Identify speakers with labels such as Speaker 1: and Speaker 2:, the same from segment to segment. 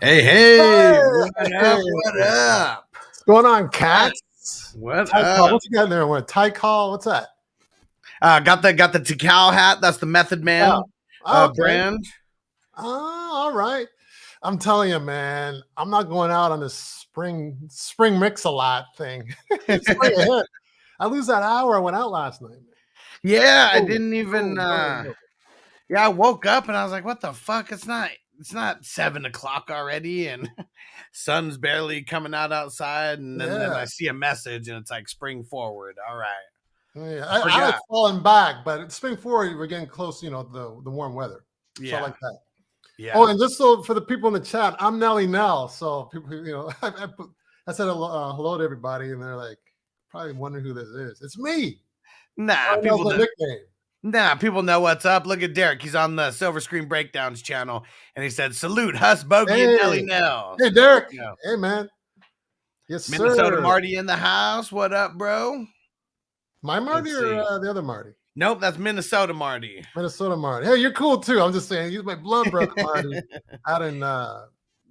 Speaker 1: Hey, hey, what
Speaker 2: Hey,
Speaker 1: up? What up?
Speaker 2: what's going on, cats?
Speaker 1: What
Speaker 2: Ty call.
Speaker 1: up?
Speaker 2: What you got in there? What Ty call? What's that?
Speaker 1: Got the Tikal hat. That's the Method
Speaker 2: Yeah.
Speaker 1: Man
Speaker 2: Oh, okay.
Speaker 1: brand.
Speaker 2: Oh, all right. I'm telling you, man, I'm not going out on this spring mix-a-lot thing. Spring ahead. I lose that hour I went out last night. Man.
Speaker 1: Yeah, I
Speaker 2: Oh,
Speaker 1: didn't even.
Speaker 2: no.
Speaker 1: Yeah, I woke up and I was like, "What the fuck? It's not. It's not 7 o'clock already, and sun's barely coming out outside." And then I
Speaker 2: Yeah.
Speaker 1: see a message, and it's like spring forward. All right,
Speaker 2: Yeah.
Speaker 1: I
Speaker 2: I like
Speaker 1: forgot.
Speaker 2: falling back, but spring forward, we're getting close, the warm weather. So I
Speaker 1: Yeah,
Speaker 2: like that. Oh,
Speaker 1: yeah.
Speaker 2: and just so for the people in the chat, I'm Nelly Nell. So people, I said hello to everybody, and they're like probably wondering who this is. It's me.
Speaker 1: Nah,
Speaker 2: Nelly Nell's
Speaker 1: people
Speaker 2: my
Speaker 1: don't.
Speaker 2: nickname.
Speaker 1: Nah, people know what's up. Look at Derek. He's on the Silver Screen Breakdowns channel, and he said, "Salute Hus Bogey and Nelly
Speaker 2: Hey,
Speaker 1: Nell."
Speaker 2: hey,
Speaker 1: So there
Speaker 2: Derek.
Speaker 1: we go.
Speaker 2: Hey, man. Yes,
Speaker 1: Minnesota
Speaker 2: sir.
Speaker 1: Marty in the house. What up, bro?
Speaker 2: My Marty
Speaker 1: Let's
Speaker 2: or
Speaker 1: see.
Speaker 2: the other Marty?
Speaker 1: Nope, that's Minnesota Marty.
Speaker 2: Minnesota Marty. Hey, you're cool too. I'm just saying, he's my blood brother Marty out in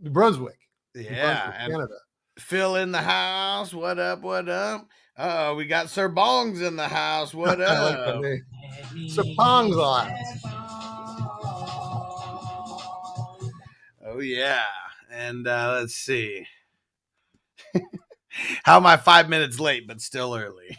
Speaker 2: New Brunswick,
Speaker 1: Yeah, and
Speaker 2: Canada.
Speaker 1: Phil in the house. What up? What up? Oh, we got Sir Bongs in the house. What
Speaker 2: I like that
Speaker 1: up?
Speaker 2: name. Sir Pong's on.
Speaker 1: Oh yeah, and let's see. How am I 5 minutes late, but still early?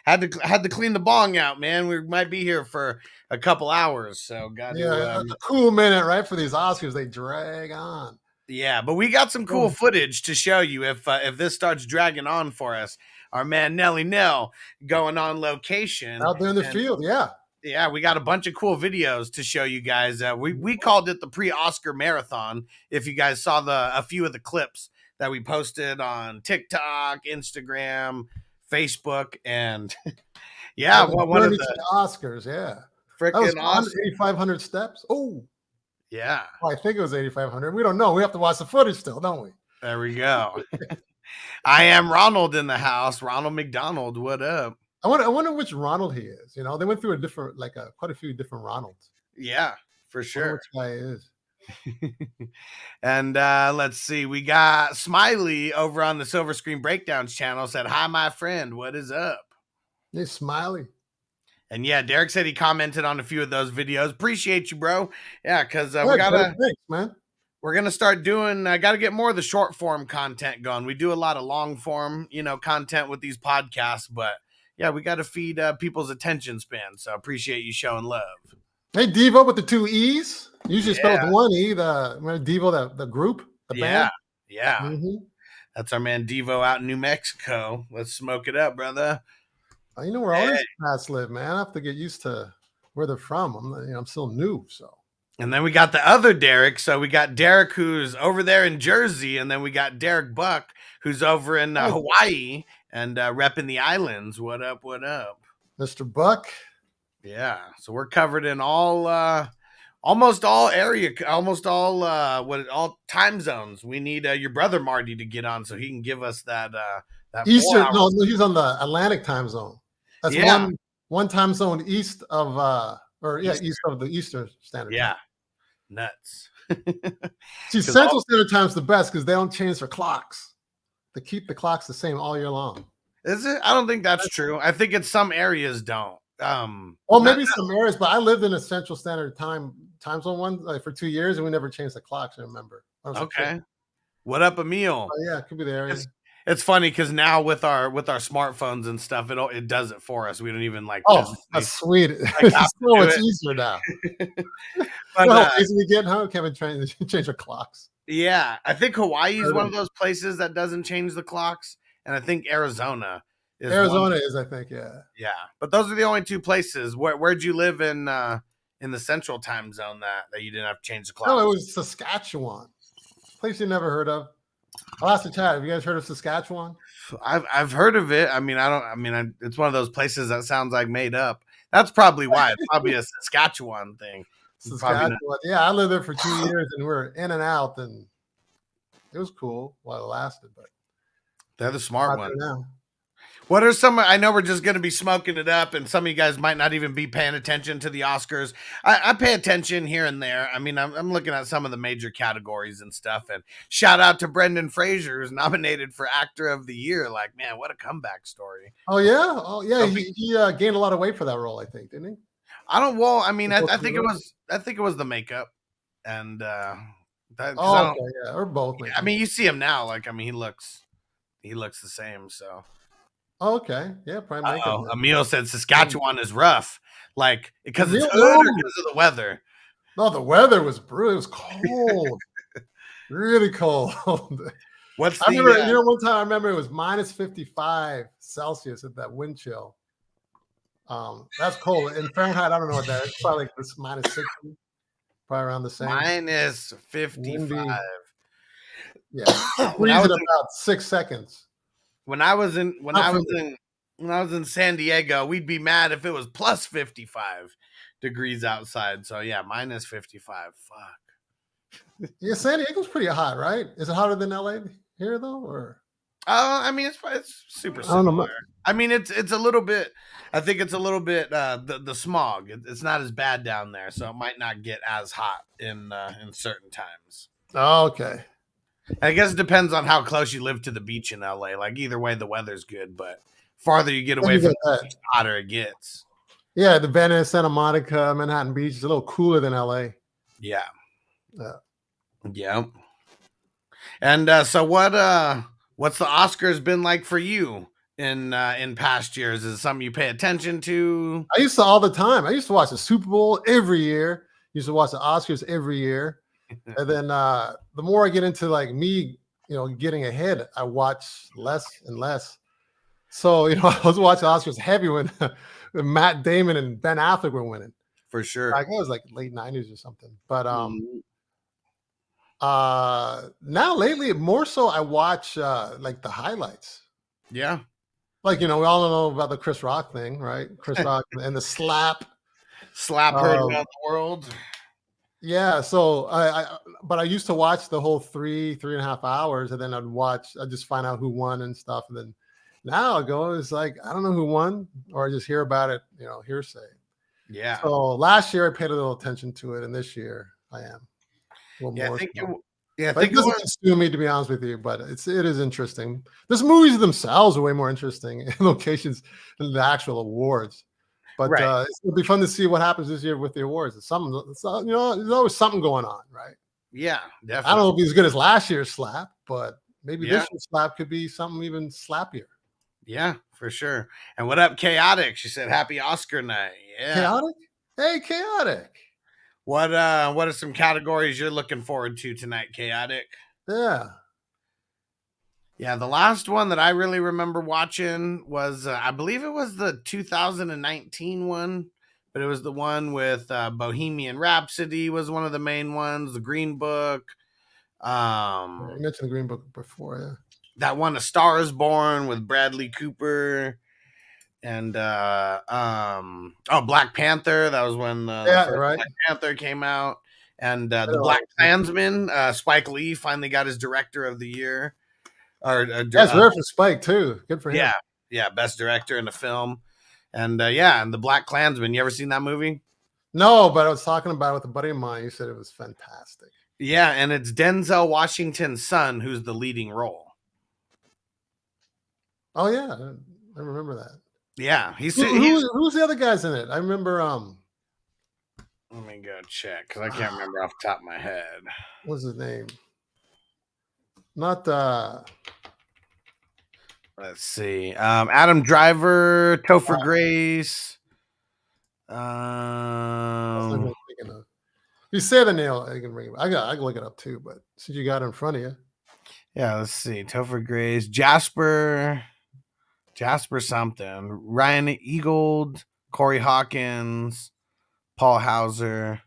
Speaker 1: had to clean the bong out, man. We might be here for a couple hours, so got to.
Speaker 2: Yeah, a cool minute, right? For these Oscars, they drag on.
Speaker 1: Yeah, but we got some cool footage to show you if this starts dragging on for us. Our man Nelly Nell going on location
Speaker 2: Out there in the field, yeah.
Speaker 1: Yeah, we got a bunch of cool videos to show you guys. We called it the pre-Oscar marathon. If you guys saw a few of the clips that we posted on TikTok, Instagram, Facebook, and yeah, one of the
Speaker 2: Oscars, yeah. That was
Speaker 1: freaking awesome.
Speaker 2: 8,500 steps. Oh,
Speaker 1: yeah.
Speaker 2: I think it was 8,500. We don't know. We have to watch the footage still, don't we?
Speaker 1: There we go. I am Ronald in the house. Ronald McDonald. What up?
Speaker 2: I wonder which Ronald he is. You know, they went through quite a few different Ronalds.
Speaker 1: Yeah, for sure.
Speaker 2: Which guy is?
Speaker 1: And let's see. We got Smiley over on the Silver Screen Breakdowns channel said, "Hi, my friend. What is up?"
Speaker 2: Hey, Smiley.
Speaker 1: And yeah, Derek said he commented on a few of those videos. Appreciate you, bro. Yeah, because we gotta,
Speaker 2: thanks, man.
Speaker 1: We're gonna start doing. I got to get more of the short form content going. We do a lot of long form, content with these podcasts, but yeah, we got to feed people's attention span. So appreciate you showing love.
Speaker 2: Hey, Devo with the 2 E's. Usually spelled with 1 E. Devo, the group, the band.
Speaker 1: Yeah.
Speaker 2: Mm-hmm.
Speaker 1: That's our man Devo out in New Mexico. Let's smoke it up, brother.
Speaker 2: You know where all these cats live, man. I have to get used to where they're from. I'm still new, so.
Speaker 1: And then we got the other Derek. So we got Derek who's over there in Jersey, and then we got Derek Buck who's over in Hawaii and repping the islands. What up? What up,
Speaker 2: Mr. Buck?
Speaker 1: Yeah. So we're covered in all, almost all all time zones. We need your brother Marty to get on so he can give us that
Speaker 2: Eastern. No, he's on the Atlantic time zone. That's one time zone east of east of the Eastern Standard Time.
Speaker 1: Nuts.
Speaker 2: See, Central Standard Time's the best because they don't change their clocks. They keep the clocks the same all year long.
Speaker 1: Is it? I don't think that's true. I think it's some areas don't.
Speaker 2: Well, maybe some areas, but I lived in a Central Standard Time zone one for 2 years, and we never changed the clocks. I remember.
Speaker 1: Okay. What up, Emil?
Speaker 2: Yeah, it could be the area.
Speaker 1: It's funny because now with our smartphones and stuff, it does it for us. We don't even like.
Speaker 2: Oh, that's sweet. It's easier now. But how easy we get, huh? Can't change our clocks.
Speaker 1: Yeah, I think Hawaii is one of those places that doesn't change the clocks, and I think Arizona is.
Speaker 2: I think, yeah.
Speaker 1: Yeah, but those are the only 2 places. Where'd you live in the Central Time Zone that you didn't have to change the clock?
Speaker 2: No, it was Saskatchewan, place you never heard of. I'll ask the chat. Have you guys heard of Saskatchewan?
Speaker 1: I've heard of it. I mean, it's one of those places that sounds like made up. That's probably why. It's probably a Saskatchewan thing.
Speaker 2: Saskatchewan. Yeah, I lived there for 2 years, and we were in and out, and it was cool while it lasted. But
Speaker 1: they're the smart ones. What are some? I know we're just going to be smoking it up, and some of you guys might not even be paying attention to the Oscars. I pay attention here and there. I mean, I'm looking at some of the major categories and stuff. And shout out to Brendan Fraser, who's nominated for Actor of the Year. Like, man, what a comeback story!
Speaker 2: Oh yeah, oh yeah.
Speaker 1: So
Speaker 2: He gained a lot of weight for that role, I think, didn't he?
Speaker 1: I don't. Well, I mean,
Speaker 2: Both
Speaker 1: I
Speaker 2: of
Speaker 1: think it
Speaker 2: them?
Speaker 1: was. I think it was the makeup, and that because I
Speaker 2: Oh,
Speaker 1: don't.
Speaker 2: okay, yeah, or both maybe.
Speaker 1: I mean, you see him now. Like, I mean, he looks the same. So.
Speaker 2: Oh, okay, yeah, probably makeup.
Speaker 1: Oh, Emil said Saskatchewan is rough, like because it's
Speaker 2: Real
Speaker 1: hood or
Speaker 2: warm.
Speaker 1: because of the weather.
Speaker 2: No, the weather was brutal. It was cold, really cold.
Speaker 1: What's
Speaker 2: I
Speaker 1: the?
Speaker 2: remember, one time I remember it was minus 55 Celsius at that wind chill. That's cold. In Fahrenheit, I don't know what that is. It's probably like this minus 60, probably around the same.
Speaker 1: Minus
Speaker 2: Windy.
Speaker 1: 55.
Speaker 2: Yeah,
Speaker 1: when
Speaker 2: freeze in about 6 seconds.
Speaker 1: I was in San Diego, we'd be mad if it was plus 55 degrees outside. So yeah, minus 55. Fuck.
Speaker 2: Yeah, San Diego's pretty hot, right? Is it hotter than LA here though, or?
Speaker 1: I mean, it's super similar. I mean, it's a little bit. I think it's a little bit the smog. It's not as bad down there, so it might not get as hot in certain times.
Speaker 2: Oh, okay.
Speaker 1: I guess it depends on how close you live to the beach in LA. Like either way, the weather's good, but farther you get away from the beach, the hotter it gets.
Speaker 2: Yeah, the Venice, Santa Monica, Manhattan Beach is a little cooler than LA.
Speaker 1: Yeah.
Speaker 2: Yeah.
Speaker 1: Yeah. And so what's the Oscars been like for you in past years? Is it something you pay attention to?
Speaker 2: I used to all the time. I used to watch the Super Bowl every year. Used to watch the Oscars every year. And then the more I get into like me, getting ahead, I watch less and less. So, I was watching Oscars heavy when Matt Damon and Ben Affleck were winning.
Speaker 1: For sure.
Speaker 2: Like it was like late 90s or something. But now lately, more so I watch like the highlights.
Speaker 1: Yeah.
Speaker 2: Like, we all know about the Chris Rock thing, right? Chris Rock and the slap.
Speaker 1: Slap heard around the world.
Speaker 2: Yeah, so but I used to watch the whole 3.5 hours, and then I'd just find out who won and stuff. And then now it's like, I don't know who won, or I just hear about it, hearsay.
Speaker 1: Yeah.
Speaker 2: So last year I paid a little attention to it, and this year I am.
Speaker 1: Yeah, I think
Speaker 2: it doesn't consume me, to be honest with you, but it is interesting. These movies themselves are way more interesting in locations than the actual awards. But it'll be fun to see what happens this year with the awards. There's always something going on, right?
Speaker 1: Yeah, definitely.
Speaker 2: I don't know if he's as good as last year's slap, but maybe this year's slap could be something even slappier.
Speaker 1: Yeah, for sure. And what up, Chaotic? She said, "Happy Oscar night." Yeah,
Speaker 2: Chaotic. Hey, Chaotic.
Speaker 1: What are some categories you're looking forward to tonight, Chaotic?
Speaker 2: Yeah.
Speaker 1: Yeah, the last one that I really remember watching was, I believe it was the 2019 one, but it was the one with Bohemian Rhapsody was one of the main ones, the Green Book.
Speaker 2: You mentioned the Green Book before, yeah.
Speaker 1: That one, A Star is Born with Bradley Cooper. And Black Panther. That was when Black Panther came out. And the Black Klansman, Spike Lee finally got his Director of the Year.
Speaker 2: That's rare for Spike too. Good for him.
Speaker 1: Yeah, best director in the film. And and the Black Klansman. You ever seen that movie?
Speaker 2: No, but I was talking about it with a buddy of mine. He said it was fantastic.
Speaker 1: Yeah, and it's Denzel Washington's son who's the leading role.
Speaker 2: Oh yeah, I remember that.
Speaker 1: Yeah,
Speaker 2: who's the other guys in it? I remember.
Speaker 1: Let me go check because I can't remember off the top of my head.
Speaker 2: What's his name? Not
Speaker 1: Let's see. Adam Driver, Topher Grace.
Speaker 2: If you say the name, I can bring it. I can look it up too, but since you got it in front of you.
Speaker 1: Yeah, let's see. Topher Grace, Jasper something. Ryan Eagold, Corey Hawkins, Paul Hauser,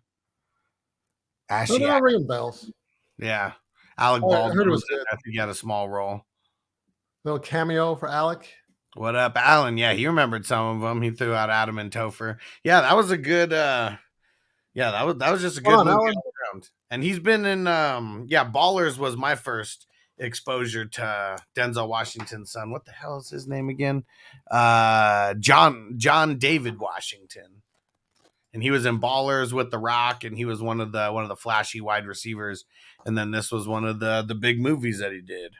Speaker 1: Ashley.
Speaker 2: They're not ringing bells.
Speaker 1: Yeah. Alec Baldwin.
Speaker 2: I heard it was good.
Speaker 1: I think he had a small role.
Speaker 2: Little cameo for Alec.
Speaker 1: What up, Alan? Yeah, he remembered some of them. He threw out Adam and Topher. Yeah, that was a good that was just a good movie. And he's been in Ballers was my first exposure to Denzel Washington's son. What the hell is his name again? John David Washington. And he was in Ballers with The Rock, and he was one of the flashy wide receivers. And then this was one of the big movies that he did.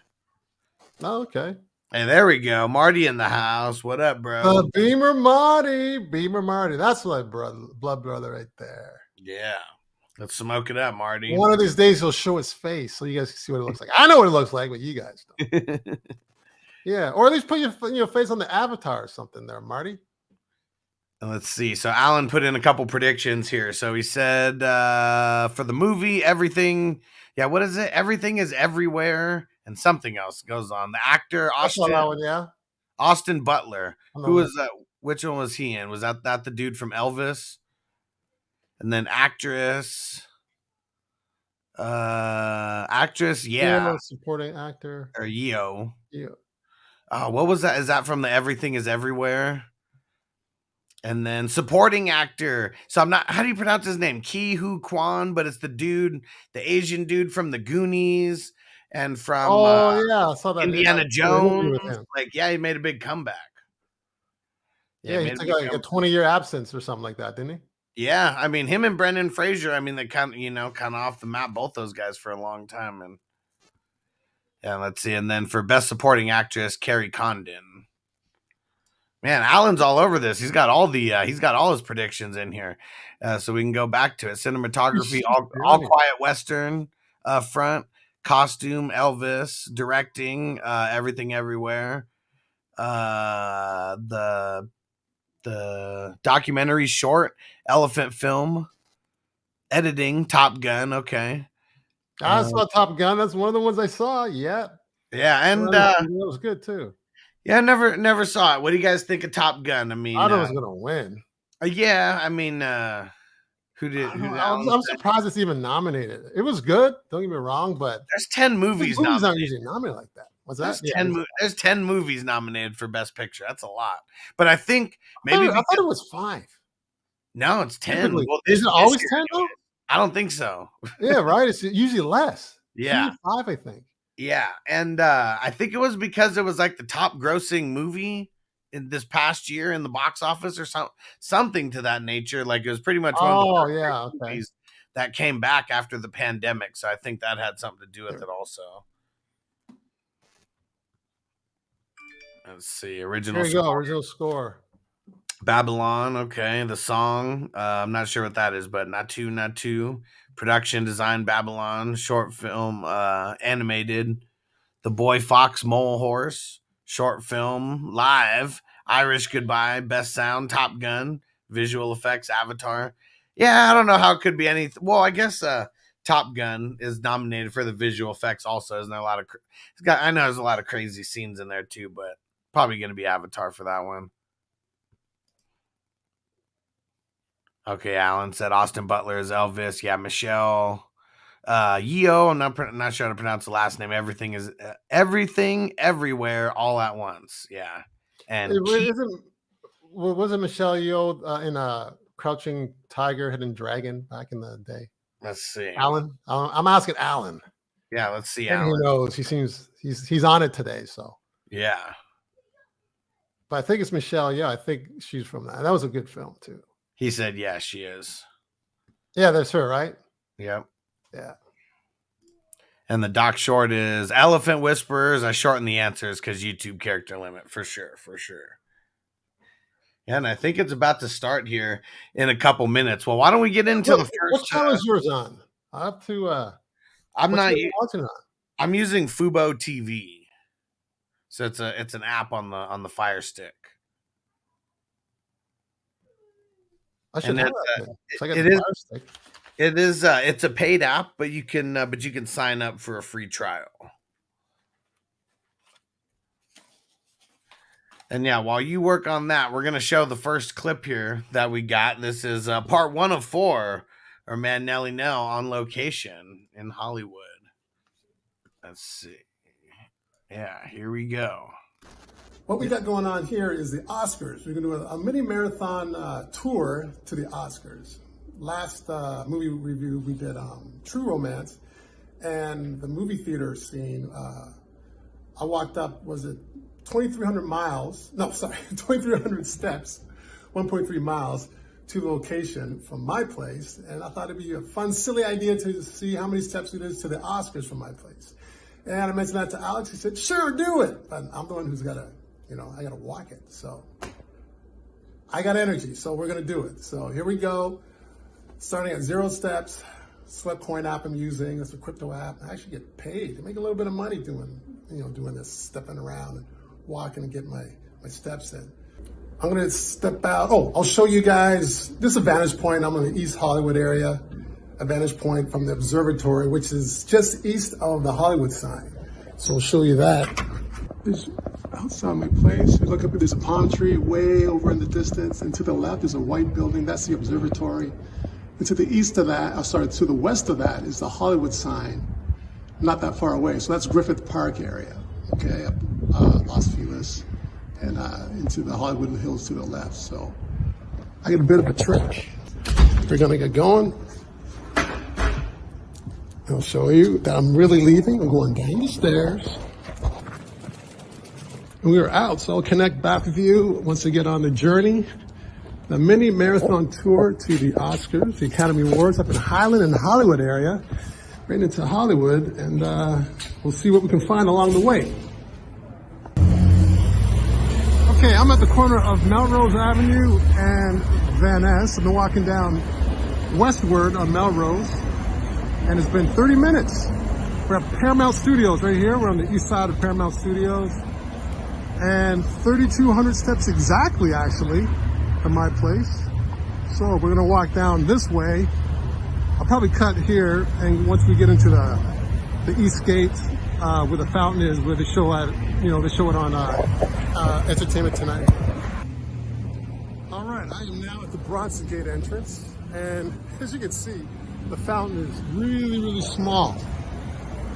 Speaker 2: Oh, okay.
Speaker 1: Hey, there we go. Marty in the house. What up, bro?
Speaker 2: Beamer Marty. That's my blood brother right there.
Speaker 1: Yeah. Let's smoke it up, Marty.
Speaker 2: One of these days he'll show his face so you guys can see what it looks like. I know what it looks like, but you guys don't. Yeah, or at least put your face on the avatar or something there, Marty.
Speaker 1: Let's see. So Alan put in a couple predictions here. So he said for the movie, everything. Yeah, what is it? Everything is everywhere, and something else goes on. The actor Austin Butler. Who was that? Which one was he in? Was that the dude from Elvis? And then actress, yeah,
Speaker 2: supporting actor
Speaker 1: or Yeo.
Speaker 2: Yeah.
Speaker 1: Oh, what was that? Is that from the Everything Is Everywhere? And then supporting actor. So I'm not. How do you pronounce his name? Ki Hu Kwan, but it's the dude, the Asian dude from the Goonies and from
Speaker 2: I saw that
Speaker 1: Indiana Jones. Like, yeah, he made a big comeback.
Speaker 2: Yeah, he took like a 20-year absence or something like that, didn't he?
Speaker 1: Yeah, I mean him and Brendan Fraser. I mean they kind of off the map, both those guys for a long time. And yeah, let's see. And then for best supporting actress, Carrie Condon. Man, Alan's all over this. He's got all his predictions in here, so we can go back to it. Cinematography, all quiet western, front costume, Elvis, directing, everything everywhere. The documentary short, elephant film, editing, Top Gun. Okay,
Speaker 2: I saw Top Gun. That's one of the ones I saw. Yeah,
Speaker 1: and
Speaker 2: that was good too.
Speaker 1: Yeah, never saw it. What do you guys think of Top Gun? I mean,
Speaker 2: I thought it was gonna win.
Speaker 1: Yeah, I mean, who did?
Speaker 2: I'm surprised it's even nominated. It was good. Don't get me wrong, but
Speaker 1: there's 10 movies.
Speaker 2: Movies aren't usually nominated like that. What's that?
Speaker 1: There's 10 movies nominated for Best Picture. That's a lot. But I think maybe
Speaker 2: I thought it was 5.
Speaker 1: No, it's 10.
Speaker 2: Well, is it always 10 though?
Speaker 1: I don't think so.
Speaker 2: Yeah, right. It's usually less.
Speaker 1: Yeah,
Speaker 2: 5, I think.
Speaker 1: Yeah, and I think it was because it was like the top grossing movie in this past year in the box office or something to that nature. Like it was pretty much one of the movies that came back after the pandemic. So I think that had something to do with it also. Let's see. Original
Speaker 2: score.
Speaker 1: Babylon. Okay. The song. I'm not sure what that is, but not too. Production design, Babylon. Short film, animated. The Boy Fox Mole Horse. Short film, live. Irish Goodbye. Best sound, Top Gun. Visual effects, Avatar. Yeah, I don't know how it could be anything. Well, I guess Top Gun is nominated for the visual effects also. Isn't there a lot of... I know there's a lot of crazy scenes in there too, but probably going to be Avatar for that one. Okay, Alan said Austin Butler is Elvis. Yeah, Michelle. Yeo, I'm not sure how to pronounce the last name. Everything is everything, everywhere, all at once. Yeah, and
Speaker 2: wasn't Michelle Yeoh in a Crouching Tiger, Hidden Dragon back in the day?
Speaker 1: Let's see,
Speaker 2: Alan. I'm asking Alan.
Speaker 1: Yeah, let's see.
Speaker 2: And
Speaker 1: Alan.
Speaker 2: who knows? He seems he's on it today. So
Speaker 1: yeah,
Speaker 2: but I think it's Michelle. Yeah, I think she's from that. That was a good film too.
Speaker 1: He said, "Yeah, she is."
Speaker 2: Yeah, that's her, right?
Speaker 1: Yep.
Speaker 2: Yeah.
Speaker 1: And the doc short is Elephant Whisperers. I shorten the answers because YouTube character limit for sure. And I think it's about to start here in a couple minutes. Well, why don't we get into the first?
Speaker 2: What channel is yours on? I have to.
Speaker 1: I'm not
Speaker 2: watching on.
Speaker 1: I'm using Fubo TV, so it's an app on the Fire Stick.
Speaker 2: I should have that.
Speaker 1: It is. It's a paid app, but you can sign up for a free trial. And yeah, while you work on that, we're gonna show the first clip here that we got. This is part 1 of 4, or Man Nelly Nell on location in Hollywood. Let's see. Yeah, here we go.
Speaker 3: What we got going on here is the Oscars. We're going to do a mini marathon tour to the Oscars. Last movie review we did True Romance, and the movie theater scene. I walked up, was it 2,300 miles? No, sorry, 2,300 steps, 1.3 miles to the location from my place. And I thought it'd be a fun, silly idea to see how many steps it is to the Oscars from my place. And I mentioned that to Alex. He said, sure, do it. But I'm the one who's got to, I got to walk it. So I got energy, so we're going to do it. So here we go. Starting at 0 steps, Sweatcoin app I'm using. It's a crypto app. I actually get paid to make a little bit of money doing this, stepping around and walking and getting my steps in. I'm going to step out. Oh, I'll show you guys. This is a vantage point. I'm in the East Hollywood area. A vantage point from the observatory, which is just east of the Hollywood sign. So I'll show you that. There's outside my place. You look up, there's a palm tree way over in the distance. And to the left is a white building. That's the observatory. And to the east of that, to the west of that is the Hollywood sign. Not that far away. So that's Griffith Park area. Okay, up Los Feliz. And into the Hollywood Hills to the left. So I get a bit of a trick. We're gonna get going. I'll show you that I'm really leaving. I'm going down the stairs. And we are out, so I'll connect back with you once we get on the journey. The mini marathon tour to the Oscars, the Academy Awards up in Highland in the Hollywood area, right into Hollywood, and we'll see what we can find along the way. Okay, I'm at the corner of Melrose Avenue and Van Ness. I've been walking down westward on Melrose, and it's been 30 minutes. We're at Paramount Studios right here. We're on the east side of Paramount Studios, and 3,200 steps exactly, actually, from my place. So we're gonna walk down this way. I'll probably cut here, and once we get into the East Gate, where the fountain is, where they show it on Entertainment Tonight. All right, I am now at the Bronson Gate entrance, and as you can see, the fountain is really, really small.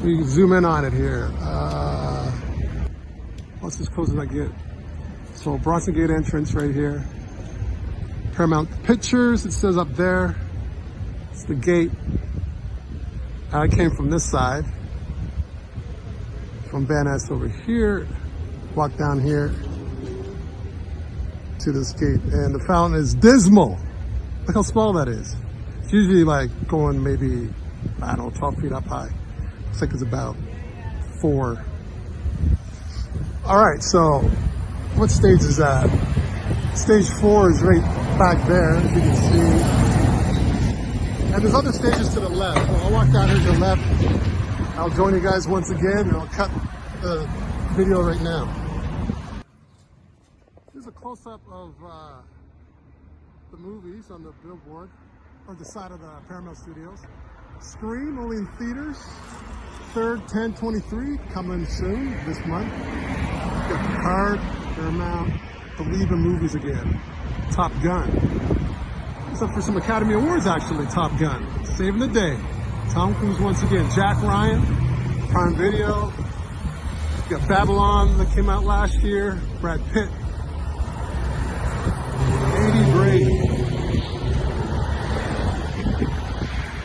Speaker 3: We can zoom in on it here. That's as close as I get. So Bronson Gate entrance right here. Paramount Pictures, it says up there. It's the gate. I came from this side. From Van Ness over here. Walk down here to this gate. And the fountain is dismal. Look how small that is. It's usually like going maybe, I don't know, 12 feet up high. Looks like it's about 4. All right, so what stage is that? Stage 4 is right back there, as you can see. And there's other stages to the left. Well, I'll walk down here to the left. I'll join you guys once again, and I'll cut the video right now. Here's a close-up of the movies on the billboard, or the side of the Paramount Studios. Scream, only in theaters. 3rd, 10/23, coming soon this month. Got the Card, Paramount, Believe in Movies again. Top Gun. It's up for some Academy Awards, actually, Top Gun. Saving the day. Tom Cruise once again. Jack Ryan, Prime Video. You got Babylon that came out last year. Brad Pitt. Andy Brady.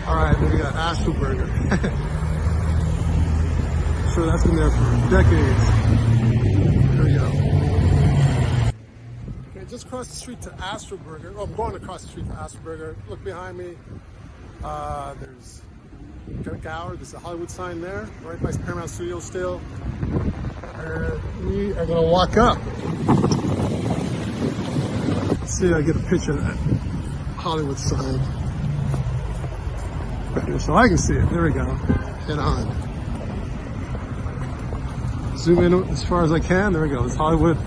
Speaker 3: All right, then we got Astroburger. Sure, that's been there for decades. There we go. Okay, just across the street to Astroburger. Oh, I'm going across the street to Astroburger. Look behind me. There's Gower. There's a Hollywood sign there, right by Paramount Studios still. And we are going to walk up. Let's see if I get a picture of that Hollywood sign. Right here, so I can see it. There we go. Head on. Zoom in as far as I can. There we go. It's Hollywood.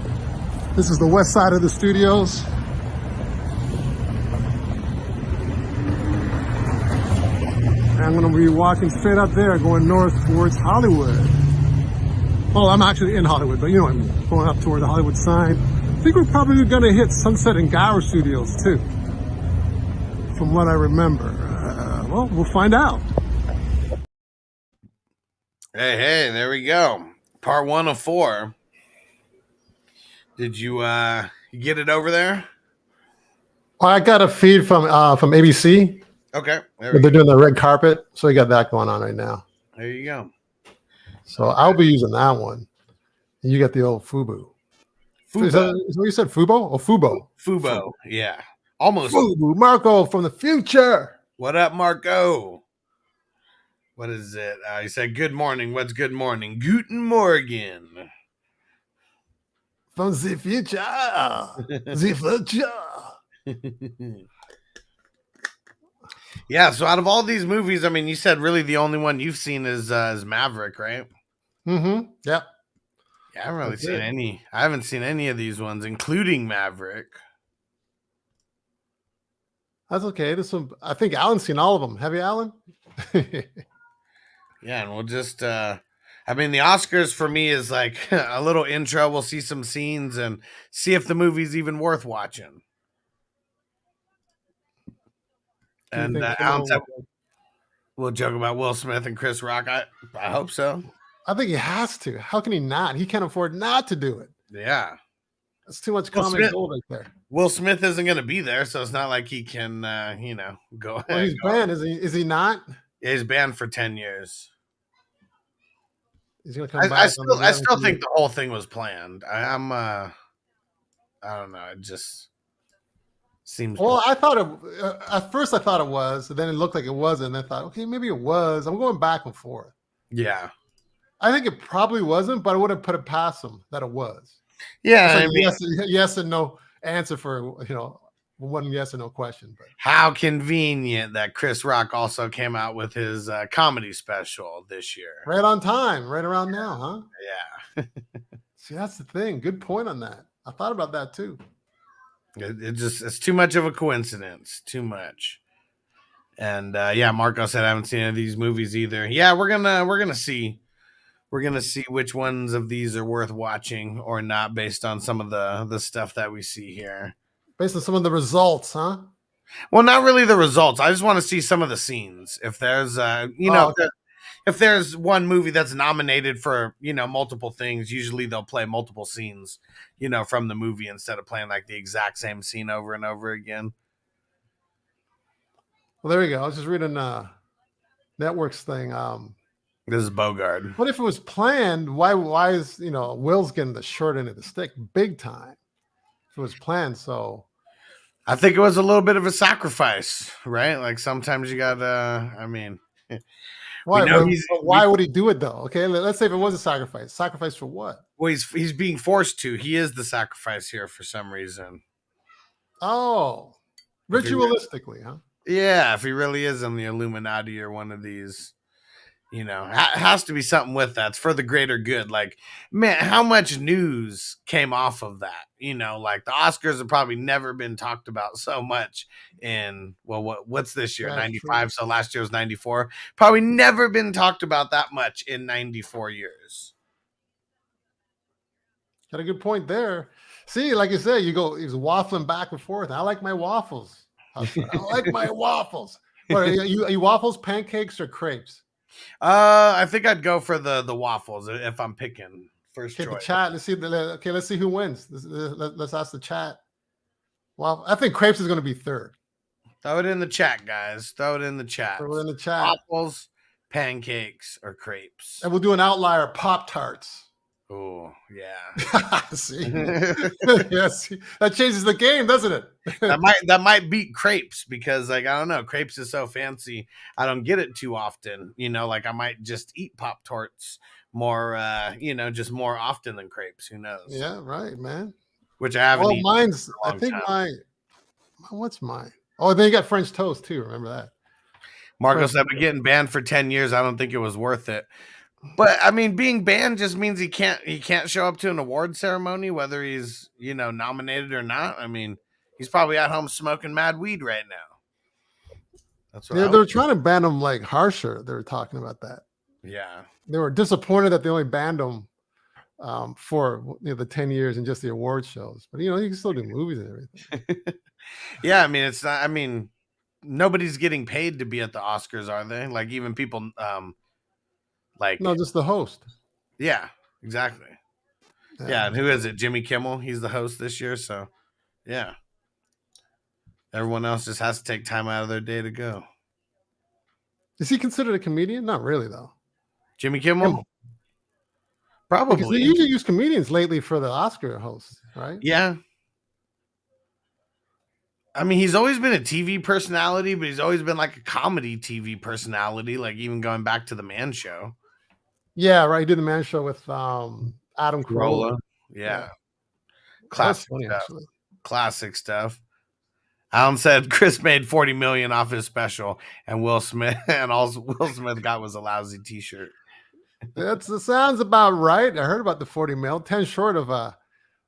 Speaker 3: This is the west side of the studios. And I'm going to be walking straight up there, going north towards Hollywood. Well, I'm actually in Hollywood, but you know what I mean. Going up toward the Hollywood sign. I think we're probably going to hit Sunset and Gower Studios too, from what I remember. Well, we'll find out.
Speaker 1: Hey, there we go. Part 1 of 4. Did you get it over there?
Speaker 2: I got a feed from ABC.
Speaker 1: Okay.
Speaker 2: They're doing the red carpet, so we got that going on right now.
Speaker 1: There you go.
Speaker 2: So I'll be using that one. And you got the old Fubu. Is that what you said? Fubo or Fubo?
Speaker 1: Fubo. Yeah. Almost.
Speaker 2: Fubu. Marco from the future.
Speaker 1: What up, Marco? What is it? He said, good morning. What's good morning? Guten Morgen.
Speaker 2: From the future. The future.
Speaker 1: Yeah, so out of all these movies, I mean, you said really the only one you've seen is Maverick, right?
Speaker 2: Mm-hmm. Yep.
Speaker 1: Yeah, I haven't really seen any. I haven't seen any of these ones, including Maverick.
Speaker 2: That's okay. This one, I think Alan's seen all of them. Have you, Alan?
Speaker 1: Yeah, and we'll just I mean, the Oscars for me is like a little intro. We'll see some scenes and see if the movie's even worth watching. And Alan said we'll joke about Will Smith and Chris Rock. I hope so.
Speaker 2: I think he has to. How can he not? He can't afford not to do it.
Speaker 1: Yeah.
Speaker 2: That's too much comic gold right there.
Speaker 1: Will Smith isn't going to be there, so it's not like he can, go ahead.
Speaker 2: Well, he's banned. Is he not?
Speaker 1: Yeah, he's banned for 10 years.
Speaker 2: He's going to come back.
Speaker 1: I still think the whole thing was planned. I don't know. It just seems.
Speaker 2: Well, I thought at first I thought it was, and then it looked like it wasn't. And I thought, okay, maybe it was. I'm going back and forth.
Speaker 1: Yeah.
Speaker 2: I think it probably wasn't, but I would have put it past him that it was.
Speaker 1: Yeah,
Speaker 2: like I mean, yes and no answer for one yes or no question. But
Speaker 1: how convenient that Chris Rock also came out with his comedy special this year,
Speaker 2: right on time, right around now, huh?
Speaker 1: Yeah.
Speaker 2: See, that's the thing. Good point on that. I thought about that too.
Speaker 1: It's too much of a coincidence. Too much. And yeah, Marco said I haven't seen any of these movies either. Yeah, we're gonna see. We're going to see which ones of these are worth watching or not based on some of the stuff that we see here.
Speaker 2: Based on some of the results, huh?
Speaker 1: Well, not really the results. I just want to see some of the scenes. If there's, if there's one movie that's nominated for, multiple things, usually they'll play multiple scenes, from the movie instead of playing like the exact same scene over and over again.
Speaker 2: Well, there you go. I was just reading Network's thing.
Speaker 1: This is Bogard.
Speaker 2: What if it was planned? Why is Will's getting the short end of the stick big time? If it was planned, so
Speaker 1: I think it was a little bit of a sacrifice, right? Like sometimes you gotta. I mean,
Speaker 2: why would he do it though? Okay, let's say if it was a sacrifice. Sacrifice for what?
Speaker 1: Well, he's being forced to. He is the sacrifice here for some reason.
Speaker 2: Oh, ritualistically, huh?
Speaker 1: Yeah, if he really is in the Illuminati or one of these. Has to be something with that. It's for the greater good. Like, man, how much news came off of that? Like the Oscars have probably never been talked about so much in, what's this year? 95. So last year was 94. Probably never been talked about that much in 94 years.
Speaker 2: Got a good point there. See, like you said, he's waffling back and forth. I like my waffles. I like my waffles. What, are you waffles, pancakes, or crepes?
Speaker 1: I think I'd go for the waffles if I'm picking first choice.
Speaker 2: The chat. Let's see who wins. Let's ask the chat. Well, I think crepes is going to be third.
Speaker 1: Throw it in the chat, guys. Throw it in the chat.
Speaker 2: Throw it in the chat.
Speaker 1: Waffles, pancakes, or crepes.
Speaker 2: And we'll do an outlier: Pop-Tarts.
Speaker 1: Oh, yeah.
Speaker 2: See? Yes. That changes the game, doesn't it?
Speaker 1: that might beat crepes because, like, I don't know. Crepes is so fancy. I don't get it too often. Like I might just eat Pop-Tarts more, just more often than crepes. Who knows?
Speaker 2: Yeah, right, man.
Speaker 1: Which I haven't eaten.
Speaker 2: Mine's, I think what's mine? Oh, then you got French toast too. Remember that?
Speaker 1: Marco said, "Been getting banned for 10 years. I don't think it was worth it." But I mean, being banned just means he can't show up to an award ceremony, whether he's nominated or not. I mean, he's probably at home smoking mad weed right now. That's what
Speaker 2: they're trying to ban him like harsher. They were talking about that.
Speaker 1: Yeah,
Speaker 2: they were disappointed that they only banned him for the 10 years and just the award shows. But you can still do movies and everything.
Speaker 1: Yeah, I mean, it's not. I mean, nobody's getting paid to be at the Oscars, are they? Like even people.
Speaker 2: No, just the host.
Speaker 1: Yeah, exactly. Yeah, and who is it? Jimmy Kimmel. He's the host this year, so yeah. Everyone else just has to take time out of their day to go.
Speaker 2: Is he considered a comedian? Not really, though.
Speaker 1: Jimmy Kimmel?
Speaker 2: Kimmel. Because
Speaker 1: Probably.
Speaker 2: they usually use comedians lately for the Oscar hosts, right?
Speaker 1: Yeah. I mean, he's always been a TV personality, but he's always been like a comedy TV personality, like even going back to the Man Show.
Speaker 2: Yeah, right. He did the Man Show with Adam Carolla.
Speaker 1: Yeah.
Speaker 2: That's
Speaker 1: Classic
Speaker 2: funny,
Speaker 1: stuff.
Speaker 2: actually.
Speaker 1: Classic stuff. Alan said Chris made $40 million off his special, and Will Smith got was a lousy T-shirt.
Speaker 2: That sounds about right. I heard about the 40 mil, 10 short of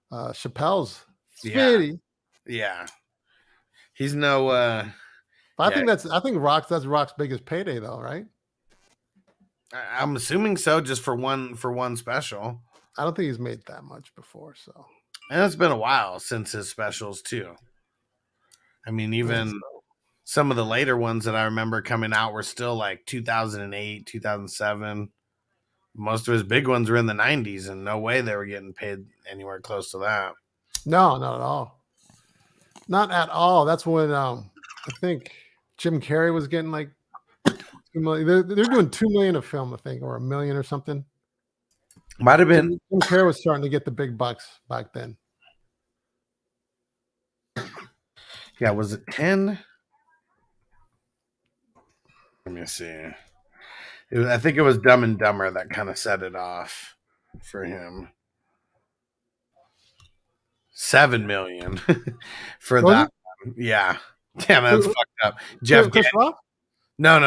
Speaker 2: Chappelle's 50.
Speaker 1: Yeah. He's no
Speaker 2: I think that's Rock's biggest payday though, right?
Speaker 1: I'm assuming so, just for one special.
Speaker 2: I don't think he's made that much before, so.
Speaker 1: And it's been a while since his specials too. I mean, even some of the later ones that I remember coming out were still like 2008, 2007. Most of his big ones were in the 90s, and no way they were getting paid anywhere close to that.
Speaker 2: No, not at all. Not at all. That's when I think Jim Carrey was getting like $2 million. They're doing $2 million a film, I think, or $1 million or something.
Speaker 1: Might have been.
Speaker 2: Jim Carrey was starting to get the big bucks back then.
Speaker 1: Yeah, was it 10? Let me see. I think it was Dumb and Dumber that kind of set it off for him. $7 million for that one. Yeah. Damn, that's fucked up.
Speaker 2: Chris Rock?
Speaker 1: No.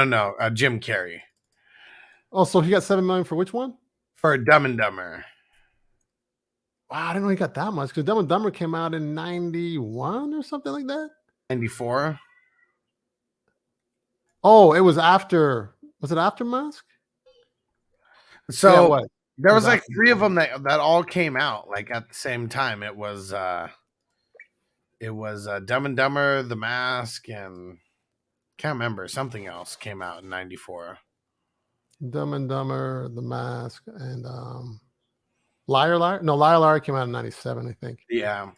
Speaker 1: Jim Carrey.
Speaker 2: Oh, so he got $7 million for which one?
Speaker 1: For Dumb and Dumber.
Speaker 2: Wow, I didn't know he got that much because Dumb and Dumber came out in 91 or something like that.
Speaker 1: 94.
Speaker 2: Oh, it was after. Was it after Mask?
Speaker 1: So there was like 3 of them that all came out like at the same time. It was Dumb and Dumber, The Mask, and can't remember, something else came out in 94.
Speaker 2: Dumb and Dumber, The Mask, and Liar Liar. No, Liar Liar came out in 97, I think.
Speaker 1: Yeah.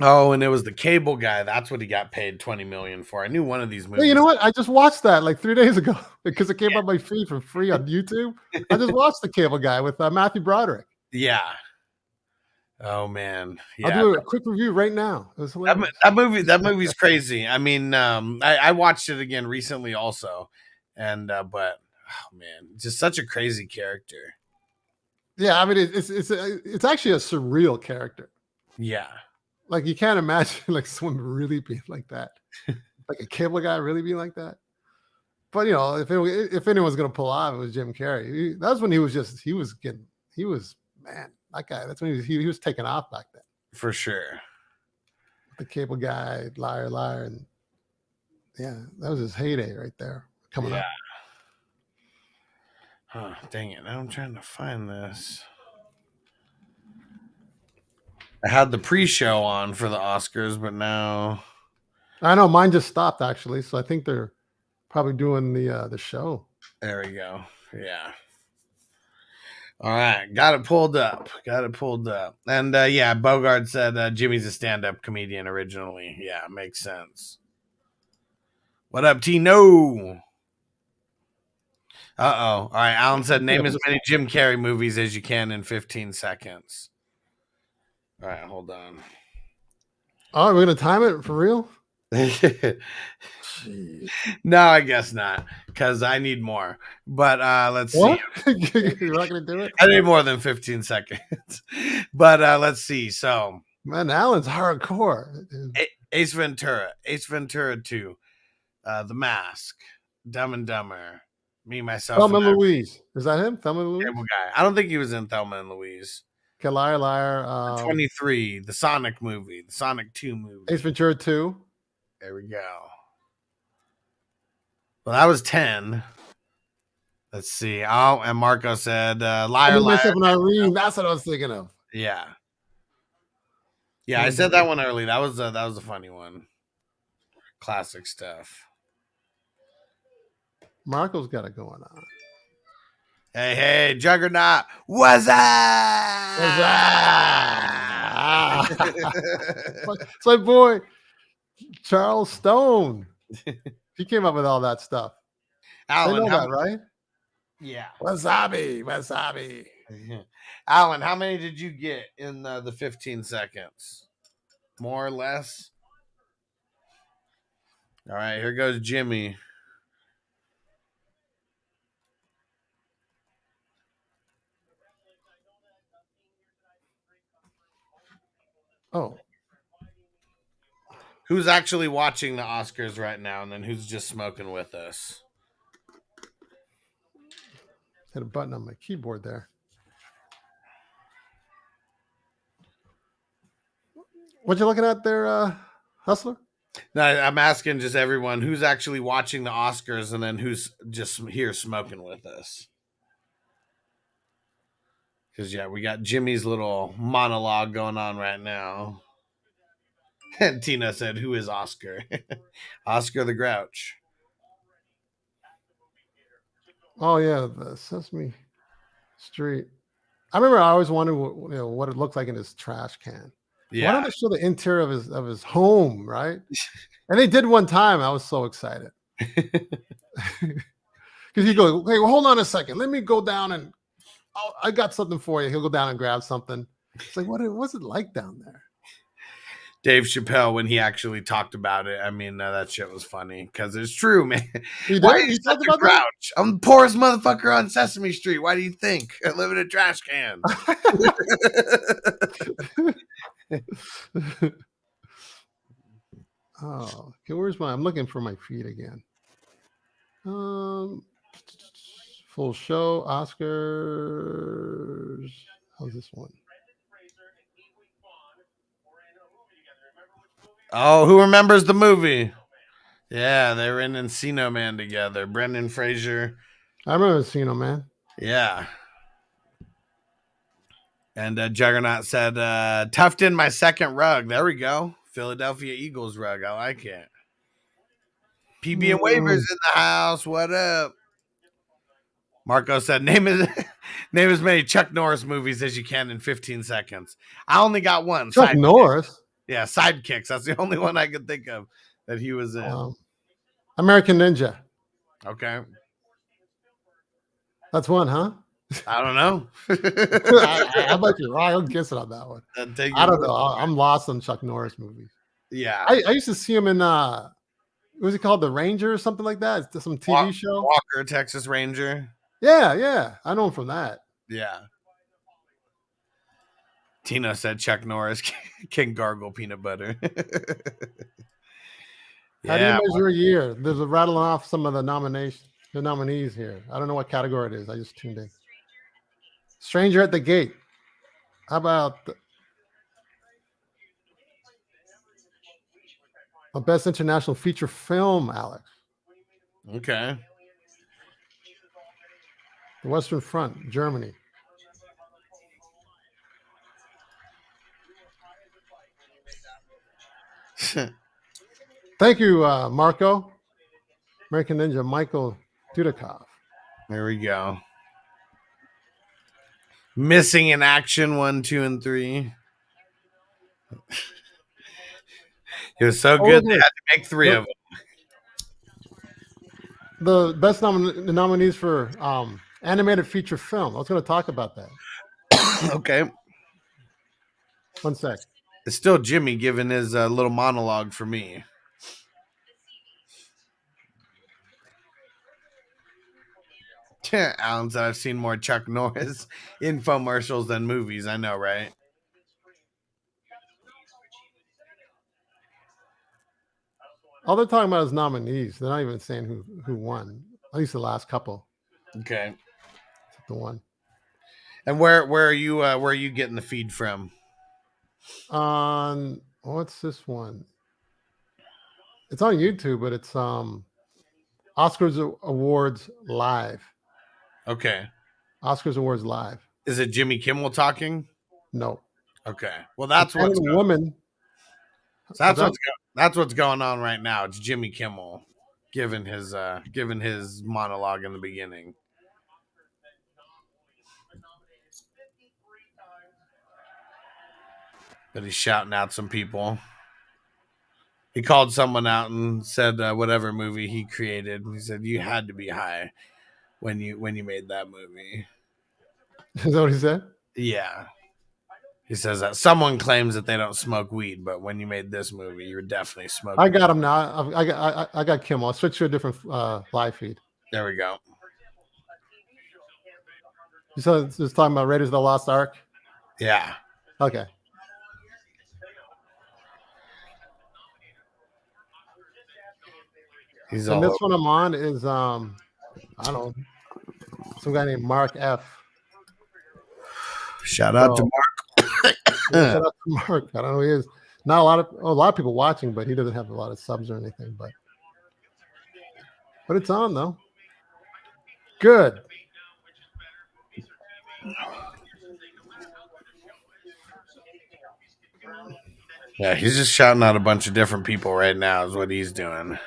Speaker 1: Oh, and it was the Cable Guy. That's what he got paid $20 million for. I knew one of these movies.
Speaker 2: Hey, you know what? I just watched that like 3 days ago because it came up my feed for free on YouTube. I just watched the Cable Guy with Matthew Broderick.
Speaker 1: Yeah. Oh man. Yeah.
Speaker 2: I'll do a quick review right now. It was hilarious.
Speaker 1: That movie's crazy. I mean, I watched it again recently also, and but oh man, just such a crazy character.
Speaker 2: Yeah, I mean it's actually a surreal character.
Speaker 1: Yeah.
Speaker 2: Like you can't imagine like someone really being like that, like a Cable Guy really being like that. But you know, if anyone's gonna pull off, it was Jim Carrey. That was when he was man, that guy. That's when he was taking off back then.
Speaker 1: For sure.
Speaker 2: The Cable Guy, Liar Liar, and yeah, that was his heyday right there. Coming up.
Speaker 1: Huh, dang it! Now I'm trying to find this. I had the pre-show on for the Oscars, but now
Speaker 2: I know mine just stopped actually, so I think they're probably doing the show.
Speaker 1: There we go. Yeah. All right, got it pulled up. And yeah, Bogart said Jimmy's a stand-up comedian originally. Yeah, makes sense. What up, Tino? All right, Alan said name as many Jim Carrey movies as you can in 15 seconds. All right, hold on.
Speaker 2: Oh, we're gonna time it for real?
Speaker 1: No, I guess not, because I need more. But let's see.
Speaker 2: You're not gonna do it?
Speaker 1: I need more than 15 seconds. But let's see. So,
Speaker 2: man, Alan's hardcore.
Speaker 1: Ace Ventura 2, The Mask, Dumb and Dumber, Me, Myself,
Speaker 2: Thelma and Louise. Is that him? Thelma and Louise?
Speaker 1: Cable Guy. I don't think he was in Thelma and Louise.
Speaker 2: Okay, Liar Liar.
Speaker 1: 23, the Sonic movie, the Sonic 2 movie.
Speaker 2: Ace Ventura 2.
Speaker 1: There we go. Well, that was 10. Let's see. Oh, and Marco said Liar Liar.
Speaker 2: Myself and Irene. That's what I was thinking of.
Speaker 1: Yeah. Yeah, I said that one early. That was a funny one. Classic stuff.
Speaker 2: Marco's got it going on.
Speaker 1: Hey, Juggernaut. What's up?
Speaker 2: It's my boy, Charles Stone. He came up with all that stuff.
Speaker 1: Alan,
Speaker 2: I know that, right?
Speaker 1: Yeah.
Speaker 2: Wasabi.
Speaker 1: Alan, how many did you get in the 15 seconds? More or less? All right, here goes Jimmy.
Speaker 2: Oh,
Speaker 1: Who's actually watching the Oscars right now, and then who's just smoking with us?
Speaker 2: hit a button on my keyboard there. What you looking at there, Hustler?
Speaker 1: No, I'm asking just everyone who's actually watching the Oscars, and then who's just here smoking with us. Because, yeah, we got Jimmy's little monologue going on right now. And Tina said, who is Oscar? Oscar the Grouch.
Speaker 2: Oh yeah, the Sesame Street. I remember I always wondered what it looked like in his trash can. Why
Speaker 1: Yeah.
Speaker 2: don't they show the interior of his home, right? And they did one time. I was so excited. Because you go, hey, well, hold on a second. Let me go down and I got something for you. He'll go down and grab something. It's like, what's it like down there?
Speaker 1: Dave Chappelle, when he actually talked about it, I mean, that shit was funny because it's true, man.
Speaker 2: He
Speaker 1: Why
Speaker 2: did?
Speaker 1: are you
Speaker 2: He
Speaker 1: such
Speaker 2: talked
Speaker 1: a
Speaker 2: about that?
Speaker 1: grouch? I'm the poorest motherfucker on Sesame Street. Why do you think I live in a trash can?
Speaker 2: Oh, okay. I'm looking for my feed again. Full show, Oscars. How's this one?
Speaker 1: Oh, who remembers the movie? Yeah, they were in Encino Man together. Brendan Fraser.
Speaker 2: I remember Encino Man.
Speaker 1: Yeah. And Juggernaut said, tucked in my second rug. There we go. Philadelphia Eagles rug. I like it. PB and Waivers in the house. What up? Marco said, name as many Chuck Norris movies as you can in 15 seconds. I only got one.
Speaker 2: Chuck Norris?
Speaker 1: Yeah, Sidekicks. That's the only one I could think of that he was in.
Speaker 2: American Ninja.
Speaker 1: Okay.
Speaker 2: That's one, huh?
Speaker 1: I don't know.
Speaker 2: I bet you're right. I'm guessing on that one. I don't know. I'm lost on Chuck Norris movies.
Speaker 1: Yeah.
Speaker 2: I used to see him in, what was it called? The Ranger or something like that? It's some TV show.
Speaker 1: Walker, Texas Ranger.
Speaker 2: Yeah. I know him from that.
Speaker 1: Yeah. Tina said Chuck Norris can gargle peanut butter.
Speaker 2: How do you measure a year? There's a rattling off some of the nominees here. I don't know what category it is. I just tuned in. Stranger at the Gate. How about the best international feature film, Alex?
Speaker 1: Okay.
Speaker 2: The Western Front, Germany. Thank you, Marco. American Ninja, Michael Dudikoff.
Speaker 1: There we go. Missing in Action 1, 2, and 3. It was so good they had to make 3 of them.
Speaker 2: The best nominees for animated feature film. I was going to talk about that.
Speaker 1: Okay.
Speaker 2: One sec.
Speaker 1: It's still Jimmy giving his little monologue for me. Alan said, I've seen more Chuck Norris infomercials than movies. I know, right?
Speaker 2: All they're talking about is nominees. They're not even saying who won. At least the last couple.
Speaker 1: Okay.
Speaker 2: Except the one.
Speaker 1: And where are you getting the feed from?
Speaker 2: On what's this one? It's on YouTube, but it's Oscars Awards Live.
Speaker 1: Okay.
Speaker 2: Oscars Awards Live.
Speaker 1: Is it Jimmy Kimmel talking?
Speaker 2: No.
Speaker 1: Okay. Well, that's what's
Speaker 2: going. Woman.
Speaker 1: That's what's going on right now. It's Jimmy Kimmel giving his monologue in the beginning. But he's shouting out some people. He called someone out and said whatever movie he created. He said, you had to be high. when you made that movie.
Speaker 2: Is that what he said?
Speaker 1: Yeah. He says that someone claims that they don't smoke weed, but when you made this movie, you're definitely smoking.
Speaker 2: I got him now. I got Kim. I'll switch to a different live feed.
Speaker 1: There we go.
Speaker 2: You saw this talking about Raiders of the Lost Ark?
Speaker 1: Yeah.
Speaker 2: Okay.
Speaker 1: He's
Speaker 2: And
Speaker 1: all
Speaker 2: this
Speaker 1: over.
Speaker 2: one I'm on is I don't know, some guy named Mark F.
Speaker 1: Shout out to
Speaker 2: So,
Speaker 1: Mark.
Speaker 2: yeah, shout out to Mark. I don't know who he is. Not a lot of people watching, but he doesn't have a lot of subs or anything. But it's on though. Good.
Speaker 1: Yeah, he's just shouting out a bunch of different people right now is what he's doing.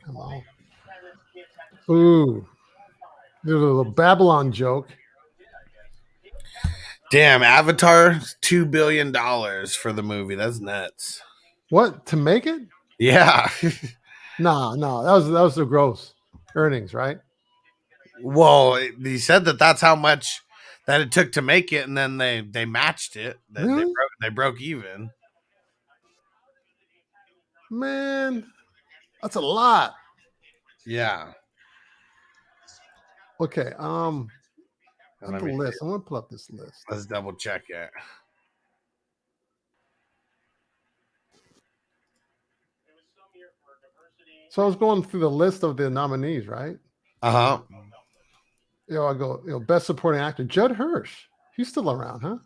Speaker 2: Come on. Ooh. There's a little Babylon joke.
Speaker 1: Damn, Avatar, $2 billion for the movie. That's nuts.
Speaker 2: What? To make it?
Speaker 1: Yeah.
Speaker 2: No. That was the gross earnings, right?
Speaker 1: Well, he said that that's how much that it took to make it, and then they matched it.
Speaker 2: Really?
Speaker 1: They broke even.
Speaker 2: Man, that's a lot.
Speaker 1: Yeah.
Speaker 2: Okay.
Speaker 1: Let
Speaker 2: The
Speaker 1: me
Speaker 2: list. I'm gonna pull up this list.
Speaker 1: Let's double check it.
Speaker 2: So I was going through the list of the nominees, right?
Speaker 1: Uh-huh.
Speaker 2: I go, best supporting actor, Judd Hirsch. He's still around, huh?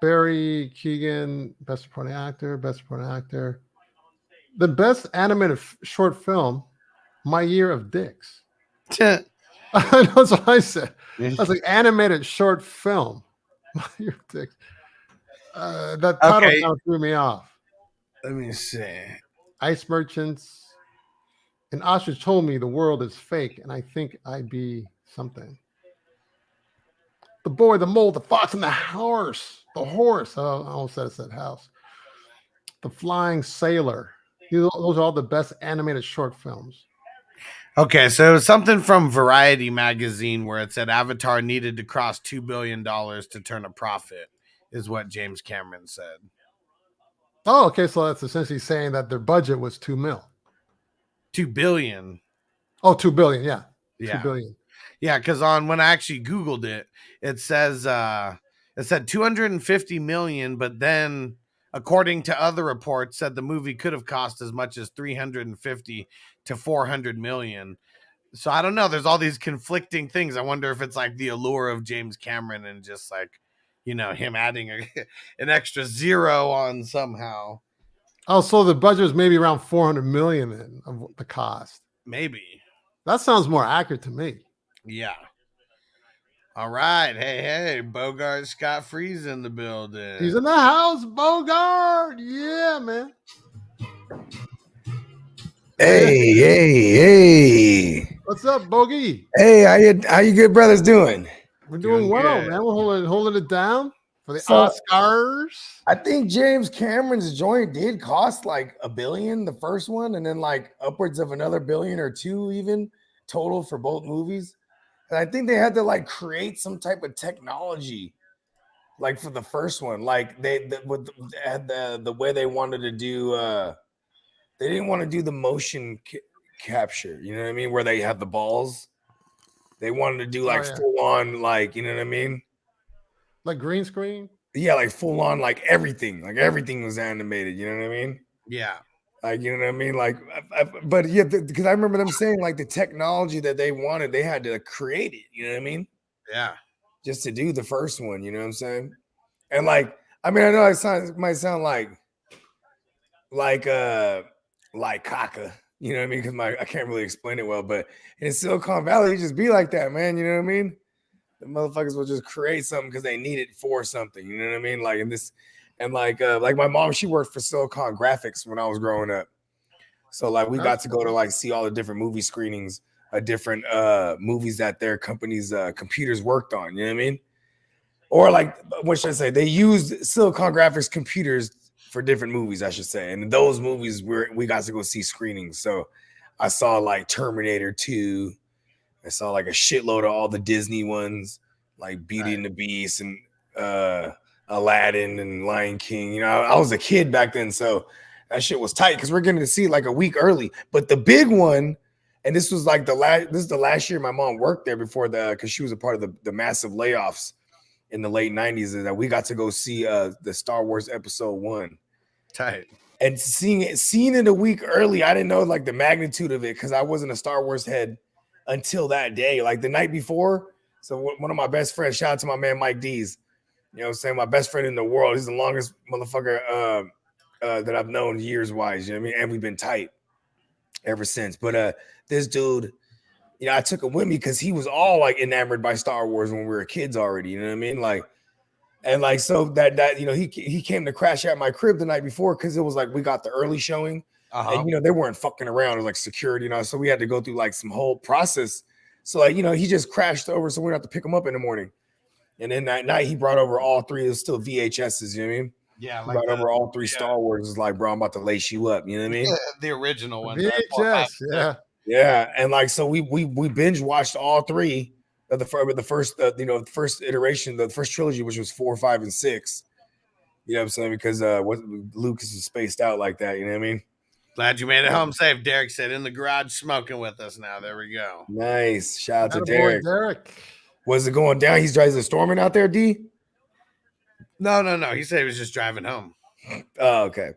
Speaker 2: Barry Keoghan, best supporting actor. The best animated short film, My Year of Dicks. That's what I said. I was like, animated short film, My Year of Dicks. That title kind of threw me off.
Speaker 1: Let me see.
Speaker 2: Ice Merchants. And Ostrich told me the world is fake, and I think I be something. The Boy, the Mole, the Fox, and the Horse. The Horse. Oh, I almost said house. The Flying Sailor. Those are all the best animated short films.
Speaker 1: Okay, so it was something from Variety magazine where it said Avatar needed to cross $2 billion to turn a profit, is what James Cameron said.
Speaker 2: Oh, okay. So that's essentially saying that their budget was $2 million.
Speaker 1: $2 billion.
Speaker 2: Oh, $2 billion. Yeah.
Speaker 1: Yeah.
Speaker 2: $2 billion.
Speaker 1: Yeah, because when I actually Googled it, it says it said 250 million, but then according to other reports, said the movie could have cost as much as 350 to 400 million. So I don't know. There's all these conflicting things. I wonder if it's like the allure of James Cameron and just like, him adding an extra zero on somehow.
Speaker 2: Oh, so the budget was maybe around 400 million then of the cost.
Speaker 1: Maybe.
Speaker 2: That sounds more accurate to me.
Speaker 1: Yeah. All right. Hey, Bogart Scott Free's in the building.
Speaker 2: He's in the house, Bogart. Yeah, man.
Speaker 4: Hey.
Speaker 2: What's up, Bogey?
Speaker 4: Hey, how you good brothers doing?
Speaker 2: We're doing well,
Speaker 1: good.
Speaker 2: man. We're holding it down for the Oscars.
Speaker 4: I think James Cameron's joint did cost like $1 billion, the first one, and then like upwards of another $1 billion or $2 billion even total for both movies. And I think they had to like create some type of technology, like for the first one, like the way they wanted to do. They didn't want to do the motion capture, you know what I mean, where they have the balls. They wanted to do like full on, like, you know what I mean,
Speaker 2: like green screen.
Speaker 4: Yeah, like full on, like everything was animated. You know what I mean?
Speaker 1: Yeah.
Speaker 4: Like, you know what I mean? Like, but yeah, because I remember them saying like the technology that they wanted, they had to create it. You know what I mean?
Speaker 1: Yeah.
Speaker 4: Just to do the first one. You know what I'm saying? And like, I mean, I know it might sound like caca. You know what I mean? Because I can't really explain it well, but in Silicon Valley, it just be like that, man. You know what I mean? The motherfuckers will just create something because they need it for something. You know what I mean? Like in this, and like my mom, she worked for Silicon Graphics when I was growing up. So like we got to go to like see all the different movie screenings of different movies that their company's computers worked on. You know what I mean? Or like, what should I say? They used Silicon Graphics computers for different movies, I should say. And those movies we got to go see screenings. So I saw like Terminator 2. I saw like a shitload of all the Disney ones, like Beauty and the Beast and Aladdin and Lion King. You know, I was a kid back then, so that shit was tight because we're getting to see it like a week early. But the big one, and this was like this is the last year my mom worked there before because she was a part of the massive layoffs in the late 90s, is that we got to go see the Star Wars Episode 1.
Speaker 1: Tight.
Speaker 4: And seeing it a week early, I didn't know like the magnitude of it because I wasn't a Star Wars head until that day, like the night before. So one of my best friends, shout out to my man Mike Dees, you know what I'm saying, my best friend in the world. He's the longest motherfucker that I've known years wise, you know what I mean? And we've been tight ever since. But this dude, you know, I took him with me because he was all like enamored by Star Wars when we were kids already, you know what I mean? Like, and like, so that you know, he came to crash at my crib the night before because it was like we got the early showing. And, you know, they weren't fucking around. It was like security, you know, so we had to go through like some whole process. So, like, you know, he just crashed over, so we don't have to pick him up in the morning. And then that night, he brought over all three. It was still VHSs, you know what I mean?
Speaker 1: Yeah,
Speaker 4: he brought over all three Star Wars. It's like, bro, I'm about to lace you up, you know what I mean?
Speaker 1: Yeah, the original one.
Speaker 2: VHS, yeah.
Speaker 4: Yeah, and like, so we binge watched all three of the first, you know, the first iteration, the first trilogy, which was 4, 5, and 6. You know what I'm saying? Because Lucas is spaced out like that, you know what I mean?
Speaker 1: Glad you made it home safe. Derek said in the garage smoking with us now. There we go.
Speaker 4: Nice. Shout out to
Speaker 2: Attaboy,
Speaker 4: Derek.
Speaker 2: Derek.
Speaker 4: Was it going down? He's driving storming out there, D?
Speaker 1: No. He said he was just driving home.
Speaker 4: Oh, okay.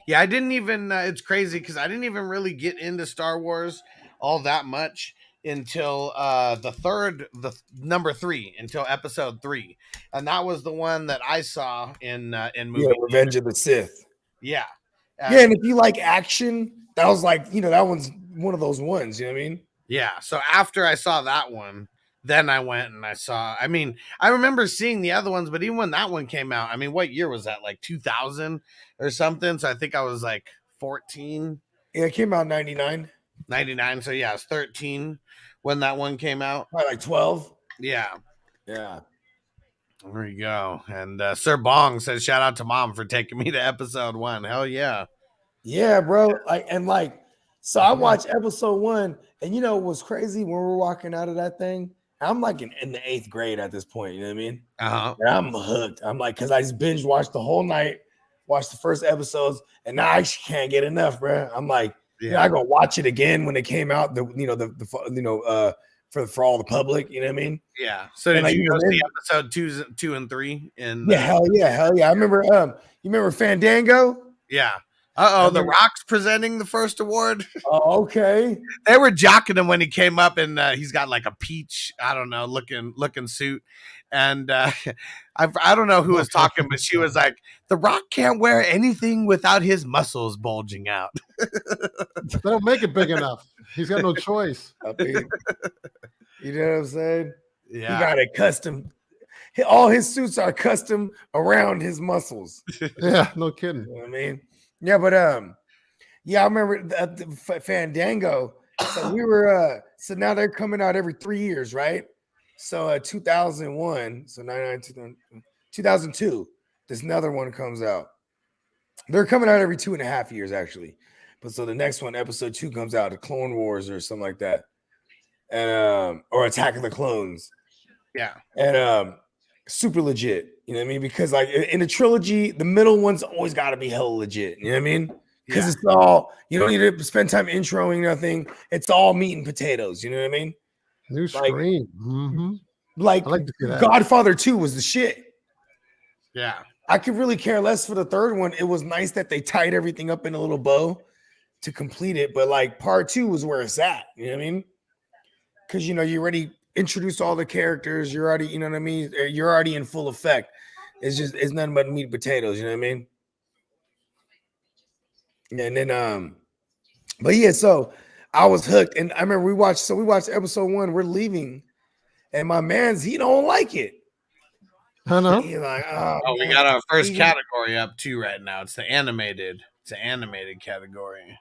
Speaker 1: Yeah, I didn't even, it's crazy because I didn't even really get into Star Wars all that much until the number 3, until episode 3. And that was the one that I saw in movie.
Speaker 4: Yeah, Revenge of the Sith.
Speaker 1: Yeah.
Speaker 4: Yeah, and if you like action, that was like, you know, that one's one of those ones, you know what I mean?
Speaker 1: Yeah. So after I saw that one, then I went and I mean, I remember seeing the other ones, but even when that one came out, I mean, what year was that? Like 2000 or something? So I think I was like 14.
Speaker 4: Yeah, it came out 99.
Speaker 1: 99. So yeah, I was 13 when that one came out.
Speaker 4: Probably like 12.
Speaker 1: Yeah.
Speaker 4: Yeah.
Speaker 1: There you go. And Sir Bong says, shout out to Mom for taking me to episode 1. Hell yeah.
Speaker 4: Yeah, bro. So I watched episode 1, and you know what was crazy when we were walking out of that thing? I'm like in the 8th grade at this point, you know what I mean? And I'm hooked. I'm like, because I just binge watched the whole night, watched the first episodes, and now I just can't get enough, bro. I'm like, you know, I go watch it again when it came out, for all the public, you know what I mean?
Speaker 1: Yeah. So did you go see episode 2 and 3?
Speaker 4: Hell yeah. I remember, you remember Fandango?
Speaker 1: Yeah. The Rock's presenting the first award.
Speaker 4: Oh, okay.
Speaker 1: They were jocking him when he came up, and he's got like a peach, I don't know, looking suit. And I don't know who was talking, but she was like, "The Rock can't wear anything without his muscles bulging out."
Speaker 2: They don't make it big enough. He's got no choice.
Speaker 4: You know what I'm saying?
Speaker 1: Yeah.
Speaker 4: He got a custom. All his suits are custom around his muscles.
Speaker 2: Yeah, no kidding.
Speaker 4: You know what I mean? Yeah, but yeah, I remember the Fandango. So we were so now they're coming out every 3 years, right? So 2001, so 99, 2002, this another one comes out. They're coming out every 2.5 years, actually. But so the next one, episode 2, comes out, the Clone Wars or something like that, and or Attack of the Clones.
Speaker 1: Yeah,
Speaker 4: and super legit. You know what I mean? Because like in a trilogy, the middle one's always got to be hell legit. You know what I mean? Because it's all, you don't need to spend time introing nothing. It's all meat and potatoes. You know what I mean?
Speaker 2: New screen.
Speaker 4: Like Godfather 2 was the shit.
Speaker 1: Yeah.
Speaker 4: I could really care less for the third one. It was nice that they tied everything up in a little bow to complete it. But like part 2 was where it's at. You know what I mean? Because, you know, you already introduced all the characters. You're already, you know what I mean? You're already in full effect. It's nothing but meat and potatoes. You know what I mean? And then, but yeah, so I was hooked. And I remember we watched episode 1. We're leaving. And my man's, he don't like it.
Speaker 2: I know.
Speaker 4: He's like,
Speaker 1: we got our first category up too right now. It's the animated. It's an animated category.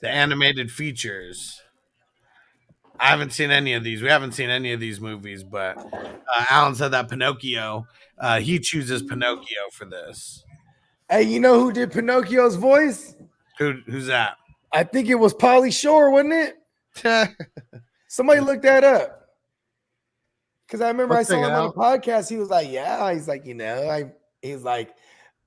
Speaker 1: The animated features. I haven't seen any of these. We haven't seen any of these movies, but Alan said that Pinocchio, he chooses Pinocchio for this.
Speaker 4: Hey, you know who did Pinocchio's voice?
Speaker 1: Who's that?
Speaker 4: I think it was Pauly Shore, wasn't it? Somebody look that up. Because I remember I saw him on a podcast. He was like, yeah. He's like, he's like,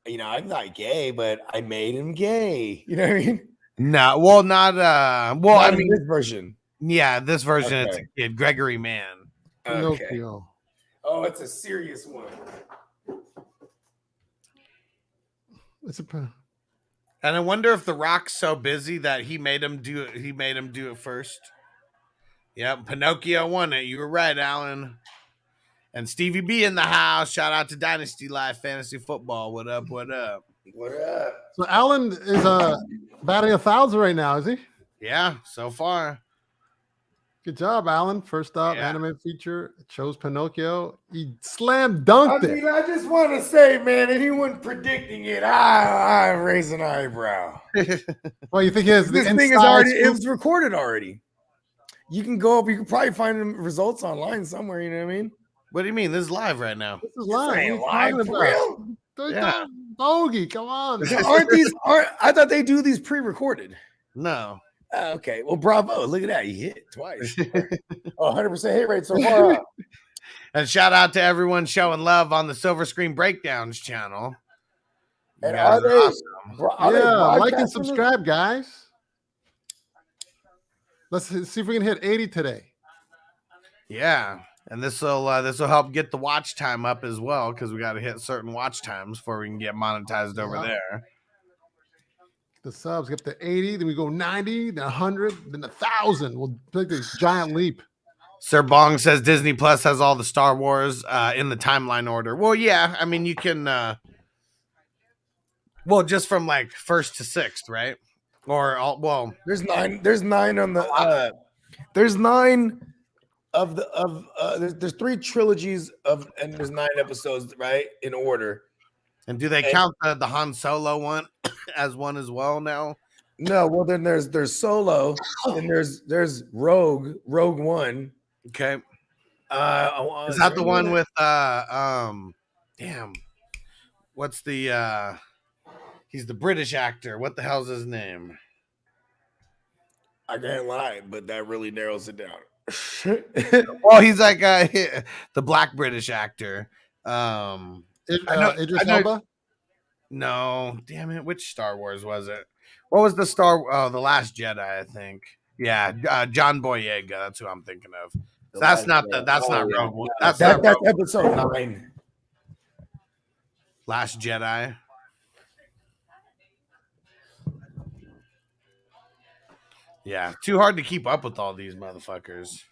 Speaker 4: I'm not gay, but I made him gay. You know what I mean?
Speaker 1: No, well, not
Speaker 4: I mean this version.
Speaker 1: Yeah, this version it's a kid, Gregory Mann.
Speaker 4: Okay. Oh, it's a serious one.
Speaker 1: And I wonder if The Rock's so busy that he made him do it. He made him do it first. Yep, Pinocchio won it. You were right, Alan. And Stevie B in the house. Shout out to Dynasty Life Fantasy Football. What up? What up?
Speaker 4: What up?
Speaker 2: So Alan is batting 1,000 right now, is he?
Speaker 1: Yeah, so far.
Speaker 2: Good job, Alan. First up, anime feature chose Pinocchio. He slam dunked it.
Speaker 4: I just want to say, man, anyone predicting it, I raise an eyebrow.
Speaker 2: Well, you think he has
Speaker 4: this thing is already? It was recorded already. You can go up. You can probably find the results online somewhere. You know what I mean?
Speaker 1: What do you mean? This is live right now.
Speaker 2: This is live.
Speaker 4: Live for real?
Speaker 2: Yeah. Bogey, come on.
Speaker 4: I thought they do these pre-recorded.
Speaker 1: No.
Speaker 4: Okay. Well, bravo. Look at that. You hit it twice. 100% hit rate so far.
Speaker 1: And shout out to everyone showing love on the Silver Screen Breakdowns channel.
Speaker 4: And are they
Speaker 2: awesome. Like and subscribe, guys. Let's see if we can hit 80 today.
Speaker 1: Yeah. And this will help get the watch time up as well, because we got to hit certain watch times before we can get monetized over there.
Speaker 2: The subs get to 80, then we go 90, then 100, then 1,000. We'll take this giant leap.
Speaker 1: Sir Bong says Disney Plus has all the Star Wars in the timeline order. Well, yeah, I mean you can. Just from like 1st to 6th, right? Or
Speaker 4: there's 9. There's 9 on the. There's 9. There's 3 trilogies and there's 9 episodes, right, in order.
Speaker 1: And do they count the Han Solo one as one as well now?
Speaker 4: No, well then there's Solo and there's Rogue One.
Speaker 1: Okay. Is that the one with what's the he's the British actor. What the hell's his name?
Speaker 4: I can't lie, but that really narrows it down.
Speaker 1: Well, he's like the black British actor.
Speaker 2: Idris Elba?
Speaker 1: No, damn it. Which Star Wars was it? What was the The Last Jedi, I think. Yeah, John Boyega. That's who I'm thinking of. That's not Rogue One. That's
Speaker 4: episode 9.
Speaker 1: Last Jedi. Yeah, too hard to keep up with all these motherfuckers.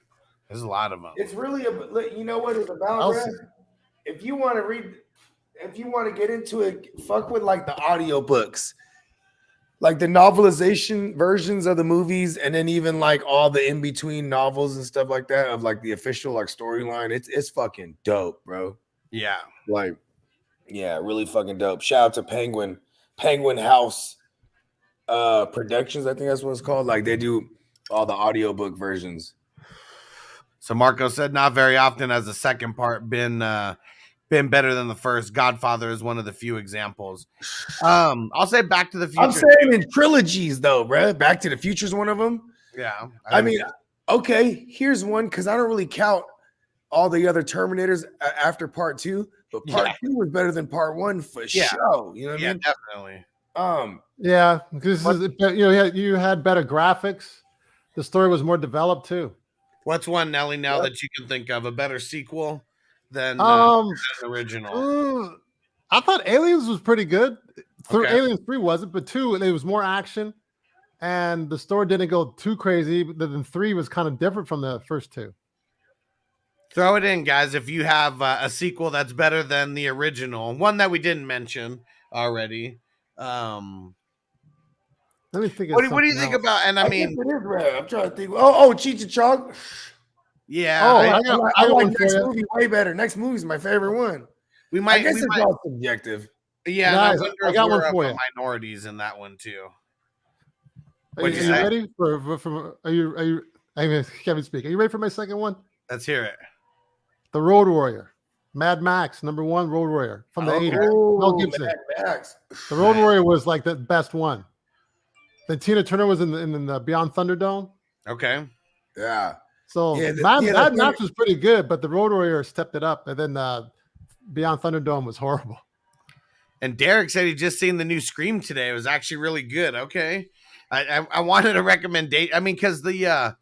Speaker 1: There's a lot of them.
Speaker 4: It's really you know what it's about, Brad? If you want to get into it, fuck with like the audiobooks. Like the novelization versions of the movies, and then even like all the in-between novels and stuff like that of like the official like storyline. It's fucking dope, bro.
Speaker 1: Yeah.
Speaker 4: Like, yeah, really fucking dope. Shout out to Penguin House Productions, I think that's what it's called. Like they do all the audiobook versions.
Speaker 1: So Marco said, not very often has the second part been better than the first. Godfather is one of the few examples. I'll say Back to the Future.
Speaker 4: I'm saying in trilogies though, bro. Back to the Future is one of them.
Speaker 1: Yeah.
Speaker 4: I mean, okay, here's one because I don't really count all the other Terminators after part 2, but part 2 was better than part 1 for sure. You know what I mean?
Speaker 1: Definitely.
Speaker 2: Yeah, because you had better graphics. The story was more developed too.
Speaker 1: What's one, Nelly, now that you can think of a better sequel than the original?
Speaker 2: I thought Aliens was pretty good.
Speaker 1: Okay.
Speaker 2: Aliens 3 wasn't, but 2, it was more action, and the story didn't go too crazy. But then 3 was kind of different from the first 2.
Speaker 1: Throw it in, guys, if you have a sequel that's better than the original. One that we didn't mention already.
Speaker 2: Let me think.
Speaker 1: What do you think about? And I mean,
Speaker 4: I'm trying to think. Cheech and Chong.
Speaker 1: Yeah.
Speaker 2: I
Speaker 4: like next movie way better. Next movie's my favorite one. I guess it's all subjective.
Speaker 1: Yeah,
Speaker 2: guys, I got one for you.
Speaker 1: Minorities in that one too.
Speaker 2: Are you ready for? Are you? I mean, Kevin speak. Are you ready for my second one?
Speaker 1: Let's hear it.
Speaker 2: The Road Warrior. Mad Max, #1 Road Warrior from the
Speaker 1: Okay.
Speaker 2: 80s. Mel
Speaker 4: Oh,
Speaker 2: Gibson.
Speaker 4: Mad Max.
Speaker 2: The Road Warrior was like the best one. Then Tina Turner was in the Beyond Thunderdome.
Speaker 1: Okay.
Speaker 4: Yeah.
Speaker 2: So
Speaker 4: Yeah,
Speaker 2: Mad Max was pretty good, but the Road Warrior stepped it up. And then Beyond Thunderdome was horrible.
Speaker 1: And Derek said he just seen the new Scream today. It was actually really good. Okay. I wanted a recommendation. I mean, because the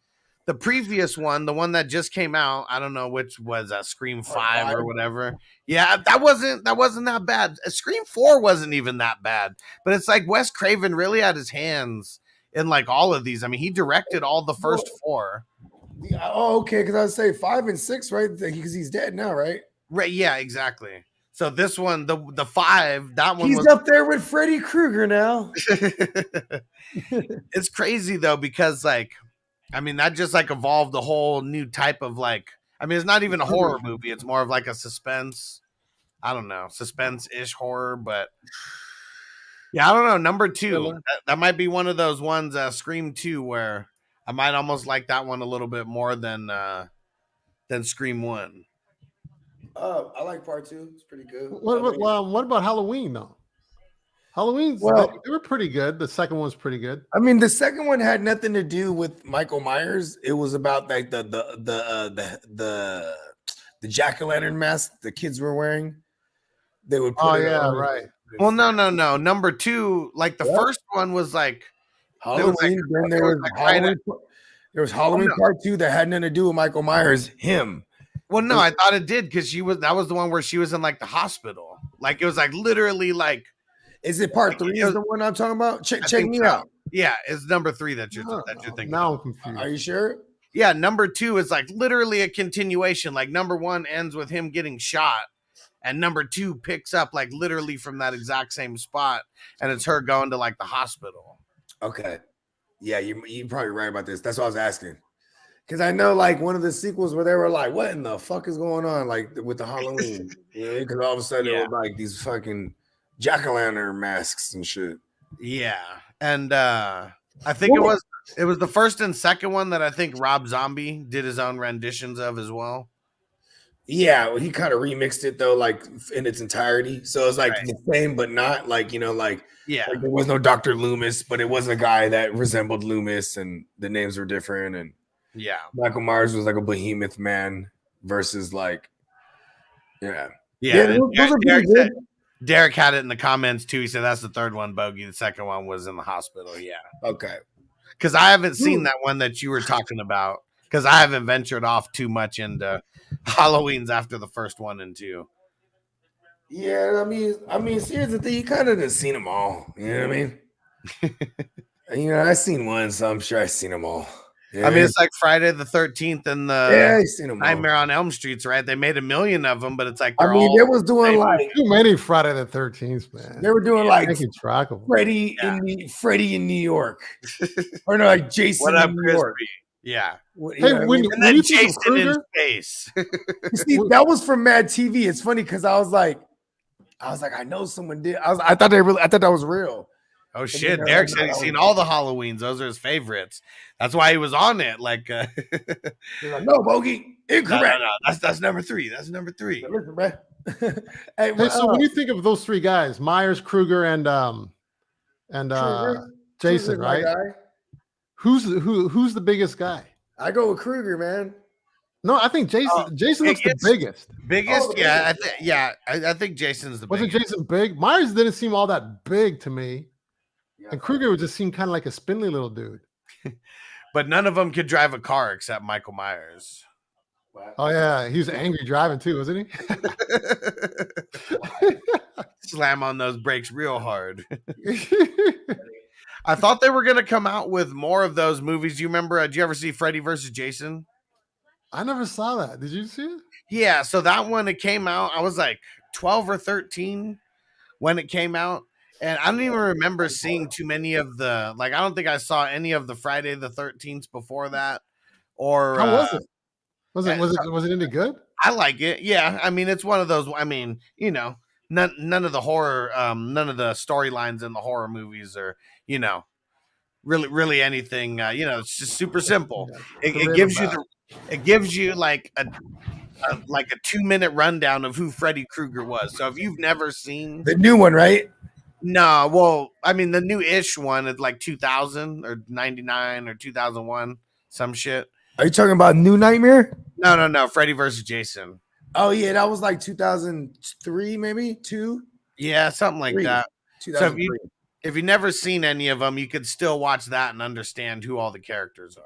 Speaker 1: previous one, the one that just came out, I don't know which was Scream 5 or whatever. Yeah, that wasn't that bad. Scream 4 wasn't even that bad. But it's like Wes Craven really had his hands in like all of these. I mean, he directed all the first 4.
Speaker 4: Oh, okay. Because I would say 5 and 6, right? Because he's dead now, right?
Speaker 1: Right. Yeah, exactly. So this one, the 5, that one
Speaker 4: He's
Speaker 1: was
Speaker 4: up there with Freddy Krueger now.
Speaker 1: It's crazy though, because like, I mean, that just like evolved a whole new type of like, I mean, it's not even a horror movie. It's more of like a suspense. I don't know, suspense-ish horror, but yeah, I don't know. Number 2, that might be one of those ones, Scream 2, where I might almost like that one a little bit more than Scream 1.
Speaker 4: I like part 2. It's pretty good.
Speaker 2: What about Halloween though? Halloween's they were pretty good. The second one's pretty good.
Speaker 4: I mean, the second one had nothing to do with Michael Myers. It was about like the jack-o'-lantern mask the kids were wearing. They would put it on.
Speaker 2: Right.
Speaker 1: Well, no. Number 2, like the first one was like
Speaker 4: Halloween. Then there was Halloween. There was Halloween part 2 that had nothing to do with Michael Myers. Him.
Speaker 1: Well, no, I thought it did because that was the one where she was in like the hospital. Like it was like literally like.
Speaker 4: Is it part 3? Is the one I'm talking about? Check me out.
Speaker 1: Yeah, it's number 3 that you're thinking.
Speaker 2: Now I'm confused.
Speaker 4: Are you sure?
Speaker 1: Yeah, number 2 is like literally a continuation. Like number 1 ends with him getting shot, and number 2 picks up like literally from that exact same spot, and it's her going to like the hospital.
Speaker 4: Okay. Yeah, you're probably right about this. That's what I was asking. Because I know like one of the sequels where they were like, what in the fuck is going on? Like with the Halloween. Because all of a sudden it was like these fucking jack-o'-lantern masks and shit.
Speaker 1: Yeah. And I think it was the first and second one that I think Rob Zombie did his own renditions of as well.
Speaker 4: Yeah, well, he kind of remixed it though, like in its entirety. So it's like the same, but not like, like there was no Dr. Loomis, but it was a guy that resembled Loomis and the names were different. And Michael Myers was like a behemoth man versus like,
Speaker 1: Derek had it in the comments too. He said that's the third one, Bogey. The second one was in the hospital. Yeah.
Speaker 4: Okay.
Speaker 1: Because I haven't seen that one that you were talking about. Because I haven't ventured off too much into Halloween's after the first 1 and 2.
Speaker 4: Yeah, I mean, here's the thing. You kind of have seen them all. You know what I mean? I've seen one, so I'm sure I've seen them all. Yeah.
Speaker 1: I mean, it's like Friday the 13th and the
Speaker 4: I've seen them
Speaker 1: Nightmare on Elm Streets, right? They made 1 million of them, but it's like
Speaker 4: they was doing like
Speaker 2: too many Friday the 13th, man.
Speaker 4: They were doing like
Speaker 2: track of them.
Speaker 4: Freddy in New York, or no, like Jason in New York.
Speaker 1: Yeah.
Speaker 2: Hey, when you
Speaker 1: Jason in space.
Speaker 4: See, that was from Mad TV. It's funny because I was like, I know someone did. I thought that was real.
Speaker 1: Oh shit! Derek said he's seen all the Halloweens. Those are his favorites. That's why he was on it. Like,
Speaker 4: no, Bogey, incorrect.
Speaker 1: No. That's number 3. That's number 3.
Speaker 4: Listen, man.
Speaker 2: So when you think of those 3 guys, Myers, Krueger, and Jason, right? Who's the biggest guy?
Speaker 4: I go with Krueger, man.
Speaker 2: No, I think Jason. Jason looks the biggest.
Speaker 1: Biggest, I think Jason's the biggest.
Speaker 2: Wasn't Jason big? Myers didn't seem all that big to me, and Krueger would just seem kind of like a spindly little dude.
Speaker 1: But none of them could drive a car except Michael Myers.
Speaker 2: Oh yeah, he was angry driving too, wasn't
Speaker 1: he? Slam on those brakes real hard. I thought they were going to come out with more of those movies. You remember, did you ever see Freddy versus Jason?
Speaker 2: I never saw that. Did you see it?
Speaker 1: Yeah, so that one, it came out, I was like 12 or 13 when it came out. And I don't even remember seeing too many of I don't think I saw any of the Friday the 13th before that. Or
Speaker 2: how was it? Was it any good?
Speaker 1: I like it. Yeah. I mean, it's one of those, I mean, none of the horror, none of the storylines in the horror movies are, really anything, it's just super simple. It gives you like like a 2-minute rundown of who Freddy Krueger was. So if you've never seen
Speaker 4: The new one, right?
Speaker 1: no, well, I mean the new-ish one is like 2000 or 99 or 2001, some shit.
Speaker 4: Are you talking about New Nightmare?
Speaker 1: No, Freddy versus Jason.
Speaker 4: Oh yeah, that was like 2003, maybe 2.
Speaker 1: Yeah, something like
Speaker 4: Three.
Speaker 1: that. So
Speaker 4: 2003.
Speaker 1: if you've never seen any of them, you could still watch that and understand who all the characters are.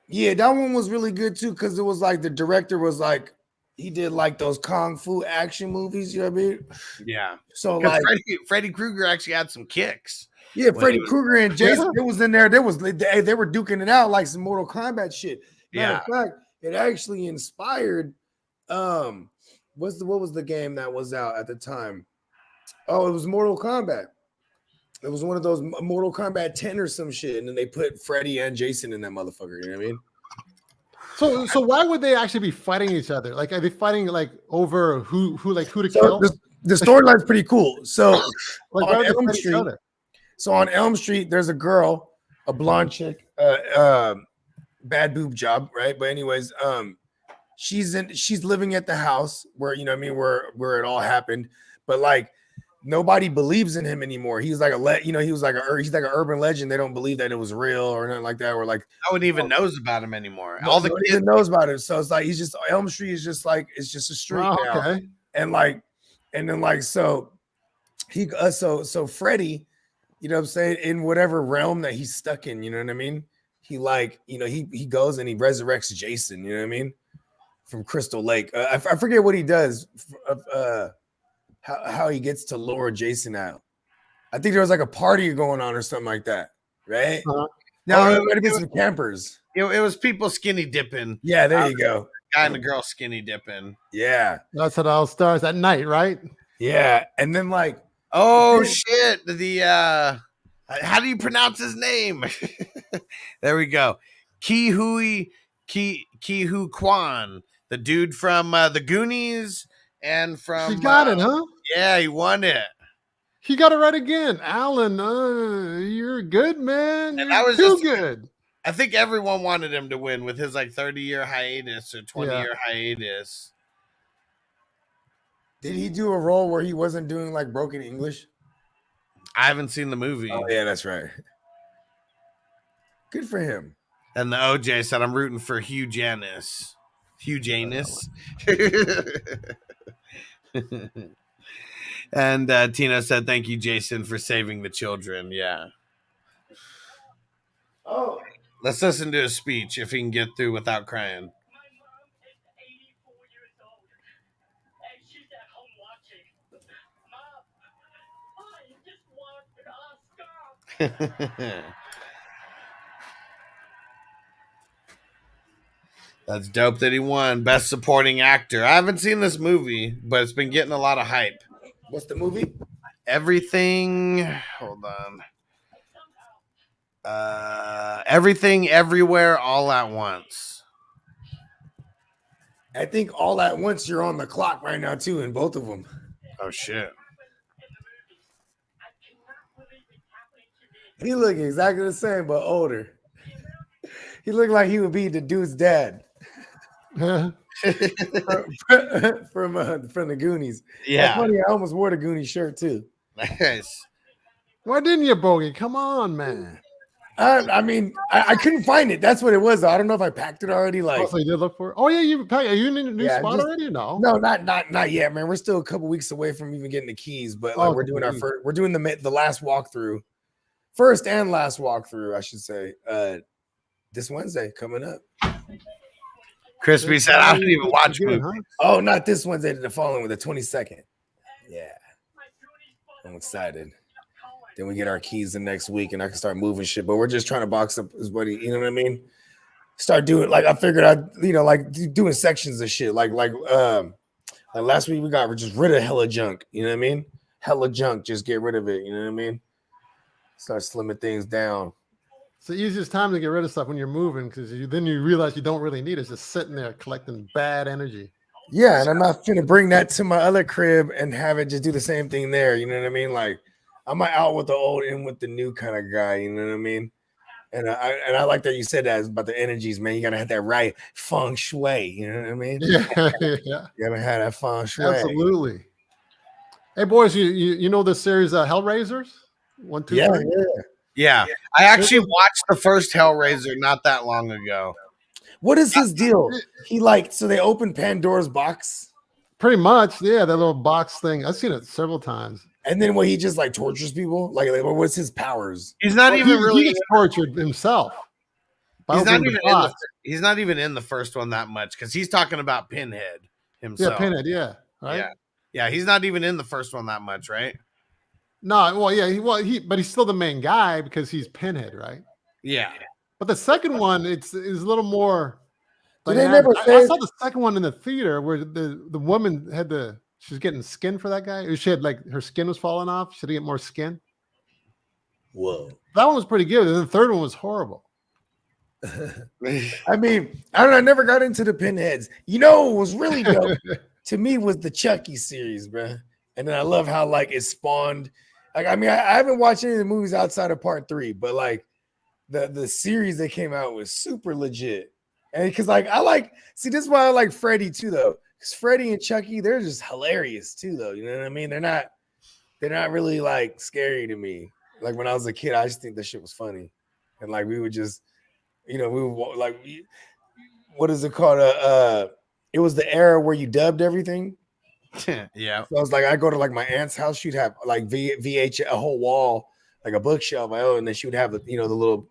Speaker 4: Yeah, that one was really good too because it was like the director was like he did like those kung fu action movies. You know what I mean?
Speaker 1: Yeah.
Speaker 4: So
Speaker 1: 'Cause
Speaker 4: like,
Speaker 1: Freddy Krueger actually had some kicks.
Speaker 4: yeah,
Speaker 1: when
Speaker 4: Freddy
Speaker 1: he was-
Speaker 4: Krueger and Jason, it was in there. They were duking it out like some Mortal Kombat shit. Matter of fact, it actually inspired. What was the game that was out at the time? Oh, it was Mortal Kombat. It was one of those Mortal Kombat 10 or some shit, and then they put Freddy and Jason in that motherfucker. You know what I mean?
Speaker 2: So why would they actually be fighting each other? Like, are they fighting like over who to
Speaker 4: So
Speaker 2: kill?
Speaker 4: the storyline's pretty cool. So
Speaker 2: Like, why
Speaker 4: on
Speaker 2: would they
Speaker 4: Elm
Speaker 2: fight each
Speaker 4: Street,
Speaker 2: other?
Speaker 4: on Elm Street, there's a girl, a blonde chick, bad boob job, right? But anyways, she's living at the house where you know what I mean where it all happened, but like nobody believes in him anymore. He's like he's like an urban legend. They don't believe that it was real or nothing like that. Or like
Speaker 1: no one even knows about him anymore.
Speaker 4: all the kids knows about it. So it's like he's just Elm Street is just like it's just a street
Speaker 2: Oh,
Speaker 4: now.
Speaker 2: okay.
Speaker 4: And then like so he so Freddy, you know what I'm saying, in whatever realm that he's stuck in, you know what I mean? He like, you know, he goes and he resurrects Jason, you know what I mean? From Crystal Lake. I forget what he does, how he gets to lure Jason out. I think there was like a party going on or something like that, right?
Speaker 1: No,
Speaker 4: it might have been some campers.
Speaker 1: It was people skinny dipping.
Speaker 4: Yeah, there you go.
Speaker 1: Guy and the girl skinny dipping.
Speaker 4: Yeah.
Speaker 2: That's how it all starts at night, right?
Speaker 4: Yeah. And then like,
Speaker 1: oh shit. The how do you pronounce his name? There we go. Ki Hu Kwan, the dude from the Goonies and from
Speaker 2: He got it, huh?
Speaker 1: Yeah, he won it.
Speaker 2: He got it right again. Alan, you're good, man.
Speaker 1: And
Speaker 2: You're
Speaker 1: that was
Speaker 2: too
Speaker 1: just-
Speaker 2: good.
Speaker 1: I think everyone wanted him to win with his like 30-year hiatus or 20-year hiatus.
Speaker 4: did he do a role where he wasn't doing like broken English?
Speaker 1: I haven't seen the movie.
Speaker 4: Oh yeah, that's right. Good for him.
Speaker 1: And the OJ said, I'm rooting for Hugh Janus. Hugh Janus. And Tina said, thank you, Jason, for saving the children. Yeah.
Speaker 4: Oh,
Speaker 1: Let's listen to his speech if he can get through without crying. That's dope that he won Best Supporting Actor. I haven't seen this movie, but it's been getting a lot of hype.
Speaker 4: what's the movie?
Speaker 1: Everything. Hold on. Everything, Everywhere, All at Once.
Speaker 4: I think all at once you're on the clock right now too in both of them.
Speaker 1: Oh shit.
Speaker 4: He look exactly the same but older. He looked like he would be the dude's dad from the Goonies. That's
Speaker 1: Yeah.
Speaker 4: funny. I almost wore the Goonies shirt too.
Speaker 1: Nice.
Speaker 2: Why didn't you, Bogey? Come on, man.
Speaker 4: I mean, I couldn't find it. That's what it was. Though. I don't know if I packed it already. Like,
Speaker 2: Also, you did look for it. Oh yeah, are you in a new
Speaker 4: Yeah,
Speaker 2: spot
Speaker 4: just-
Speaker 2: already? No.
Speaker 4: no, not yet, man. We're still a couple weeks away from even getting the keys, but like
Speaker 2: Oh,
Speaker 4: we're doing our
Speaker 2: geez.
Speaker 4: first. We're doing the last walkthrough, first and last walkthrough, I should say. This Wednesday coming up.
Speaker 1: Crispy said, I don't even watch
Speaker 2: Good,
Speaker 1: movies.
Speaker 2: huh?
Speaker 4: Oh, not this Wednesday. The following with the 22nd. Yeah, I'm excited. Then we get our keys the next week, and I can start moving shit. But we're just trying to box up his buddy. You know what I mean? Start doing like I figured like doing sections of shit. Like last week we're just rid of hella junk. You know what I mean? Hella junk. Just get rid of it. You know what I mean? Start slimming things down.
Speaker 2: It's the easiest time to get rid of stuff when you're moving because then you realize you don't really need it. It's just sitting there collecting bad energy.
Speaker 4: Yeah, and I'm not gonna bring that to my other crib and have it just do the same thing there. You know what I mean? Like I'm out with the old in with the new kind of guy. You know what I mean? And I like that you said that about the energies, man. You gotta have that right feng shui. You know what I mean?
Speaker 2: Yeah, yeah,
Speaker 4: You gotta have that feng shui.
Speaker 2: absolutely. Hey, boys, you know the series Hellraisers? 1, 2, 3?
Speaker 1: Yeah. I actually watched the first Hellraiser not that long ago.
Speaker 4: What is his deal? He so they open Pandora's box.
Speaker 2: Pretty much, yeah, that little box thing. I've seen it several times.
Speaker 4: And then he just like tortures people? Like what's his powers?
Speaker 1: He's not even really.
Speaker 2: He gets tortured himself.
Speaker 1: He's not even in the first one that much because he's talking about Pinhead himself.
Speaker 2: Yeah, Pinhead. Yeah, right.
Speaker 1: Yeah. He's not even in the first one that much, right?
Speaker 2: No, well, yeah, but he's still the main guy because he's Pinhead, right?
Speaker 1: Yeah.
Speaker 2: But the second one, is a little more.
Speaker 4: I
Speaker 2: saw the second one in the theater where the woman she was getting skin for that guy. Or she had her skin was falling off. Should he get more skin?
Speaker 4: Whoa.
Speaker 2: That one was pretty good. And the third one was horrible.
Speaker 4: I mean, I don't know. I never got into the Pinheads. You know, what was really dope to me was the Chucky series, bro. And then I love how it spawned. Like, I mean, I haven't watched any of the movies outside of part 3, but the series that came out was super legit. And because this is why I like Freddy too, though. Because Freddy and Chucky, they're just hilarious too, though. You know what I mean? They're not really scary to me. Like when I was a kid, I just think that shit was funny. And we would just, what is it called? It was the era where you dubbed everything.
Speaker 1: Yeah.
Speaker 4: So I was I go to my aunt's house. She'd have VH, a whole wall, a bookshelf. And then she would have the little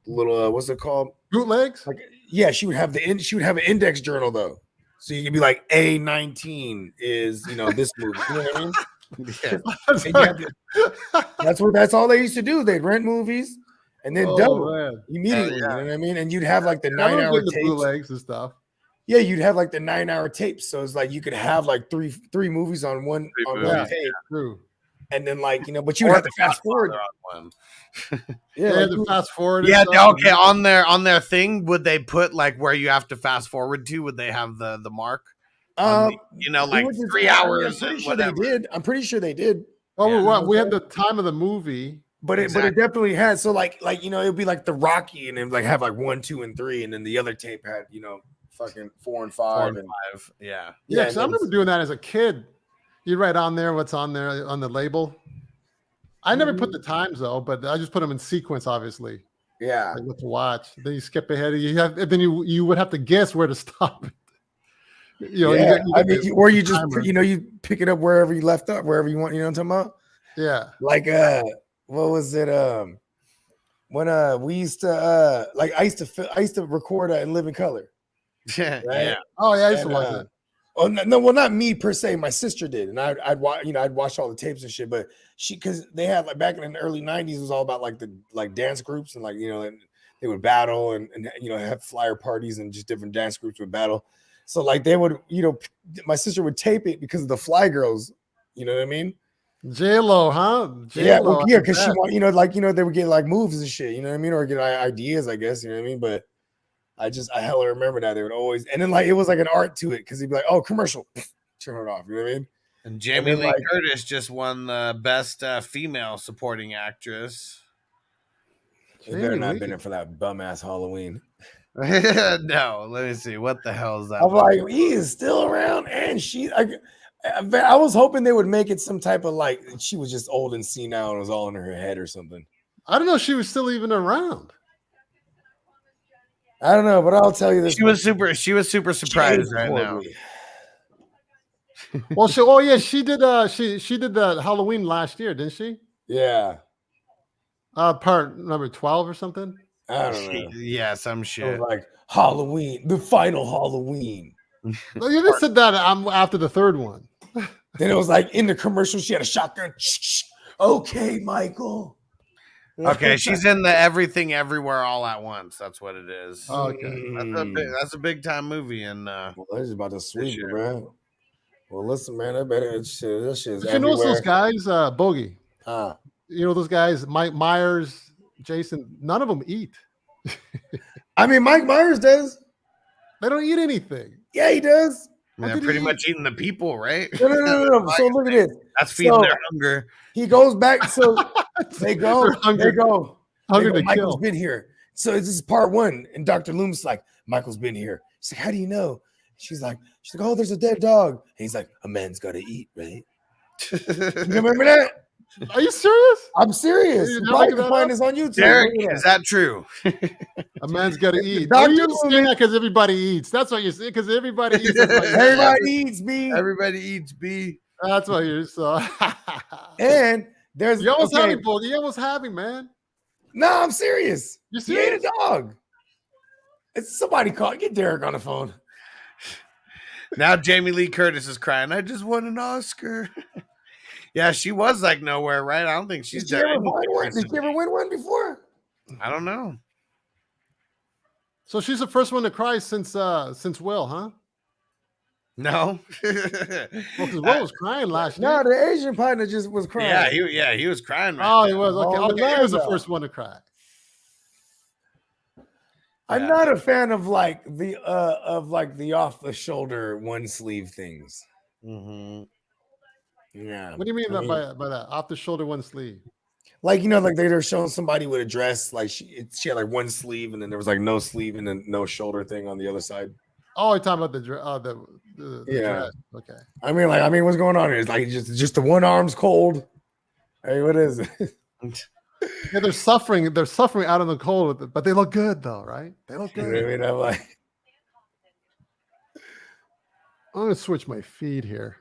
Speaker 4: what's it called?
Speaker 2: Bootlegs.
Speaker 4: Yeah, she would have an index journal though, so you could be A19 is this movie. You know what I mean? Yeah. That's all they used to do. They'd rent movies and then dub immediately. You know what I mean? And you'd have the 9-hour tapes.
Speaker 2: Bootlegs and stuff.
Speaker 4: Yeah, you'd have the 9-hour tapes. So it's you could have three movies on one tape.
Speaker 2: True.
Speaker 4: And then but you would have to fast forward.
Speaker 2: Yeah, they had to fast forward.
Speaker 1: Yeah, okay. On their thing, would they put where you have to fast forward to? Would they have the mark? 3 hours.
Speaker 4: I'm pretty sure they did.
Speaker 2: Oh, we had the time of the movie.
Speaker 4: But it definitely had. So it'd be the Rocky, and then have 1, 2, and 3, and then the other tape had fucking 4 and 5 and
Speaker 1: 5. Yeah.
Speaker 2: Yeah, because I remember doing that as a kid. You write on there what's on there on the label. I never put the times though, but I just put them in sequence, obviously.
Speaker 4: Yeah.
Speaker 2: What to watch. Then you skip ahead. You would have to guess where to stop it.
Speaker 4: You pick it up wherever you left up, wherever you want. You know what I'm talking about?
Speaker 2: Yeah.
Speaker 4: What was it? When we used to I used to record in living color.
Speaker 1: Yeah.
Speaker 4: Right?
Speaker 1: Yeah.
Speaker 2: Oh yeah, I used to watch it.
Speaker 4: Oh no, well, not me per se. My sister did, and I'd watch all the tapes and shit. But because they had back in the early '90s, it was all about the dance groups and and they would battle and have flyer parties and just different dance groups would battle. So they would my sister would tape it because of the Fly Girls. You know what I mean?
Speaker 2: J-Lo, huh?
Speaker 4: J-Lo, yeah, because she want they would get moves and shit. You know what I mean? Or get ideas, I guess. You know what I mean? But I hella remember that they would always, and then it was an art to it because he'd be oh, commercial, turn it off. You know what I mean?
Speaker 1: And Jamie Lee Curtis just won the best female supporting actress.
Speaker 4: It better not have been there for that bum ass Halloween.
Speaker 1: No, let me see. What the hell is that?
Speaker 4: I'm he is still around, and she. I was hoping they would make it some type of she was just old and senile and it was all in her head or something.
Speaker 2: I don't know if she was still even around.
Speaker 4: I don't know, but I'll tell you this.
Speaker 1: She was super surprised right now.
Speaker 2: Well, she did the Halloween last year, didn't she?
Speaker 4: Yeah.
Speaker 2: Part number 12 or something.
Speaker 4: I don't know.
Speaker 1: Yeah, some shit.
Speaker 4: Halloween, the final Halloween.
Speaker 2: No, you just said that after the third one.
Speaker 4: Then it was in the commercial, she had a shotgun. Okay, Michael.
Speaker 1: Okay, she's in the Everything Everywhere All at Once. That's what it is.
Speaker 2: Oh, okay.
Speaker 1: That's a big time movie, and
Speaker 4: well, that's about to sweep it, bro. Well, listen, man, this shit is
Speaker 2: everywhere. You know those guys, Bogey.
Speaker 4: You
Speaker 2: know those guys, Mike Myers, Jason. None of them eat.
Speaker 4: I mean, Mike Myers does.
Speaker 2: They don't eat anything.
Speaker 4: Yeah, he does.
Speaker 1: They're pretty much eating the people, right?
Speaker 4: No. So look at this.
Speaker 1: That's feeding their hunger.
Speaker 4: He goes back. So they go.
Speaker 2: Hungry to
Speaker 4: Michael's
Speaker 2: kill.
Speaker 4: been here. So this is part one. And Dr. Loomis like, Michael's been here. She's like, how do you know? She's like, oh, there's a dead dog. And he's like, a man's got to eat, right? You remember that?
Speaker 2: Are you serious?
Speaker 4: I'm serious. You can find this on YouTube.
Speaker 1: Derek, is that true?
Speaker 2: A man's got to eat.
Speaker 4: Dr.
Speaker 2: You're just saying that because everybody eats. That's what you're saying. Because everybody eats.
Speaker 4: Everybody eats, B.
Speaker 1: Everybody eats, B.
Speaker 2: That's what you're so.
Speaker 4: And there's
Speaker 2: you almost having, Bull. You almost having, man.
Speaker 4: No, I'm serious.
Speaker 2: You
Speaker 4: He ate a dog. It's somebody called. Get Derek on the phone.
Speaker 1: Now Jamie Lee Curtis is crying. I just won an Oscar. Yeah, she was like nowhere, right? I don't think she's there.
Speaker 4: Did she ever win one before?
Speaker 1: I don't know.
Speaker 2: So she's the first one to cry since Will, huh?
Speaker 1: No.
Speaker 2: Well, because Will was crying last year.
Speaker 4: No, the Asian partner just was crying.
Speaker 1: He was crying.
Speaker 2: Oh, he was. Okay, he was the first one to cry.
Speaker 4: I'm not a fan of like the off the shoulder one sleeve things.
Speaker 1: Mm-hmm.
Speaker 4: Yeah.
Speaker 2: What do you mean by that? Off the shoulder one sleeve?
Speaker 4: Like, you know, like they were showing somebody with a dress, like she had like one sleeve and then there was like no sleeve and then no shoulder thing on the other side.
Speaker 2: Oh, you're talking about the dress. Okay.
Speaker 4: I mean, what's going on here? It's like just the one arm's cold. Hey, what is it?
Speaker 2: Yeah, they're suffering. They're suffering out in the cold, but they look good though, right? They look good.
Speaker 4: I mean, I'm
Speaker 2: gonna switch my feed here.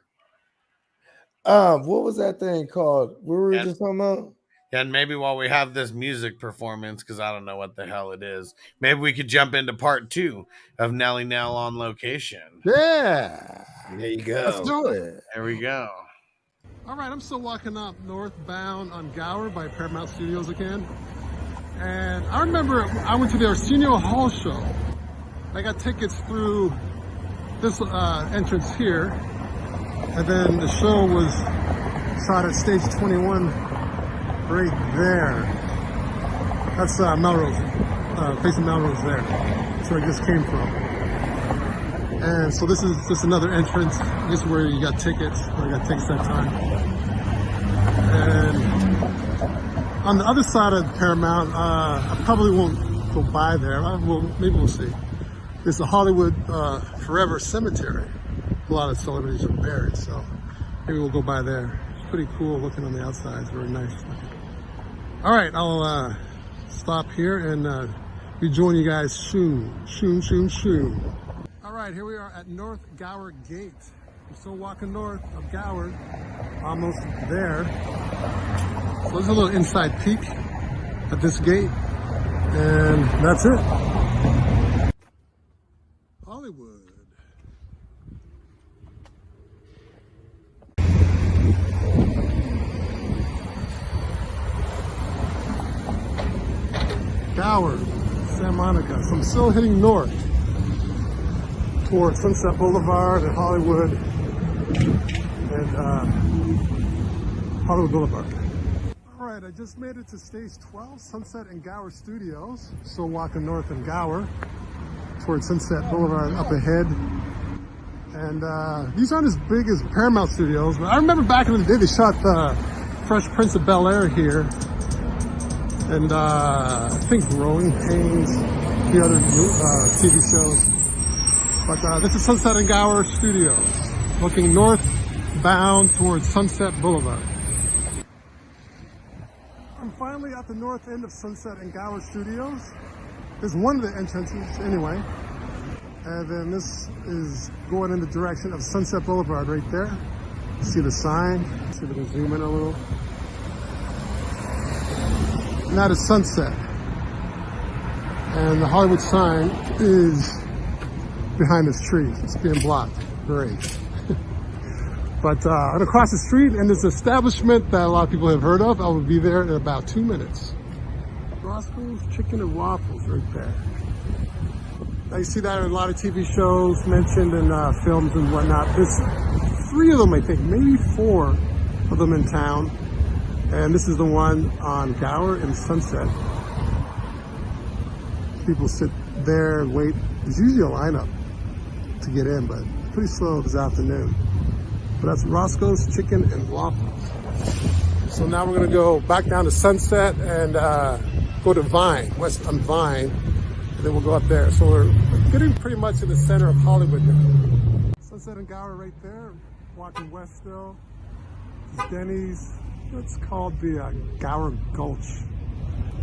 Speaker 4: What was that thing called? What were we just talking about?
Speaker 1: And maybe while we have this music performance, because I don't know what the hell it is, maybe we could jump into part 2 of Nelly Nell on location.
Speaker 2: Yeah.
Speaker 4: There you go.
Speaker 2: Let's do it.
Speaker 1: There we go.
Speaker 3: All right, I'm still walking up northbound on Gower by Paramount Studios again. And I remember I went to the Arsenio Hall show. I got tickets through this entrance here. And then the show was shot at stage 21 right there. That's Melrose, facing Melrose there. That's where I just came from. And so this is just another entrance. This is where you got tickets. I got tickets that time. And on the other side of Paramount, I probably won't go by there. Maybe we'll see. It's the Hollywood Forever Cemetery. A lot of celebrities are buried, so maybe we'll go by there. It's pretty cool looking on the outside. It's very nice looking. All right, I'll stop here and rejoin you guys soon. All right, here we are at North Gower Gate. We're still walking north of Gower, almost there. So there's a little inside peek at this gate, and that's it. Hollywood. Gower, Santa Monica. So I'm still heading north towards Sunset Boulevard and Hollywood Boulevard. All right, I just made it to stage 12, Sunset and Gower Studios. Still walking north in Gower towards Sunset Boulevard up ahead. And these aren't as big as Paramount Studios, but I remember back in the day they shot the Fresh Prince of Bel-Air here. And I think Growing Pains, a few other TV shows. But this is Sunset and Gower Studios, looking northbound towards Sunset Boulevard. I'm finally at the north end of Sunset and Gower Studios. This is one of the entrances anyway. And then this is going in the direction of Sunset Boulevard right there. See the sign? See if we can zoom in a little. And that is Sunset. And the Hollywood sign is behind this tree. It's being blocked. Great. But across the street, and this establishment that a lot of people have heard of, I will be there in about 2 minutes. Roscoe's Chicken and Waffles right there. Now you see that in a lot of TV shows mentioned in films and whatnot. There's 3 of them, I think, maybe 4 of them in town. And this is the one on Gower and Sunset. People sit there and wait. There's usually a lineup to get in, but pretty slow this afternoon. But that's Roscoe's Chicken and Waffles. So now we're gonna go back down to Sunset and go to Vine, west on Vine, and then we'll go up there. So we're getting pretty much in the center of Hollywood now. Sunset and Gower right there, walking west still. This is Denny's. It's called the Gower Gulch.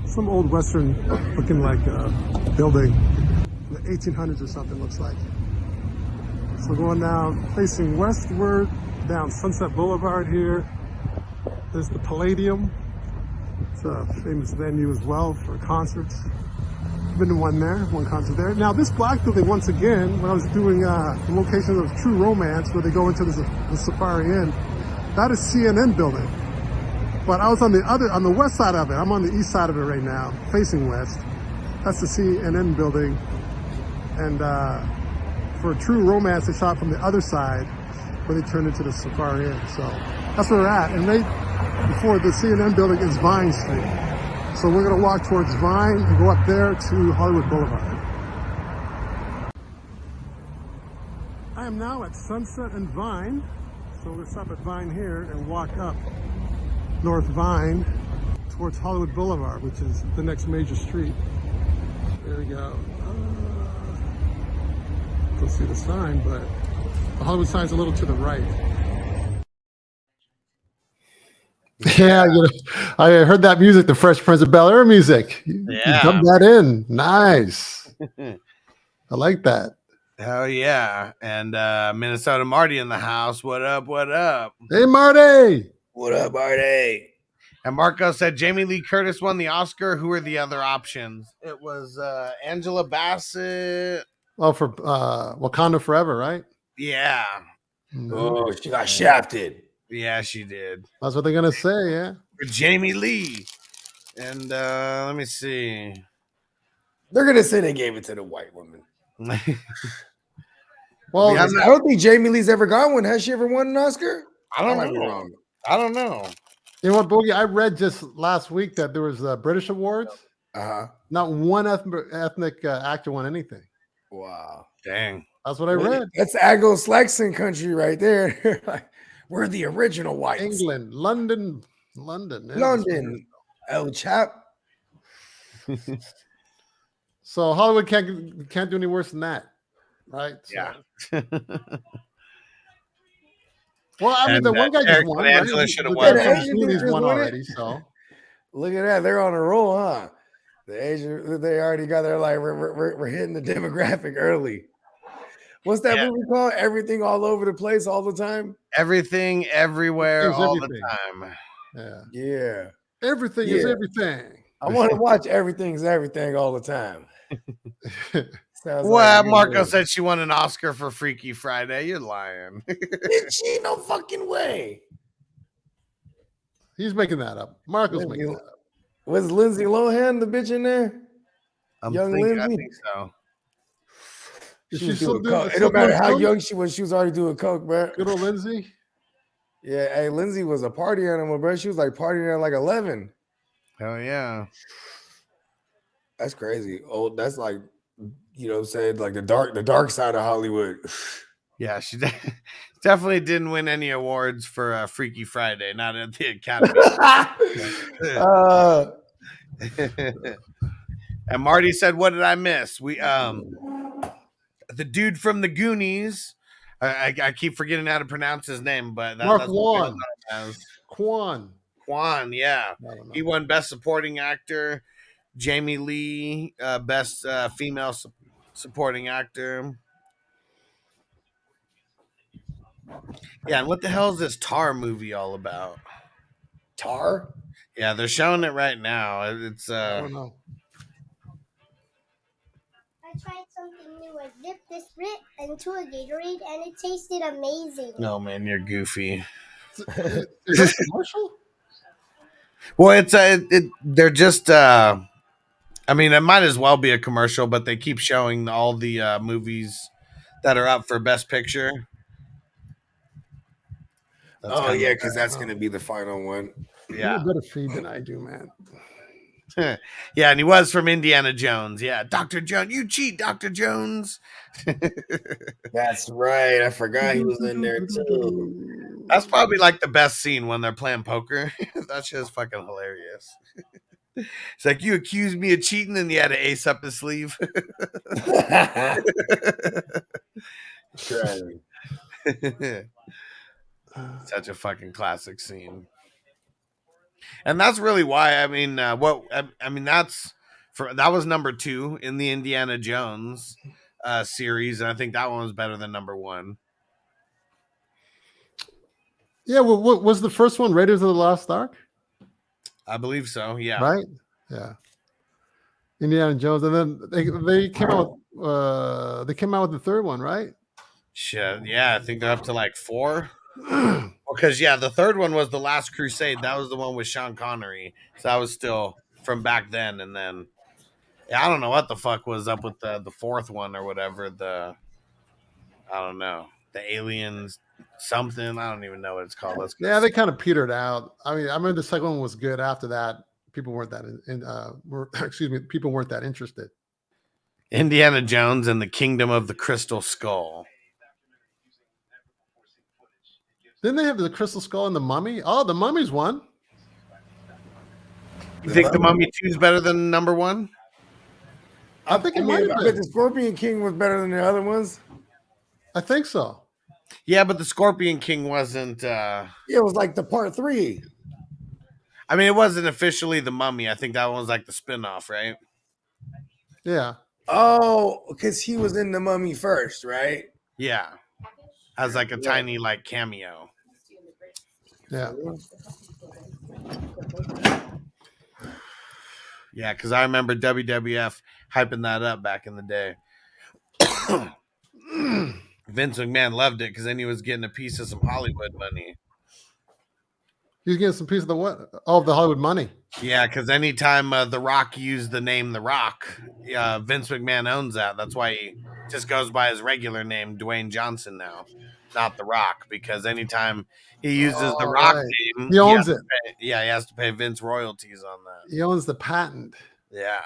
Speaker 3: Some old Western looking like building from the 1800s or something, looks like. So going down, facing westward, down Sunset Boulevard here. There's the Palladium. It's a famous venue as well for concerts. I've been to one concert there. Now this black building, once again, when I was doing the location of True Romance, where they go into the Safari Inn, that is CNN building. But I was on the west side of it. I'm on the east side of it right now, facing west. That's the CNN building. And for True Romance, they shot from the other side, where they turned into the Safari Inn. So that's where we're at. And right before the CNN building is Vine Street. So we're gonna walk towards Vine and go up there to Hollywood Boulevard. I am now at Sunset and Vine. So we're gonna stop at Vine here and walk up North Vine towards Hollywood Boulevard, which is the next major street. There we go. Don't see the sign, but the Hollywood sign's a little to the right.
Speaker 2: Yeah, I heard that music, the Fresh Prince of Bel-Air music. You dubbed that in. Nice. I like that.
Speaker 1: Hell yeah. And Minnesota Marty in the house. What up? What up?
Speaker 2: Hey, Marty.
Speaker 4: What up, Marty?
Speaker 1: And Marco said Jamie Lee Curtis won the Oscar. Who are the other options? It was Angela Bassett.
Speaker 2: Oh, for Wakanda Forever, right?
Speaker 1: Yeah.
Speaker 4: Oh, she got shafted.
Speaker 1: Yeah, she did.
Speaker 2: That's what they're gonna say, yeah.
Speaker 1: For Jamie Lee. And let me see.
Speaker 4: They're gonna say they gave it to the white woman.
Speaker 2: Well,
Speaker 4: I don't think Jamie Lee's ever got one. Has she ever won an Oscar?
Speaker 1: I don't know. I don't know.
Speaker 2: You know what, Boogie? I read just last week that there was British awards. Not one ethnic actor won anything.
Speaker 4: Wow.
Speaker 1: Dang.
Speaker 2: That's what I read.
Speaker 4: That's Anglo-Saxon country right there. We're the original whites.
Speaker 2: England, London. Yeah,
Speaker 4: London. El Chap.
Speaker 2: So Hollywood can't do any worse than that, right? So.
Speaker 1: Yeah.
Speaker 2: Well, I mean, the one guy just won.
Speaker 1: Angela should have won.
Speaker 2: He's won already. So
Speaker 4: look at that. They're on a roll, huh? The Asian, they already got their like we're hitting the demographic early. What's that movie called? Everything all over the place all the time.
Speaker 1: Everything, everywhere, all the time.
Speaker 2: Yeah. Everything is everything.
Speaker 4: I want to watch Everything's Everything all the time.
Speaker 1: Well, Marco said she won an Oscar for Freaky Friday. You're lying.
Speaker 4: Did she? No fucking way.
Speaker 2: He's making that up. Marco's making that up.
Speaker 4: Was Lindsay Lohan the bitch in there?
Speaker 1: Young Lindsay? I think so.
Speaker 4: She still doing coke. It don't matter how young she was already doing coke, bro.
Speaker 2: Good old Lindsay.
Speaker 4: Yeah, hey, Lindsay was a party animal, bro. She was like partying at like 11.
Speaker 1: Hell yeah.
Speaker 4: That's crazy. Oh, that's like, you know what I'm saying? Like the dark side of Hollywood.
Speaker 1: Yeah, she definitely didn't win any awards for Freaky Friday, not at the Academy. And Marty said, what did I miss? We the dude from the Goonies. I keep forgetting how to pronounce his name, but
Speaker 2: Mark Kwan.
Speaker 1: Kwan, yeah. He won Best Supporting Actor. Jamie Lee, Best Female Supporting Actor. Yeah, and what the hell is this Tar movie all about?
Speaker 4: Tar?
Speaker 1: Yeah, they're showing it right now. It's
Speaker 2: I don't know.
Speaker 5: I tried something new. I dipped this Brit into a Gatorade and it tasted amazing.
Speaker 1: No, man, you're goofy.
Speaker 2: Is that a commercial?
Speaker 1: Well, it's they're just I mean, it might as well be a commercial, but they keep showing all the movies that are up for Best Picture.
Speaker 4: Yeah, because that's gonna be the final one.
Speaker 2: Yeah, you have a better feed than I do, man.
Speaker 1: Yeah, and he was from Indiana Jones. Yeah, Dr. Jones, you cheat, Dr. Jones.
Speaker 4: That's right. I forgot he was in there too.
Speaker 1: That's probably like the best scene when they're playing poker. That's just fucking hilarious. It's like, you accused me of cheating and you had to ace up his sleeve. Such a fucking classic scene. And that's really why, I mean, that was number 2 in the Indiana Jones series, and I think that one was better than number 1.
Speaker 2: Yeah, well, what was the first one? Raiders of the Lost Ark?
Speaker 1: I believe so, yeah.
Speaker 2: Right? Yeah. Indiana Jones, and then they came out with the third one, right?
Speaker 1: Shit, yeah, I think they're up to like 4. Because the third one was The Last Crusade. That was the one with Sean Connery. So that was still from back then. And then I don't know what the fuck was up with the fourth one or whatever. I don't know. The aliens something. I don't even know what it's called.
Speaker 2: They kind of petered out. I mean, I remember the second one was good. After that, people weren't that people weren't that interested.
Speaker 1: Indiana Jones and the Kingdom of the Crystal Skull.
Speaker 2: Didn't they have the Crystal Skull and the Mummy? Oh, the Mummy's one.
Speaker 1: You think the Mummy 2 is better than number 1?
Speaker 2: I think it might have been.
Speaker 4: I bet the Scorpion King was better than the other ones.
Speaker 2: I think so.
Speaker 1: Yeah, but the Scorpion King wasn't.
Speaker 4: It was like the part 3.
Speaker 1: I mean, it wasn't officially the Mummy. I think that one was like the spinoff, right?
Speaker 2: Yeah.
Speaker 4: Oh, because he was in the Mummy first, right?
Speaker 1: Yeah, as like a tiny like cameo.
Speaker 2: Yeah.
Speaker 1: Yeah, because I remember WWF hyping that up back in the day. Vince McMahon loved it because then he was getting a piece of some Hollywood money.
Speaker 2: He's getting some piece of the what? Oh, the Hollywood money.
Speaker 1: Yeah, because anytime The Rock used the name The Rock, Vince McMahon owns that. That's why he just goes by his regular name, Dwayne Johnson now, not The Rock, because anytime he uses The Rock name,
Speaker 2: he owns it.
Speaker 1: He has to pay Vince royalties on that.
Speaker 2: He owns the patent.
Speaker 1: Yeah.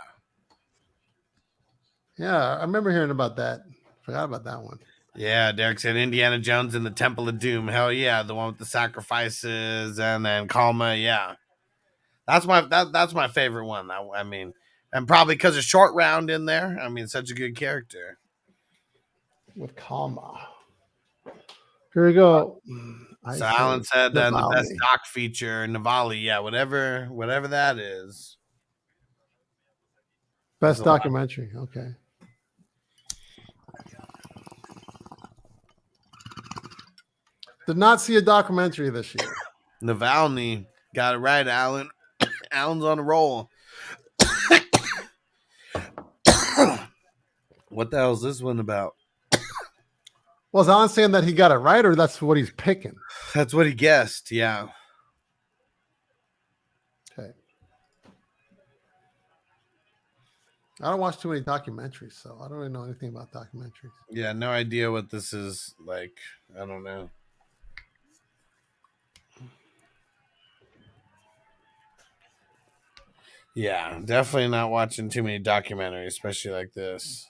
Speaker 2: Yeah, I remember hearing about that. Forgot about that one.
Speaker 1: Yeah, Derek said Indiana Jones and the Temple of Doom. Hell yeah, the one with the sacrifices and then Kalma. Yeah, that's my favorite one. I mean, and probably because of Short Round in there. I mean, such a good character
Speaker 2: with Kalma. Here we go.
Speaker 1: So Alan said the best doc feature, Navali. Yeah, whatever that is.
Speaker 2: Best documentary. Okay. Did not see a documentary this year.
Speaker 1: Navalny got it right, Alan. Alan's on a roll. What the hell is this one about?
Speaker 2: Was Alan saying that he got it right, or that's what he's picking?
Speaker 1: That's what he guessed. Yeah.
Speaker 2: Okay. I don't watch too many documentaries, so I don't really know anything about documentaries.
Speaker 1: Yeah, no idea what this is like. I don't know. Yeah, definitely not watching too many documentaries, especially like this.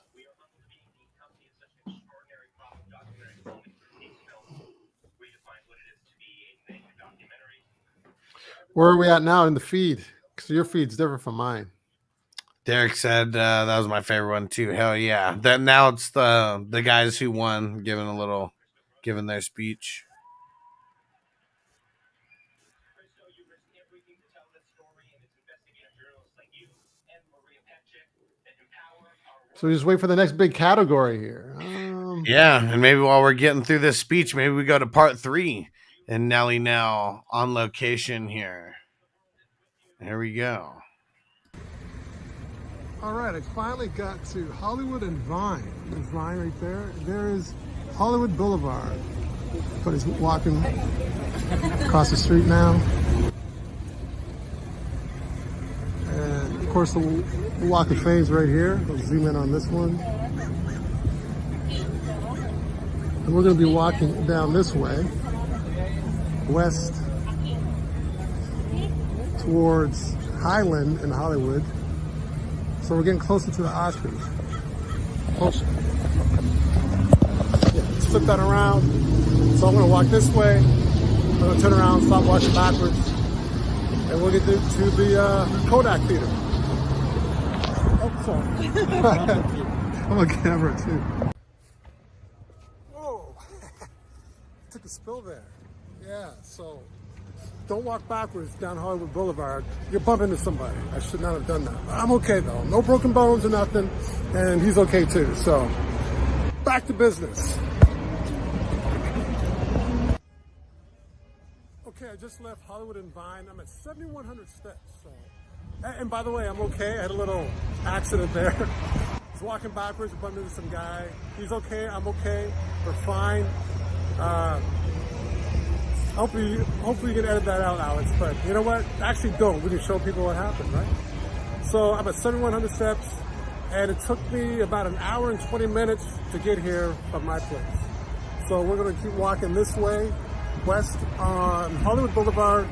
Speaker 2: Where are we at now in the feed? Because your feed's different from mine.
Speaker 1: Derek said that was my favorite one too. Hell yeah! Then now it's the guys who won giving their speech.
Speaker 2: So we just wait for the next big category here.
Speaker 1: Yeah, and maybe while we're getting through this speech, maybe we go to part 3 and Nelly Nell on location here. There we go.
Speaker 3: All right, I finally got to Hollywood and Vine. There's Vine right there. There is Hollywood Boulevard. But he's walking across the street now. And of course, the Walk of Fame's right here. We'll zoom in on this one. And we're going to be walking down this way, west towards Highland in Hollywood. So we're getting closer to the Oscars. Closer. Yeah, let's flip that around. So I'm going to walk this way. I'm going to turn around, stop walking backwards. And and we'll get to the Kodak theater. Oh, sorry. I'm on camera too. Whoa! Took a spill there. Yeah, so don't walk backwards down Hollywood Boulevard. You'll bump into somebody. I should not have done that. I'm okay though. No broken bones or nothing, and he's okay too. So back to business. Okay, I just left Hollywood and Vine. I'm at 7,100 steps. So, and by the way, I'm okay. I had a little accident there. I was walking backwards, bumped into some guy. He's okay. I'm okay. We're fine. Hopefully you can edit that out, Alex. But you know what? Actually, don't. We can show people what happened, right? So I'm at 7,100 steps, and it took me about an hour and 20 minutes to get here from my place. So we're going to keep walking this way, west on Hollywood Boulevard,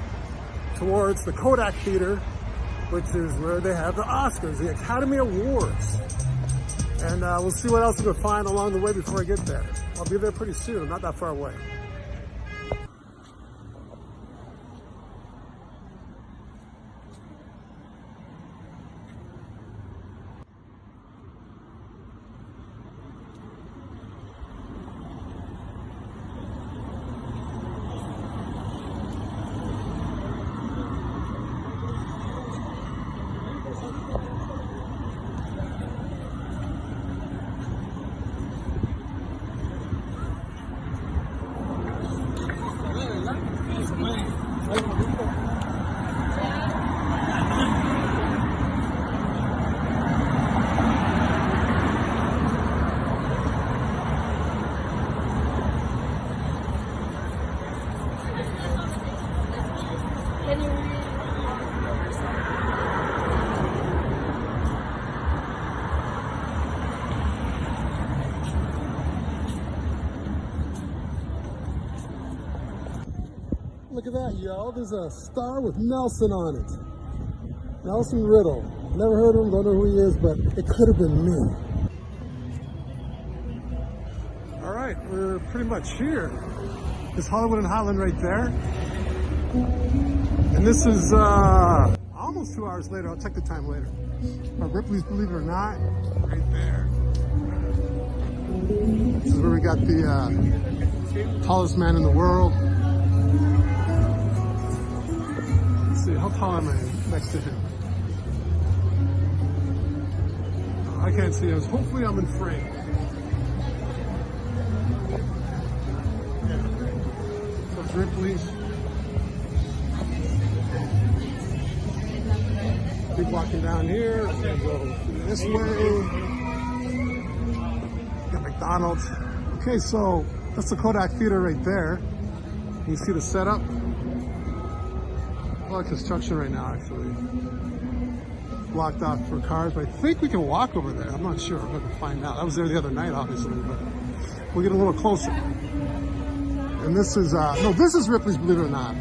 Speaker 3: towards the Kodak Theater, which is where they have the Oscars, the Academy Awards. And we'll see what else we can find along the way before I get there. I'll be there pretty soon. I'm not that far away. Look at that, yo. There's a star with Nelson on it. Nelson Riddle. Never heard of him, don't know who he is, but it could have been me. All right, we're pretty much here. There's Hollywood and Highland right there. And this is almost 2 hours later. I'll check the time later. Ripley's Believe It or Not, right there. This is where we got the tallest man in the world. Let's see, how tall am I next to him? I can't see us. Hopefully I'm in frame. Yeah. So it's Ripley's. Keep walking down here. I'm gonna go this way. Got McDonald's. Okay, so that's the Kodak Theater right there. You see the setup. A lot of construction right now, actually. Blocked off for cars, but I think we can walk over there. I'm not sure. I'm going to find out. I was there the other night, obviously, but we'll get a little closer. And this is, no, this is Ripley's Believe It or Not.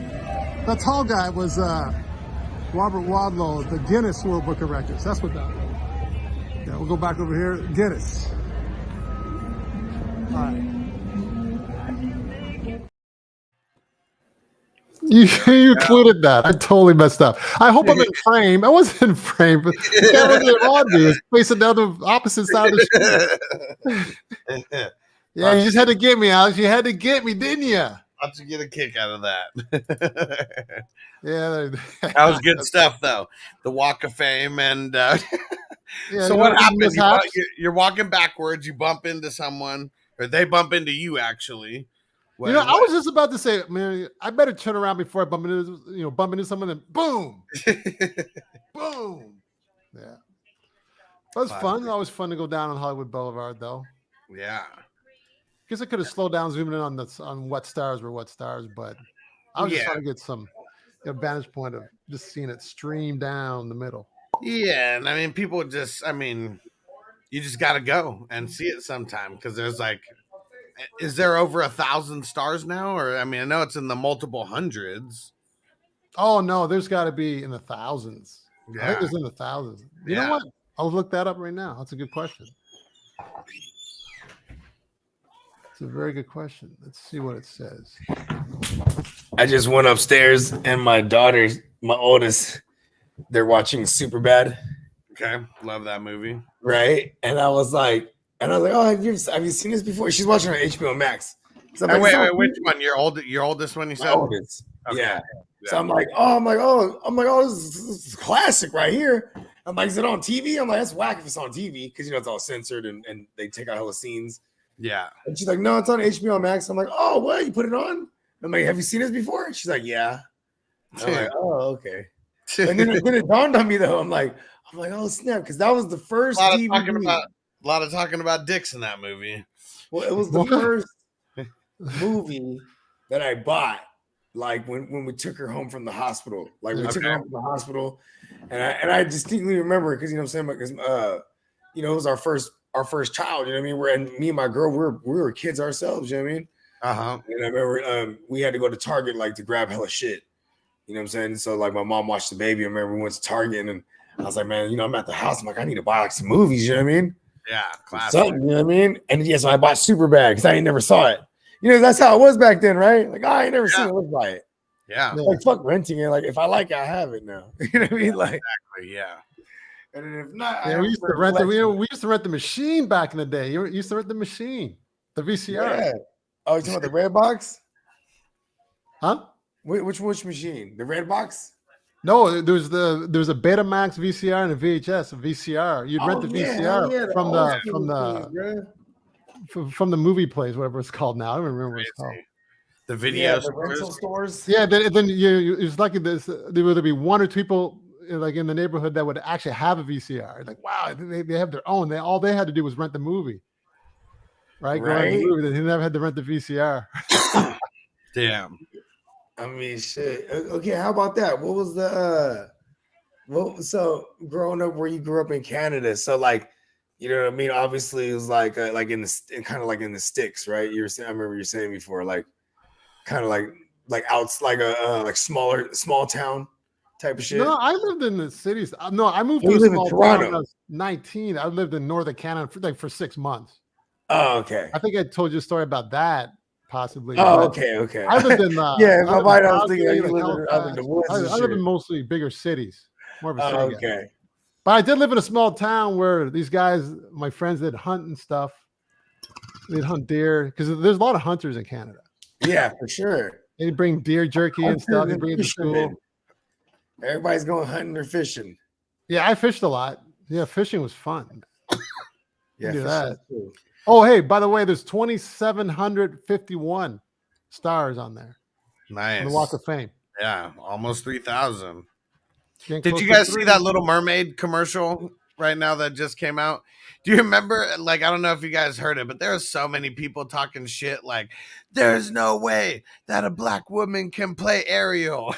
Speaker 3: That tall guy was Robert Wadlow, the Guinness World Book of Records. That's what that was. Yeah, we'll go back over here. Guinness. All right.
Speaker 2: You tweeted that. I totally messed up. I hope I'm in frame. I wasn't in frame, but that wasn't on me. It's facing down the opposite side of the street. Yeah, you just had to get me, Alex. You had to get me, didn't you?
Speaker 1: How'd you get a kick out of that?
Speaker 2: Yeah.
Speaker 1: That was good stuff, though. The Walk of Fame. And
Speaker 2: Yeah,
Speaker 1: so what happened? You're walking backwards. You bump into someone, or they bump into you, actually.
Speaker 2: I was just about to say, man, I better turn around before I bump into someone, and boom, boom. Yeah, that was fun. Always fun to go down on Hollywood Boulevard, though.
Speaker 1: Yeah,
Speaker 2: guess I could have slowed down, zooming in on what stars were what stars, but I was just trying to get some vantage point of just seeing it stream down the middle.
Speaker 1: Yeah, and I mean, people just, you just got to go and see it sometime, because there's is there over 1,000 stars now? Or, I know it's in the multiple hundreds.
Speaker 2: Oh, no, there's got to be in the thousands.
Speaker 1: Yeah.
Speaker 2: I think it's in the thousands. You know what? I'll look that up right now. That's a good question. It's a very good question. Let's see what it says.
Speaker 4: I just went upstairs and my daughter my oldest, they're watching Superbad,
Speaker 1: Okay, love that movie.
Speaker 4: right? And I was like, oh, have you seen this before? She's watching on HBO Max. So I'm
Speaker 1: Hey,
Speaker 4: like,
Speaker 1: wait,
Speaker 4: "It's on
Speaker 1: wait, which one? Your oldest one? You
Speaker 4: my
Speaker 1: said?
Speaker 4: oldest."
Speaker 1: Okay.
Speaker 4: Yeah. So
Speaker 1: Yeah.
Speaker 4: I'm like, this is classic right here. I'm like, is it on TV? I'm like, that's whack if it's on TV because it's all censored and they take out hella scenes.
Speaker 1: Yeah.
Speaker 4: And she's like, no, it's on HBO Max. I'm like, oh, what? You put it on? I'm like, have you seen this before? She's like, yeah. I'm like, oh, okay. And then it dawned on me though. I'm like, oh snap, because that was the first
Speaker 1: a
Speaker 4: DVD.
Speaker 1: lot of talking about dicks in that movie.
Speaker 4: Well, it was the first movie that I bought, like when we took her home from the hospital. Like we took her home from the hospital, and I distinctly remember because what I'm saying, because it was our first child. You know what I mean? And me and my girl, we were kids ourselves. You know what I mean? And I remember we had to go to Target like to grab hella shit. You know what I'm saying? So like my mom watched the baby. I remember we went to Target and I was like, man, I'm at the house. I'm like, I need to buy like some movies. You know what I mean?
Speaker 1: Yeah, classic.
Speaker 4: Something, you know what I mean? And so I bought Superbad because I ain't never saw it. That's how it was back then, right? Like, I ain't never seen it. Let's buy it.
Speaker 1: Yeah.
Speaker 4: Like, fuck renting it. Like, if I like it, I have it now. You know what I mean? Like,
Speaker 1: exactly. Yeah.
Speaker 4: And then if not,
Speaker 2: we used to rent we used to rent the machine back in the day. You used to rent the machine, the VCR.
Speaker 4: Yeah. Oh, you talking about the red box?
Speaker 2: Huh?
Speaker 4: Which machine? The red box?
Speaker 2: No, there was a Betamax VCR and a VHS, a VCR. You'd rent the VCR from the movie place, whatever it's called now. I don't remember what it's called.
Speaker 1: The video
Speaker 4: the rental stores.
Speaker 2: Yeah, then it's lucky there would be one or two people like in the neighborhood that would actually have a VCR. Like, wow, they have their own. All they had to do was rent the movie. Right? Go rent the movie. They never had to rent the VCR.
Speaker 1: Damn.
Speaker 4: I mean, shit. Okay, how about that? What was the so growing up where you grew up in Canada? So like, you know what I mean? Obviously, it was like in the sticks, right? I remember you saying before, like kind of like outs like a like small town type of shit.
Speaker 2: No, I lived in the cities. No, I moved to a small town when I was 19. I lived in northern Canada for 6 months.
Speaker 4: Oh, okay.
Speaker 2: I think I told you a story about that. Possibly.
Speaker 4: Oh, okay.
Speaker 2: I lived in
Speaker 4: I was thinking you lived in the woods.
Speaker 2: I live in mostly bigger cities, more of a city.
Speaker 4: Okay.
Speaker 2: Guy. But I did live in a small town where these guys, my friends, they'd hunt and stuff. They'd hunt deer because there's a lot of hunters in Canada.
Speaker 4: Yeah, for sure.
Speaker 2: They'd bring deer jerky and stuff. They bring it to school.
Speaker 4: Everybody's going hunting or fishing.
Speaker 2: Yeah, I fished a lot. Yeah, fishing was fun.
Speaker 4: Yeah,
Speaker 2: do that. Oh, hey, by the way, there's 2,751 stars on there.
Speaker 1: Nice.
Speaker 2: On the Walk of Fame.
Speaker 1: Yeah, almost 3,000. Did you guys see that Little Mermaid commercial right now that just came out? Do you remember? Like, I don't know if you guys heard it, but there are so many people talking shit like, there's no way that a black woman can play Ariel.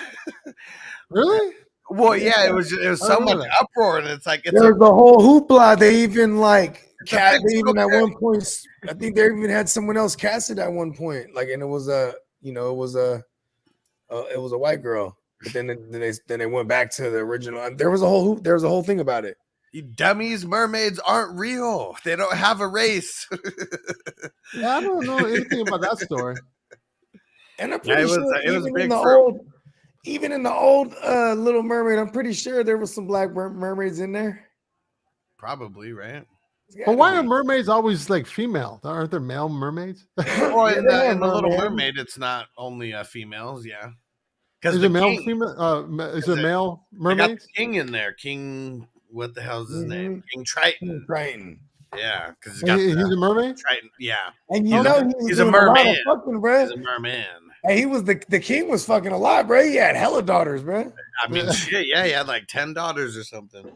Speaker 2: Really?
Speaker 1: Well, yeah, it was so much uproar, and it's like
Speaker 4: there's the whole hoopla. They even like at one point, I think they even had someone else cast it at one point. Like, and it was a white girl. But then they went back to the original. There was a whole thing about it.
Speaker 1: You dummies, mermaids aren't real. They don't have a race.
Speaker 2: Yeah, I don't know anything about that story.
Speaker 4: And I'm pretty sure it was big even in the old Little Mermaid, I'm pretty sure there was some black mermaids in there.
Speaker 1: Probably, right?
Speaker 2: But why are mermaids always like female? Aren't there male mermaids?
Speaker 1: Well, in the Little Mermaid, it's not only females, yeah.
Speaker 2: Is it male, female? Is it male mermaids?
Speaker 1: Got the king in there. King, what the hell is his name? King Triton.
Speaker 4: Triton.
Speaker 1: Yeah, because
Speaker 2: he's a mermaid.
Speaker 1: Triton, yeah.
Speaker 4: And
Speaker 1: he's a merman. He's a merman.
Speaker 4: Hey, he was the king was fucking a lot, bro. He had hella daughters, bro.
Speaker 1: I mean, shit, yeah, he had like 10 daughters or something.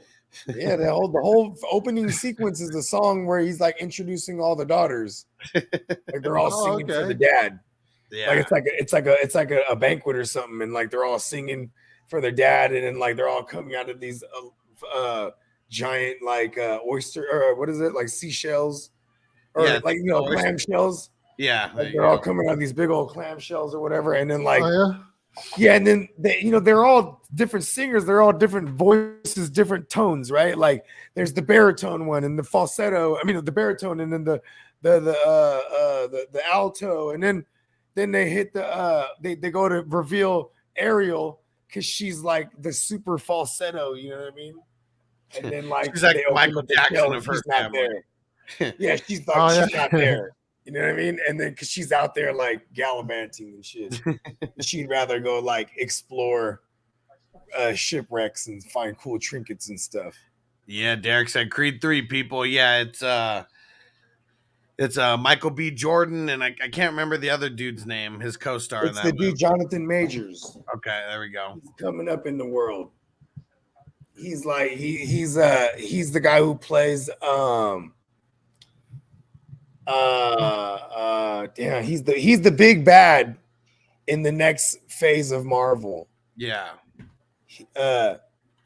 Speaker 4: Yeah, the whole opening sequence is the song where he's like introducing all the daughters. Like they're all singing for the dad.
Speaker 1: Yeah,
Speaker 4: like it's like a banquet or something, and like they're all singing for their dad, and then like they're all coming out of these giant like oyster or what is it, like seashells or like clam shells.
Speaker 1: Yeah,
Speaker 4: like they're all coming out of these big old clam shells or whatever, and then like and then they're all different singers, they're all different voices, different tones, right? Like there's the baritone one and the falsetto, the baritone, and then the alto, and then they hit the they go to reveal Ariel, because she's like the super falsetto, you know what I mean? And then like
Speaker 1: She's like
Speaker 4: they
Speaker 1: the
Speaker 4: open
Speaker 1: Michael
Speaker 4: up the
Speaker 1: Jackson
Speaker 4: shell
Speaker 1: of
Speaker 4: and
Speaker 1: her
Speaker 4: she's not
Speaker 1: family.
Speaker 4: there. Yeah, she's like
Speaker 2: Oh,
Speaker 4: she's
Speaker 2: yeah.
Speaker 4: not there. You know what I mean? And then because she's out there like gallivanting and shit, she'd rather go like explore shipwrecks and find cool trinkets and stuff.
Speaker 1: Yeah, Derek said Creed 3 people. Yeah, it's Michael B. Jordan, and I can't remember the other dude's name, his co-star in
Speaker 4: It's
Speaker 1: that
Speaker 4: the
Speaker 1: movie.
Speaker 4: dude Jonathan Majors.
Speaker 1: Okay, there we go.
Speaker 4: He's coming up in the world. He's like he's the guy who plays damn, he's the big bad in the next phase of Marvel.
Speaker 1: Yeah,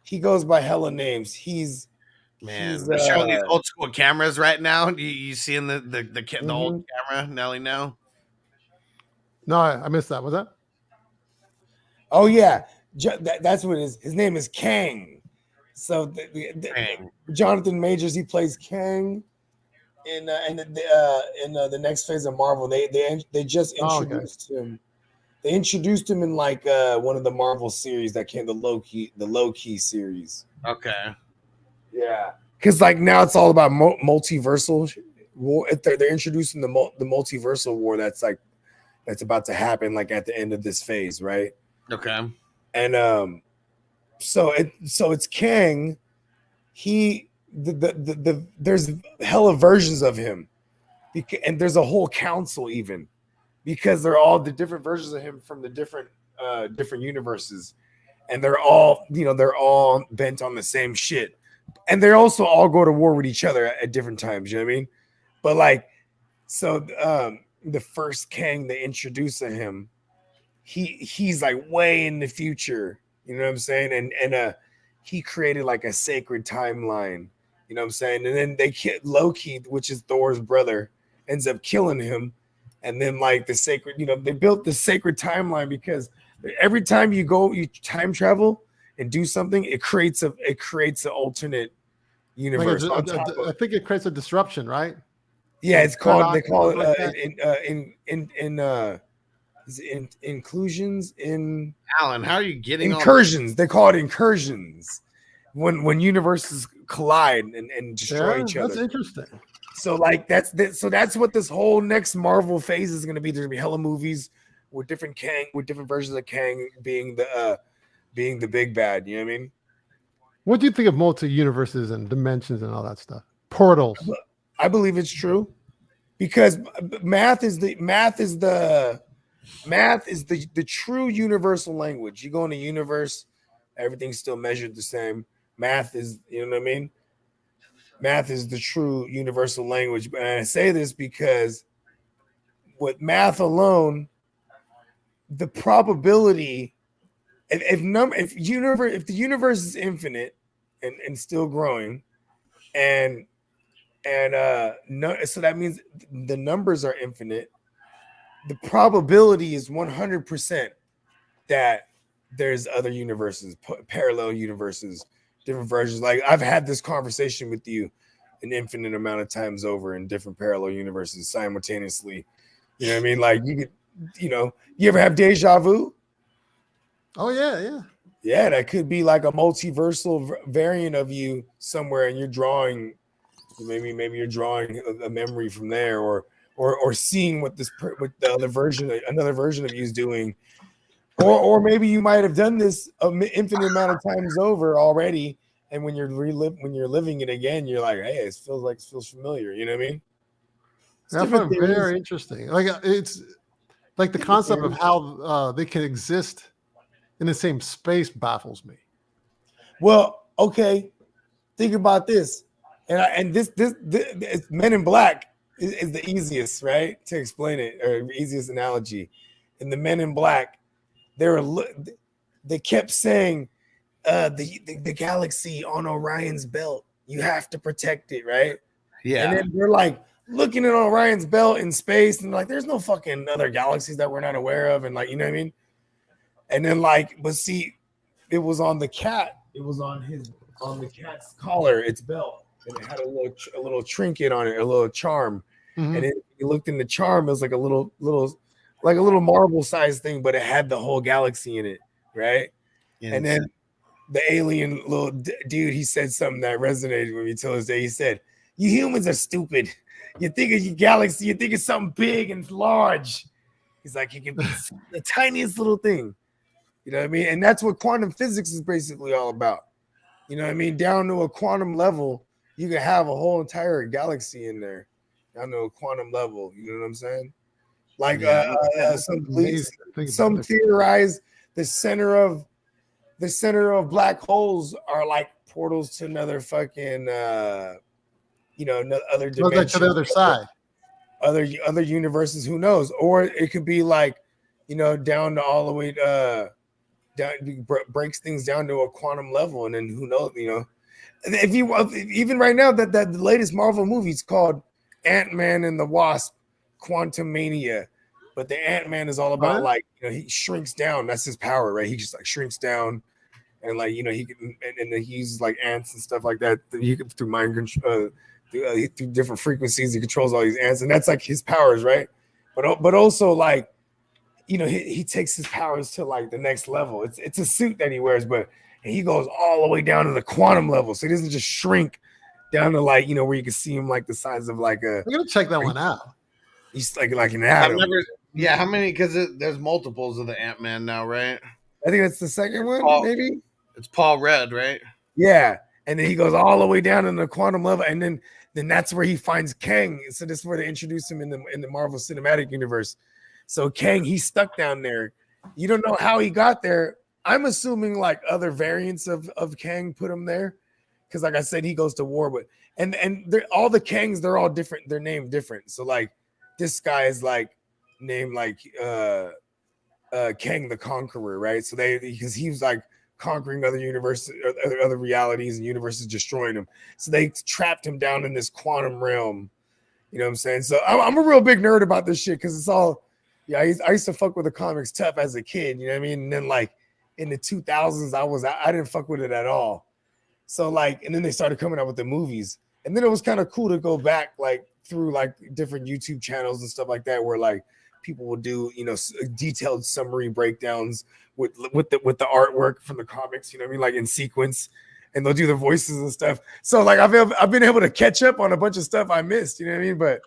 Speaker 4: He goes by hella names. He's
Speaker 1: we're showing these old school cameras right now. You seeing the old camera, Nelly? No.
Speaker 2: No, I missed that. Was that?
Speaker 4: Oh yeah, that's what it is. His name is Kang. So Jonathan Majors, he plays Kang in the next phase of Marvel. They just introduced him. They introduced him in like one of the Marvel series that came, the Low-Key series.
Speaker 1: Okay.
Speaker 4: Yeah, because like now it's all about multiversal war. They're introducing the multiversal war that's about to happen like at the end of this phase, right?
Speaker 1: Okay.
Speaker 4: And so it's Kang. There's hella versions of him, and there's a whole council even, because they're all the different versions of him from the different universes, and they're all bent on the same shit, and they also all go to war with each other at different times. You know what I mean? But like, so the first Kang they introduce to him, he's like way in the future. You know what I'm saying? And he created like a sacred timeline. You know what I'm saying? And then they kill Loki, which is Thor's brother, ends up killing him. And then like the sacred, they built the sacred timeline because every time you time travel and do something, it creates an alternate universe.
Speaker 2: I think it creates a disruption, right?
Speaker 4: Yeah, it's called. They call it inclusions in
Speaker 1: Alan. How are you getting
Speaker 4: incursions? They call it incursions when universes collide and destroy each other.
Speaker 2: That's interesting.
Speaker 4: So like that's what this whole next Marvel phase is going to be. There's going to be hella movies with different versions of Kang being the big bad. You know what I mean?
Speaker 2: What do you think of multi-universes and dimensions and all that stuff? Portals.
Speaker 4: I believe it's true because math is the true universal language. You go in a universe, everything's still measured the same. Math is, you know what I mean? Math is the true universal language. And I say this because with math alone, the probability if the universe is infinite and still growing, so that means the numbers are infinite. The probability is 100% that there's other universes, parallel universes, different versions. Like I've had this conversation with you an infinite amount of times over in different parallel universes simultaneously. You know what I mean? Like you could, you ever have deja vu?
Speaker 2: Oh yeah.
Speaker 4: Yeah, that could be like a multiversal variant of you somewhere, and you're drawing. Maybe you're drawing a memory from there, or seeing what the other version, another version of you is doing, or maybe you might have done this an infinite amount of times over already, and when you're living it again, you're like, hey, it feels familiar. You know what I mean?
Speaker 2: That's very interesting. Like it's like the concept of how they can exist in the same space baffles me.
Speaker 4: Well, okay, think about this, and this Men in Black is the easiest, right, to explain it, or easiest analogy. In the Men in Black, they kept saying the galaxy on Orion's belt, you have to protect it, right?
Speaker 1: Yeah.
Speaker 4: And then they're like looking at Orion's belt in space, and like, there's no fucking other galaxies that we're not aware of, and like, you know what I mean? And then like, but see, it was on the cat. It was on the cat's collar, its belt, and it had a little trinket on it, a little charm. Mm-hmm. And you looked in the charm, it was like a little marble sized thing, but it had the whole galaxy in it, right? And then the alien little dude, he said something that resonated with me till this day. He said, "You humans are stupid. You think of your galaxy, you think it's something big and large." He's like, "You can be the tiniest little thing." You know what I mean? And that's what quantum physics is basically all about. You know what I mean? Down to a quantum level, you can have a whole entire galaxy in there. Down to a quantum level. You know what I'm saying? Like some theorize the center of black holes are like portals to another fucking other dimension,
Speaker 2: like to the other side,
Speaker 4: other universes. Who knows? Or it could be like, down to all the way down, breaks things down to a quantum level, and then who knows? If you even right now that the latest Marvel movie is called Ant-Man and the Wasp: Quantumania. But the Ant-Man is all about he shrinks down. That's his power, right? He just like shrinks down, and he can and he uses like ants and stuff like that. He can through mind control, through different frequencies. He controls all these ants, and that's like his powers, right? But also he takes his powers to like the next level. It's a suit that he wears, but he goes all the way down to the quantum level, so he doesn't just shrink down to where you can see him like the size of like a.
Speaker 2: I'm gonna check that one out.
Speaker 4: He's like an atom.
Speaker 1: Yeah, how many? Because there's multiples of the Ant-Man now, right?
Speaker 4: I think that's the second one, maybe.
Speaker 1: It's Paul Rudd, right?
Speaker 4: Yeah, and then he goes all the way down in the quantum level, and then that's where he finds Kang. So this is where they introduce him in the Marvel Cinematic Universe. So Kang, he's stuck down there. You don't know how he got there. I'm assuming like other variants of Kang put him there, because like I said, he goes to war with and all the Kangs, they're all different. They're named different. So like this guy is like named like Kang the Conqueror, right? So because he was like conquering other universes, other realities, and universes, destroying them. So they trapped him down in this quantum realm. You know what I'm saying? So I'm a real big nerd about this shit because it's all, I used to fuck with the comics tough as a kid. You know what I mean? And then like in the 2000s, I didn't fuck with it at all. So like, and then they started coming out with the movies, and then it was kind of cool to go back like through like different YouTube channels and stuff like that, where like people will do, detailed summary breakdowns with the artwork from the comics, you know what I mean? Like in sequence, and they'll do the voices and stuff. So like I've been able to catch up on a bunch of stuff I missed, you know what I mean? But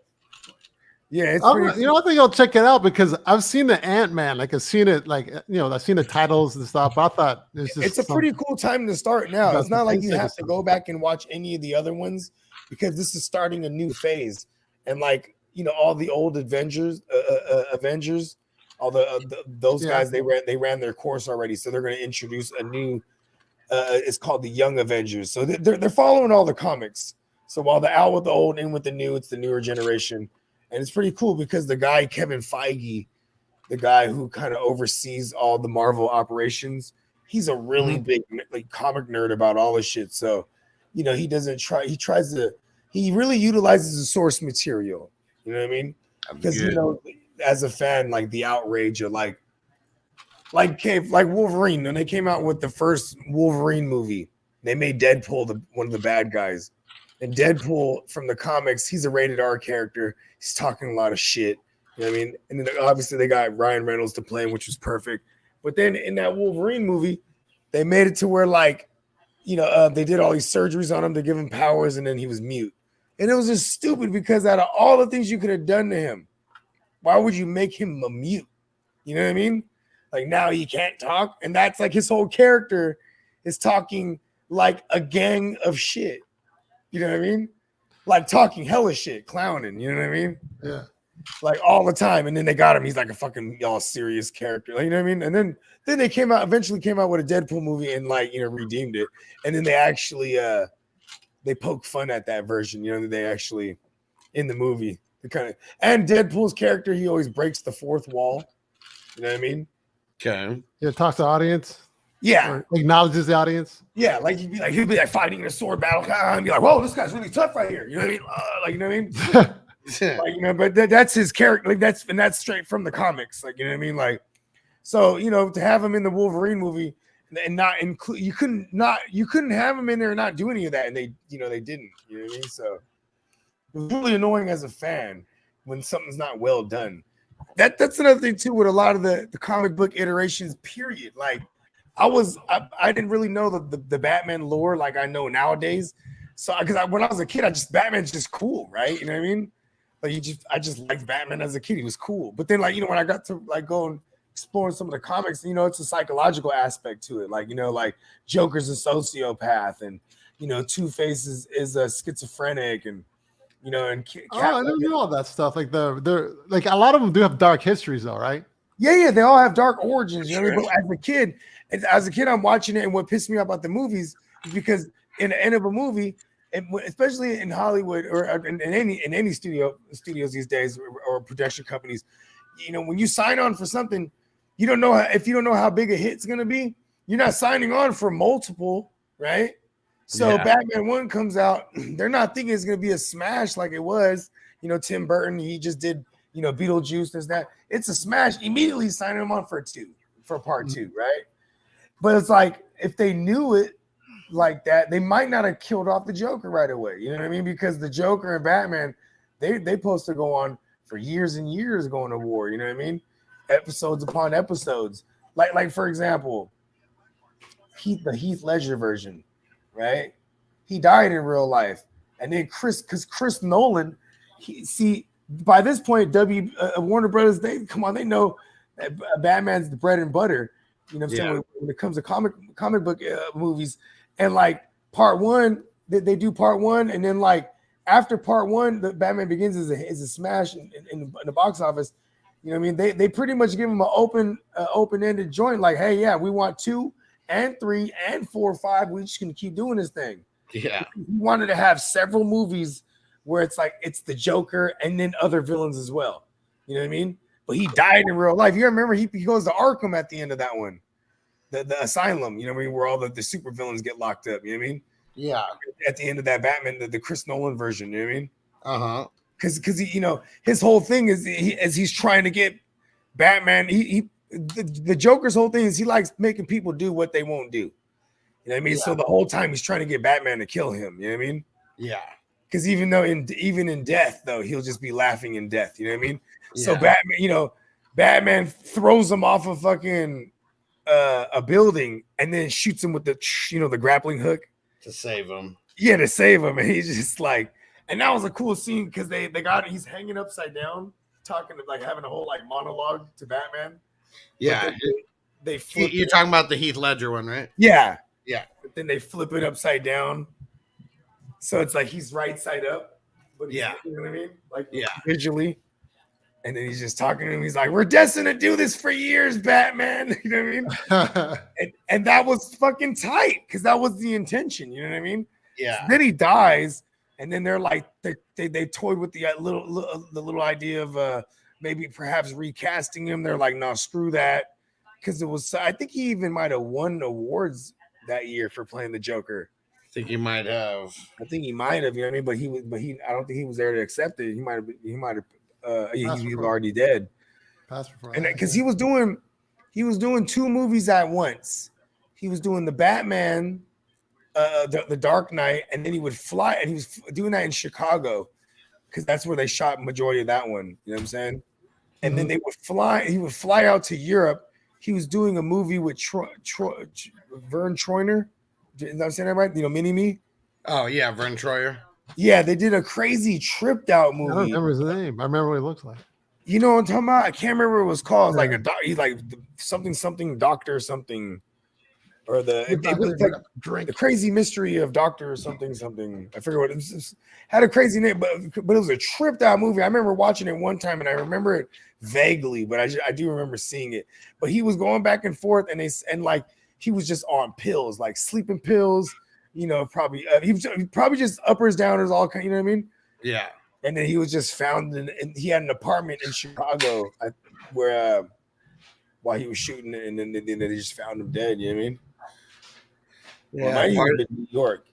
Speaker 4: yeah, it's pretty
Speaker 2: I think I'll check it out because I've seen the Ant-Man, like I've seen it, like I've seen the titles and stuff. I thought
Speaker 4: it's a pretty cool time to start now. It's not like you have to go back and watch any of the other ones, because this is starting a new phase, and like all the old Avengers, all those guys, they ran their course already, so they're going to introduce a new. It's called the Young Avengers. So they're following all the comics. So while the out with the old, in with the new, it's the newer generation, and it's pretty cool because the guy Kevin Feige, the guy who kind of oversees all the Marvel operations, he's a really big like comic nerd about all this shit. So he really utilizes the source material. You know what I mean? Because as a fan, like the outrage of like Wolverine, when they came out with the first Wolverine movie, they made Deadpool one of the bad guys. And Deadpool from the comics, he's a rated R character. He's talking a lot of shit. You know what I mean? And then obviously they got Ryan Reynolds to play him, which was perfect. But then in that Wolverine movie, they made it to where like, they did all these surgeries on him to give him powers, and then he was mute. And it was just stupid because out of all the things you could have done to him, why would you make him a mute? You know what I mean? Like now he can't talk, and that's like his whole character is talking like a gang of shit. You know what I mean? Like talking hella shit, clowning. You know what I mean?
Speaker 2: Yeah.
Speaker 4: Like all the time. And then they got him. He's like a fucking all serious character. Like, you know what I mean? And then they eventually came out with a Deadpool movie and like, redeemed it. And then they actually they poke fun at that version. They actually in the movie and Deadpool's character, he always breaks the fourth wall. You know what I mean?
Speaker 1: Okay.
Speaker 2: Yeah, talks to the audience.
Speaker 4: Yeah.
Speaker 2: Or acknowledges the audience.
Speaker 4: Yeah, like he'd be like fighting in a sword battle, and be like, "Whoa, this guy's really tough right here." You know what I mean? Like, you know what I mean? But that's his character. Like that's straight from the comics. Like, you know what I mean? Like, so to have him in the Wolverine movie and not include, you couldn't have him in there and not do any of that, and they didn't. You know what I mean? So it was really annoying as a fan when something's not well done. That's another thing too with a lot of the comic book iterations. Period. Like I didn't really know the Batman lore like I know nowadays. So because when I was a kid, Batman's just cool, right? You know what I mean? Like I just liked Batman as a kid. He was cool. But then like when I got to like go and exploring some of the comics, it's a psychological aspect to it. Like like Joker's a sociopath, and Two-Face is a schizophrenic, and and
Speaker 2: I never knew all that stuff. Like they're like a lot of them do have dark histories, though, right?
Speaker 4: Yeah, they all have dark origins. You know what I mean? But as a kid, I'm watching it, and what pissed me off about the movies is because in the end of a movie, and especially in Hollywood or in any studios these days or production companies, when you sign on for something, you don't know if you don't know how big a hit's gonna be, you're not signing on for multiple, right? So Batman 1 comes out, they're not thinking it's gonna be a smash like it was. Tim Burton, he just did Beetlejuice, there's that. It's a smash. Immediately signing him on for part 2, right? But it's like if they knew it like that, they might not have killed off the Joker right away. You know what I mean? Because the Joker and Batman, they supposed to go on for years and years going to war. You know what I mean? Episodes upon episodes. Like for example, the Heath Ledger version, right? He died in real life, and then Chris Nolan, by this point, Warner Brothers, they know that Batman's the bread and butter. You know what I'm saying? When it comes to comic book movies, and like part 1, they do part 1, and then like after part 1, the Batman Begins is a smash in the box office. You know what I mean? They pretty much give him an open-ended joint. Like, hey, yeah, we want 2 and 3 and 4, 5. We just gonna keep doing this thing.
Speaker 1: Yeah,
Speaker 4: he wanted to have several movies where it's like it's the Joker and then other villains as well. You know what I mean? But he died in real life. You remember he goes to Arkham at the end of that one, the asylum. You know what I mean? Where all the super villains get locked up. You know what I mean?
Speaker 1: Yeah.
Speaker 4: At the end of that Batman, the Chris Nolan version. You know what I mean?
Speaker 1: Uh-huh.
Speaker 4: Because he, his whole thing is he's trying to get Batman. The Joker's whole thing is he likes making people do what they won't do. You know what I mean? Yeah. So the whole time he's trying to get Batman to kill him. You know what I mean?
Speaker 1: Yeah.
Speaker 4: Because even in death, though, he'll just be laughing in death. You know what I mean? Yeah. So Batman throws him off a fucking a building and then shoots him with the grappling hook
Speaker 1: to save him.
Speaker 4: Yeah, to save him, and he's just like, and that was a cool scene because he's hanging upside down, talking like having a whole like monologue to Batman.
Speaker 1: Yeah, you're talking about the Heath Ledger one, right?
Speaker 4: Yeah.
Speaker 1: But
Speaker 4: then they flip it upside down. So it's like he's right side up. But you know what I mean? Like visually. And then he's just talking to him. He's like, we're destined to do this for years, Batman. You know what I mean? and that was fucking tight because that was the intention. You know what I mean?
Speaker 1: Yeah.
Speaker 4: So then he dies. And then they're like, they toyed with the little idea of maybe perhaps recasting him. They're like, no, screw that. Because it was, I think he even might have won awards that year for playing the Joker.
Speaker 1: I think he might have.
Speaker 4: You know what I mean? But I don't think he was there to accept it. He might have, he was already dead. And because he was doing 2 movies at once. He was doing the Batman, the Dark Knight, and then he would fly, and he was doing that in Chicago because that's where they shot majority of that one. You know what I'm saying? And then he would fly out to Europe. He was doing a movie with Vern Troyer. Did I say that right? Mini-Me?
Speaker 1: Oh, yeah, Vern Troyer.
Speaker 4: Yeah, they did a crazy tripped out movie.
Speaker 2: I don't remember his name. I remember what he looks like.
Speaker 4: You know what I'm talking about? I can't remember what it was called. Like he's like something doctor something. Or it was like the crazy mystery of Doctor something. I forget what it was. Had a crazy name, but it was a tripped out movie. I remember watching it one time, and I remember it vaguely, but I do remember seeing it. But he was going back and forth, and he was just on pills, like sleeping pills. Probably he probably just uppers, downers, all kind. You know what I mean?
Speaker 1: Yeah.
Speaker 4: And then he was just found, and he had an apartment in Chicago where while he was shooting, and then they just found him dead. You know what I mean? Yeah, he was in New York.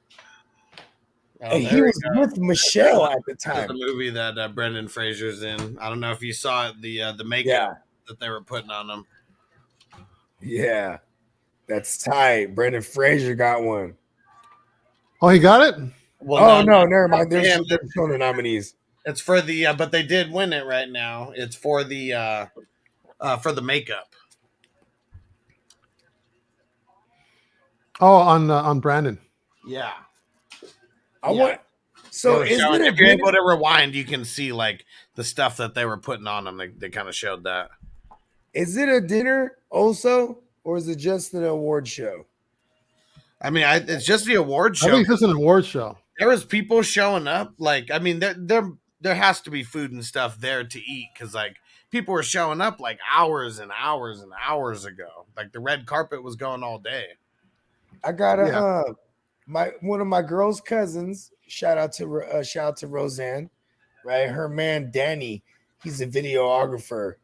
Speaker 4: And he was with Michelle at the time.
Speaker 1: The movie that Brendan Fraser's in. I don't know if you saw it, the makeup that they were putting on him.
Speaker 4: Yeah, that's tight. Brendan Fraser got one.
Speaker 2: Oh, he got it?
Speaker 4: Well, no, never mind. There's some nominees.
Speaker 1: It's for the, but they did win it right now. It's for the makeup.
Speaker 2: Oh, on Brandon.
Speaker 1: Yeah.
Speaker 4: I
Speaker 1: Yeah.
Speaker 4: want. So is it a
Speaker 1: if you're
Speaker 4: dinner?
Speaker 1: able to rewind, you can see like the stuff that they were putting on them. They kind of showed that.
Speaker 4: Is it a dinner also, or is it just an award show?
Speaker 1: I mean, it's just the award
Speaker 2: I
Speaker 1: show.
Speaker 2: think it's just an award show.
Speaker 1: There was people showing up. Like, I mean, there has to be food and stuff there to eat because like people were showing up like hours and hours and hours ago. Like the red carpet was going all day.
Speaker 4: I got a
Speaker 2: Yeah.
Speaker 4: one of my girl's cousins. Shout out to Roseanne, right? Her man Danny, he's a videographer,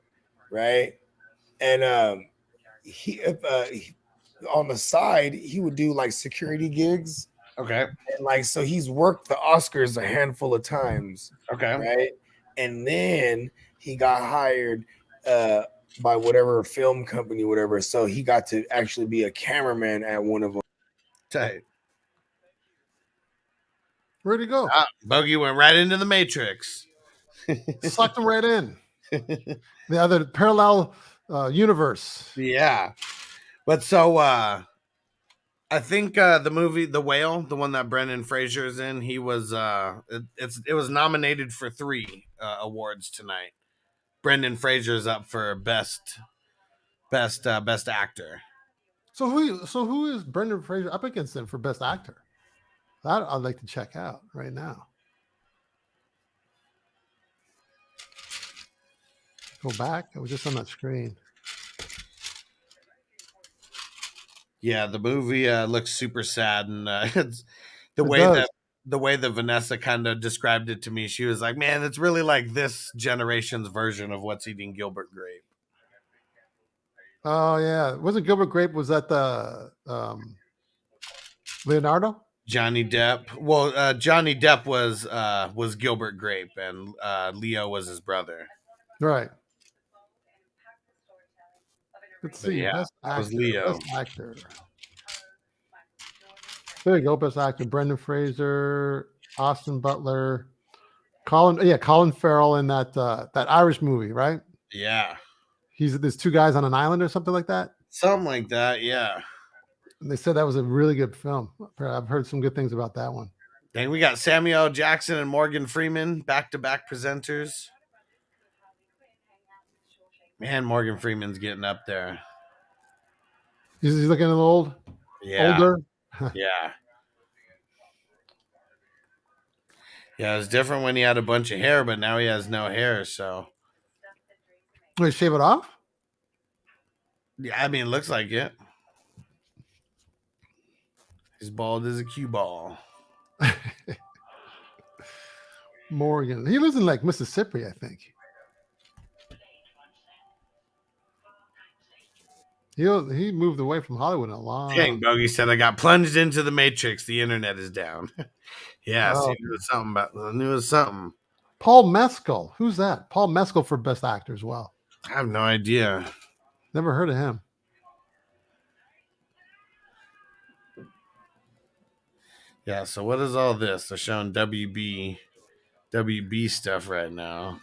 Speaker 4: right? And he on the side he would do like security gigs,
Speaker 1: Okay.
Speaker 4: and like so he's worked the Oscars a handful of times,
Speaker 1: Okay.
Speaker 4: right? And then he got hired by whatever film company, whatever. So he got to actually be a cameraman at one of them.
Speaker 1: Tight.
Speaker 2: Where'd he go?
Speaker 1: Bogey went right into the Matrix.
Speaker 2: Sucked him right in. The other parallel universe.
Speaker 1: Yeah. But so I think the movie The Whale, the one that Brendan Fraser is in, he was it was nominated for 3 awards tonight. Brendan Fraser's up for best actor.
Speaker 2: So who is Brendan Fraser up against him for best actor? That I'd like to check out right now. Go back. It was just on that screen.
Speaker 1: Yeah, the movie looks super sad, and it's the
Speaker 2: It
Speaker 1: way
Speaker 2: does.
Speaker 1: that Vanessa kind of described it to me. She was like, "Man, it's really like this generation's version of What's Eating Gilbert Grape."
Speaker 2: Oh yeah, wasn't Gilbert Grape? Was that the Leonardo?
Speaker 1: Johnny Depp. Well, Johnny Depp was Gilbert Grape, and Leo was his brother.
Speaker 2: Right. Let's see.
Speaker 1: yeah,
Speaker 2: Best
Speaker 1: that was
Speaker 2: actor.
Speaker 1: Leo.
Speaker 2: Best actor. There you go. Best actor: Brendan Fraser, Austin Butler, Colin Farrell in that Irish movie, right?
Speaker 1: Yeah,
Speaker 2: There's 2 guys on an island or something like that.
Speaker 1: something like that. Yeah.
Speaker 2: And they said that was a really good film. I've heard some good things about that one.
Speaker 1: Then we got Samuel L. Jackson and Morgan Freeman, back-to-back presenters. Man, Morgan Freeman's getting up there.
Speaker 2: He's looking a little
Speaker 1: Yeah.
Speaker 2: older.
Speaker 1: Yeah. Yeah, it was different when he had a bunch of hair, but now he has no hair, so.
Speaker 2: Wait, shave it off?
Speaker 1: Yeah, I mean, it looks like it. He's bald as a cue ball.
Speaker 2: Morgan. He lives in like Mississippi, I think. He moved away from Hollywood in a long
Speaker 1: Dang, Bogey said I got plunged into the Matrix. The internet is down. Yeah,
Speaker 2: Oh.
Speaker 1: see, it was something about I knew it was something.
Speaker 2: Paul Mescal. Who's that? Paul Mescal for best actor as well.
Speaker 1: I have no idea.
Speaker 2: Never heard of him.
Speaker 1: Yeah, so what is all this? They're showing WB stuff right now.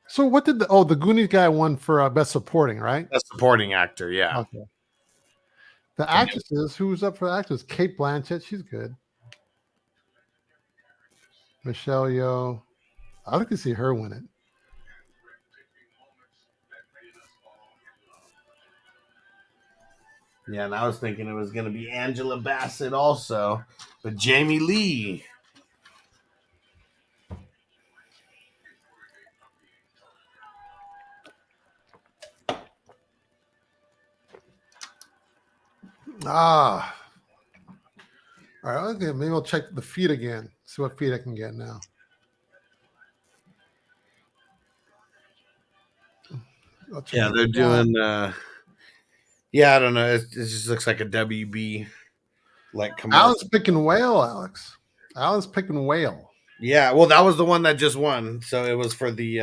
Speaker 2: So what did the Goonies guy won for best supporting, right?
Speaker 1: Best supporting actor, yeah.
Speaker 2: Okay. The actresses, who's up for actors? Kate Blanchett, she's good. Michelle Yeoh. I'd like to see her win it.
Speaker 1: Yeah, and I was thinking it was going to be Angela Bassett also, but Jamie Lee.
Speaker 2: All right, okay, maybe I'll check the feed again. See what feed I can get now.
Speaker 1: Yeah, they're doing. Yeah, I don't know. It just looks like a WB like commercial.
Speaker 2: Alan's picking whale, Alex. Alan's picking whale.
Speaker 1: Yeah, well, that was the one that just won. So it was for the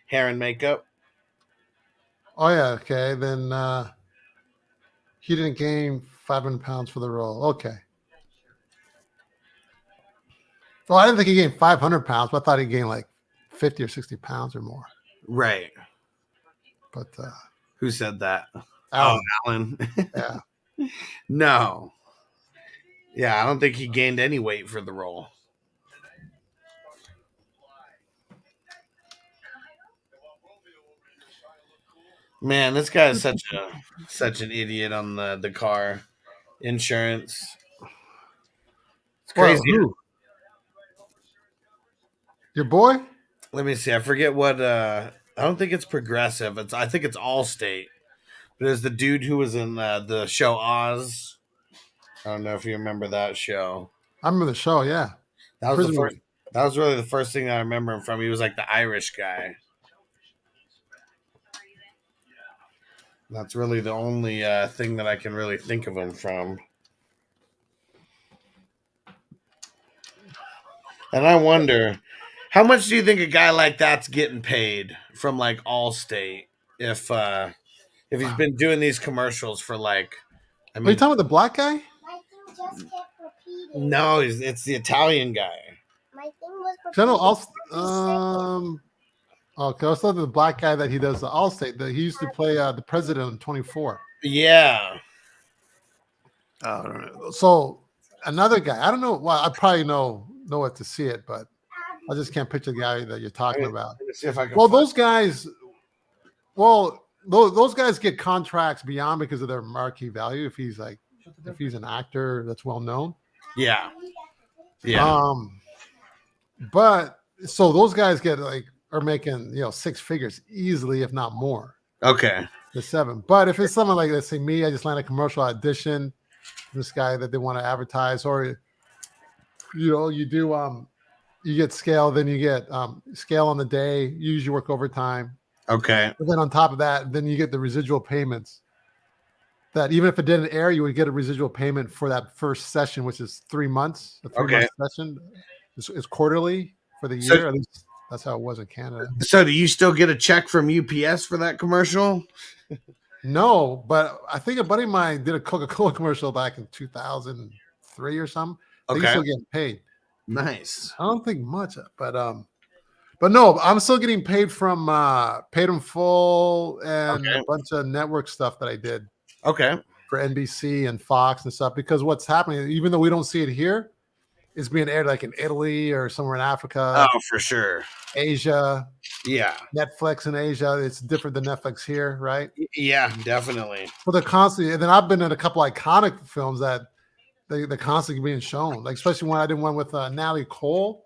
Speaker 1: hair and makeup.
Speaker 2: Oh yeah, okay. Then he didn't gain 500 pounds for the role. Okay. Well, I didn't think he gained 500 pounds, but I thought he gained like 50 or 60 pounds or more.
Speaker 1: Right.
Speaker 2: But
Speaker 1: who said that?
Speaker 2: Alan.
Speaker 1: Oh, Alan.
Speaker 2: Yeah.
Speaker 1: No. Yeah, I don't think he gained any weight for the role. Man, this guy is such an idiot on the car insurance. It's
Speaker 2: Well,
Speaker 1: crazy.
Speaker 2: who? Your boy?
Speaker 1: Let me see. I forget what. I don't think it's Progressive. I think it's Allstate. There's the dude who was in the show Oz. I don't know if you remember that show.
Speaker 2: I remember the show. Yeah,
Speaker 1: That was
Speaker 2: Prison
Speaker 1: the first.
Speaker 2: Movie.
Speaker 1: That was really the first thing I remember him from. He was like the Irish guy. That's really the only thing that I can really think of him from. And I wonder, how much do you think a guy like that's getting paid from like Allstate if he's been doing these commercials for like? I
Speaker 2: Are you
Speaker 1: mean,
Speaker 2: talking about the black guy?
Speaker 5: My thing just kept repeating.
Speaker 1: no, it's the Italian guy.
Speaker 5: My thing was
Speaker 2: I know
Speaker 5: repeating.
Speaker 2: Okay, I was talking the black guy that he does the Allstate. That he used to play the president in 24.
Speaker 1: Yeah.
Speaker 2: So another guy, I don't know. Well, I probably know it to see it, but I just can't picture the guy that you're talking about.
Speaker 1: Let me see if I can.
Speaker 2: Well, those guys, those guys get contracts beyond because of their marquee value. If he's an actor that's well known,
Speaker 1: Yeah. Yeah.
Speaker 2: But so those guys are making six figures easily, if not more.
Speaker 1: Okay.
Speaker 2: The 7. But if it's someone like, let's say me, I just landed a commercial audition, this guy that they want to advertise, or you do you get scale, then you get scale on the day, you usually work overtime.
Speaker 1: Okay.
Speaker 2: But then on top of that, then you get the residual payments. That even if it didn't air, you would get a residual payment for that first session, which is 3 months. A 3-month session is quarterly for the year. At least that's how it was in Canada.
Speaker 1: So do you still get a check from UPS for that commercial?
Speaker 2: No, but I think a buddy of mine did a Coca-Cola commercial back in 2003 or something. They still getting paid.
Speaker 1: Nice.
Speaker 2: I don't think much, but no, I'm still getting paid from Paid in Full and a bunch of network stuff that I did.
Speaker 1: Okay.
Speaker 2: For NBC and Fox and stuff, because what's happening, even though we don't see it here, it's being aired like in Italy or somewhere in Africa.
Speaker 1: Oh, for sure.
Speaker 2: Asia.
Speaker 1: Yeah.
Speaker 2: Netflix in Asia. It's different than Netflix here, right?
Speaker 1: Yeah, definitely.
Speaker 2: So they're constantly, and then I've been in a couple iconic films that they're constantly being shown, like especially when I did one with Natalie Cole,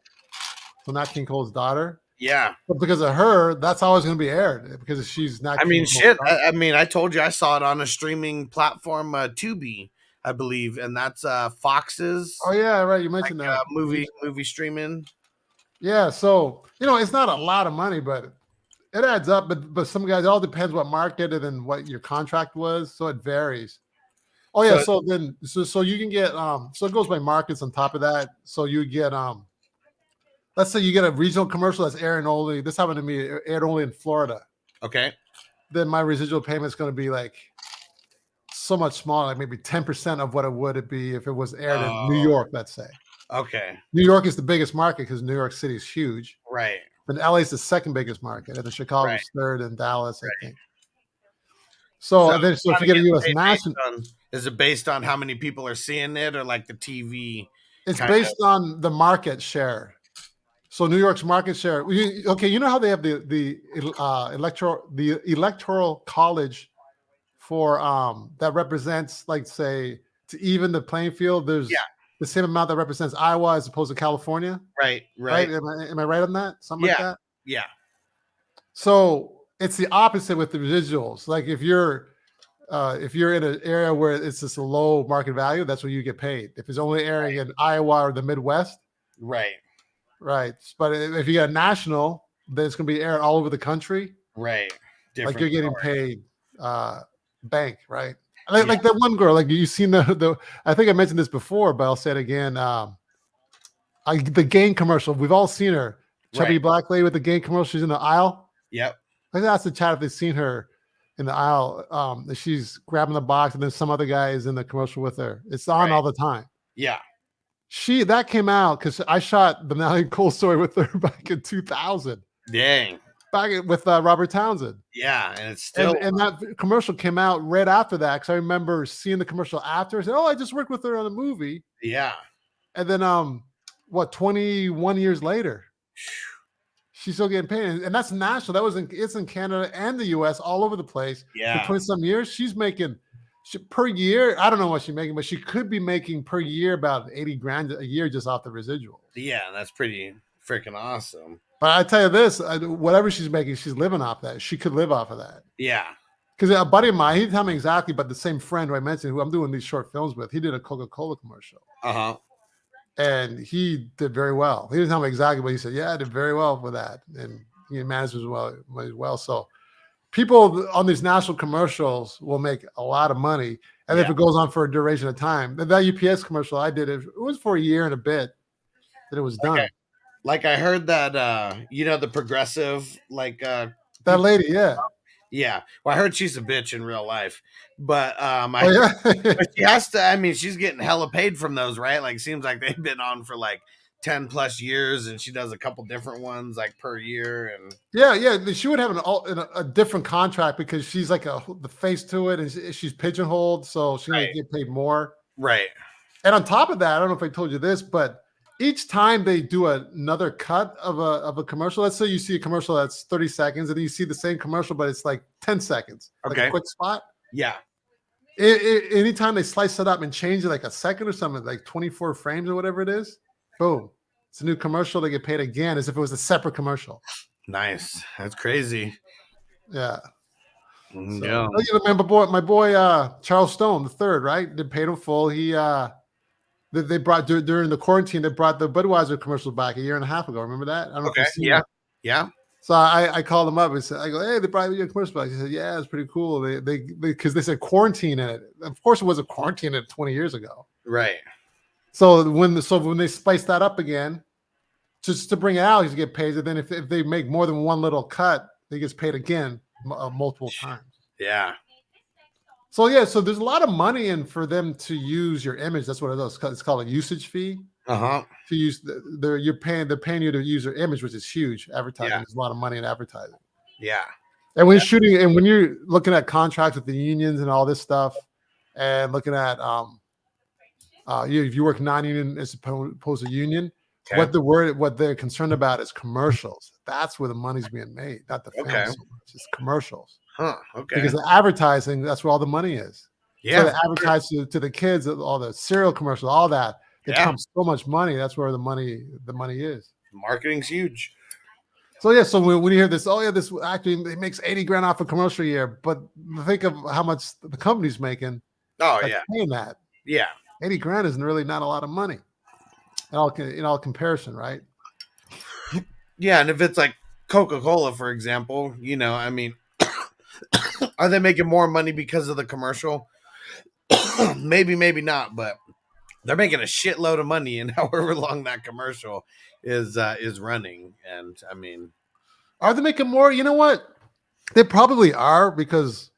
Speaker 2: so Nat King Cole's daughter.
Speaker 1: Yeah.
Speaker 2: But because of her, that's always going to be aired because she's not.
Speaker 1: I mean, shit. I mean, I told you I saw it on a streaming platform, Tubi, I believe, and that's Fox's.
Speaker 2: Oh yeah, right. You mentioned that
Speaker 1: movie streaming.
Speaker 2: Yeah, so it's not a lot of money, but it adds up. But some guys, it all depends what market and then what your contract was, so it varies. Oh yeah, so you can get so it goes by markets on top of that. So you get let's say you get a regional commercial that's airing only. This happened to me, aired only in Florida.
Speaker 1: Okay.
Speaker 2: Then my residual payment is going to be like so much smaller, like maybe 10% of what it would be if it was aired in New York, let's say.
Speaker 1: Okay.
Speaker 2: New York is the biggest market because New York City is huge.
Speaker 1: Right.
Speaker 2: But LA is the second biggest market, and then Chicago's third, and Dallas, I think.
Speaker 1: So
Speaker 2: if you get a U.S. national,
Speaker 1: is it based on how many people are seeing it, or like the TV?
Speaker 2: It's based on the market share. So New York's market share. You know how they have the electoral college for that represents, like, say, to even the playing field. There's the same amount that represents Iowa as opposed to California.
Speaker 1: Right.
Speaker 2: Am I right on that? Something like that.
Speaker 1: Yeah.
Speaker 2: So it's the opposite with the residuals. Like if you're in an area where it's just a low market value, that's what you get paid. If it's only airing in Iowa or the Midwest,
Speaker 1: right.
Speaker 2: But if you got a national, then it's going to be aired all over the country,
Speaker 1: right?
Speaker 2: Like you're getting paid bank, right? Like that one girl, like you've seen the. I think I mentioned this before, but I'll say it again. The Gain commercial, we've all seen her, chubby black lady with the Gain commercial. She's in the aisle.
Speaker 1: Yep.
Speaker 2: I asked the chat if they've seen her in the aisle. She's grabbing the box, and then some other guy is in the commercial with her. It's on all the time.
Speaker 1: Yeah.
Speaker 2: That came out because I shot the Natalie Cole story with her back in 2000.
Speaker 1: Dang.
Speaker 2: back with Robert Townsend.
Speaker 1: Yeah, and it's still
Speaker 2: And that commercial came out right after that because I remember seeing the commercial after. I said, "Oh, I just worked with her on a movie."
Speaker 1: yeah.
Speaker 2: And then, 21 years later, she's still getting paid, and that's national. It's in Canada and the U.S. all over the place.
Speaker 1: Yeah.
Speaker 2: For 20-some years, she's making per year. I don't know what she's making, but she could be making per year about 80 grand a year just off the residuals.
Speaker 1: Yeah, that's pretty freaking awesome.
Speaker 2: But I tell you this, whatever she's making, she's living off that. She could live off of that.
Speaker 1: Yeah.
Speaker 2: Because a buddy of mine, he didn't tell me exactly, but the same friend who I mentioned, who I'm doing these short films with, he did a Coca-Cola commercial.
Speaker 1: Uh-huh.
Speaker 2: And he did very well. He didn't tell me exactly, but he said, "Yeah, I did very well with that." And he managed as well. So people on these national commercials will make a lot of money. And if it goes on for a duration of time, that UPS commercial I did, it was for a year and a bit that it was done.
Speaker 1: Okay. Like I heard that, the progressive,
Speaker 2: that lady, yeah.
Speaker 1: Yeah. Well, I heard she's a bitch in real life, but
Speaker 2: But
Speaker 1: she has to. I mean, she's getting hella paid from those, right? Like, seems like they've been on for like 10 plus years, and she does a couple different ones like per year. And
Speaker 2: yeah, she would have a different contract because she's like the face to it, and she's pigeonholed, so she might get paid more.
Speaker 1: Right.
Speaker 2: And on top of that, I don't know if I told you this, but each time they do another cut of a commercial, let's say you see a commercial that's 30 seconds, and then you see the same commercial, but it's like 10 seconds, like a quick spot.
Speaker 1: Yeah.
Speaker 2: Anytime they slice it up and change it like a second or something, like 24 frames or whatever it is, boom, it's a new commercial. They get paid again as if it was a separate commercial.
Speaker 1: Nice. That's crazy.
Speaker 2: Yeah.
Speaker 1: Yeah.
Speaker 2: I remember my boy Charles Stone, the third, right? They paid him full. They brought during the quarantine, they brought the Budweiser commercial back a year and a half ago. Remember that? I don't know if you've seen that.
Speaker 1: Yeah.
Speaker 2: So I called him up and said, I go, "Hey, they brought you a commercial back." He said, "Yeah, it's pretty cool." They because they said quarantine in it. Of course, it wasn't quarantine in it 20 years ago.
Speaker 1: Right.
Speaker 2: So when they spice that up again, just to bring it out, he's get paid. And then if they make more than one little cut, he gets paid again multiple times.
Speaker 1: Yeah.
Speaker 2: So there's a lot of money in for them to use your image. That's what it is. It's called a usage fee.
Speaker 1: Uh-huh.
Speaker 2: To use they're paying you to use their image, which is huge. Advertising, there's a lot of money in advertising.
Speaker 1: Yeah.
Speaker 2: And when you're shooting, and when you're looking at contracts with the unions and all this stuff, and looking at if you work non-union as opposed to union, what they're concerned about is commercials. That's where the money's being made, not the film so much. It's commercials.
Speaker 1: Huh. Okay.
Speaker 2: Because the advertising, that's where all the money is.
Speaker 1: Yeah.
Speaker 2: So they advertise to the kids, all the cereal commercials, all that. It comes so much money. That's where the money is.
Speaker 1: Marketing's huge.
Speaker 2: So so when you hear this, this actually it makes 80 grand off a commercial a year, but think of how much the company's making.
Speaker 1: Oh
Speaker 2: paying that.
Speaker 1: Yeah.
Speaker 2: 80 grand isn't really not a lot of money. In all comparison, right?
Speaker 1: Yeah, and if it's like Coca-Cola, for example, I mean, are they making more money because of the commercial? Maybe not, but they're making a shitload of money in however long that commercial is running. And I mean,
Speaker 2: are they making more? You know what? They probably are because,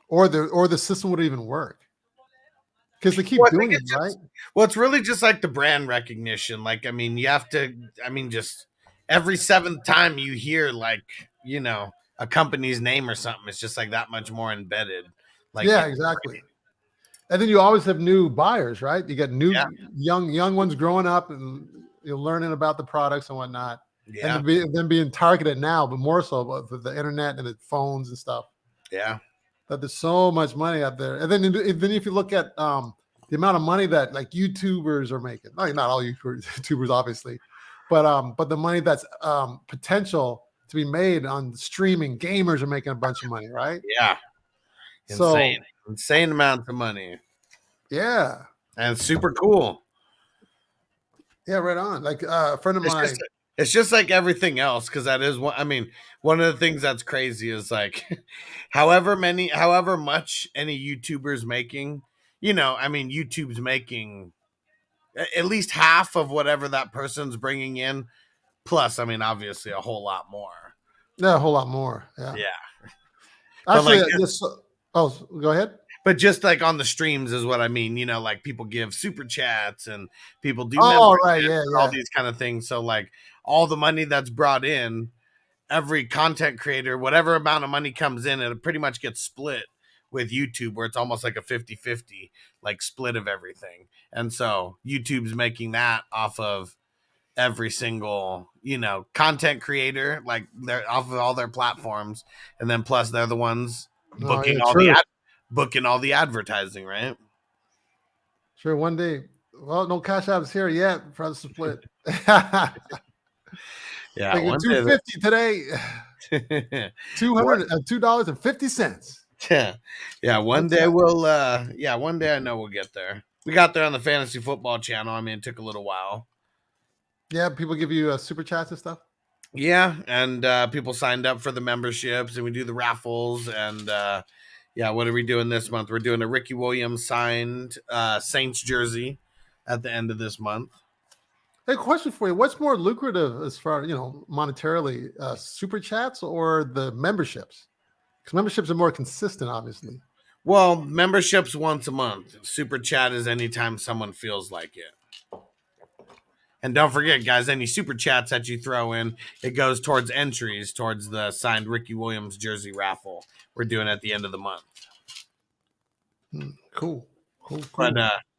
Speaker 2: or the system would even work because they keep doing it, right?
Speaker 1: Well, it's really just like the brand recognition. Like, I mean, you have to. I mean, just every seventh time you hear like a company's name or something, it's just like that much more embedded. Like,
Speaker 2: exactly. And then you always have new buyers, right? You got new young ones growing up and you're learning about the products and whatnot. Yeah. And then being targeted now, but more so with the internet and the phones and stuff.
Speaker 1: Yeah.
Speaker 2: That there's so much money out there. And then if you look at the amount of money that like YouTubers are making, not all YouTubers obviously, but the money that's potential to be made on streaming, gamers are making a bunch of money, right?
Speaker 1: Yeah. Insane amounts of money.
Speaker 2: Yeah.
Speaker 1: And it's super cool.
Speaker 2: Yeah, right on. Like a friend of mine.
Speaker 1: It's just like everything else, because that is one. I mean, one of the things that's crazy is like, however much any YouTuber's making, I mean, YouTube's making at least half of whatever that person's bringing in. Plus, I mean, obviously a whole lot more.
Speaker 2: Yeah, a whole lot more. Yeah.
Speaker 1: Yeah.
Speaker 2: Actually, go ahead.
Speaker 1: But just like on the streams is what I mean, like people give super chats and people do
Speaker 2: all these
Speaker 1: kind of things. So like all the money that's brought in every content creator, whatever amount of money comes in, it pretty much gets split with YouTube, where it's almost like a 50-50 like split of everything. And so YouTube's making that off of every single, content creator, like they're off of all their platforms. And then plus they're the ones
Speaker 2: Oh,
Speaker 1: booking
Speaker 2: yeah,
Speaker 1: all
Speaker 2: true.
Speaker 1: booking all the advertising, right?
Speaker 2: Sure, one day. Well, no Cash App's here yet for us to split. Like
Speaker 1: Yeah, one
Speaker 2: $2.50 today.
Speaker 1: day.
Speaker 2: $2.50.
Speaker 1: Yeah, one day one day I know we'll get there. We got there on the fantasy football channel. I mean, it took a little while.
Speaker 2: Yeah, people give you super chats and stuff.
Speaker 1: Yeah, and people signed up for the memberships, and we do the raffles. And what are we doing this month? We're doing a Ricky Williams signed Saints jersey at the end of this month.
Speaker 2: Hey, question for you: what's more lucrative as far monetarily, super chats or the memberships? Because memberships are more consistent, obviously.
Speaker 1: Well, memberships once a month. Super chat is anytime someone feels like it. And don't forget, guys, any super chats that you throw in, it goes towards entries towards the signed Ricky Williams jersey raffle we're doing at the end of the month.
Speaker 2: Cool.
Speaker 1: But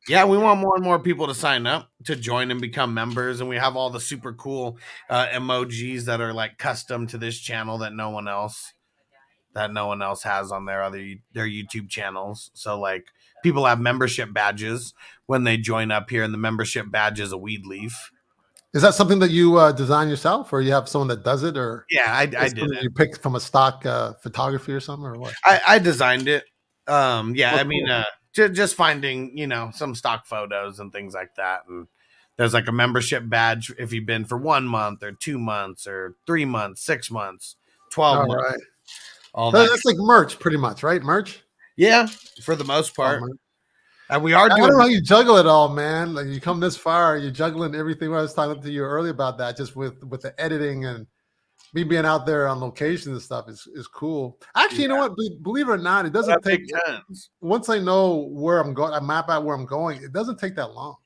Speaker 1: we want more and more people to sign up to join and become members. And we have all the super cool emojis that are like custom to this channel that no one else has on their YouTube channels. So like people have membership badges when they join up here, and the membership badge is a weed leaf.
Speaker 2: Is that something that you design yourself, or you have someone that does it, or
Speaker 1: I did it.
Speaker 2: You picked from a stock photography or something, or what?
Speaker 1: I designed it. I mean,
Speaker 2: cool.
Speaker 1: Just finding some stock photos and things like that. And there's like a membership badge if you've been for 1 month or 2 months or 3 months, 6 months, 12 months.
Speaker 2: Right.
Speaker 1: All that.
Speaker 2: That's like merch, pretty much, right? Merch.
Speaker 1: Yeah, for the most part. And we are
Speaker 2: I
Speaker 1: doing.
Speaker 2: don't know how you juggle it all, man. Like you come this far, you're juggling everything. I was talking to you earlier about that, just with the editing and me being out there on location and stuff is cool. Actually, you know what? Believe it or not, it doesn't take. Once I know where I'm going, I map out where I'm going. It doesn't take that long.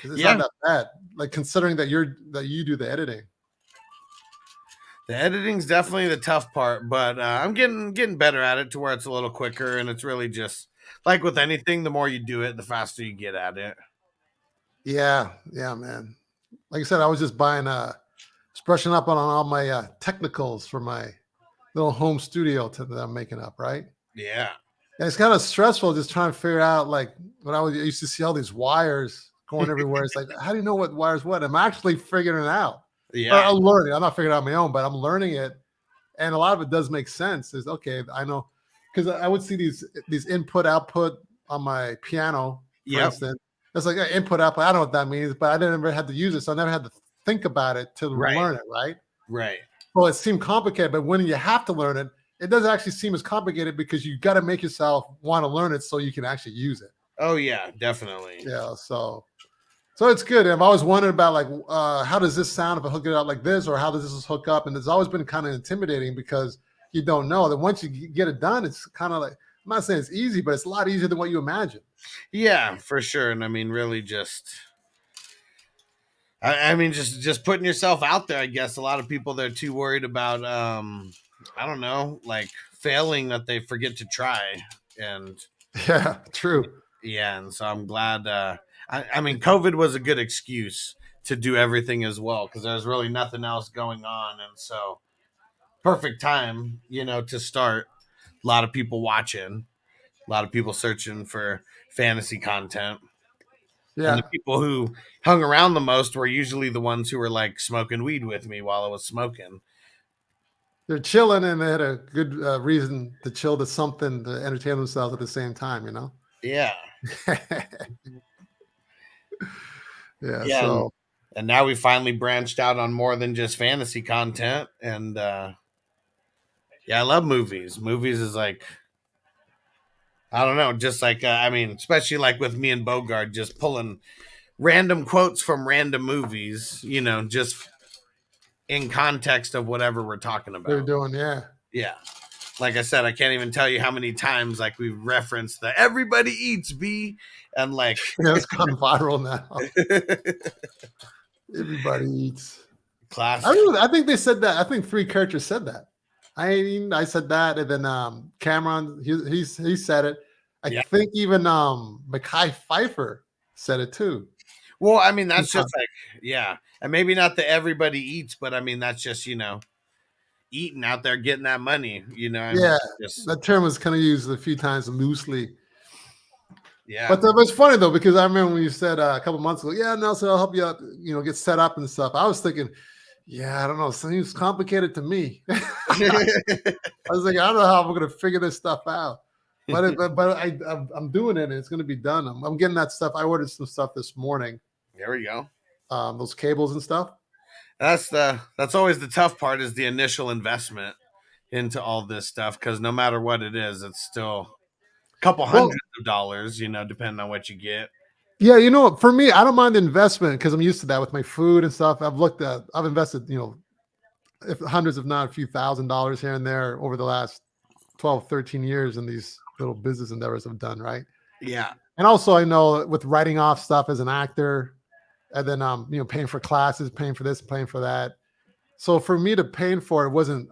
Speaker 2: It's not that bad. Like considering that you do the editing.
Speaker 1: The editing's definitely the tough part, but I'm getting better at it to where it's a little quicker, and it's really just like with anything, the more you do it, the faster you get at it.
Speaker 2: Yeah, man. Like I said, I was just brushing up on all my technicals for my little home studio that I'm making up, right?
Speaker 1: Yeah.
Speaker 2: And it's kind of stressful just trying to figure out, like, when I used to see all these wires going everywhere. It's like, how do you know what wire's what? I'm actually figuring it out.
Speaker 1: Yeah.
Speaker 2: I'm learning. I'm not figuring it out on my own, but I'm learning it. And a lot of it does make sense. Is okay, I know. Because I would see these input output on my piano, for instance. It's like input output. I don't know what that means, but I never had to use it, so I never had to think about it to learn it. Right. Well, it seemed complicated, but when you have to learn it, it doesn't actually seem as complicated because you got to make yourself want to learn it so you can actually use it.
Speaker 1: Oh yeah, definitely.
Speaker 2: Yeah. So it's good. I've always wondered about like how does this sound if I hook it up like this, or how does this hook up? And it's always been kind of intimidating because you don't know that once you get it done, it's kind of like, I'm not saying it's easy, but it's a lot easier than what you imagine.
Speaker 1: Yeah, for sure. And I mean, really I mean, just putting yourself out there, I guess. A lot of people, they're too worried about, I don't know, like failing that they forget to try. And
Speaker 2: yeah, true.
Speaker 1: Yeah. And so I'm glad, I mean, COVID was a good excuse to do everything as well, because there's really nothing else going on. And so perfect time, to start. A lot of people watching, a lot of people searching for fantasy content. Yeah. And the people who hung around the most were usually the ones who were like smoking weed with me while I was smoking.
Speaker 2: They're chilling and they had a good reason to chill to something to entertain themselves at the same time,
Speaker 1: Yeah.
Speaker 2: Yeah. So.
Speaker 1: And now we finally branched out on more than just fantasy content. And I love movies. Movies is like, I don't know, just like, I mean, especially like with me and Bogard, just pulling random quotes from random movies, just in context of whatever we're talking about.
Speaker 2: They're doing, yeah.
Speaker 1: Yeah. Like I said, I can't even tell you how many times like we've referenced the everybody eats B, and like
Speaker 2: yeah, it's gone viral now. Everybody eats.
Speaker 1: Classic.
Speaker 2: I think they said that. I think 3 characters said that. I said that, and then Cameron he said it. I
Speaker 1: Yeah.
Speaker 2: think even Mekhi Phifer said it too.
Speaker 1: Well, I mean, that's just like, yeah. And maybe not that everybody eats, but I mean, that's just, eating out there, getting that money, I mean,
Speaker 2: Yeah,
Speaker 1: just,
Speaker 2: that term was kind of used a few times loosely.
Speaker 1: yeah.
Speaker 2: But it's funny though, because I remember when you said a couple months ago, yeah, Nelson, I'll help you out, get set up and stuff. I was thinking, yeah, I don't know, seems complicated to me. I was like, I don't know how I'm going to figure this stuff out. But I'm doing it, and it's going to be done. I'm getting that stuff. I ordered some stuff this morning.
Speaker 1: There we go.
Speaker 2: Those cables and stuff.
Speaker 1: That's always the tough part, is the initial investment into all this stuff, because no matter what it is, it's still a couple hundreds of dollars, depending on what you get.
Speaker 2: Yeah, for me, I don't mind the investment because I'm used to that with my food and stuff. I've invested, if hundreds, if not a few $1,000s here and there over the last 12, 13 years in these little business endeavors I've done, right?
Speaker 1: Yeah.
Speaker 2: And also I know with writing off stuff as an actor, and then paying for classes, paying for this, paying for that. So for me to paying for it wasn't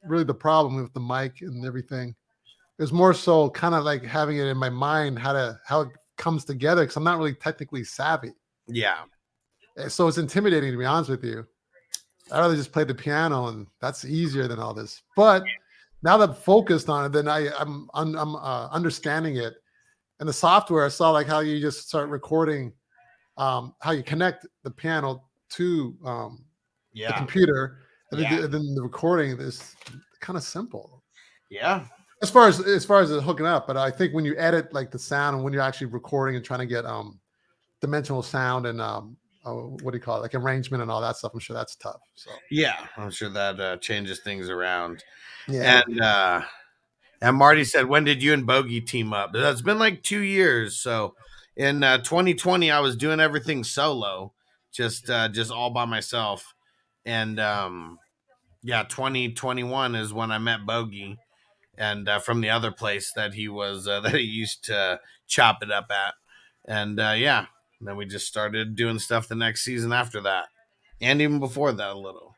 Speaker 2: really the problem with the mic and everything. It was more so kind of like having it in my mind how it comes together, because I'm not really technically savvy.
Speaker 1: Yeah.
Speaker 2: So it's intimidating, to be honest with you. I'd rather just play the piano, and that's easier than all this. But now that I'm focused on it, then I'm understanding it. And the software, I saw like how you just start recording, how you connect the piano to the computer, and then the recording is kind of simple.
Speaker 1: Yeah.
Speaker 2: As far as it hooking up, but I think when you edit like the sound and when you're actually recording and trying to get dimensional sound and what do you call it, like arrangement and all that stuff, I'm sure that's tough. So
Speaker 1: yeah, I'm sure that changes things around.
Speaker 2: Yeah.
Speaker 1: And Marty said, when did you and Bogey team up? It's been like 2 years. So in 2020, I was doing everything solo, just all by myself. And 2021 is when I met Bogey, and from the other place that he was that he used to chop it up at. And then we just started doing stuff the next season after that, and even before that a little.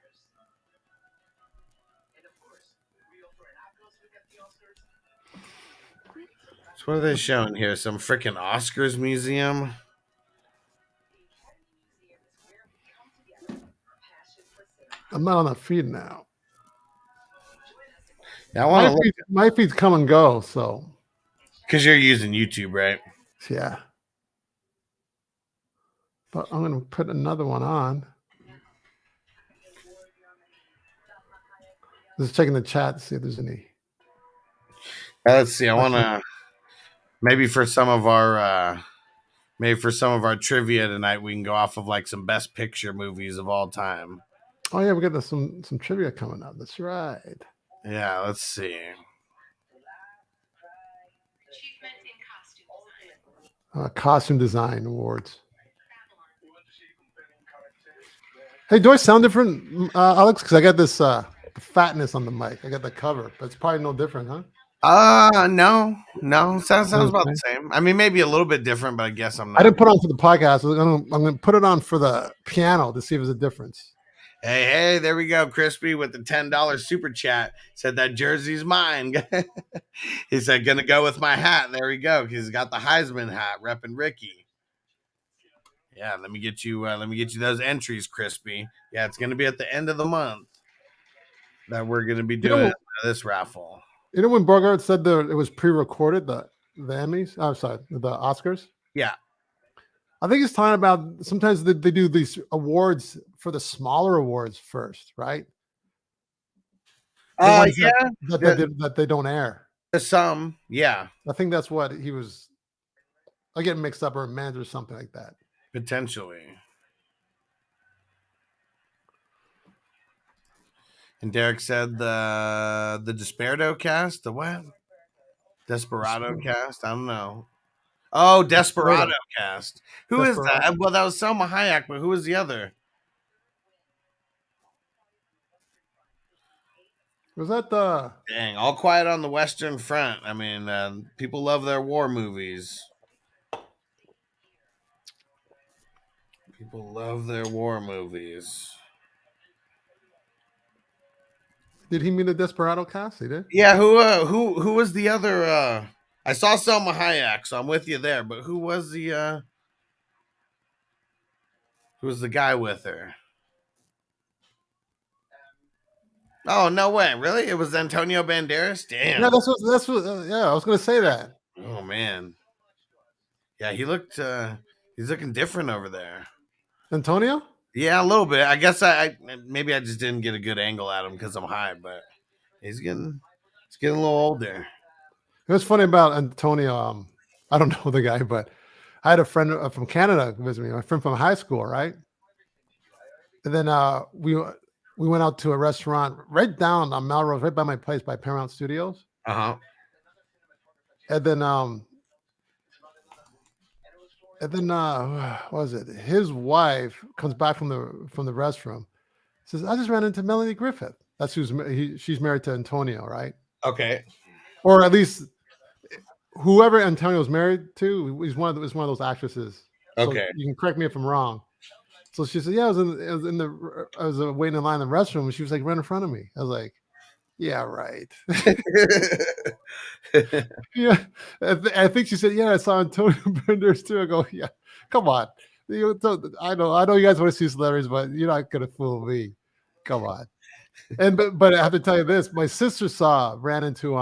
Speaker 1: So what are they showing here? Some freaking Oscars museum?
Speaker 2: I'm not on the feed now.
Speaker 1: Yeah, I want to
Speaker 2: my feeds come and go, so
Speaker 1: because you're using YouTube, right?
Speaker 2: Yeah. But I'm going to put another one on. Just checking the chat to see if there's any.
Speaker 1: Let's see. I want to maybe for some of our trivia tonight, we can go off of like some best picture movies of all time.
Speaker 2: Oh yeah, we got some trivia coming up. That's right.
Speaker 1: Yeah, let's see.
Speaker 2: Costume design awards. Hey, do I sound different, Alex? Because I got this fatness on the mic. I got the cover, but it's probably no different, huh?
Speaker 1: No. Sounds about the same. I mean, maybe a little bit different, but I guess I'm not.
Speaker 2: I didn't put it on for the podcast. I'm going to put it on for the piano to see if there's a difference.
Speaker 1: Hey, there we go. Crispy with the $10 super chat said that jersey's mine. He said, gonna go with my hat. There we go. He's got the Heisman hat, repping Ricky. Yeah, let me get you those entries, Crispy. Yeah, it's gonna be at the end of the month that we're gonna be doing this raffle.
Speaker 2: You know when Bogart said that it was pre-recorded, the Emmys? I'm sorry, the Oscars?
Speaker 1: Yeah.
Speaker 2: I think it's talking about sometimes they do these awards for the smaller awards first, right? That they don't air.
Speaker 1: Some, yeah.
Speaker 2: I think that's what he was. I get mixed up or meant or something like that.
Speaker 1: Potentially. And Derek said the Desperado cast, the what? Desperado cast? I don't know. Oh, Desperado cast. Who is that? Well, that was Selma Hayek, but who was the other?
Speaker 2: Was that the...
Speaker 1: Dang, All Quiet on the Western Front. I mean, people love their war movies. People love their war movies.
Speaker 2: Did he mean the Desperado cast? He did.
Speaker 1: Yeah, who was the other? I saw Selma Hayek, so I'm with you there. But who was the guy with her? Oh no way! Really? It was Antonio Banderas. Damn.
Speaker 2: Yeah, that's what. Yeah, I was gonna say that.
Speaker 1: Oh man. Yeah, he looked. He's looking different over there.
Speaker 2: Antonio.
Speaker 1: Yeah, a little bit. I guess I maybe I just didn't get a good angle at him because I'm high, but he's getting a little older.
Speaker 2: What's funny about Antonio? I don't know the guy, but I had a friend from Canada visit me. My friend from high school, right? And then we went out to a restaurant right down on Melrose, right by my place, by Paramount Studios. And then what was it? His wife comes back from the restroom. Says, "I just ran into Melanie Griffith." That's she's married to Antonio, right?
Speaker 1: Okay.
Speaker 2: Or at least whoever Antonio's married to, he's one of those actresses. So
Speaker 1: Okay.
Speaker 2: you can correct me if I'm wrong. So she said, "Yeah, I was waiting in line in the restroom, and she was like right in front of me." I was like, "Yeah, right." Yeah, I think she said, "Yeah, I saw Antonio Banderas too." I go, "Yeah, come on. I know you guys want to see celebrities, but you're not gonna fool me. Come on." And but I have to tell you this: my sister ran into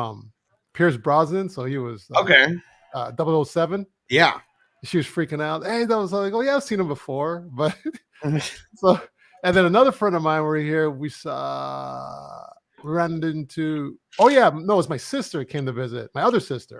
Speaker 2: Pierce Brosnan, so he was
Speaker 1: Okay.
Speaker 2: 007.
Speaker 1: Yeah.
Speaker 2: She was freaking out. Hey, that was like, "Oh yeah, I've seen him before." But so, and then another friend of mine were here. We ran into. Oh yeah, no, it was my sister came to visit. My other sister.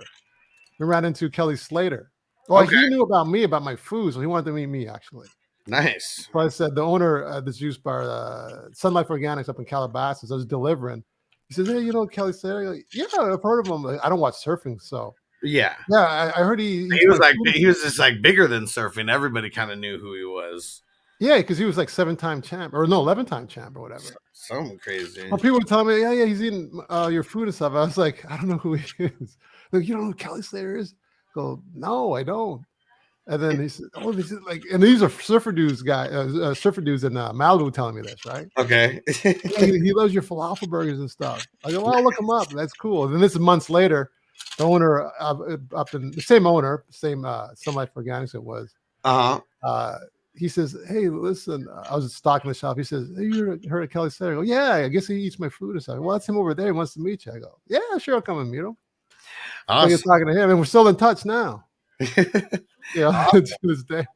Speaker 2: We ran into Kelly Slater. Well,
Speaker 1: Okay.
Speaker 2: he knew about me, about my food, so he wanted to meet me actually.
Speaker 1: Nice.
Speaker 2: So I said, the owner of this juice bar, Sun Life Organics up in Calabasas, I was delivering. He says, "Hey, you know Kelly Slater?" I go, "Yeah, I've heard of him. I don't watch surfing, so
Speaker 1: Yeah.
Speaker 2: yeah, I heard he
Speaker 1: was like he was just like bigger than surfing. Everybody kind of knew who he was.
Speaker 2: Yeah, because he was like 7-time champ, or no, 11-time champ, or whatever.
Speaker 1: Something crazy.
Speaker 2: Well, people were telling me, yeah, he's eating your food and stuff. I was like, I don't know who he is. Like, you don't know who Kelly Slater is? I go, no, I don't. And then he said, "Oh, this is like," and these are surfer dudes in Malibu telling me this, right?
Speaker 1: Okay.
Speaker 2: Yeah, he loves your falafel burgers and stuff. I go, "Well, I'll look him up. That's cool." And then this is months later. The owner up in the same owner, same Sun Life Organics it was. He says, "Hey, listen," I was stalking the shop. He says, "Hey, you heard of Kelly Slater?" I go, "Yeah, I guess he eats my food or something." "Well, that's him over there. He wants to meet you." I go, "Yeah, sure, I'll come and meet him."
Speaker 1: Awesome.
Speaker 2: So you're talking to him, and we're still in touch now. Yeah, awesome. To this day.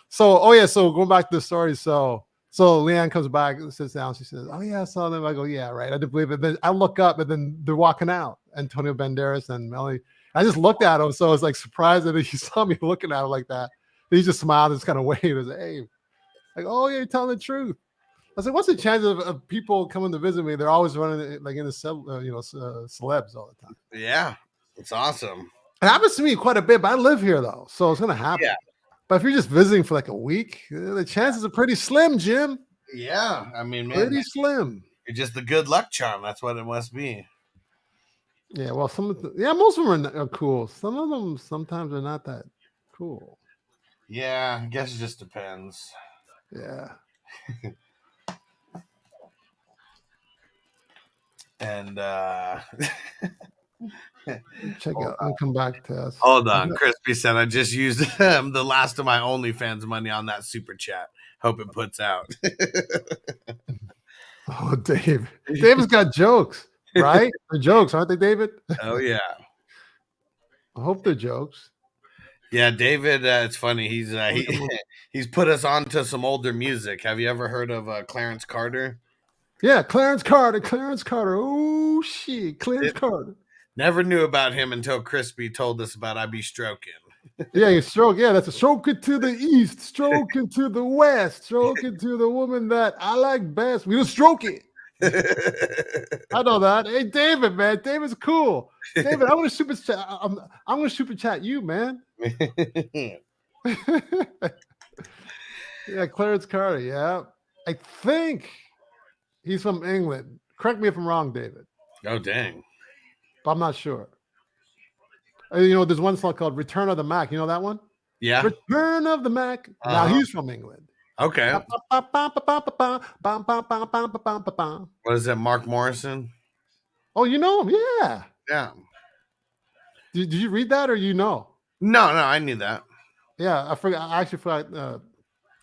Speaker 2: So, so going back to the story, so Leanne comes back, sits down, she says, "Oh yeah, I saw them." I go, "Yeah, right." I didn't believe it. Then I look up, and then they're walking out, Antonio Banderas and Melanie. I just looked at him, so I was like surprised that he saw me looking at him like that. He just smiled and just kind of waved. I was like, "Hey," like, "Oh yeah, you're telling the truth." I said, "What's the chance of people coming to visit me? They're always running like in the celebs all the time."
Speaker 1: Yeah, it's awesome.
Speaker 2: It happens to me quite a bit, but I live here though, so it's gonna happen.
Speaker 1: Yeah.
Speaker 2: But if you're just visiting for like a week, the chances are pretty slim, Jim.
Speaker 1: Yeah, I mean, man,
Speaker 2: Pretty slim.
Speaker 1: you're just the good luck charm. That's what it must be.
Speaker 2: Yeah, well, most of them are cool. Some of them sometimes are not that cool.
Speaker 1: Yeah, I guess it just depends.
Speaker 2: Yeah.
Speaker 1: And
Speaker 2: Check out and come back to us.
Speaker 1: Hold on. Crispy said I just used the last of my OnlyFans money on that super chat. Hope it puts out.
Speaker 2: Oh, Dave. David's got jokes, right? They're jokes, aren't they, David?
Speaker 1: Oh yeah.
Speaker 2: I hope they're jokes.
Speaker 1: Yeah, David, it's funny. He's put us onto some older music. Have you ever heard of Clarence Carter?
Speaker 2: Yeah, Clarence Carter. Oh shit, Clarence Carter.
Speaker 1: Never knew about him until Crispy told us about I Be Stroking.
Speaker 2: Yeah, you stroke. Yeah, that's a stroking to the east, stroking to the west, stroking to the woman that I like best. We just stroke it. I know that. Hey, David, man, David's cool. David, I'm gonna super chat. I'm gonna super chat you, man. Yeah, Clarence Carter. Yeah, I think he's from England. Correct me if I'm wrong, David.
Speaker 1: Oh dang.
Speaker 2: But I'm not sure. There's one song called "Return of the Mac." You know that one?
Speaker 1: Yeah.
Speaker 2: Return of the Mac. Now he's from England.
Speaker 1: Okay.
Speaker 2: Oh,
Speaker 1: What is it, Mark Morrison?
Speaker 2: you know him? Yeah.
Speaker 1: Yeah.
Speaker 2: Did you read that or you know?
Speaker 1: No, I knew that.
Speaker 2: Yeah, I forgot. I actually forgot.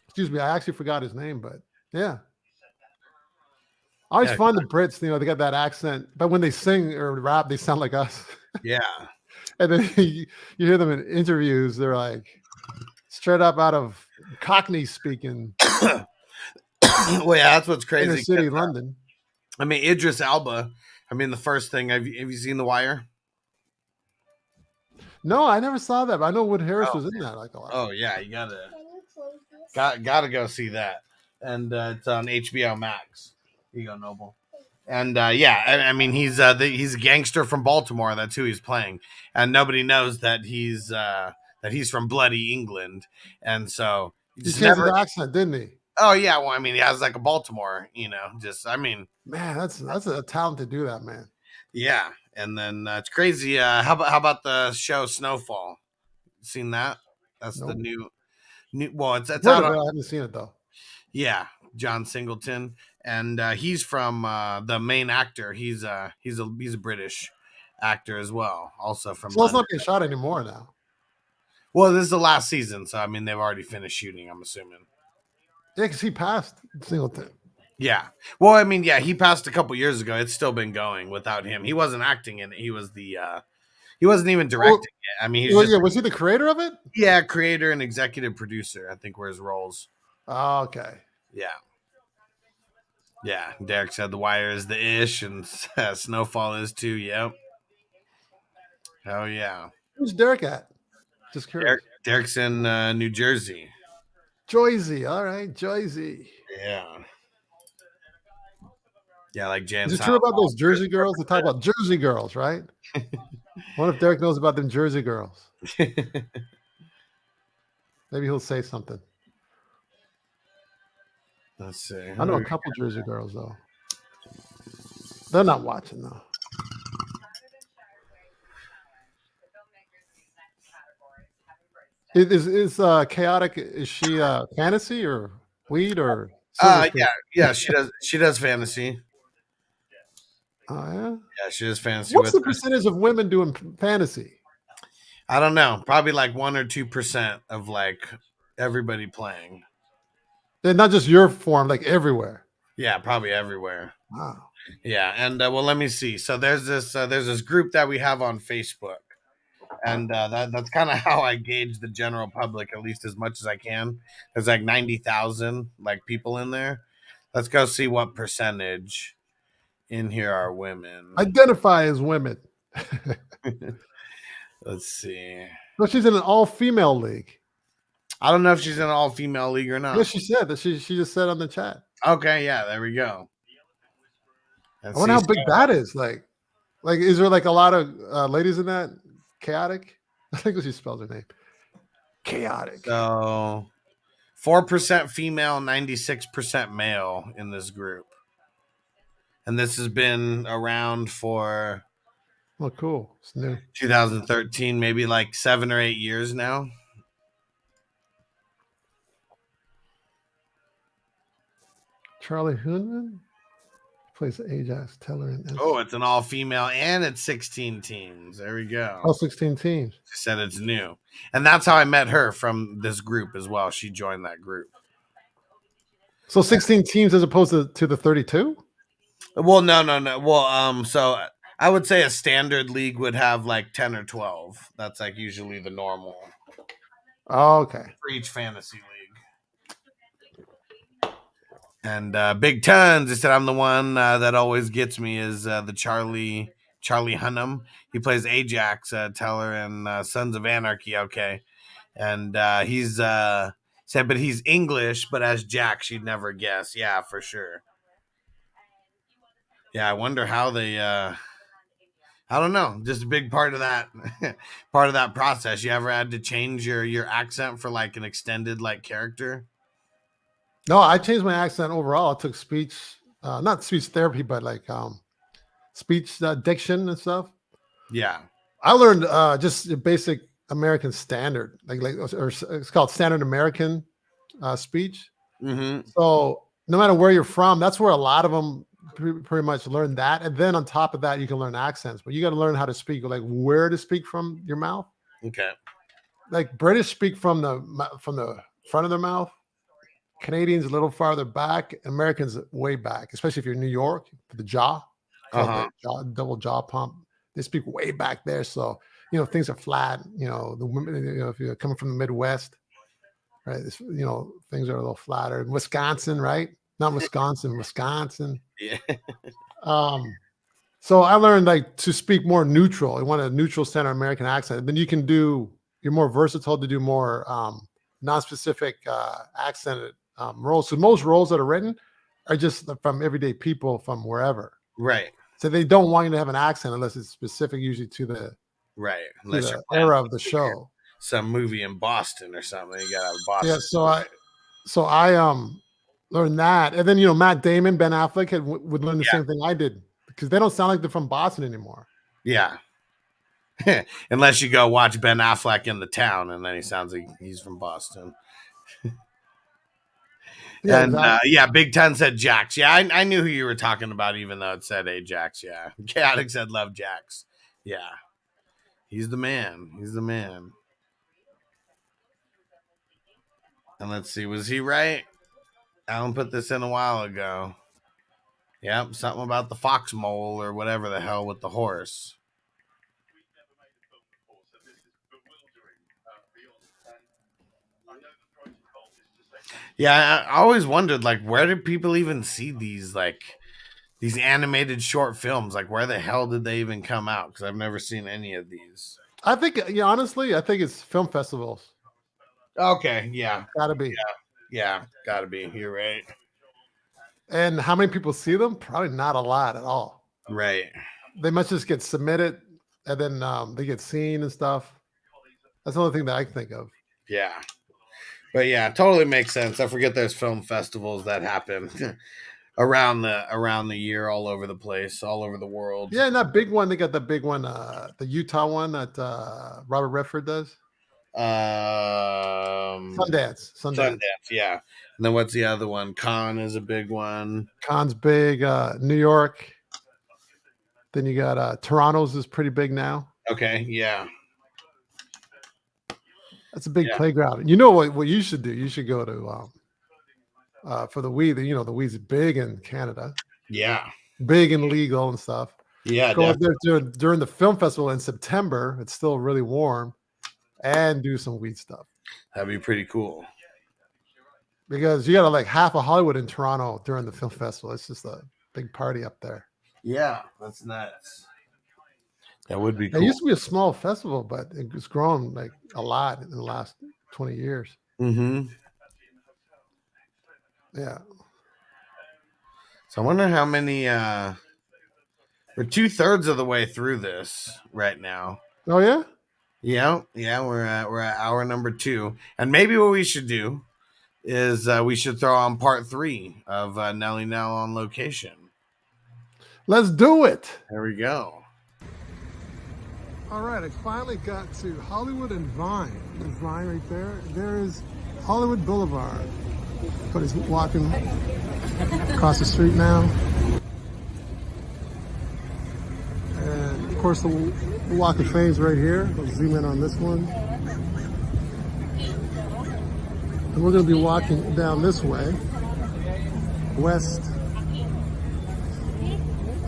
Speaker 2: Excuse me, I actually forgot his name, but yeah. I always
Speaker 1: Yeah.
Speaker 2: find the Brits, they got that accent, but when they sing or rap, they sound like us.
Speaker 1: Yeah.
Speaker 2: And then you hear them in interviews, they're like straight up out of Cockney speaking,
Speaker 1: Well, yeah, that's what's
Speaker 2: inner
Speaker 1: crazy.
Speaker 2: city London.
Speaker 1: I mean, Idris Elba. I mean, the first thing, have you seen The Wire?
Speaker 2: No, I never saw that, but I know Wood Harris was in that like a lot.
Speaker 1: Oh yeah, you gotta
Speaker 5: Can you close this?
Speaker 1: gotta go see that, and it's on HBO Max. Here you go, Noble. And yeah, I mean he's a gangster from Baltimore. That's who he's playing, and nobody knows that he's from bloody England, and so you
Speaker 2: He
Speaker 1: just
Speaker 2: changed
Speaker 1: never.
Speaker 2: his accent, didn't he?
Speaker 1: Oh yeah, well I mean he has like a Baltimore, just I mean
Speaker 2: Man, that's a talent to do that, man.
Speaker 1: yeah, and then it's crazy. How about the show Snowfall? Seen that? That's the
Speaker 2: Nope.
Speaker 1: new. Well, it's
Speaker 2: Heard
Speaker 1: out
Speaker 2: of
Speaker 1: on.
Speaker 2: it, I haven't seen it though.
Speaker 1: Yeah, John Singleton, and he's from the main actor. He's a British actor as well, also from.
Speaker 2: So it's
Speaker 1: London.
Speaker 2: not being shot anymore now.
Speaker 1: Well, this is the last season, so I mean they've already finished shooting. I'm assuming.
Speaker 2: Yeah, because he passed Singleton.
Speaker 1: Yeah. Well, I mean, yeah, he passed a couple years ago. It's still been going without him. He wasn't acting in it. He was the. He wasn't even directing it. I mean, he's just,
Speaker 2: was he the creator of it?
Speaker 1: yeah, creator and executive producer. I think were his roles.
Speaker 2: Oh, okay.
Speaker 1: Yeah. Yeah, Derek said The Wire is the ish, and Snowfall is too. Yep. Oh yeah.
Speaker 2: Who's Derek at? Just curious.
Speaker 1: Derek's in New Jersey.
Speaker 2: Joyzy. All right, Joyzy.
Speaker 1: Yeah. Yeah, like Jan.
Speaker 2: Is it true about those Jersey girls? They talk about Jersey girls, right? I wonder if Derek knows about them Jersey girls. Maybe he'll say something.
Speaker 1: Let's see.
Speaker 2: I know a couple Jersey girls though. They're not watching though. Is chaotic? Is she fantasy or weed or?
Speaker 1: Yeah. She does fantasy.
Speaker 2: Oh yeah.
Speaker 1: Yeah, she does fantasy.
Speaker 2: What's the percentage of women doing fantasy?
Speaker 1: I don't know. Probably like 1 or 2% of like everybody playing.
Speaker 2: And not just your form, like everywhere.
Speaker 1: Yeah, probably everywhere.
Speaker 2: Wow.
Speaker 1: Yeah, and well, let me see. So there's this group that we have on Facebook, and that's kind of how I gauge the general public, at least as much as I can. There's like 90,000 like people in there. Let's go see what percentage in here are women.
Speaker 2: Identify as women.
Speaker 1: Let's see.
Speaker 2: No, she's in an all-female league.
Speaker 1: I don't know if she's in an all-female league or not.
Speaker 2: Yes, she said that. She just said on the chat.
Speaker 1: Okay, yeah, there we go.
Speaker 2: I wonder how big that is. Like, is there like a lot of ladies in that? Chaotic? I think she spells her name. Chaotic.
Speaker 1: So 4% female, 96% male in this group. And this has been around for
Speaker 2: Oh, cool. It's new.
Speaker 1: 2013, maybe like 7 or 8 years now.
Speaker 2: Charlie Hunnam plays Ajax Teller in
Speaker 1: Oh, it's an all-female and it's 16 teams. There we go.
Speaker 2: all 16 teams.
Speaker 1: She said it's new. And that's how I met her, from this group as well. She joined that group.
Speaker 2: So 16 teams as opposed to the 32?
Speaker 1: Well, no. Well, so I would say a standard league would have like 10 or 12. That's like usually the normal
Speaker 2: Oh, okay.
Speaker 1: for each fantasy league. And Big Tons, they said I'm the one that always gets me is the Charlie Hunnam. He plays Ajax Teller in Sons of Anarchy. Okay, and he's said, but he's English, but as Jack, she'd never guess. Yeah, for sure. Yeah, I wonder how they. I don't know. Just a big part of that process. You ever had to change your accent for like an extended like character?
Speaker 2: No, I changed my accent overall. I took speech, not speech therapy, but like speech diction and stuff.
Speaker 1: Yeah.
Speaker 2: I learned just basic American standard, like or it's called standard American speech.
Speaker 1: Mm-hmm.
Speaker 2: So no matter where you're from, that's where a lot of them pretty much learn that. And then on top of that, you can learn accents, but you got to learn how to speak, like where to speak from your mouth.
Speaker 1: Okay.
Speaker 2: Like British speak from the front of their mouth. Canadians a little farther back. Americans way back, especially if you're in New York, for the jaw, called the double jaw pump. They speak way back there. So, things are flat. The women, if you're coming from the Midwest, right? Things are a little flatter. Wisconsin, right? Not Wisconsin, Wisconsin.
Speaker 1: Yeah.
Speaker 2: So I learned like to speak more neutral. I want a neutral center American accent. Then you're more versatile to do more non-specific accented roles. So most roles that are written are just from everyday people from wherever.
Speaker 1: Right.
Speaker 2: So they don't want you to have an accent unless it's specific, usually to the
Speaker 1: unless
Speaker 2: the era of the show.
Speaker 1: Some movie in Boston or something. You got out of Boston.
Speaker 2: Yeah. So I learned that, and then Matt Damon, Ben Affleck would learn the same thing I did because they don't sound like they're from Boston anymore.
Speaker 1: Yeah. Unless you go watch Ben Affleck in The Town, and then he sounds like he's from Boston.
Speaker 2: Yeah,
Speaker 1: and
Speaker 2: exactly.
Speaker 1: Big Ten said Jax. Yeah, I knew who you were talking about, even though it said Ajax. Yeah, Chaotic said love Jax. Yeah, he's the man. He's the man. And let's see, was he right? Alan put this in a while ago. Yep, something about the fox mole or whatever the hell with the horse. Yeah, I always wondered, like, where did people even see these animated short films? Like, where the hell did they even come out? Because I've never seen any of these.
Speaker 2: I think, honestly, I think it's film festivals.
Speaker 1: Okay, yeah.
Speaker 2: Gotta be.
Speaker 1: Yeah, gotta be. You're right.
Speaker 2: And how many people see them? Probably not a lot at all.
Speaker 1: Right.
Speaker 2: They must just get submitted, and then they get seen and stuff. That's the only thing that I can think of.
Speaker 1: Yeah. But yeah, it totally makes sense. I forget there's film festivals that happen around the year, all over the place, all over the world.
Speaker 2: Yeah, and that big one, they got the big one, the Utah one that Robert Redford does. Sundance.
Speaker 1: Yeah. And then what's the other one? Cannes is a big one.
Speaker 2: Cannes big. New York. Then you got Toronto's is pretty big now.
Speaker 1: Okay, yeah.
Speaker 2: That's a big playground. You know what you should do? You should go to for the weed. The weed's big in Canada.
Speaker 1: Yeah.
Speaker 2: Big and legal and stuff.
Speaker 1: Yeah.
Speaker 2: Go up there during the film festival in September. It's still really warm, and do some weed stuff.
Speaker 1: That'd be pretty cool.
Speaker 2: Because you got like half of Hollywood in Toronto during the film festival. It's just a big party up there.
Speaker 1: Yeah, that's nuts. That would be cool.
Speaker 2: It used to be a small festival, but it's grown like a lot in the last 20 years.
Speaker 1: Mm-hmm.
Speaker 2: Yeah.
Speaker 1: So I wonder how many we're 2/3 of the way through this right now.
Speaker 2: Oh yeah?
Speaker 1: Yeah, we're at hour number 2. And maybe what we should do is we should throw on part 3 of Nelly Nell on Location.
Speaker 2: Let's do it.
Speaker 1: There we go.
Speaker 3: All right, I finally got to Hollywood and Vine. There's Vine right there. There is Hollywood Boulevard. But he's walking across the street now. And of course, the Walk of Fame's right here. I'll zoom in on this one. And we're going to be walking down this way, west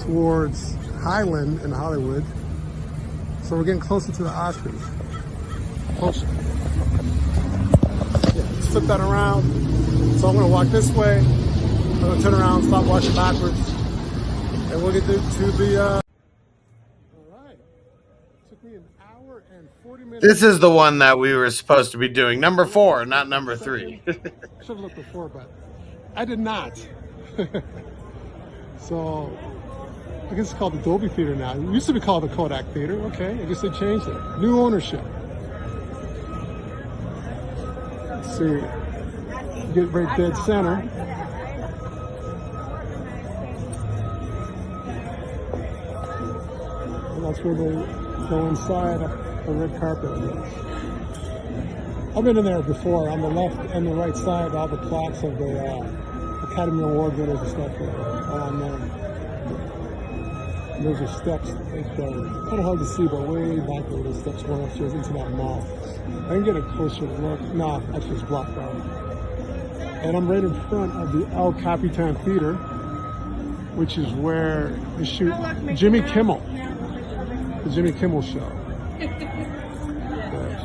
Speaker 3: towards Highland in Hollywood. So we're getting closer to the Oscars. Closer. Yeah, just flip that around. So I'm going to walk this way. I'm going to turn around, stop walking backwards. And we'll get to the... All right. Took me an hour and 40 minutes.
Speaker 1: This is the one that we were supposed to be doing. Number 4, not number 3.
Speaker 3: I should have looked before, but I did not. So... I guess it's called the Dolby Theater now. It used to be called the Kodak Theater. Okay, I guess they changed it. New ownership. Let's see. Get right dead center. And that's where they go inside a red carpet. I've been in there before. On the left and the right side, all the plaques of the Academy Award winners and stuff are on there. And those are steps. It's kind of hard to see, but way back there, the steps going upstairs into that mall. I can get a closer look. No, actually, it's blocked out. And I'm right in front of the El Capitan Theater, which is where they shoot Jimmy Kimmel, the Jimmy Kimmel show.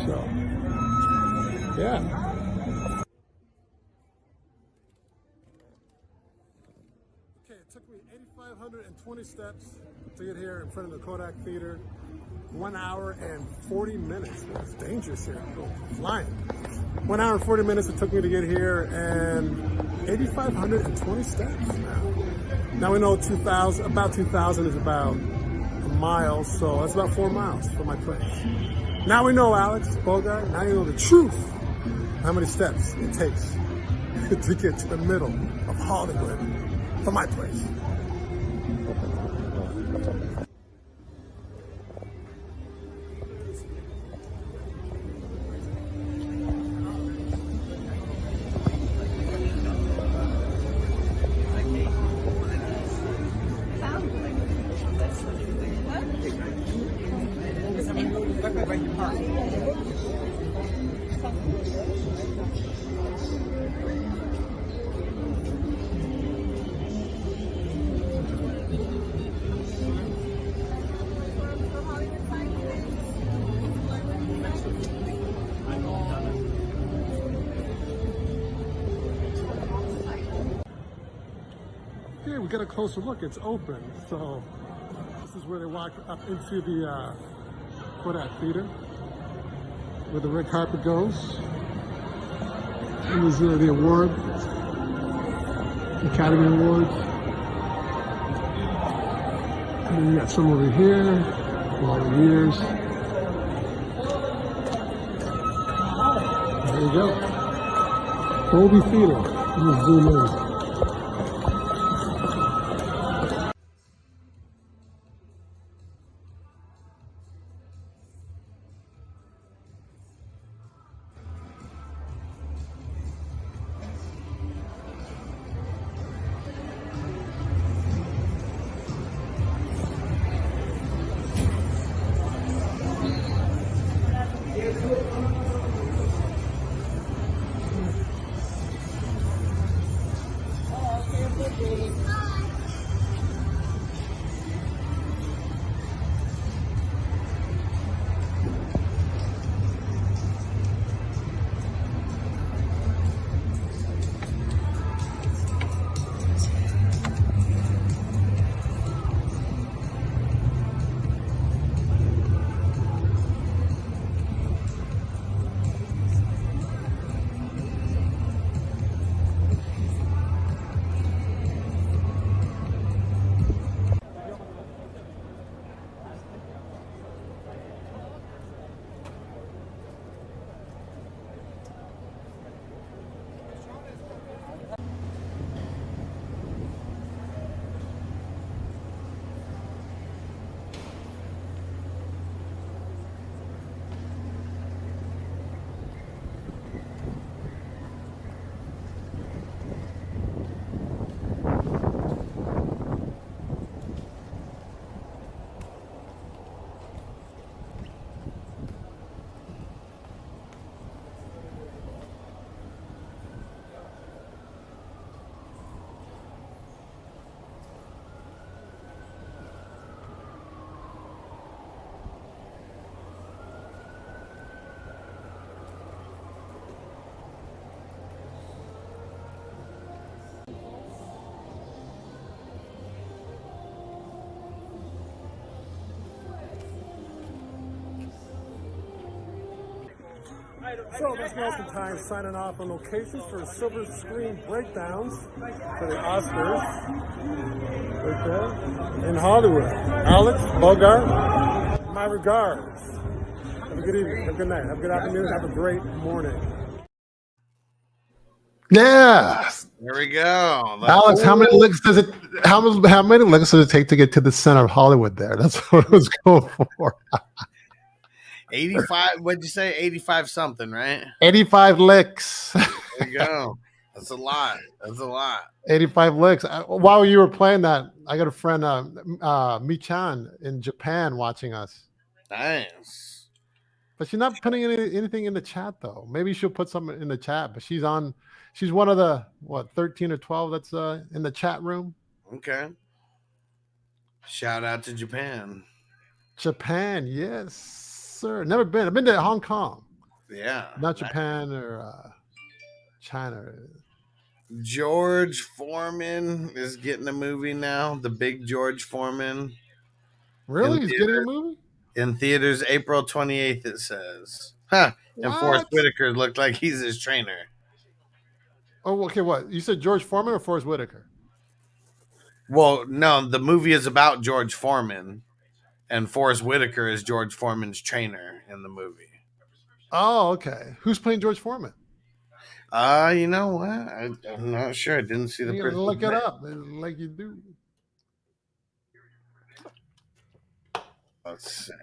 Speaker 3: So, yeah. Okay, it took me 8,520 steps to get here in front of the Kodak Theater. 1 hour and 40 minutes. It's dangerous here. I'm going flying. 1 hour and 40 minutes it took me to get here, and 8,520 steps now. Now we know about 2,000 is about a mile, so that's about 4 miles from my place. Now we know, Alex Bogart, now you know the truth. How many steps it takes to get to the middle of Hollywood from my place. Okay, we got a closer look. It's open, so this is where they walk up into the Kodak Theater, where the red carpet goes. And these are the awards, Academy Awards. And then you got some over here, for all the years. There you go. Dolby Theater. Let me zoom in. So that's Nelson Time signing off on locations for silver screen breakdowns for the Oscars. Right there in Hollywood. Alex Bogart, my regards. Have a good evening. Have a good night. Have a good afternoon. Have a great morning.
Speaker 2: Yeah.
Speaker 1: There we go.
Speaker 2: Alex, how many licks does it how many licks does it take to get to the center of Hollywood there? That's what I was going for.
Speaker 1: 85. What'd you say? 85 something, right?
Speaker 2: 85 licks.
Speaker 1: There you go. That's a lot. That's a lot.
Speaker 2: 85 licks. While you were playing that, I got a friend, Mi-chan in Japan watching us.
Speaker 1: Nice.
Speaker 2: But she's not putting anything in the chat though. Maybe she'll put something in the chat. But she's one of the 13 or 12 that's in the chat room.
Speaker 1: Okay. Shout out to Japan.
Speaker 2: Japan, yes, sir. Never been. I've been to Hong Kong.
Speaker 1: Yeah.
Speaker 2: Not Japan or China.
Speaker 1: George Foreman is getting a movie now. The big George Foreman.
Speaker 2: Really? He's getting a movie?
Speaker 1: In theaters April 28th, it says. Huh. And Forrest Whitaker looked like he's his trainer.
Speaker 2: Oh, okay. What? You said George Foreman or Forrest Whitaker?
Speaker 1: Well, no, the movie is about George Foreman, and Forrest Whitaker is George Foreman's trainer in the movie.
Speaker 2: Oh, okay. Who's playing George Foreman?
Speaker 1: You know what? I'm not sure. I didn't see the
Speaker 2: person. Look it up like you do.
Speaker 1: Let's see.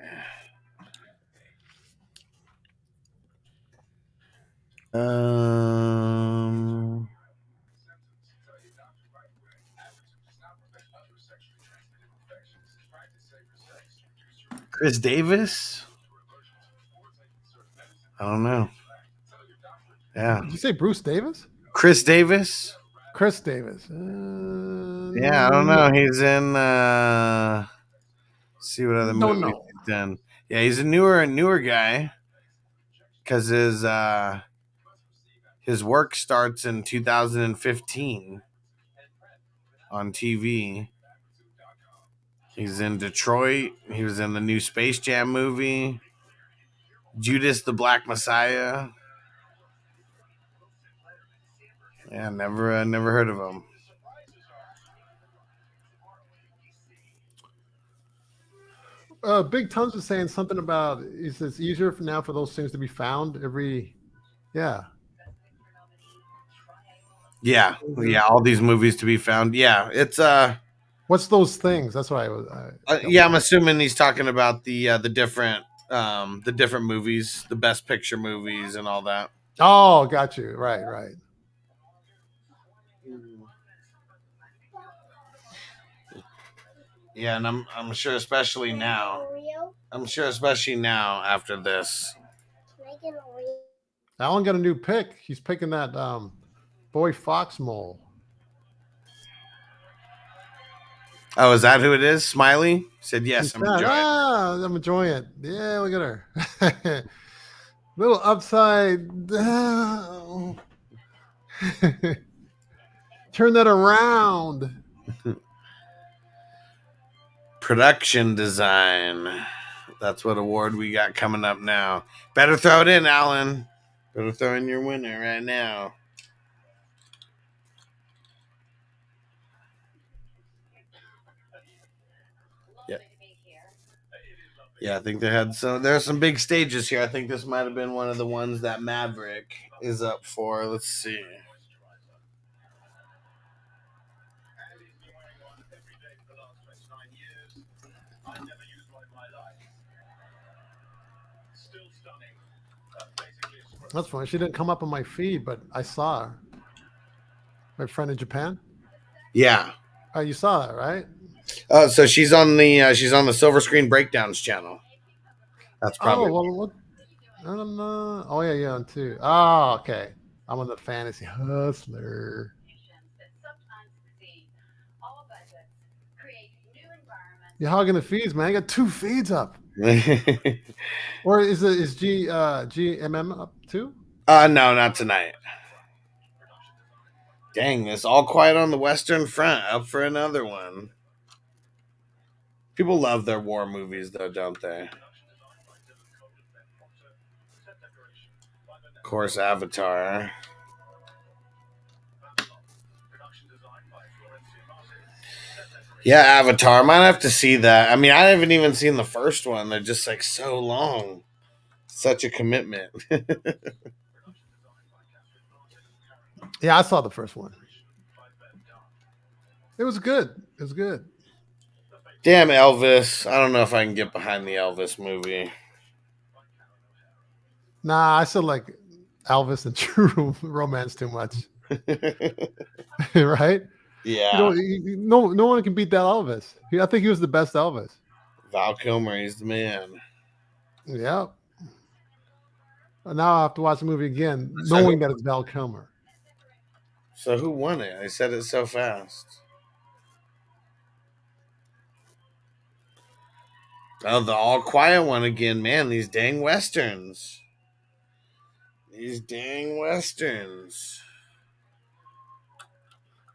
Speaker 1: Chris Davis? I don't know. Yeah.
Speaker 2: Did you say Bruce Davis?
Speaker 1: Chris Davis?
Speaker 2: Chris Davis.
Speaker 1: Yeah, I don't know. He's in see what other movies he's done. Yeah, he's a newer guy. Because his work starts in 2015 on TV. He's in Detroit. He was in the new Space Jam movie. Judas the Black Messiah. Yeah, never heard of him.
Speaker 2: Big Tons was saying something about it's easier now for those things to be found yeah.
Speaker 1: Yeah, all these movies to be found. Yeah, it's
Speaker 2: what's those things? That's what I was.
Speaker 1: Yeah, I'm assuming he's talking about the different movies, the Best Picture movies, and all that.
Speaker 2: Oh, got you. Right.
Speaker 1: Yeah, and I'm sure, especially now. I'm sure, especially now after this.
Speaker 2: Alan got a new pick. He's picking that boy fox mole.
Speaker 1: Oh, is that who it is? Smiley said yes. I'm enjoying it.
Speaker 2: I'm enjoying it. Yeah, look at her. Little upside down. Turn that around.
Speaker 1: Production design. That's what award we got coming up now. Better throw it in, Alan. Better throw in your winner right now. Yeah, I think there's some big stages here. I think this might have been one of the ones that Maverick is up for. Let's see.
Speaker 2: That's funny. She didn't come up on my feed, but I saw her. My friend in Japan.
Speaker 1: Yeah.
Speaker 2: Oh, you saw that, right?
Speaker 1: So she's on the Silver Screen Breakdowns channel. That's probably.
Speaker 2: I don't know. Oh yeah, on too. Oh, okay. I'm on the Fantasy Hustler. You're hogging the feeds, man. I got 2 feeds up. Or is GMM up too?
Speaker 1: No, not tonight. Dang, this All Quiet on the Western Front up for another one. People love their war movies, though, don't they? Of course, Avatar. Yeah, Avatar. I might have to see that. I mean, I haven't even seen the first one. They're just like so long. Such a commitment.
Speaker 2: Yeah, I saw the first one. It was good.
Speaker 1: Damn Elvis. I don't know if I can get behind the Elvis movie.
Speaker 2: Nah, I still like Elvis and True Romance too much. Right?
Speaker 1: Yeah.
Speaker 2: No one can beat that Elvis. I think he was the best Elvis.
Speaker 1: Val Kilmer, he's the man.
Speaker 2: Yeah. Now I have to watch the movie again,
Speaker 1: So
Speaker 2: knowing that it's Val Kilmer.
Speaker 1: So who won it? I said it so fast. Oh, the All Quiet one again, man. These dang westerns. These dang westerns.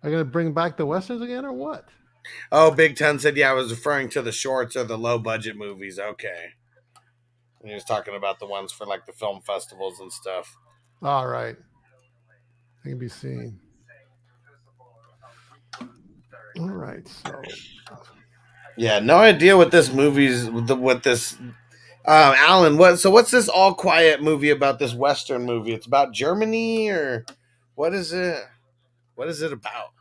Speaker 2: Are you gonna bring back the westerns again, or what?
Speaker 1: Oh, Big Ten said, yeah, I was referring to the shorts or the low budget movies. Okay. And he was talking about the ones for like the film festivals and stuff.
Speaker 2: All right. They can be seen. All right. So
Speaker 1: Yeah, no idea what this movie's what this Alan, what's this All Quiet movie about, this Western movie? It's about Germany, or what is it? What is it about?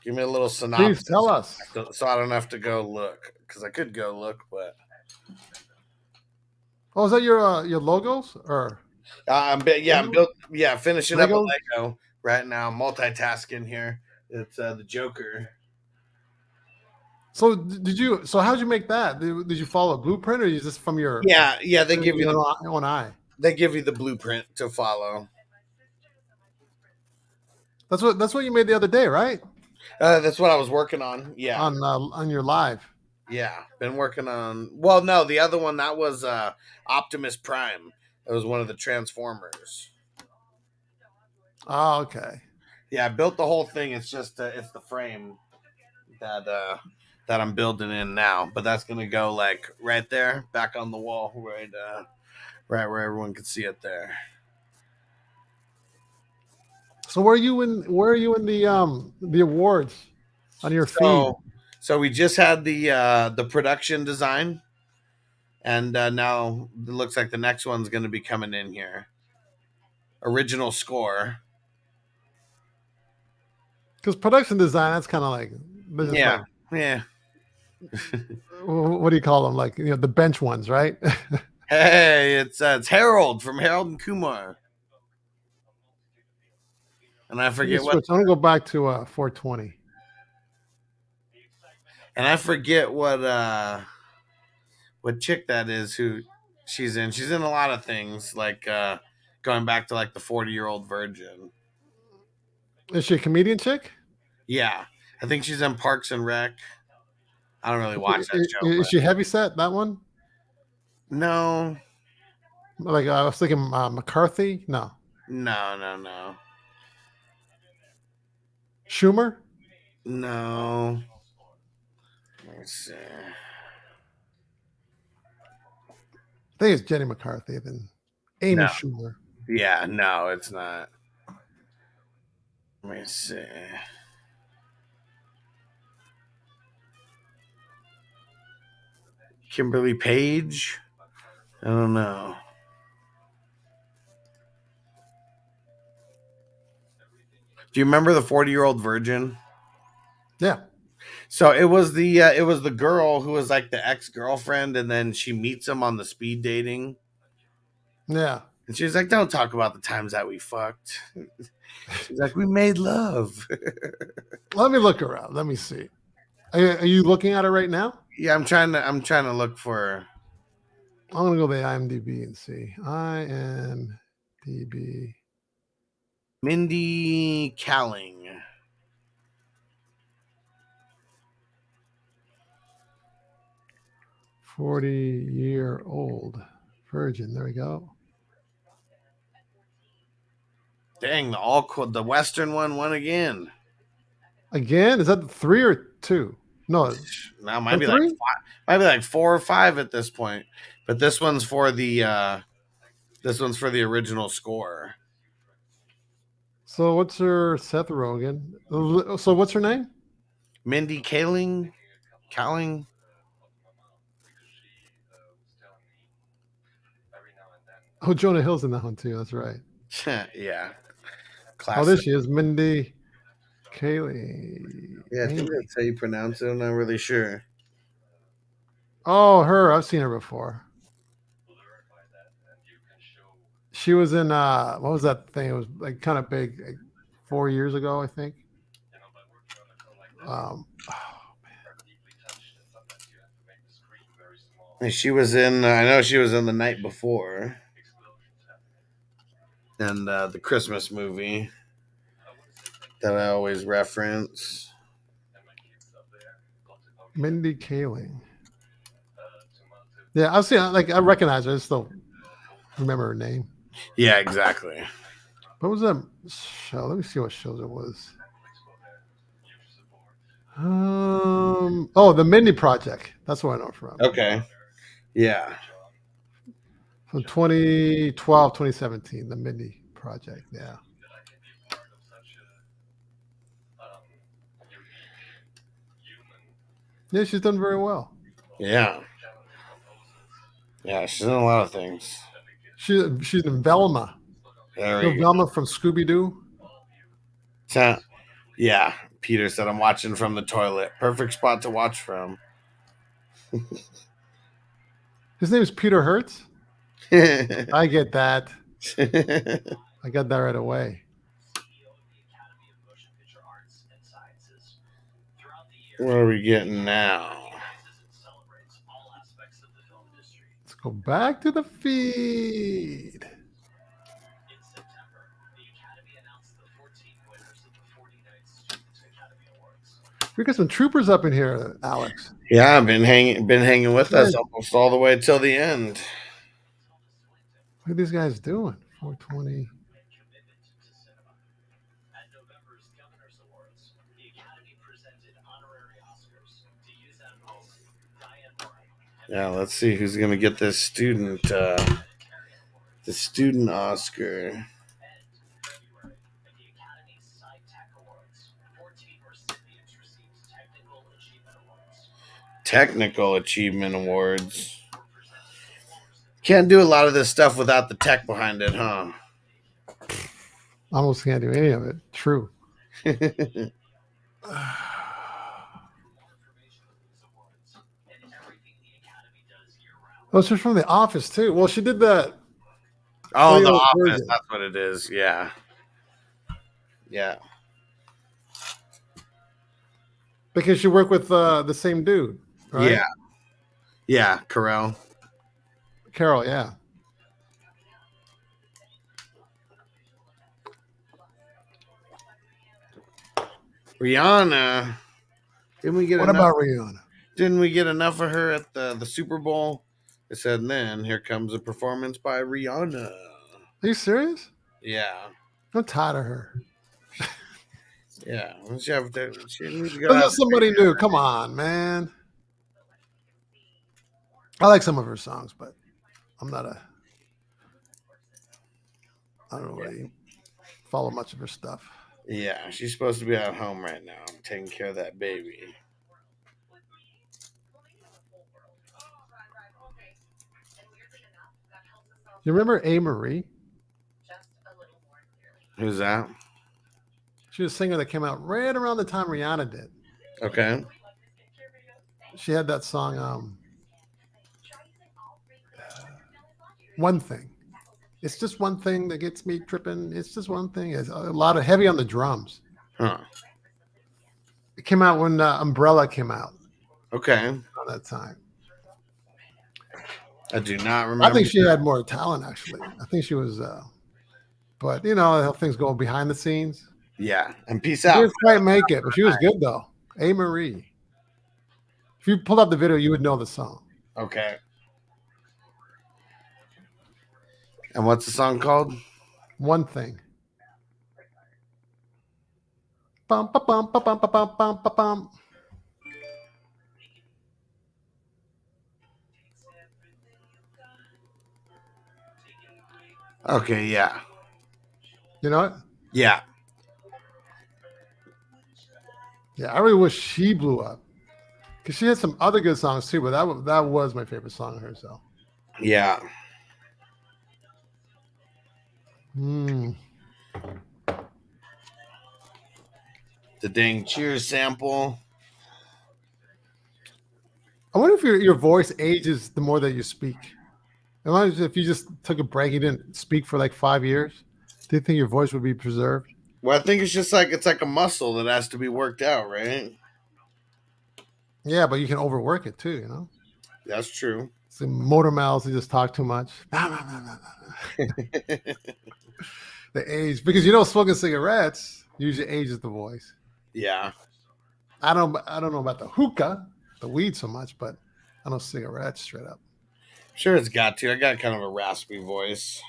Speaker 1: Give me a little synopsis.
Speaker 2: please tell us.
Speaker 1: So I don't have to go look, because I could go look, but
Speaker 2: Oh, is that your logos or
Speaker 1: I'm finishing up a
Speaker 2: Legos?
Speaker 1: Lego right now. Multitasking here. It's the Joker.
Speaker 2: So did you? So how'd you make that? Did you follow a blueprint, or is this from your
Speaker 1: Yeah. They give you
Speaker 2: own eye?
Speaker 1: they give you the blueprint to follow.
Speaker 2: That's what you made the other day, right?
Speaker 1: That's what I was working on. Yeah.
Speaker 2: On your live.
Speaker 1: Yeah, been working on. Well, no, the other one, that was Optimus Prime. It was one of the Transformers.
Speaker 2: Oh, okay.
Speaker 1: Yeah, I built the whole thing. It's just it's the frame that I'm building in now. But that's gonna go like right there, back on the wall, right where everyone can see it there.
Speaker 2: So where are you in the awards on your feed?
Speaker 1: So we just had the production design, and now it looks like the next one's going to be coming in here. Original score.
Speaker 2: Because production design, that's kind of like
Speaker 1: Yeah.
Speaker 2: What do you call them? Like the bench ones, right?
Speaker 1: Hey, it's Harold from Harold and Kumar. And I forget what.
Speaker 2: I'm gonna go back to 420.
Speaker 1: And I forget what chick that is who she's in. She's in a lot of things, like going back to like the 40-year-old virgin.
Speaker 2: Is she a comedian chick?
Speaker 1: Yeah, I think she's in Parks and Rec. I don't really watch that show.
Speaker 2: Is she heavyset? That one?
Speaker 1: No.
Speaker 2: Like I was thinking McCarthy. No. Schumer.
Speaker 1: No. Let's see.
Speaker 2: I think it's Jenny McCarthy and Amy Schumer.
Speaker 1: Yeah, no, it's not. Let me see. Kimberly Page? I don't know. Do you remember the 40-year-old virgin?
Speaker 2: Yeah.
Speaker 1: So it was the girl who was like the ex-girlfriend, and then she meets him on the speed dating.
Speaker 2: Yeah.
Speaker 1: And she's like, "Don't talk about the times that we fucked." She's like, "We made love."
Speaker 2: Let me look around. Let me see. Are you looking at it right now?
Speaker 1: Yeah, I'm trying to look for.
Speaker 2: I'm gonna go to the IMDb and see. IMDb.
Speaker 1: Mindy Kaling.
Speaker 2: "40-year-old virgin." There we go.
Speaker 1: Dang, the Western one won again.
Speaker 2: Again? Is that 3 or 2? No.
Speaker 1: Now might be like 4 or 5 at this point. But this one's for the original score.
Speaker 2: So what's her Seth Rogen? So what's her name?
Speaker 1: Mindy Kaling.
Speaker 2: Oh, Jonah Hill's in that one too. That's right.
Speaker 1: Yeah.
Speaker 2: Classic. Oh, there she is, Mindy Kaling.
Speaker 1: Yeah, I think that's how you pronounce it. I'm not really sure.
Speaker 2: Oh, her. I've seen her before. She was in what was that thing? It was like kind of big, like 4 years ago, I think.
Speaker 1: She was in. I know she was in The Night Before, and the Christmas movie that I always reference.
Speaker 2: Mindy Kaling. Yeah, I've seen. Like I recognize her. I just don't remember her name.
Speaker 1: Yeah, exactly.
Speaker 2: What was that show? Let me see what shows it was. Oh, the Mindy Project. That's where I know it from.
Speaker 1: Okay. Yeah.
Speaker 2: From 2012, 2017, the Mindy Project. Yeah. Yeah, she's done very well.
Speaker 1: Yeah. Yeah, she's in a lot of things.
Speaker 2: She's in Velma. Velma from Scooby Doo.
Speaker 1: Yeah, Peter said I'm watching from the toilet. Perfect spot to watch from.
Speaker 2: His name is Peter Hertz. I get that. I got that right away.
Speaker 1: What are we getting now?
Speaker 2: Let's go back to the feed. We got some troopers up in here, Alex.
Speaker 1: Yeah, I've been hanging with us almost all the way till the end.
Speaker 2: What are these guys doing? 420.
Speaker 1: Yeah, let's see who's gonna get this student the student Oscar. Technical Achievement Awards. Can't do a lot of this stuff without the tech behind it, huh?
Speaker 2: Almost can't do any of it. True. Oh, she's from The Office too. Well, she did that.
Speaker 1: Oh, The Office. Version. That's what it is. Yeah. Yeah.
Speaker 2: Because she worked with the same dude, right?
Speaker 1: Yeah. Yeah, Carell,
Speaker 2: yeah.
Speaker 1: Rihanna. Didn't we get
Speaker 2: what about Rihanna?
Speaker 1: Didn't we get enough of her at the Super Bowl? It said, and then here comes a performance by Rihanna.
Speaker 2: Are you serious?
Speaker 1: Yeah.
Speaker 2: I'm tired of her.
Speaker 1: Yeah. She needs to go.
Speaker 2: This is somebody new. Come on, man. I like some of her songs, but I'm not I don't really follow much of her stuff.
Speaker 1: Yeah, she's supposed to be at home right now. I'm taking care of that baby.
Speaker 2: You remember A. Marie?
Speaker 1: Who's that?
Speaker 2: She was a singer that came out right around the time Rihanna did.
Speaker 1: Okay.
Speaker 2: She had that song, One Thing. It's just one thing that gets me tripping. It's just one thing. It's a lot of heavy on the drums.
Speaker 1: Huh.
Speaker 2: It came out when Umbrella came out.
Speaker 1: Okay.
Speaker 2: Around that time.
Speaker 1: I do not remember.
Speaker 2: I think she had more talent, actually. I think she was, but you know how things go behind the scenes.
Speaker 1: Yeah, and peace out.
Speaker 2: She didn't quite make it, but she was good though. A. Marie. If you pulled up the video, you would know the song.
Speaker 1: Okay. And what's the song called?
Speaker 2: One Thing. Bum, ba, bum, ba, bum, ba, bum, bum, ba, bum.
Speaker 1: Okay, yeah.
Speaker 2: You know it?
Speaker 1: Yeah.
Speaker 2: Yeah, I really wish she blew up. Because she had some other good songs too, but that was my favorite song of hers, though.
Speaker 1: Yeah.
Speaker 2: The
Speaker 1: dang Cheers sample.
Speaker 2: I wonder if your voice ages the more that you speak. Imagine if you just took a break, you didn't speak for like 5 years. Do you think your voice would be preserved?
Speaker 1: Well, I think it's like a muscle that has to be worked out, right?
Speaker 2: Yeah, but you can overwork it too, you know?
Speaker 1: That's true.
Speaker 2: So motor mouths, they just talk too much. The age, because smoking cigarettes usually ages the voice.
Speaker 1: Yeah.
Speaker 2: I don't know about the hookah, the weed so much, but I know cigarettes straight up.
Speaker 1: Sure, it's got to. I got kind of a raspy voice.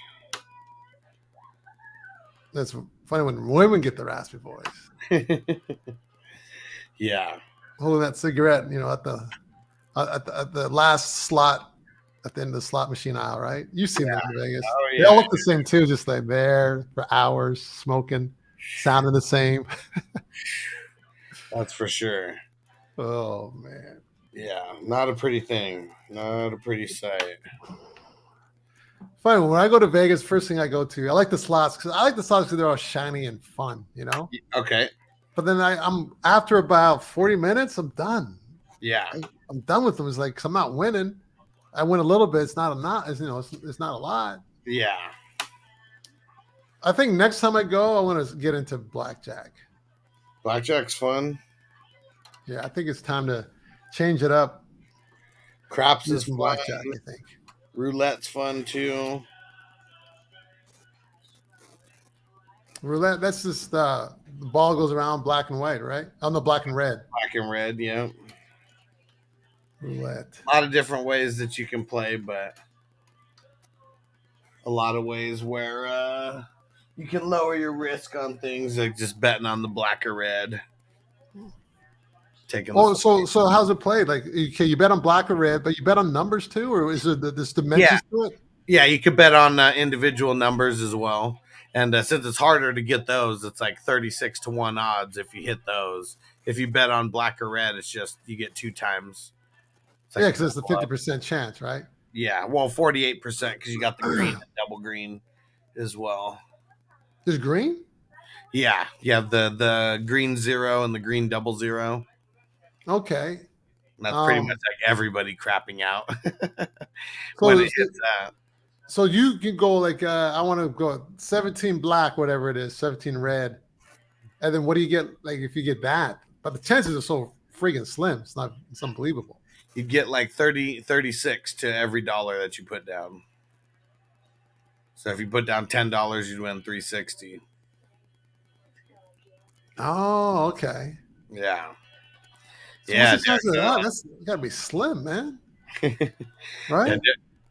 Speaker 2: That's funny when women get the raspy voice.
Speaker 1: Yeah.
Speaker 2: Holding that cigarette, at the last slot at the end of the slot machine aisle, right? You've seen that in Vegas.
Speaker 1: Oh,
Speaker 2: They all
Speaker 1: yeah.
Speaker 2: look the same too, just like there for hours, smoking, sounding the same.
Speaker 1: That's for sure.
Speaker 2: Oh man.
Speaker 1: Yeah. Not a pretty thing. Not a pretty sight.
Speaker 2: Fine. When I go to Vegas, first thing I go to, I like the slots because they're all shiny and fun,
Speaker 1: Okay.
Speaker 2: But then I'm after about 40 minutes, I'm done.
Speaker 1: Yeah.
Speaker 2: I'm done with them. It's like, 'cause I'm not winning. I win a little bit. It's not it's not a lot.
Speaker 1: Yeah.
Speaker 2: I think next time I go, I want to get into blackjack.
Speaker 1: Blackjack's fun.
Speaker 2: Yeah, I think it's time to change it up.
Speaker 1: Craps
Speaker 2: Do
Speaker 1: is
Speaker 2: some
Speaker 1: fun.
Speaker 2: blackjack, I think.
Speaker 1: Roulette's fun too.
Speaker 2: Roulette, that's just the ball goes around black and white, right? On the black and red.
Speaker 1: Black and red, yeah.
Speaker 2: Roulette.
Speaker 1: A lot of different ways that you can play, but a lot of ways where you can lower your risk on things like just betting on the black or red. Taking
Speaker 2: Oh, so how's it played? Like, okay, you bet on black or red, but you bet on numbers too, or is it this dimensions to it?
Speaker 1: yeah, you could bet on individual numbers as well. And since it's harder to get those, it's like 36 to 1 odds if you hit those. If you bet on black or red, it's just you get 2 times. It's like
Speaker 2: Yeah, because it's the 50% chance, right?
Speaker 1: yeah, well, 48% because you got the green and double green as well.
Speaker 2: There's green?
Speaker 1: Yeah, you have the green 0 and the green double 0.
Speaker 2: Okay.
Speaker 1: And that's pretty much like everybody crapping out
Speaker 2: So,
Speaker 1: when it hits that.
Speaker 2: so you can go like, I want to go 17 black, whatever it is, 17 red. And then what do you get like if you get that? But the chances are so freaking slim. It's unbelievable.
Speaker 1: You get like 36 to every dollar that you put down. So if you put down $10, you'd win 360.
Speaker 2: Oh, okay.
Speaker 1: Yeah.
Speaker 2: So
Speaker 1: Yeah.
Speaker 2: what's the chance of that? That's gotta be slim, man. Right?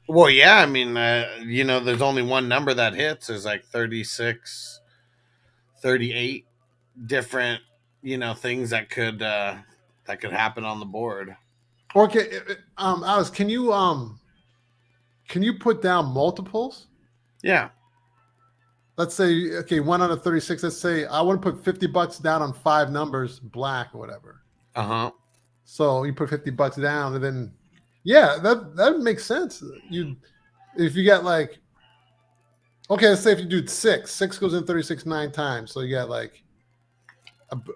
Speaker 1: Well, yeah. I mean, there's only one number that hits. There's like 36, 38 different, things that could happen on the board.
Speaker 2: Okay, Alex, can you put down multiples?
Speaker 1: Yeah.
Speaker 2: Let's say, okay, 1 out of 36. Let's say I want to put $50 down on 5 numbers, black or whatever.
Speaker 1: Uh-huh.
Speaker 2: So you put $50 down, and then, yeah, that makes sense. If you got like, okay, let's say if you do 6 goes in 36 9 times, so you got like,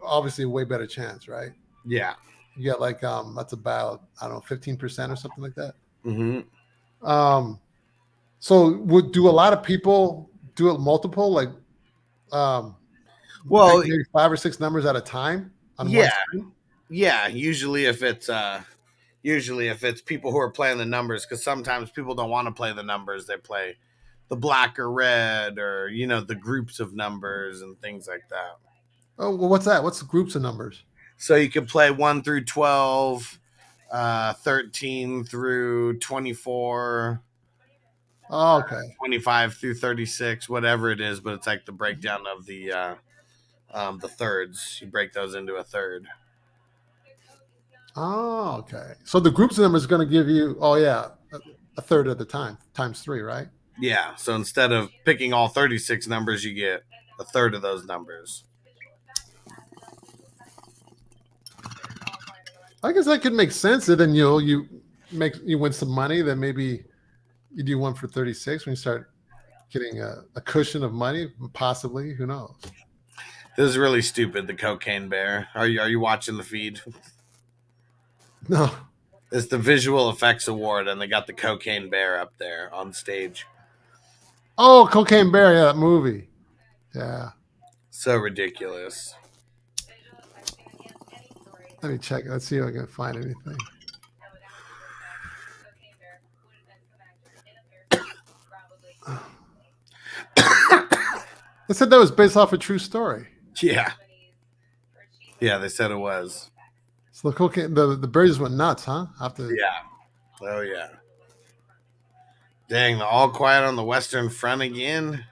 Speaker 2: obviously a way better chance, right?
Speaker 1: Yeah.
Speaker 2: You get like that's about, I don't know, 15% or something like that.
Speaker 1: Mm-hmm.
Speaker 2: So do a lot of people do it multiple, like
Speaker 1: Well,
Speaker 2: maybe 5 or 6 numbers at a time on
Speaker 1: yeah.
Speaker 2: one screen?
Speaker 1: Yeah, usually if it's people who are playing the numbers, because sometimes people don't want to play the numbers, they play the black or red, or the groups of numbers and things like that.
Speaker 2: Oh, well, what's that? What's the groups of numbers?
Speaker 1: So you can play 1 through 12, 13 through 24.
Speaker 2: Oh, okay.
Speaker 1: 25 through 36, whatever it is, but it's like the breakdown of the thirds. You break those into a third.
Speaker 2: Oh, okay. So the groups of numbers is going to give you, a third of the time, times 3, right?
Speaker 1: Yeah. So instead of picking all 36 numbers, you get a third of those numbers.
Speaker 2: I guess that could make sense. And then you win some money. Then maybe you do one for 36 when you start getting a cushion of money, possibly. Who knows?
Speaker 1: This is really stupid. The cocaine bear. Are you watching the feed?
Speaker 2: No.
Speaker 1: It's the visual effects award, and they got the cocaine bear up there on stage.
Speaker 2: Oh, Cocaine Bear, yeah, that movie. Yeah.
Speaker 1: So ridiculous.
Speaker 2: Let me check. Let's see if I can find anything. They said that was based off a true story.
Speaker 1: Yeah. Yeah, they said it was.
Speaker 2: So the cocaine, the bear just went nuts, huh? After
Speaker 1: Yeah. Oh, yeah. Dang, the All Quiet on the Western Front again.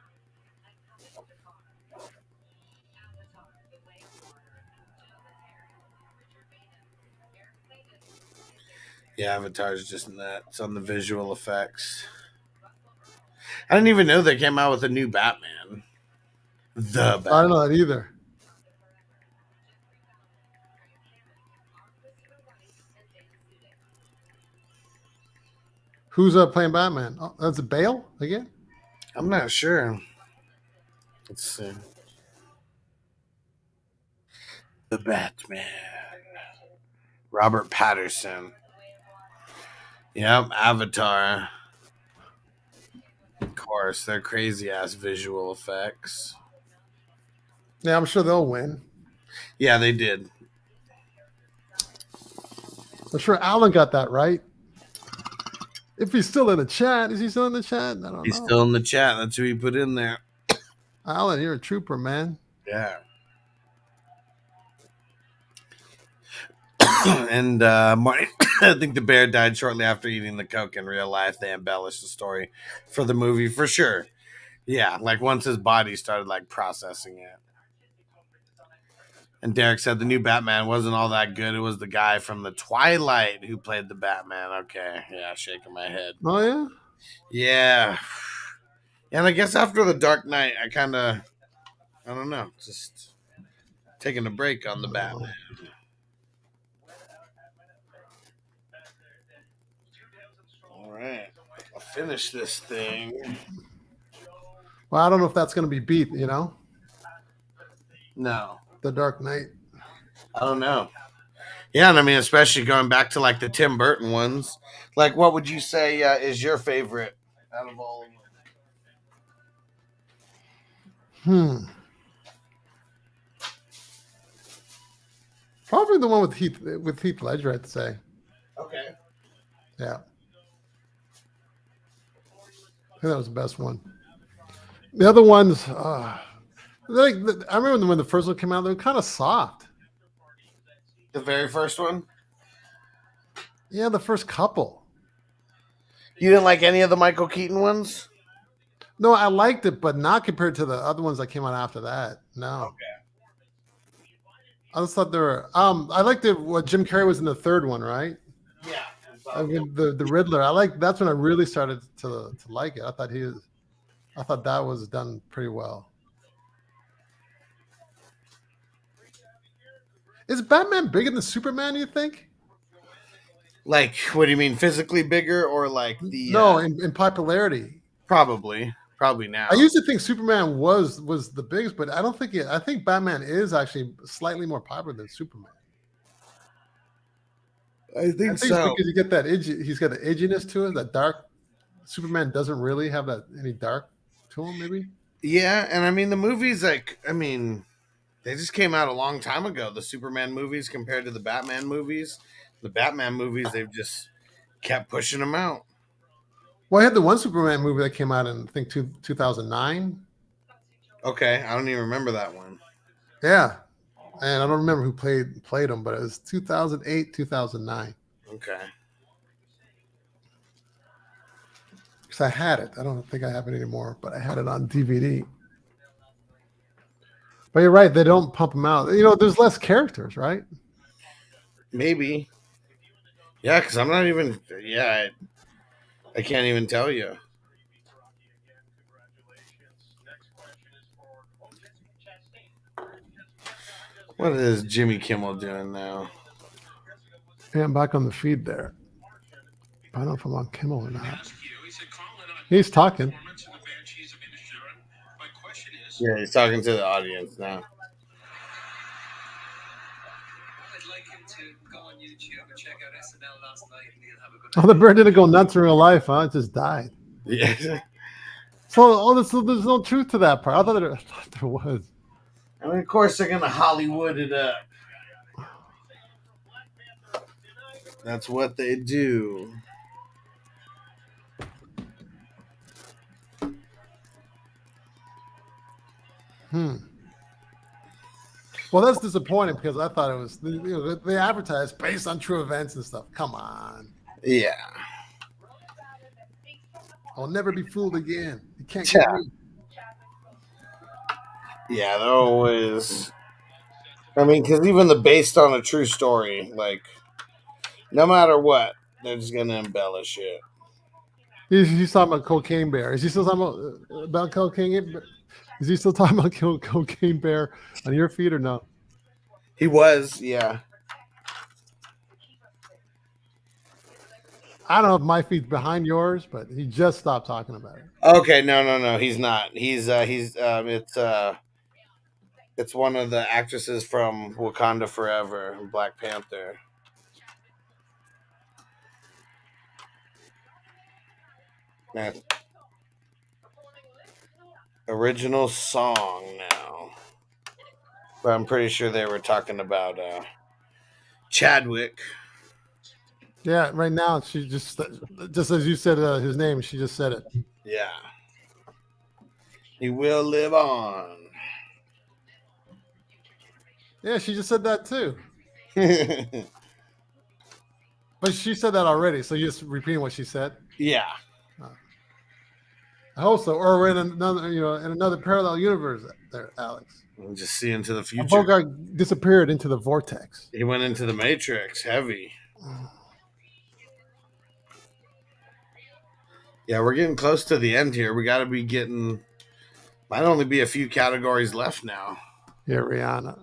Speaker 1: Yeah, Avatar's just nuts on the visual effects. I didn't even know they came out with a new Batman. The Batman.
Speaker 2: I don't know that either. Who's playing Batman? Oh, that's Bale again?
Speaker 1: I'm not sure. Let's see. The Batman. Robert Patterson. Yep, Avatar. Of course, they're crazy ass visual effects.
Speaker 2: Yeah, I'm sure they'll win.
Speaker 1: Yeah, they did.
Speaker 2: I'm sure Alan got that right. If he's still in the chat, is he still in the chat? I don't know.
Speaker 1: He's still in the chat. That's who he put in there.
Speaker 2: Alan, you're a trooper, man.
Speaker 1: Yeah. And Marty, I think the bear died shortly after eating the coke. In real life, they embellished the story for the movie for sure. Yeah, like once his body started like processing it. And Derek said the new Batman wasn't all that good. It was the guy from the Twilight who played the Batman. Okay, yeah, shaking my head.
Speaker 2: Oh yeah,
Speaker 1: yeah. And I guess after the Dark Knight, I don't know, just taking a break on the Batman. All right, I'll finish this thing.
Speaker 2: Well, I don't know if that's going to be beat. You know,
Speaker 1: no,
Speaker 2: the Dark Knight.
Speaker 1: I don't know. Yeah, and I mean, especially going back to like the Tim Burton ones. Like, what would you say is your favorite out of all of them?
Speaker 2: Probably the one with Heath Ledger, I'd say.
Speaker 1: Okay.
Speaker 2: Yeah. I think that was the best one. The other ones, I remember when the first one came out, they were kind of soft.
Speaker 1: The very first one?
Speaker 2: Yeah, the first couple.
Speaker 1: You didn't like any of the Michael Keaton ones?
Speaker 2: No, I liked it, but not compared to the other ones that came out after that. No.
Speaker 1: Okay.
Speaker 2: I just thought they were. I liked it. What Jim Carrey was in the third one, right?
Speaker 1: Yeah.
Speaker 2: I mean, the Riddler. That's when I really started to like it. I thought that was done pretty well. Is Batman bigger than Superman? You think?
Speaker 1: Like, what do you mean, physically bigger or like the?
Speaker 2: No, in popularity.
Speaker 1: Probably now.
Speaker 2: I used to think Superman was the biggest, but I don't think it. I think Batman is actually slightly more popular than Superman.
Speaker 1: I think so.
Speaker 2: Because you get that he's got the edginess to it. That dark. Superman doesn't really have any dark to him, maybe.
Speaker 1: Yeah, and I mean the movies, like, I mean, they just came out a long time ago. The Superman movies compared to the Batman movies. The Batman movies, they've just kept pushing them out.
Speaker 2: Well, I had the one Superman movie that came out in, I think, 2009.
Speaker 1: Okay, I don't even remember that one.
Speaker 2: Yeah, and I don't remember who played him, but it was 2008, 2009.
Speaker 1: Okay.
Speaker 2: Because I had it. I don't think I have it anymore, but I had it on DVD. But you're right. They don't pump them out. You know, there's less characters, right?
Speaker 1: Maybe. Yeah, because I'm not even... Yeah, I can't even tell you. What is Jimmy Kimmel doing now?
Speaker 2: Yeah, I'm back on the feed there. I don't know if I'm on Kimmel or not. He's talking.
Speaker 1: Yeah, he's talking to the audience now.
Speaker 6: I'd like him to go on
Speaker 2: Oh, the bird didn't go nuts in real life, huh? It just died.
Speaker 1: Yeah.
Speaker 2: So there's no truth to that part. I thought there was.
Speaker 1: I mean, of course, they're going to Hollywood it up. That's what they do.
Speaker 2: Well, that's disappointing because I thought it was, they advertised based on true events and stuff. Come on.
Speaker 1: Yeah.
Speaker 2: I'll never be fooled again. You can't get me.
Speaker 1: Yeah, they're always. I mean, because even the based on a true story, like, no matter what, they're just going to embellish it.
Speaker 2: He's talking about Cocaine Bear. Is he still talking about Cocaine? Is he still talking about Cocaine Bear on your feed or no?
Speaker 1: He was, yeah.
Speaker 2: I don't know if my feed's behind yours, but he just stopped talking about it.
Speaker 1: Okay, no, he's not. It's one of the actresses from Wakanda Forever, Black Panther. Man. Original song now. But I'm pretty sure they were talking about Chadwick.
Speaker 2: Yeah, right now she just as you said his name, she just said it.
Speaker 1: Yeah. He will live on.
Speaker 2: Yeah, she just said that too. But she said that already, so you're just repeating what she said.
Speaker 1: Yeah.
Speaker 2: I hope so. Or we're in another parallel universe there, Alex.
Speaker 1: We'll just see into the future.
Speaker 2: Bogart disappeared into the vortex.
Speaker 1: He went into the Matrix, heavy. Yeah, we're getting close to the end here. We got to be getting. Might only be a few categories left now.
Speaker 2: Yeah, Rihanna.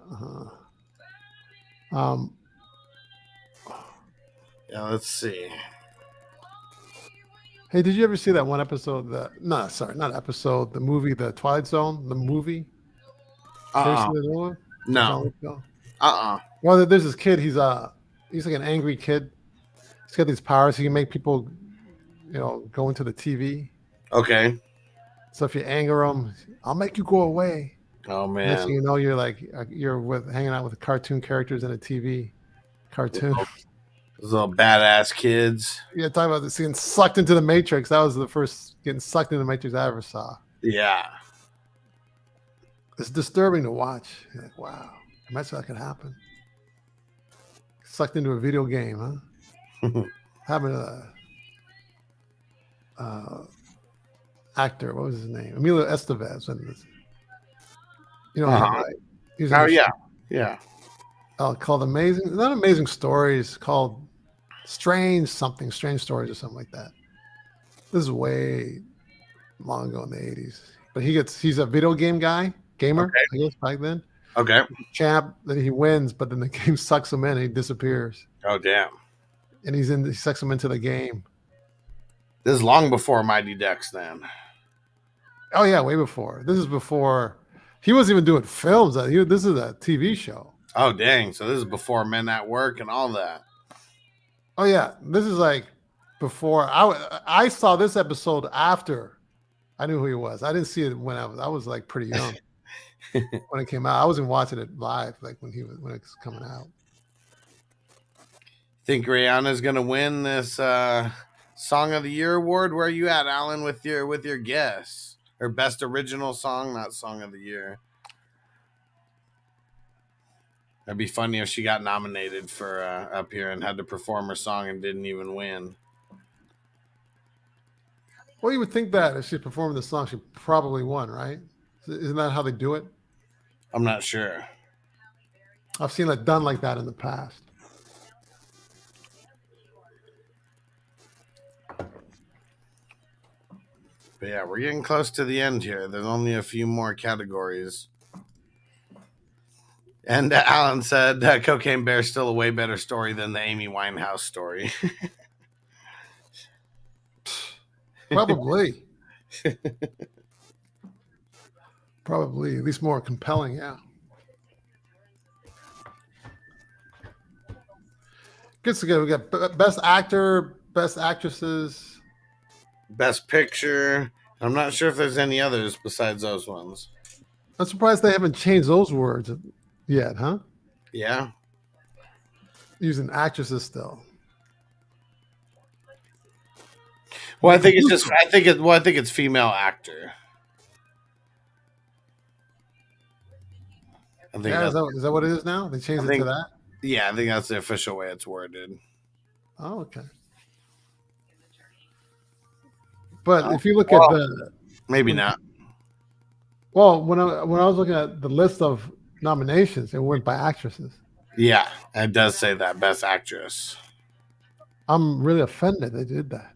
Speaker 1: Yeah, let's see.
Speaker 2: Hey, did you ever see that one episode? Not episode. The movie, The Twilight Zone. The movie.
Speaker 1: No.
Speaker 2: Well, there's this kid. He's like an angry kid. He's got these powers. He can make people, go into the TV.
Speaker 1: Okay.
Speaker 2: So if you anger him, I'll make you go away.
Speaker 1: Oh man!
Speaker 2: Next thing you know, you're hanging out with cartoon characters in a TV cartoon.
Speaker 1: Those little badass kids.
Speaker 2: Yeah, talking about getting sucked into the Matrix. That was the first getting sucked into the Matrix I ever saw.
Speaker 1: Yeah.
Speaker 2: It's disturbing to watch. You're like, wow, imagine that could happen. Sucked into a video game, huh? Having a actor, what was his name? Emilio Estevez. Right?
Speaker 1: Yeah.
Speaker 2: Called not Amazing Stories, called Strange Stories or something like that. This is way long ago in the 80s. But he's a video game gamer, okay. I guess back then.
Speaker 1: Okay.
Speaker 2: Champ that he wins, but then the game sucks him in and he disappears.
Speaker 1: Oh damn.
Speaker 2: And he sucks him into the game.
Speaker 1: This is long before Mighty Ducks then.
Speaker 2: Oh yeah, way before. This is before he wasn't even doing films. This is a TV show.
Speaker 1: Oh dang! So this is before Men at Work and all that.
Speaker 2: Oh yeah, this is like before. I saw this episode after I knew who he was. I didn't see it when I was like pretty young when it came out. I wasn't watching it live like when it was coming out.
Speaker 1: Think Rihanna's gonna win this Song of the Year award? Where are you at, Alan, with your guess? Or best original song, not Song of the Year. That'd be funny if she got nominated for up here and had to perform her song and didn't even win.
Speaker 2: Well, you would think that if she performed the song, she probably won, right? Isn't that how they do it?
Speaker 1: I'm not sure.
Speaker 2: I've seen it done like that in the past.
Speaker 1: But yeah, we're getting close to the end here. There's only a few more categories. And Alan said Cocaine Bear's still a way better story than the Amy Winehouse story.
Speaker 2: Probably. Probably, at least more compelling, yeah. Good to go. We got best actor, best actresses.
Speaker 1: Best Picture. I'm not sure if there's any others besides those ones.
Speaker 2: I'm surprised they haven't changed those words yet, huh?
Speaker 1: Yeah.
Speaker 2: Using actresses still.
Speaker 1: Well, I think it's female actor. I think
Speaker 2: Yeah,
Speaker 1: that's,
Speaker 2: is that what it is now? They changed it to that?
Speaker 1: yeah, I think that's the official way it's worded.
Speaker 2: Oh, okay. But if you look at the
Speaker 1: Maybe not.
Speaker 2: well, when I was looking at the list of nominations, it went by actresses.
Speaker 1: Yeah, it does say that best actress.
Speaker 2: I'm really offended they did that.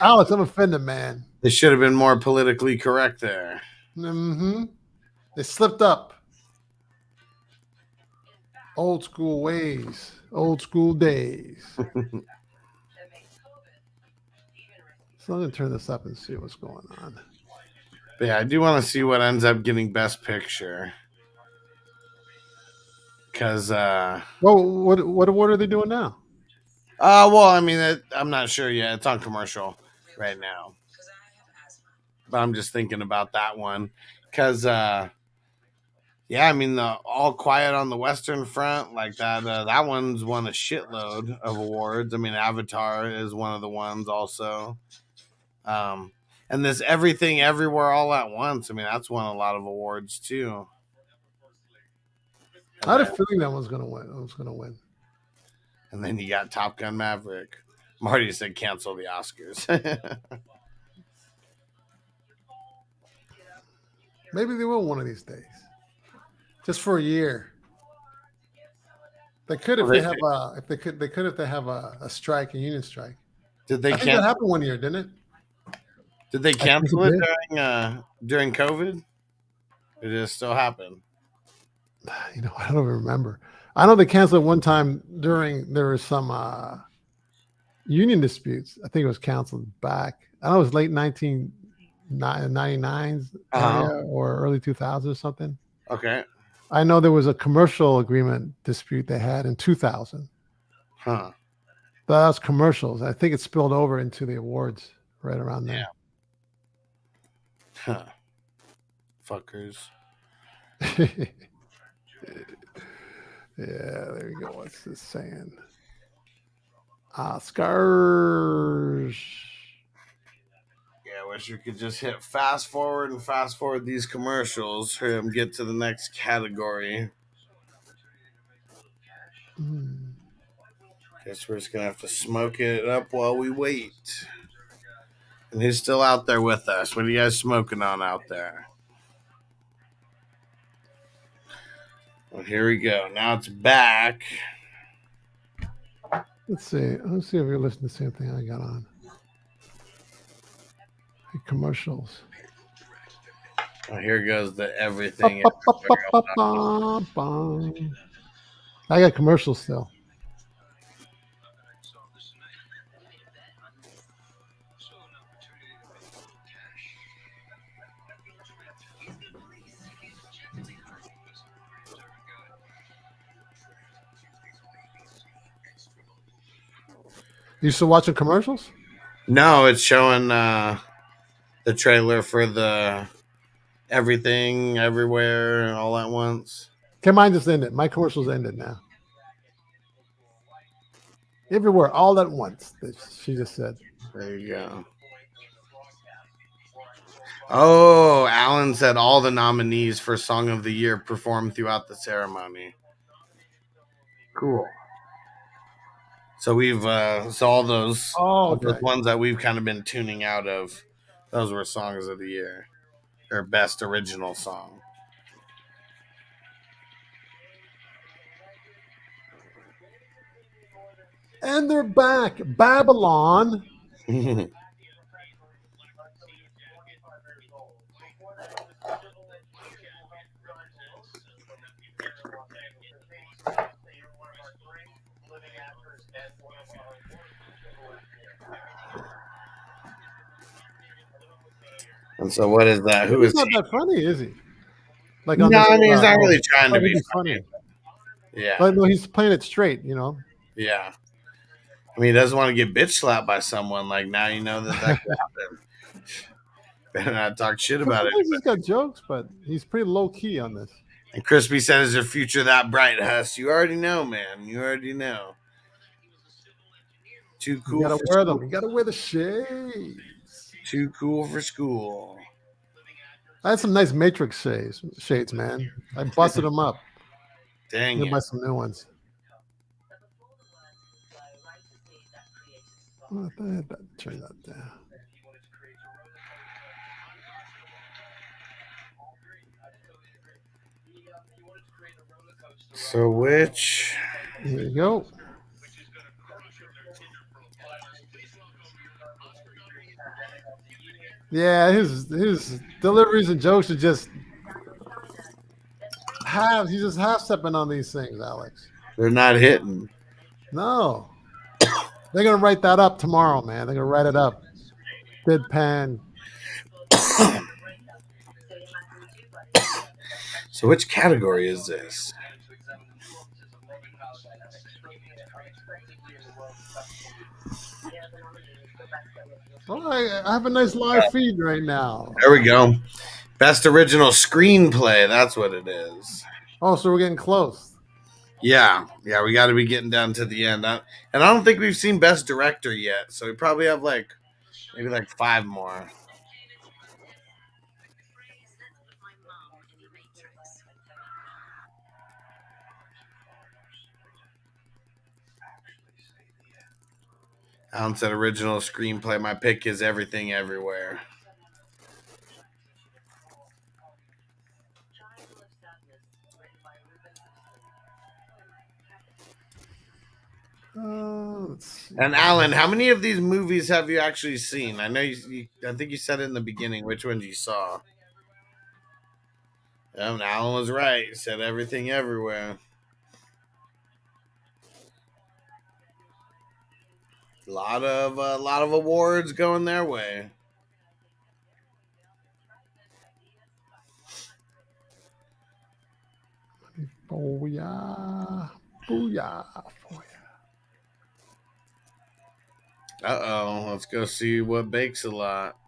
Speaker 2: Alex, I'm offended, man.
Speaker 1: They should have been more politically correct there.
Speaker 2: Mm-hmm. They slipped up. Old school ways, old school days. So I'm gonna turn this up and see what's going on.
Speaker 1: But yeah, I do want to see what ends up getting Best Picture. Because
Speaker 2: well, what award are they doing now?
Speaker 1: well, I mean, I'm not sure yet. It's on commercial right now. But I'm just thinking about that one. Because, yeah, I mean, the All Quiet on the Western Front, like that one's won a shitload of awards. I mean, Avatar is one of the ones also. And this Everything Everywhere All at Once, I mean, that's won a lot of awards too.
Speaker 2: I had a feeling that one's gonna win. I was gonna win.
Speaker 1: And then you got Top Gun Maverick. Marty said cancel the Oscars.
Speaker 2: Maybe they will one of these days. Just for a year. They could if they have a strike, a union strike.
Speaker 1: Did they
Speaker 2: I think that happened one year, didn't it?
Speaker 1: Did they cancel it during COVID? Or did it still happen?
Speaker 2: You know, I don't even remember. I know they canceled it one time there was some union disputes. I think it was canceled back. I know it was late 1999s or early 2000s or something.
Speaker 1: Okay.
Speaker 2: I know there was a commercial agreement dispute they had in 2000.
Speaker 1: Huh.
Speaker 2: But that was commercials. I think it spilled over into the awards right around there.
Speaker 1: Huh. Fuckers.
Speaker 2: Yeah, there you go. What's this saying? Oscars.
Speaker 1: Yeah, I wish we could just hit fast forward these commercials. Hurry up and get to the next category. Guess we're just gonna have to smoke it up while we wait. And who's still out there with us? What are you guys smoking on out there? Well, here we go. Now it's back.
Speaker 2: Let's see. Let's see if we listen to the same thing I got on. Hey, commercials.
Speaker 1: Oh, here goes the everything.
Speaker 2: I got commercials still. You still watching commercials?
Speaker 1: No, it's showing the trailer for the Everything Everywhere All at Once.
Speaker 2: Okay, mine just ended. My commercials ended now. Everywhere, all at once. She just said.
Speaker 1: There you go. Oh, Alan said all the nominees for Song of the Year performed throughout the ceremony. Cool. So we've so all those those ones that we've kind of been tuning out of, those were Songs of the Year or Best Original Song.
Speaker 2: And they're back. Babylon.
Speaker 1: And so what is that? Who is
Speaker 2: He's not that funny, is he? Like
Speaker 1: no, I mean, he's not really trying to be
Speaker 2: funny.
Speaker 1: Yeah.
Speaker 2: But no, he's playing it straight, you know.
Speaker 1: Yeah. I mean, he doesn't want to get bitch slapped by someone. Like, now you know that could happen. Better not talk shit about it.
Speaker 2: Sometimes he's got jokes, but he's pretty low key on this.
Speaker 1: And Crispy said, "Is your future that bright, Huss? You already know, man. You already know. Too
Speaker 2: You
Speaker 1: cool
Speaker 2: gotta
Speaker 1: for
Speaker 2: wear
Speaker 1: school.
Speaker 2: them. You gotta wear the shades.
Speaker 1: Too cool for school."
Speaker 2: I had some nice Matrix shades, man. I busted them up.
Speaker 1: Dang
Speaker 2: I'm
Speaker 1: it.
Speaker 2: gonna buy some new ones. Oh, turn that down.
Speaker 1: So which?
Speaker 2: Here you go. Yeah, his deliveries and jokes are just he's just half stepping on these things, Alex.
Speaker 1: They're not hitting.
Speaker 2: No. They're gonna write that up tomorrow, man. They're gonna write it up. Deadpan.
Speaker 1: So which category is this?
Speaker 2: Oh, I have a nice live feed right now.
Speaker 1: There we go. Best original screenplay. That's what it is.
Speaker 2: Oh, so we're getting close.
Speaker 1: Yeah. We got to be getting down to the end. And I don't think we've seen best director yet. So we probably have maybe 5 more. Alan said original screenplay. My pick is Everything Everywhere. And Alan, how many of these movies have you actually seen? I know I think you said it in the beginning which ones you saw. And Alan was right. He said Everything Everywhere. A lot of awards going their way.
Speaker 2: Booyah. Booyah.
Speaker 1: Uh-oh. Let's go see what bakes a lot.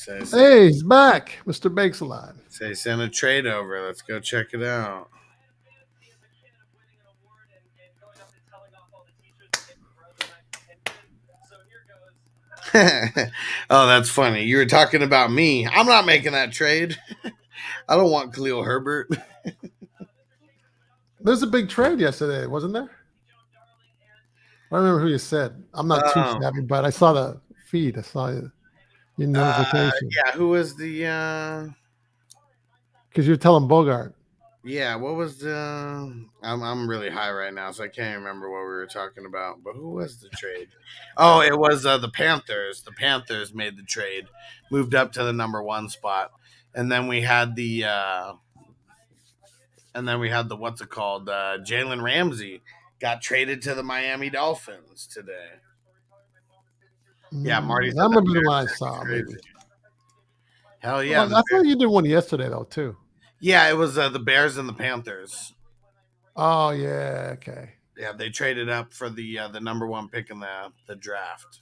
Speaker 2: Hey, he's back. Mr. Bakes a Lot.
Speaker 1: Say send a trade over. Let's go check it out. Oh, that's funny. You were talking about me. I'm not making that trade. I don't want Khalil Herbert.
Speaker 2: There's a big trade yesterday, wasn't there? I don't remember who you said. I'm not too savvy, but I saw the feed. I saw your notification.
Speaker 1: Yeah, who was the
Speaker 2: Because you're telling Bogart.
Speaker 1: Yeah, what was the I'm really high right now, so I can't remember what we were talking about. But who was the trade? Oh, it was the Panthers. The Panthers made the trade, moved up to the number 1 spot. And then we had the what's it called? Jalen Ramsey got traded to the Miami Dolphins today. Yeah, Marty.
Speaker 2: That might be the one I saw. Maybe.
Speaker 1: Hell yeah!
Speaker 2: Well, I thought you did one yesterday though too.
Speaker 1: Yeah, it was the Bears and the Panthers.
Speaker 2: Oh yeah, okay.
Speaker 1: Yeah, they traded up for the number 1 pick in the draft.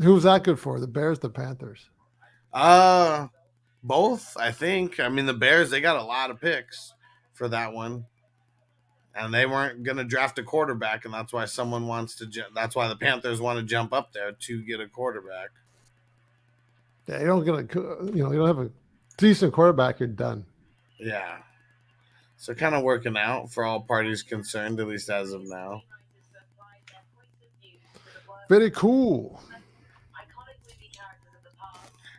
Speaker 2: Who was that good for? The Bears, the Panthers?
Speaker 1: Both, I think. I mean, the Bears, they got a lot of picks for that one. And they weren't going to draft a quarterback, and that's why that's why the Panthers want to jump up there to get a quarterback.
Speaker 2: Yeah, you don't have a decent quarterback, you're done.
Speaker 1: Yeah. So kind of working out for all parties concerned, at least as of now.
Speaker 2: Very cool.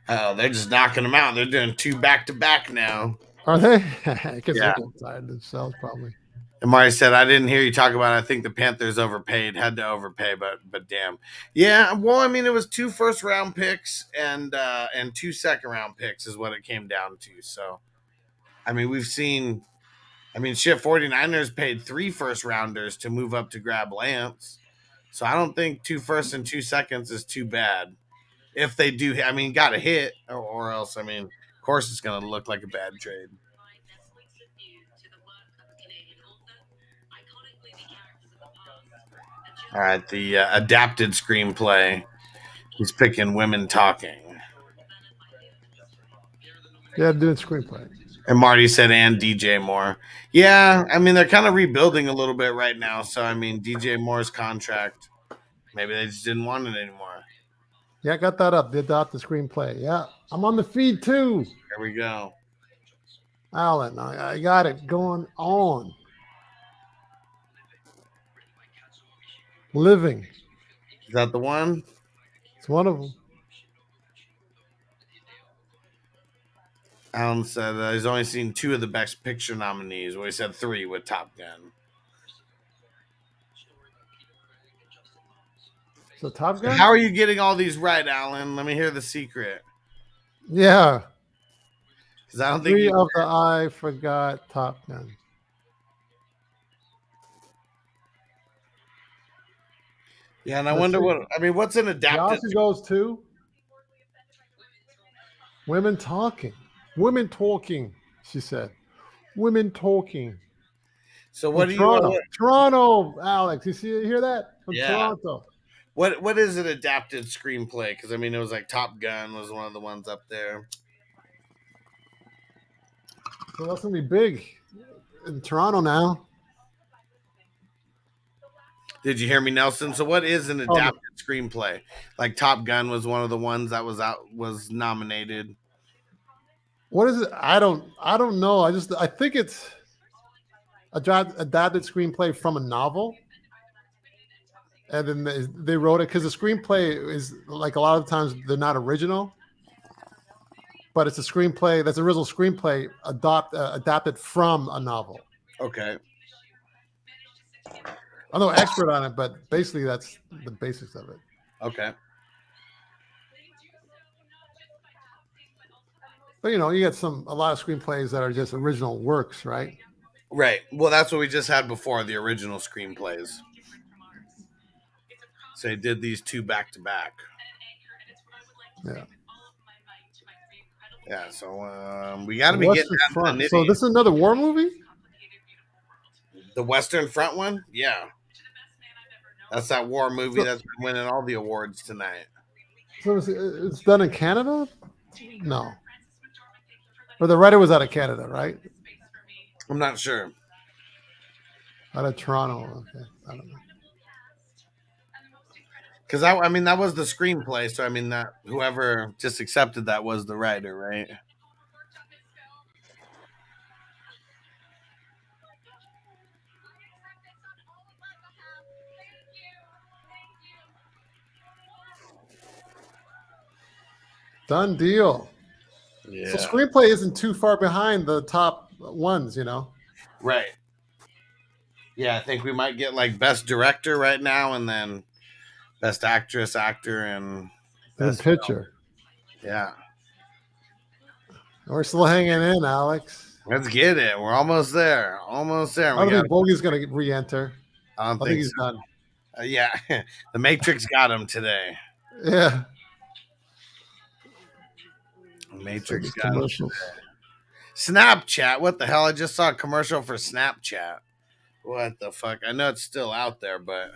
Speaker 1: Oh, they're just knocking them out. They're doing 2 back-to-back now.
Speaker 2: Are they? Because
Speaker 1: Yeah.
Speaker 2: they're tired themselves, probably.
Speaker 1: And Mari said, I didn't hear you talk about it. I think the Panthers overpaid, had to overpay, but damn. Yeah, well, I mean, it was 2 first-round picks and 2 second-round picks is what it came down to. So, I mean, 49ers paid 3 first-rounders to move up to grab Lance. So I don't think 2 firsts and 2 seconds is too bad. If they do, I mean, got a hit, or else, I mean, of course it's going to look like a bad trade. All right, the adapted screenplay. He's picking Women Talking.
Speaker 2: Yeah, doing screenplay.
Speaker 1: And Marty said, and DJ Moore. Yeah, I mean, they're kind of rebuilding a little bit right now. So, I mean, DJ Moore's contract, maybe they just didn't want it anymore.
Speaker 2: Yeah, I got that up. They adopt the screenplay. Yeah, I'm on the feed too.
Speaker 1: There we go.
Speaker 2: Alan, I got it going on. Living.
Speaker 1: Is that the one?
Speaker 2: It's one of them.
Speaker 1: Alan said he's only seen 2 of the Best Picture nominees. Well, he said 3 with Top Gun.
Speaker 2: So Top Gun?
Speaker 1: How are you getting all these right, Alan? Let me hear the secret.
Speaker 2: Yeah.
Speaker 1: Because I don't think
Speaker 2: 3 of the I forgot Top Gun.
Speaker 1: Yeah, and I wonder what's an adapted?
Speaker 2: Johnson goes to Women Talking. Women Talking, she said. Women Talking.
Speaker 1: So what
Speaker 2: From
Speaker 1: do
Speaker 2: Toronto.
Speaker 1: you?
Speaker 2: Toronto, Alex. You hear that? From
Speaker 1: Yeah.
Speaker 2: Toronto.
Speaker 1: What is an adapted screenplay? Because I mean, it was like Top Gun was one of the ones up there.
Speaker 2: So that's gonna be big in Toronto now.
Speaker 1: Did you hear me, Nelson? So what is an adapted screenplay? Like Top Gun was one of the ones that was nominated.
Speaker 2: What is it? I don't know. I think it's adapted screenplay from a novel. And then they wrote it because the screenplay is like a lot of times they're not original, but it's a screenplay that's original screenplay adapted from a novel.
Speaker 1: Okay.
Speaker 2: I'm no expert on it, but basically that's the basics of it.
Speaker 1: Okay.
Speaker 2: But you get a lot of screenplays that are just original works, right?
Speaker 1: Right. Well, that's what we just had before, the original screenplays. So they did these 2 back to back.
Speaker 2: Yeah.
Speaker 1: Yeah. So we got to be getting
Speaker 2: front. So this is another war movie.
Speaker 1: The Western Front one, yeah. That's that war movie that's been winning all the awards tonight.
Speaker 2: So it's done in Canada? No. Or the writer was out of Canada, right?
Speaker 1: I'm not sure.
Speaker 2: Out of Toronto. Okay. I don't know.
Speaker 1: Because I mean, that was the screenplay. So I mean, that whoever just accepted that was the writer, right?
Speaker 2: Done deal.
Speaker 1: Yeah.
Speaker 2: So screenplay isn't too far behind the top ones,
Speaker 1: Right. Yeah, I think we might get like best director right now, and then best actress, actor, and best
Speaker 2: picture.
Speaker 1: Film. Yeah.
Speaker 2: We're still hanging in, Alex.
Speaker 1: Let's get it. We're almost there. Almost there.
Speaker 2: I don't think Bogey's going to re-enter.
Speaker 1: I don't think
Speaker 2: he's
Speaker 1: so.
Speaker 2: done.
Speaker 1: Yeah. The Matrix got him today.
Speaker 2: Yeah.
Speaker 1: Matrix got commercials. Snapchat. What the hell? I just saw a commercial for Snapchat. What the fuck? I know it's still out there, but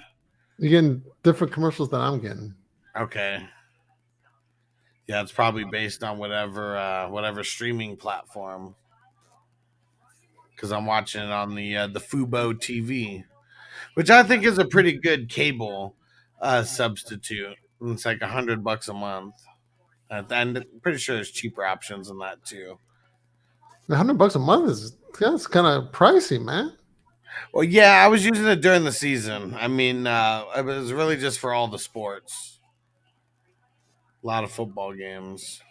Speaker 2: you're getting different commercials than I'm getting.
Speaker 1: Okay. Yeah, it's probably based on whatever streaming platform. Because I'm watching it on the Fubo TV, which I think is a pretty good cable substitute. It's like $100 a month. And I'm pretty sure there's cheaper options than that too.
Speaker 2: $100 a month that's kind of pricey, man.
Speaker 1: Well, yeah, I was using it during the season. I mean, it was really just for all the sports. A lot of football games.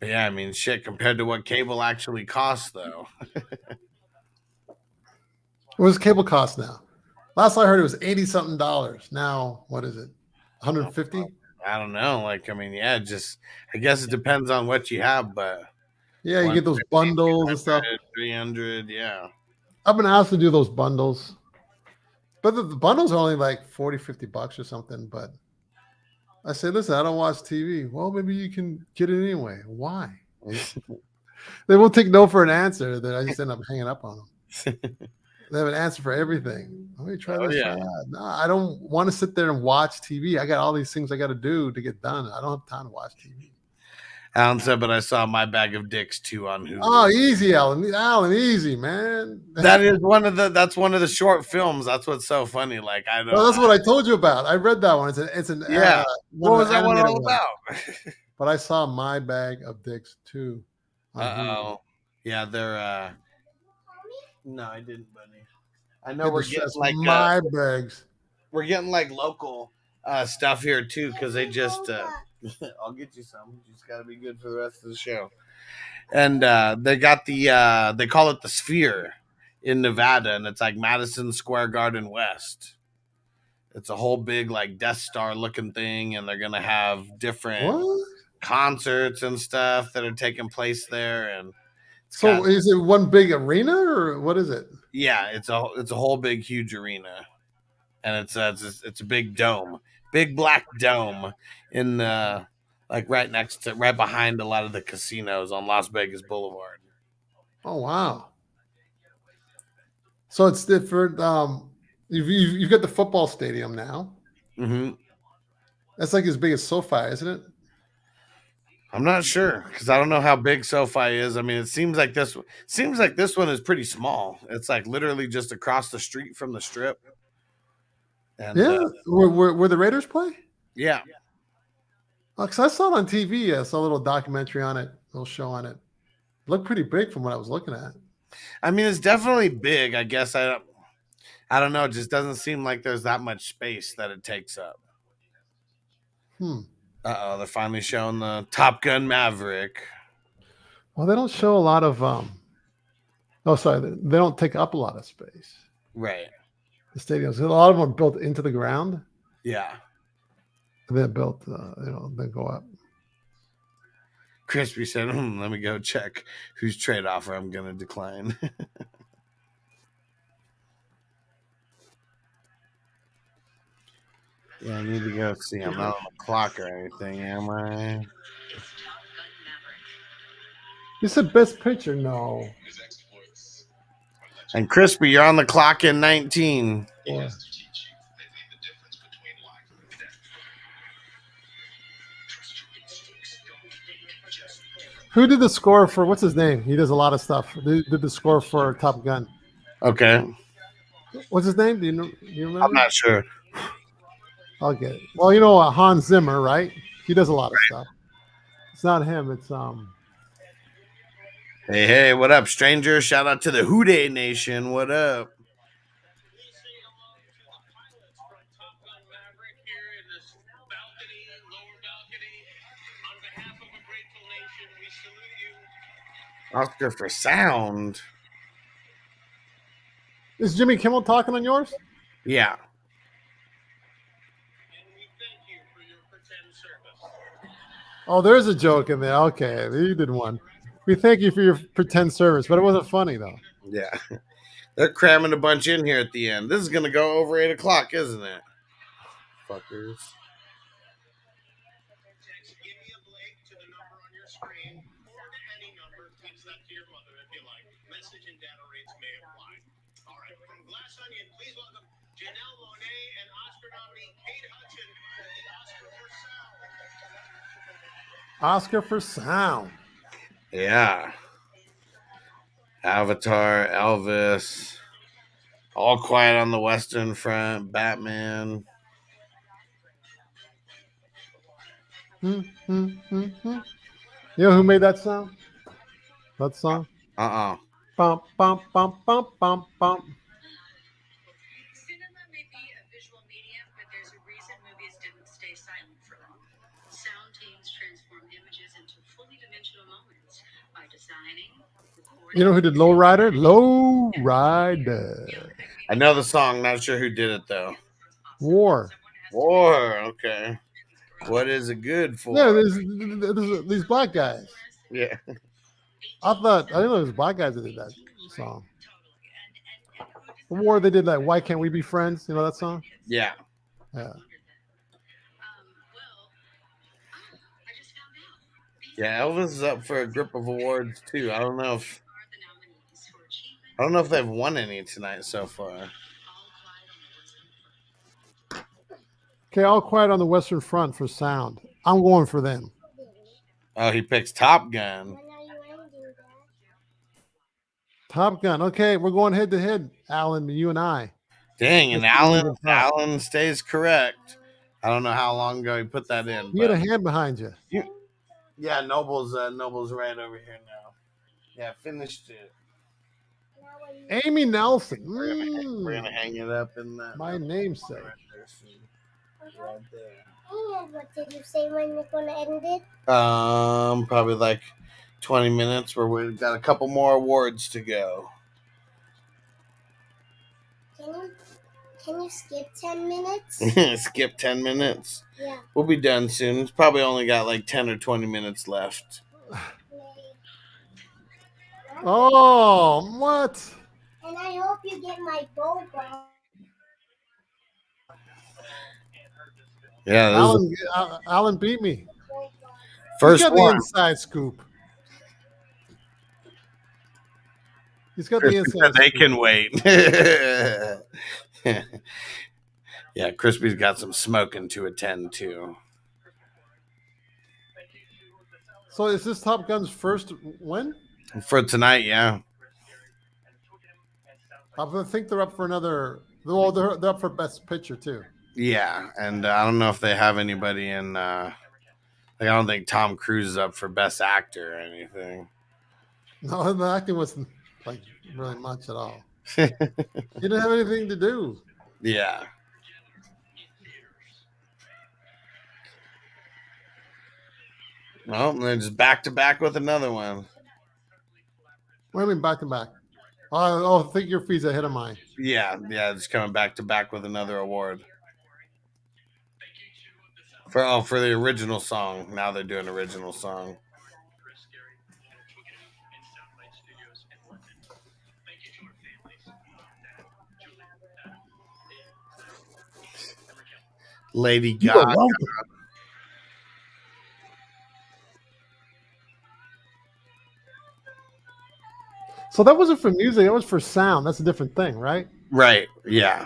Speaker 1: But yeah, I mean, shit, compared to what cable actually costs, though.
Speaker 2: What does cable cost now? Last I heard it was $80-something. Now, what is it? 150?
Speaker 1: I don't know. Like, I mean, yeah, I guess it depends on what you have, but
Speaker 2: yeah, you get those bundles and stuff.
Speaker 1: 300, yeah.
Speaker 2: I've been asked to do those bundles, but the bundles are only like $40-50 or something. But I say, listen, I don't watch TV. Well, maybe you can get it anyway. Why? They won't take no for an answer. Then I just end up hanging up on them. They have an answer for everything. Let me try this, try that. No, I don't want to sit there and watch TV. I got all these things I got to do to get done. I don't have time to watch TV.
Speaker 1: Alan said, but I saw My Bag of Dicks 2 on Hulu.
Speaker 2: Oh, easy, Alan. Alan, easy, man.
Speaker 1: That's one of the short films. That's what's so funny. Like I don't.
Speaker 2: Well, that's what I told you about. I read that one. It's an
Speaker 1: what was that one all about?
Speaker 2: But I saw My Bag of Dicks 2.
Speaker 1: Yeah, they're. No, I didn't, buddy. I know we're getting like
Speaker 2: my bags.
Speaker 1: We're getting like local stuff here too because they just. I'll get you some. You just got to be good for the rest of the show. And they got they call it the Sphere in Nevada, and it's like Madison Square Garden West. It's a whole big like Death Star looking thing, and they're gonna have different concerts and stuff that are taking place there. And
Speaker 2: so, is it one big arena or what is it?
Speaker 1: Yeah, it's a whole big huge arena, and it's a big dome, big black dome in the right behind a lot of the casinos on Las Vegas Boulevard.
Speaker 2: Oh wow! So it's different. You've got the football stadium now.
Speaker 1: Mm-hmm.
Speaker 2: That's like as big as SoFi, isn't it?
Speaker 1: I'm not sure because I don't know how big SoFi is. I mean, it seems like this one is pretty small. It's like literally just across the street from the Strip. And,
Speaker 2: where the Raiders play?
Speaker 1: Yeah.
Speaker 2: Because I saw it on TV. I saw a little documentary on it, a little show on it. It looked pretty big from what I was looking at.
Speaker 1: I mean, it's definitely big. I guess I don't know. It just doesn't seem like there's that much space that it takes up. They're finally showing the Top Gun Maverick.
Speaker 2: Well, they don't show a lot of. They don't take up a lot of space.
Speaker 1: Right.
Speaker 2: The stadiums, a lot of them are built into the ground.
Speaker 1: Yeah.
Speaker 2: They're built, they go up.
Speaker 1: Crispy said, let me go check whose trade offer I'm going to decline. Yeah, I need to go see. I'm not on the clock or anything, am I?
Speaker 2: You said best picture? No.
Speaker 1: And Crispy, you're on the clock in 19.
Speaker 2: Yeah. Who did the score for? What's his name? He does a lot of stuff. Did the score for Top Gun?
Speaker 1: Okay.
Speaker 2: What's his name? Do you remember?
Speaker 1: I'm not sure.
Speaker 2: I'll get it. Well, you know Hans Zimmer, right? He does a lot of stuff. It's not him. It's
Speaker 1: Hey, what up, stranger? Shout out to the Houday Nation. What up? Oscar for sound.
Speaker 2: Is Jimmy Kimmel talking on yours?
Speaker 1: Yeah.
Speaker 2: Oh, there's a joke in there. Okay, you did one. We thank you for your pretend service, but it wasn't funny though.
Speaker 1: Yeah. They're cramming a bunch in here at the end. This is going to go over 8 o'clock, isn't it? Fuckers.
Speaker 2: Oscar for sound.
Speaker 1: Yeah. Avatar, Elvis, All Quiet on the Western Front, Batman.
Speaker 2: You know who made that sound? That song?
Speaker 1: Uh-uh.
Speaker 2: Bum, bum, bum, bum, bum, bum.
Speaker 6: Cinema may be a visual medium, but there's a reason movies didn't stay silent for long. Sound teams transform images into fully dimensional moments by designing, recording.
Speaker 2: You know who did Low Rider? Low Rider.
Speaker 1: I know the song, not sure who did it though.
Speaker 2: War.
Speaker 1: Okay. What is it good for?
Speaker 2: Yeah, there's these black guys.
Speaker 1: Yeah.
Speaker 2: I didn't know it was black guys that did that song. The War, they did that Why Can't We Be Friends? You know that song?
Speaker 1: Yeah.
Speaker 2: Yeah.
Speaker 6: I just found out the
Speaker 1: Yeah, Elvis is up for a grip of awards too. I don't know if they've won any tonight so far.
Speaker 2: Okay, All Quiet on the Western Front for sound. I'm going for them.
Speaker 1: Oh, he picks Top Gun.
Speaker 5: When are you ending that?
Speaker 2: Top Gun. Okay, we're going head to head, Alan, you and I.
Speaker 1: Dang, and
Speaker 2: Let's see who
Speaker 1: Alan
Speaker 2: wins the top.
Speaker 1: Alan stays correct. I don't know how long ago he put that in,
Speaker 2: You
Speaker 1: but
Speaker 2: got a hand behind you.
Speaker 1: yeah, Noble's right over here now. Yeah, finished it.
Speaker 5: Now when you
Speaker 2: Amy Nelson.
Speaker 1: We're gonna hang it up in that.
Speaker 2: My namesake.
Speaker 1: Right there, see? Right there.
Speaker 5: and what did you say when you're gonna end it?
Speaker 1: Probably like 20 minutes. Where we've got a couple more awards to go.
Speaker 5: Can you skip 10 minutes?
Speaker 1: Skip 10 minutes.
Speaker 5: Yeah.
Speaker 1: We'll be done soon. It's probably only got like 10 or 20 minutes left.
Speaker 2: Oh, what?
Speaker 5: And I hope you get my boba.
Speaker 1: Yeah, this is
Speaker 2: Alan beat me.
Speaker 1: first
Speaker 2: He's got
Speaker 1: one.
Speaker 2: the inside scoop. He's got the
Speaker 1: Crispy
Speaker 2: inside
Speaker 1: said they
Speaker 2: scoop.
Speaker 1: can wait. Yeah, Crispy's got some smoking to attend to.
Speaker 2: So is this Top Gun's first win?
Speaker 1: For tonight, yeah.
Speaker 2: I think they're up for another. Well, they're up for Best Picture too.
Speaker 1: Yeah, and I don't know if they have anybody in. Like, I don't think Tom Cruise is up for Best Actor or anything.
Speaker 2: No, the acting wasn't like really much at all. He didn't have anything to do.
Speaker 1: Yeah. Well, they're just back to back with another one.
Speaker 2: What do you mean back to back? Oh, I think your fee's ahead of mine.
Speaker 1: Yeah, it's coming back to back with another award. For the original song. Now they're doing original song. Lady
Speaker 2: You are
Speaker 1: Gaga.
Speaker 2: welcome. So that wasn't for music; that was for sound. That's a different thing, right?
Speaker 1: Right. Yeah.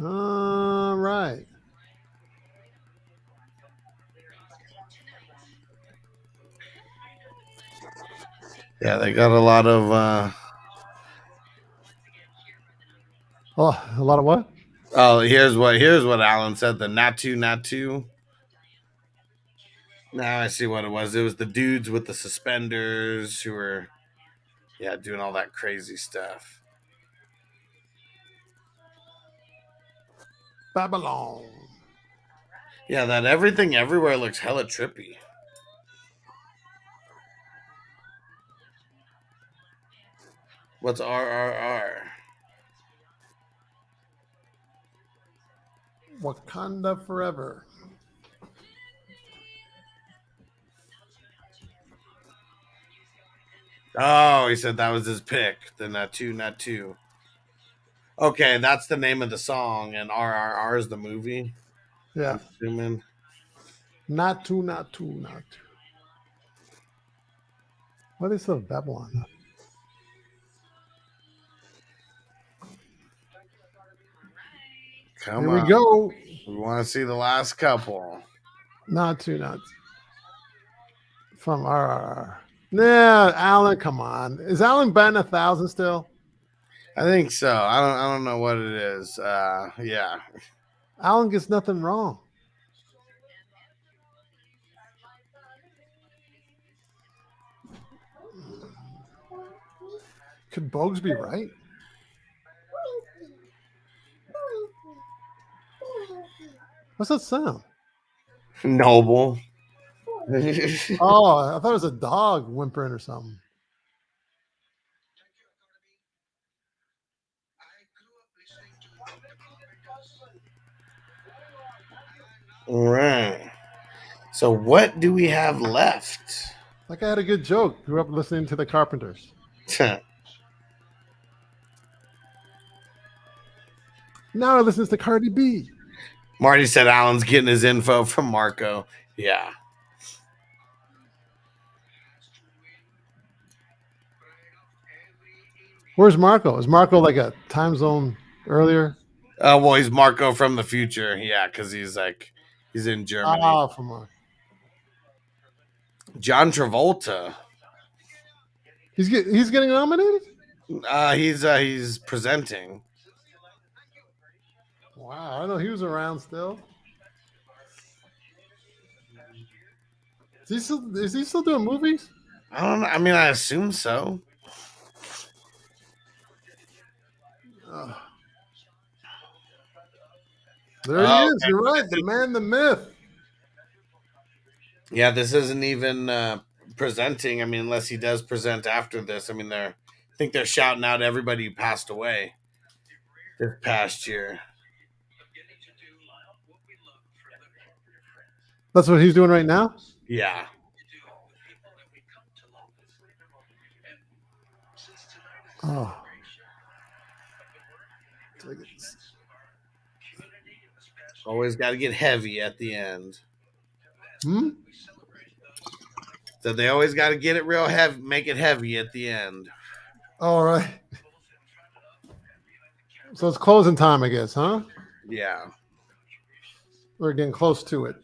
Speaker 2: All right.
Speaker 1: Yeah, they got a lot of
Speaker 2: Oh, a lot of what?
Speaker 1: oh, here's what Alan said, the Natu. Now I see what it was. It was the dudes with the suspenders who were doing all that crazy stuff.
Speaker 2: Babylon.
Speaker 1: Yeah, that everything everywhere looks hella trippy. What's RRR?
Speaker 2: Wakanda forever.
Speaker 1: Oh, he said that was his pick. The Natu. Okay, that's the name of the song, and RRR is the movie.
Speaker 2: Yeah.
Speaker 1: I'm assuming.
Speaker 2: Not too. What is the Babylon?
Speaker 1: Come
Speaker 2: Here
Speaker 1: on.
Speaker 2: we go.
Speaker 1: We want to see the last couple.
Speaker 2: Not too. From RRR. Yeah, Alan, come on. Is Alan batting 1,000 still?
Speaker 1: I think so. I don't know what it is. Yeah.
Speaker 2: Alan gets nothing wrong. Could Bogues be right? What's that sound?
Speaker 1: Noble.
Speaker 2: Oh, I thought it was a dog whimpering or something.
Speaker 1: All right. So what do we have left?
Speaker 2: Like I had a good joke. Grew up listening to the Carpenters. Now I listen to Cardi B.
Speaker 1: Marty said Alan's getting his info from Marco. Yeah.
Speaker 2: Where's Marco? Is Marco like a time zone earlier?
Speaker 1: Well, he's Marco from the future. Yeah, because he's in Germany.
Speaker 2: Ah, from
Speaker 1: John Travolta.
Speaker 2: he's getting nominated.
Speaker 1: He's presenting.
Speaker 2: Wow, I know he was around still. Is he still doing movies?
Speaker 1: I don't know. I mean, I assume so.
Speaker 2: There he is. You're right. The man, the myth.
Speaker 1: Yeah, this isn't even presenting. I mean, unless he does present after this. I mean, I think they're shouting out everybody who passed away this past year.
Speaker 2: That's what he's doing right now.
Speaker 1: Yeah.
Speaker 2: Oh.
Speaker 1: Always got to get heavy at the end. So they always got to get it real heavy, make it heavy at the end.
Speaker 2: All right. So it's closing time, I guess, huh?
Speaker 1: Yeah.
Speaker 2: We're getting close to it.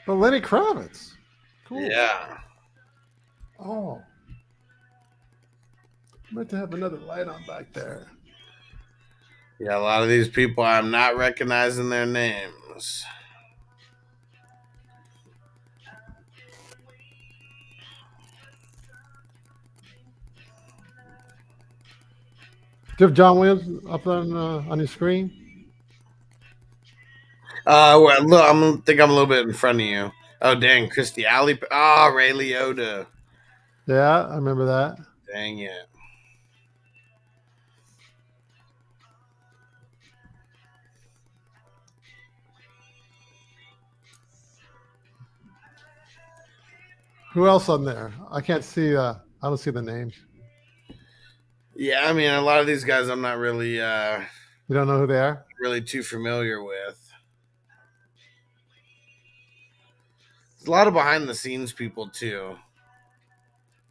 Speaker 2: Oh, Lenny Kravitz. Cool.
Speaker 1: Yeah.
Speaker 2: Oh. Meant to have another light on back there.
Speaker 1: Yeah, a lot of these people, I'm not recognizing their names.
Speaker 2: Do you have John Williams up on your screen?
Speaker 1: Well, look, I think I'm a little bit in front of you. Oh, dang, Christy Alley. Oh, Ray Liotta.
Speaker 2: Yeah, I remember that.
Speaker 1: Dang it.
Speaker 2: Who else on there? I can't see. I don't see the names.
Speaker 1: Yeah, I mean, a lot of these guys I'm not really
Speaker 2: You don't know who they are?
Speaker 1: really too familiar with. There's a lot of behind the scenes people too.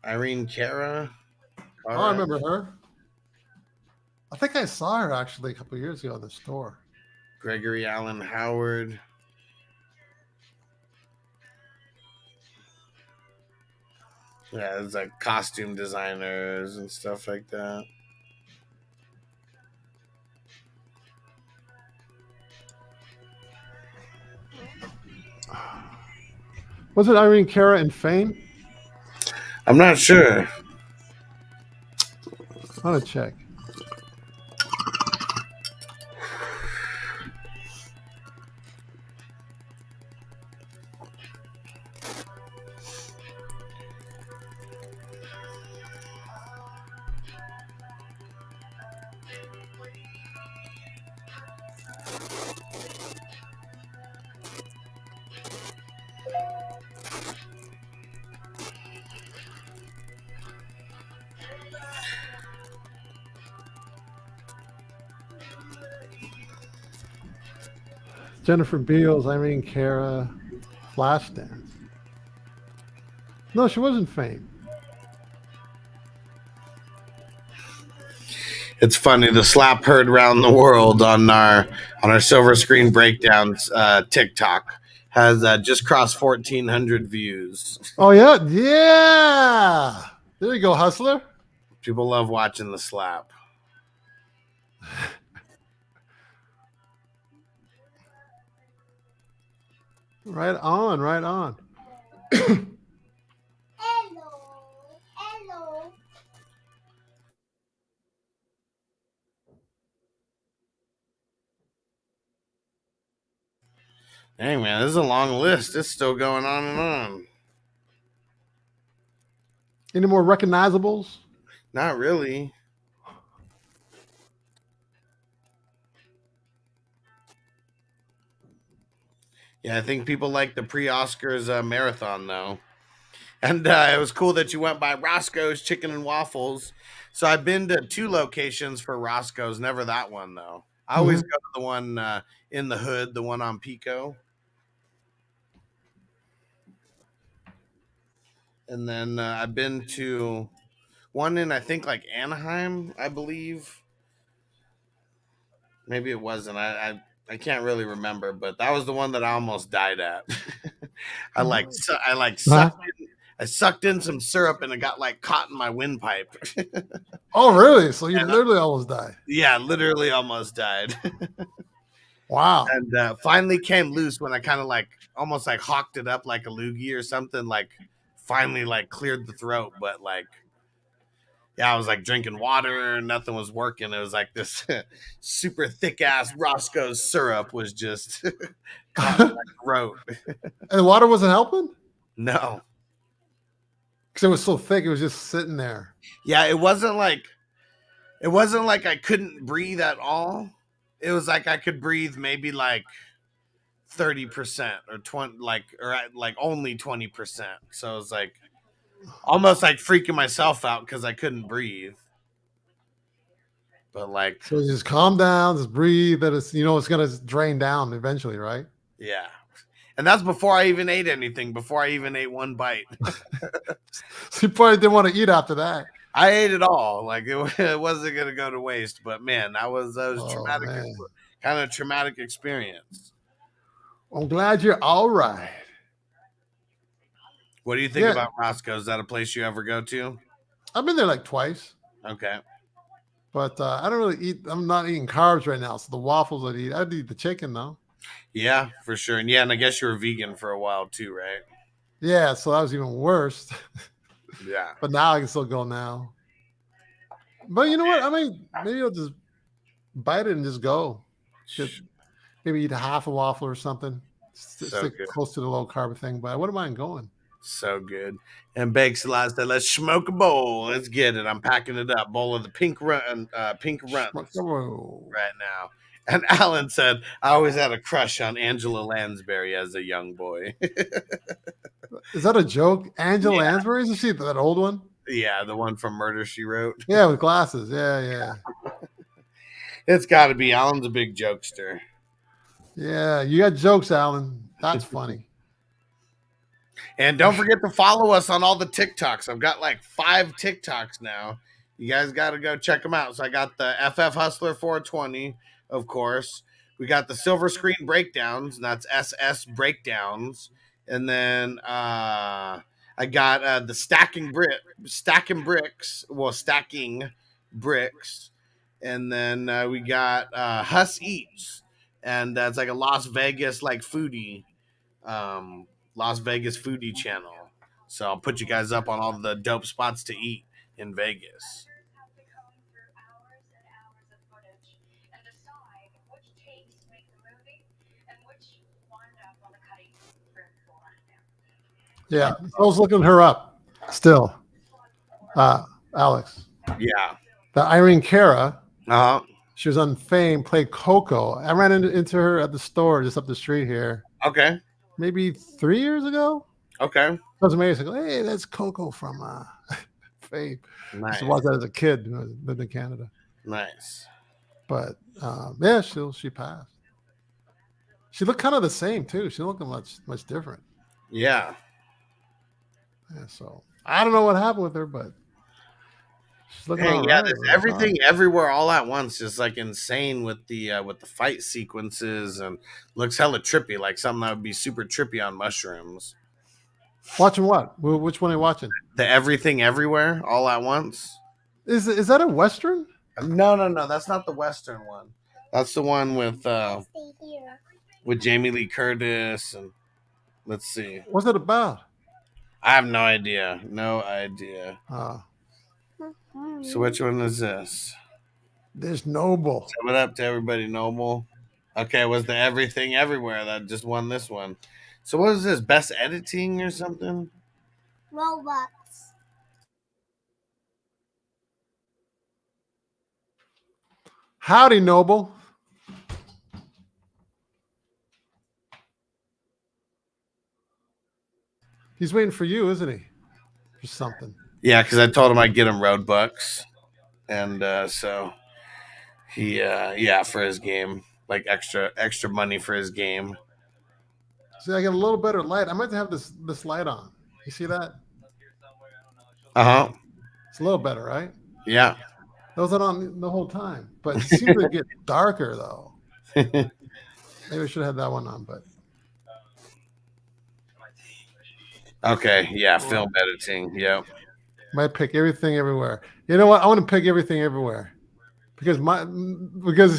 Speaker 1: Irene Cara.
Speaker 2: Oh, I remember her. I think I saw her actually a couple of years ago in the store.
Speaker 1: Gregory Allen Howard. Yeah, it's like costume designers and stuff like that.
Speaker 2: Was it Irene Cara in Fame?
Speaker 1: I'm not sure.
Speaker 2: I want to check. Jennifer Beals, Irene Cara, Flashdance. No, she wasn't Fame.
Speaker 1: It's funny. The slap heard around the world on our silver screen breakdowns. TikTok has just crossed 1,400 views.
Speaker 2: Oh yeah, yeah. There you go, Hustler.
Speaker 1: People love watching the slap.
Speaker 2: Right on, right on.
Speaker 5: Hello.
Speaker 1: Dang, man, this is a long list. It's still going on and on.
Speaker 2: Any more recognizables?
Speaker 1: Not really. Yeah, I think people like the pre-Oscars marathon though, and it was cool that you went by Roscoe's Chicken and Waffles. So I've been to 2 locations for Roscoe's, never that one though. I always
Speaker 2: Mhm.
Speaker 1: go to the one in the hood, the one on Pico, and then I've been to one in I think like Anaheim, I believe. Maybe it wasn't. I can't really remember, but that was the one that I almost died at. I like
Speaker 2: Huh?
Speaker 1: I sucked in some syrup and it got like caught in my windpipe.
Speaker 2: Oh, really? So you
Speaker 1: And
Speaker 2: literally almost died.
Speaker 1: yeah, literally almost died.
Speaker 2: Wow.
Speaker 1: And finally came loose when I kind of like almost like hawked it up like a loogie or something. Like finally like cleared the throat, but like yeah, I was like drinking water and nothing was working. It was like this super thick ass Roscoe's syrup was just caught in
Speaker 2: And
Speaker 1: my throat.
Speaker 2: the water wasn't helping
Speaker 1: No.
Speaker 2: because it was so thick. It was just sitting there.
Speaker 1: Yeah, it wasn't like I couldn't breathe at all. It was like I could breathe maybe like 30% or 20 like only 20%. So it was like almost like freaking myself out because I couldn't breathe. But like
Speaker 2: So just calm down, just breathe. That it's it's gonna drain down eventually, right?
Speaker 1: yeah. And that's before I even ate anything, before I even ate one bite.
Speaker 2: So you probably didn't want to eat after that.
Speaker 1: I ate it all. Like it wasn't gonna go to waste. But man, that was
Speaker 2: Oh
Speaker 1: traumatic,
Speaker 2: man,
Speaker 1: kind of traumatic experience.
Speaker 2: I'm glad you're all right.
Speaker 1: What do you think
Speaker 2: Yeah,
Speaker 1: about Roscoe's? Is that a place you ever go to?
Speaker 2: I've been there like twice,
Speaker 1: Okay.
Speaker 2: but I don't really eat. I'm not eating carbs right now, so the waffles I'd eat. I'd eat the chicken though.
Speaker 1: Yeah, for sure. And yeah, and I guess you were vegan for a while too, right?
Speaker 2: Yeah, so that was even worse.
Speaker 1: Yeah.
Speaker 2: But now I can still go now. But you know what? I mean, maybe I'll just bite it and just go. Just maybe eat a half a waffle or something.
Speaker 1: So
Speaker 2: Stick
Speaker 1: good.
Speaker 2: close to the low carb thing. But I wouldn't mind going.
Speaker 1: So good. And Bakes Lot said, let's smoke a bowl. Let's get it. I'm packing it up. Bowl of the pink runs
Speaker 2: Schmuck-a-roll.
Speaker 1: right now. And Alan said, I always had a crush on Angela Lansbury as a young boy.
Speaker 2: Is that a joke? Angela
Speaker 1: Yeah.
Speaker 2: Lansbury? Isn't she that old one?
Speaker 1: Yeah, the one from Murder She Wrote.
Speaker 2: Yeah, with glasses. Yeah.
Speaker 1: It's got to be. Alan's a big jokester.
Speaker 2: Yeah, you got jokes, Alan. That's funny.
Speaker 1: And don't forget to follow us on all the TikToks. I've got like 5 TikToks now. You guys got to go check them out. So I got the FF Hustler 420, of course. We got the Silver Screen Breakdowns, and that's SS Breakdowns. And then I got the Stacking Bricks. And then we got Huss Eats, and that's like a Las Vegas like foodie. Las Vegas foodie channel. So I'll put you guys up on all the dope spots to eat in Vegas.
Speaker 2: Yeah, I was looking her up still. Alex.
Speaker 1: Yeah.
Speaker 2: The Irene Cara,
Speaker 1: Uh huh.
Speaker 2: she was on Fame, played Coco. I ran into her at the store just up the street here,
Speaker 1: Okay.
Speaker 2: maybe 3 years ago.
Speaker 1: Okay.
Speaker 2: That was amazing. Like, hey, that's Coco from Fame. I used
Speaker 1: Nice.
Speaker 2: to watch that as a kid when I lived in Canada.
Speaker 1: Nice.
Speaker 2: But yeah, she passed. She looked kind of the same too. She didn't look much different.
Speaker 1: Yeah.
Speaker 2: Yeah, so I don't know what happened with her, but she's looking
Speaker 1: Dang,
Speaker 2: all
Speaker 1: yeah,
Speaker 2: right.
Speaker 1: there's
Speaker 2: with her
Speaker 1: everything
Speaker 2: size.
Speaker 1: everywhere all at once, just like insane with the fight sequences, and looks hella trippy, like something that would be super trippy on mushrooms.
Speaker 2: Watching what? Which one are you watching?
Speaker 1: The Everything Everywhere all at once.
Speaker 2: Is that a Western?
Speaker 1: No, that's not the Western one. That's the one with
Speaker 5: Stay here.
Speaker 1: Jamie Lee Curtis, and let's see.
Speaker 2: What's it about?
Speaker 1: I have no idea. No idea. So which one is this?
Speaker 2: There's Noble.
Speaker 1: Say what up to everybody, Noble. Okay, it was the Everything Everywhere that just won this one. So what is this? Best editing or something?
Speaker 5: Robots.
Speaker 2: Howdy, Noble. He's waiting for you, isn't he? For something.
Speaker 1: Yeah, because I told him I'd get him road bucks, and so he for his game, like extra money for his game.
Speaker 2: See, I got a little better light. I might have this light on. You see that?
Speaker 1: Uh-huh.
Speaker 2: It's a little better, right?
Speaker 1: Yeah.
Speaker 2: That wasn't on the whole time, but it seems to get darker though. Maybe I should have had that one on, but
Speaker 1: okay, yeah, film editing. Yep.
Speaker 2: might pick everything everywhere. You know what? I want to pick everything everywhere because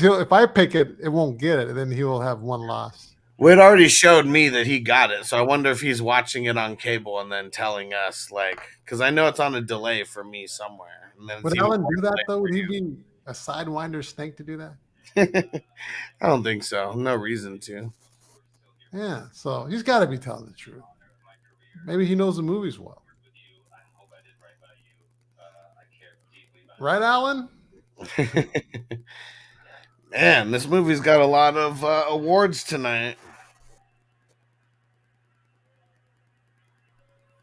Speaker 2: if I pick it, it won't get it, and then he will have one loss.
Speaker 1: Well, it already showed me that he got it, so I wonder if he's watching it on cable and then telling us, like, because I know it's on a delay for me somewhere. And then
Speaker 2: Would Alan do that though? Would he be a sidewinder snake to do that?
Speaker 1: I don't think so. No reason to.
Speaker 2: Yeah, so he's got to be telling the truth. Maybe he knows the movies well. Right, Alan?
Speaker 1: Man, this movie's got a lot of awards tonight.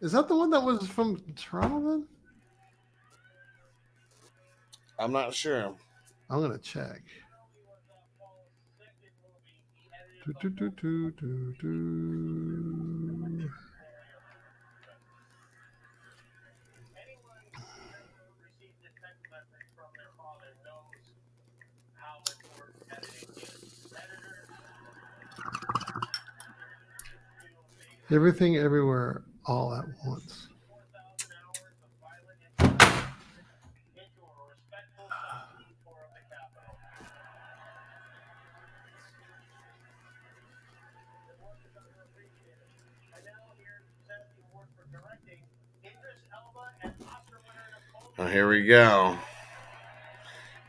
Speaker 2: Is that the one that was from Toronto then?
Speaker 1: I'm not sure.
Speaker 2: I'm going to check. Everything, everywhere, all at once.
Speaker 1: Oh, here we go.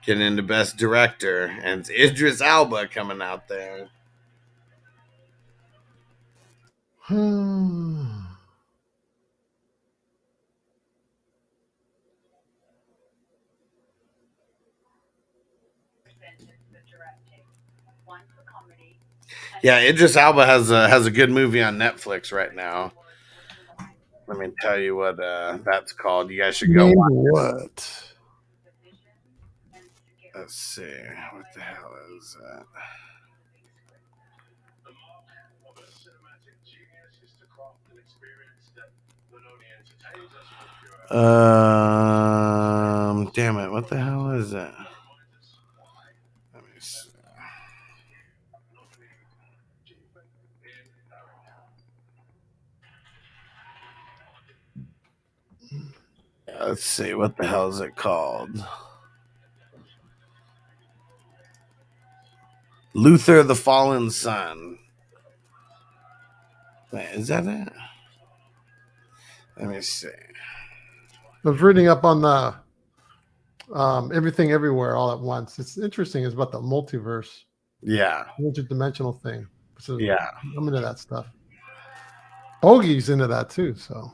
Speaker 1: Getting into Best Director, and it's Idris Elba coming out there. Yeah, Idris Elba has a good movie on Netflix right now. Let me tell you what that's called. You guys should go watch
Speaker 2: what?
Speaker 1: Let's see. What the hell is that? Damn it. What the hell is that? Let me see. Let's see. What the hell is it called? Luther the Fallen Son. Wait, is that it? Let me see.
Speaker 2: I was reading up on the Everything Everywhere All at Once. It's interesting. It's about the multiverse.
Speaker 1: Yeah.
Speaker 2: Interdimensional thing. So
Speaker 1: yeah.
Speaker 2: I'm into that stuff. Bogey's into that too, so.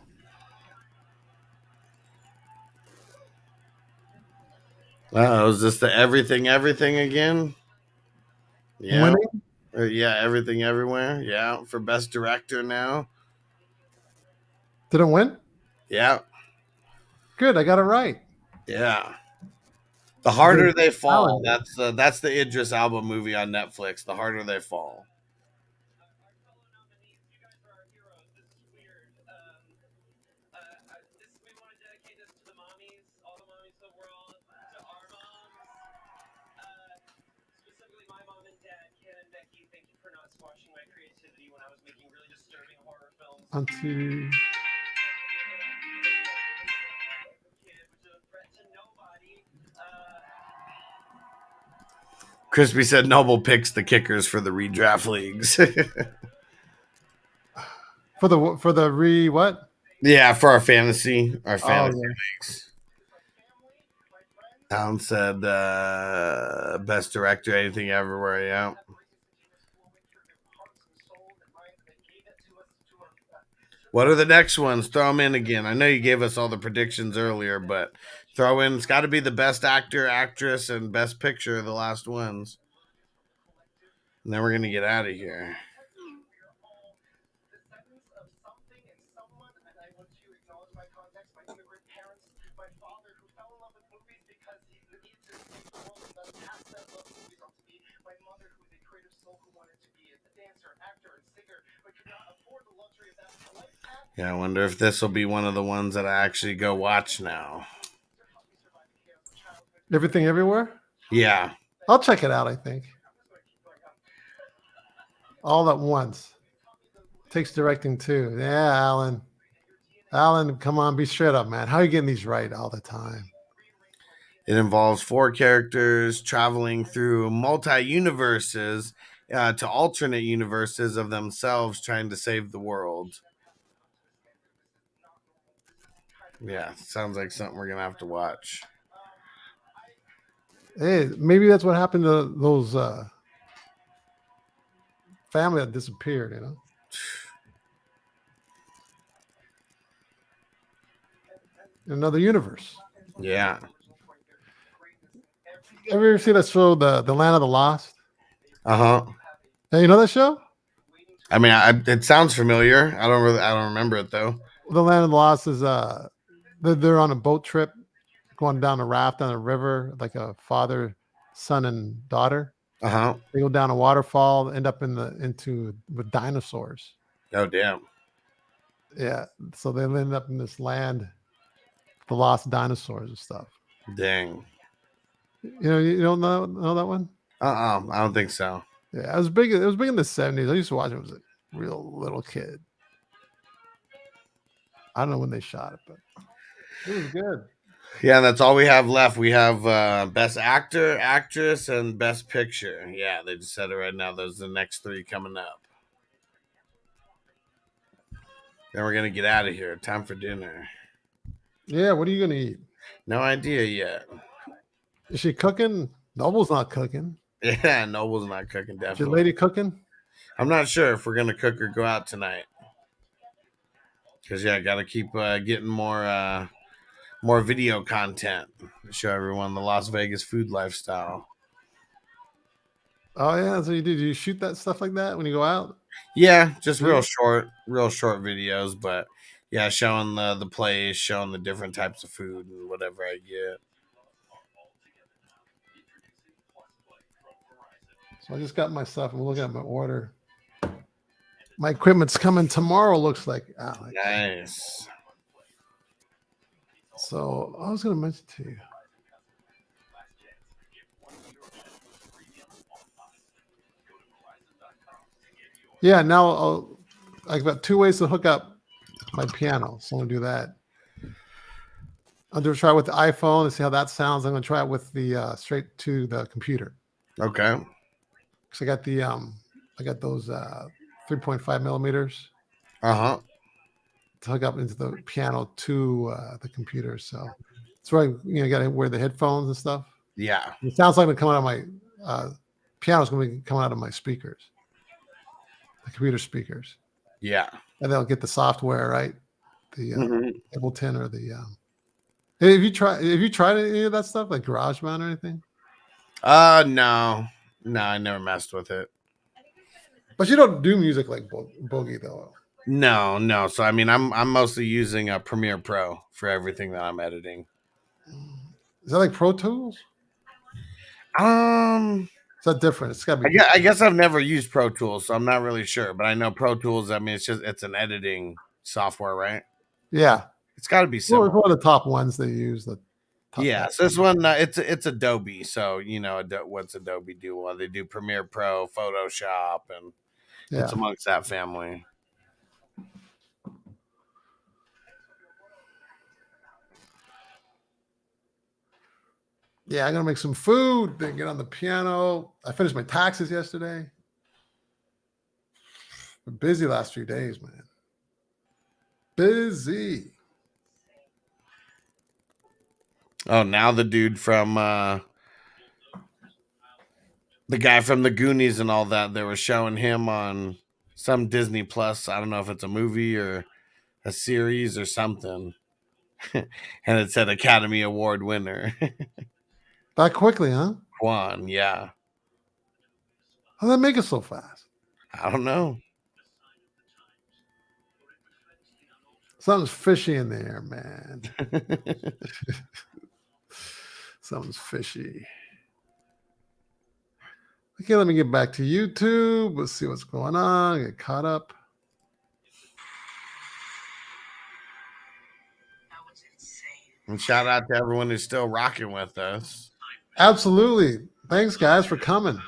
Speaker 1: Is this the Everything again? Yeah. Yeah, Everything Everywhere. Yeah, for Best Director now.
Speaker 2: Did it win?
Speaker 1: Yeah.
Speaker 2: Good, I got it right.
Speaker 1: Yeah. The Harder They Fall. That's the Idris Elba movie on Netflix. The Harder They Fall.
Speaker 2: Onto
Speaker 1: Crispy said Noble picks the kickers for the redraft leagues.
Speaker 2: for the what?
Speaker 1: Yeah, for our fantasy leagues. Alan said Best Director, Anything Everywhere. Yeah. What are the next ones? Throw them in again. I know you gave us all the predictions earlier, but throw in. It's got to be the best actor, actress, and best picture. The last ones. And then we're gonna get out of here. Yeah, I wonder if this will be one of the ones that I actually go watch now.
Speaker 2: Everything Everywhere.
Speaker 1: Yeah.
Speaker 2: I'll check it out. I think all at once. Takes directing too. Yeah, Alan. Alan, come on, be straight up, man. How are you getting these right all the time?
Speaker 1: It involves 4 characters traveling through multi-universes to alternate universes of themselves trying to save the world. Yeah, sounds like something we're going to have to watch.
Speaker 2: Hey, maybe that's what happened to those family that disappeared, you know? In another universe.
Speaker 1: Yeah.
Speaker 2: Ever see that show, the Land of the Lost?
Speaker 1: Uh-huh.
Speaker 2: Hey, you know that show?
Speaker 1: I mean, it sounds familiar. I don't remember it though.
Speaker 2: The Land of the Lost is they're on a boat trip going down a raft on a river, like a father, son, and daughter.
Speaker 1: Uh-huh.
Speaker 2: They go down a waterfall, end up with dinosaurs.
Speaker 1: Oh damn.
Speaker 2: Yeah. So they end up in this land, the lost dinosaurs and stuff.
Speaker 1: Dang.
Speaker 2: You don't know that one?
Speaker 1: I don't think so.
Speaker 2: Yeah, it was big. It was big in the 70s. I used to watch it. I was a real little kid. I don't know when they shot it, but it was good.
Speaker 1: Yeah, that's all we have left. We have best actor, actress, and best picture. Yeah, they just said it right now. Those are the next 3 coming up. Then we're gonna get out of here. Time for dinner.
Speaker 2: Yeah, what are you gonna eat?
Speaker 1: No idea yet.
Speaker 2: Is she cooking? Noble's not cooking.
Speaker 1: Yeah, Noble's not cooking.
Speaker 2: Is your
Speaker 1: Definitely.
Speaker 2: lady cooking?
Speaker 1: I'm not sure if we're gonna cook or go out tonight. Because I gotta keep getting more video content to show everyone the Las Vegas food lifestyle.
Speaker 2: Oh yeah, that's what you do. Do you shoot that stuff like that when you go out?
Speaker 1: Yeah, just real short videos, but yeah, showing the place, showing the different types of food and whatever I get.
Speaker 2: So I just got my stuff. I'm looking at my order. My equipment's coming tomorrow, looks like, Alex.
Speaker 1: Nice.
Speaker 2: So I was going to mention to you. Yeah, now I've got 2 ways to hook up my piano. So I'm going to do that. I'm going to try it with the iPhone and see how that sounds. I'm going to try it with the straight to the computer.
Speaker 1: Okay.
Speaker 2: So I got those 3.5 millimeters.
Speaker 1: Uh-huh.
Speaker 2: To hook up into the piano to the computer. So that's why you got to wear the headphones and stuff.
Speaker 1: Yeah.
Speaker 2: It sounds like it's coming out of my piano's going to be coming out of my speakers, the computer speakers.
Speaker 1: Yeah.
Speaker 2: And they'll get the software right, the Ableton or the. Have you tried any of that stuff like GarageBand or anything?
Speaker 1: No, I never messed with it.
Speaker 2: But you don't do music like Bogey though.
Speaker 1: No. So I mean, I'm mostly using a Premiere Pro for everything that I'm editing.
Speaker 2: Is that like Pro Tools? Is that different? It's got to be.
Speaker 1: I guess I've never used Pro Tools, so I'm not really sure. But I know Pro Tools. I mean, it's an editing software, right?
Speaker 2: Yeah,
Speaker 1: it's got to be similar.
Speaker 2: Well, it's one of the top ones they use.
Speaker 1: Yeah, so this one it's Adobe. So what's Adobe do? Well, they do Premiere Pro, Photoshop, and it's amongst that family.
Speaker 2: Yeah, I'm gonna make some food, then get on the piano. I finished my taxes yesterday. Been busy last few days, man. Busy.
Speaker 1: Oh, now the dude from the guy from the Goonies and all that, they were showing him on some Disney Plus. I don't know if it's a movie or a series or something. And it said Academy Award winner.
Speaker 2: That quickly, huh?
Speaker 1: Juan, yeah.
Speaker 2: How did they make it so fast?
Speaker 1: I don't know.
Speaker 2: Something's fishy in there, man. Something's fishy. Okay, let me get back to YouTube. Let's see what's going on. Get caught up.
Speaker 1: And shout out to everyone who's still rocking with us.
Speaker 2: Absolutely. Thanks, guys, for coming.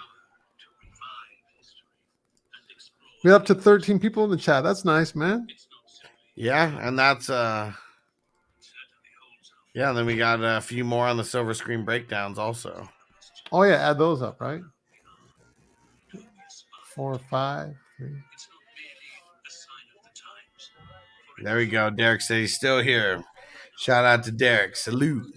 Speaker 2: We're up to 13 people in the chat. That's nice, man.
Speaker 1: Yeah, and that's yeah, and then we got a few more on the silver screen breakdowns also.
Speaker 2: Oh, yeah, add those up, right? 4, 5, 3.
Speaker 1: There we go. Derek said he's still here. Shout out to Derek. Salute.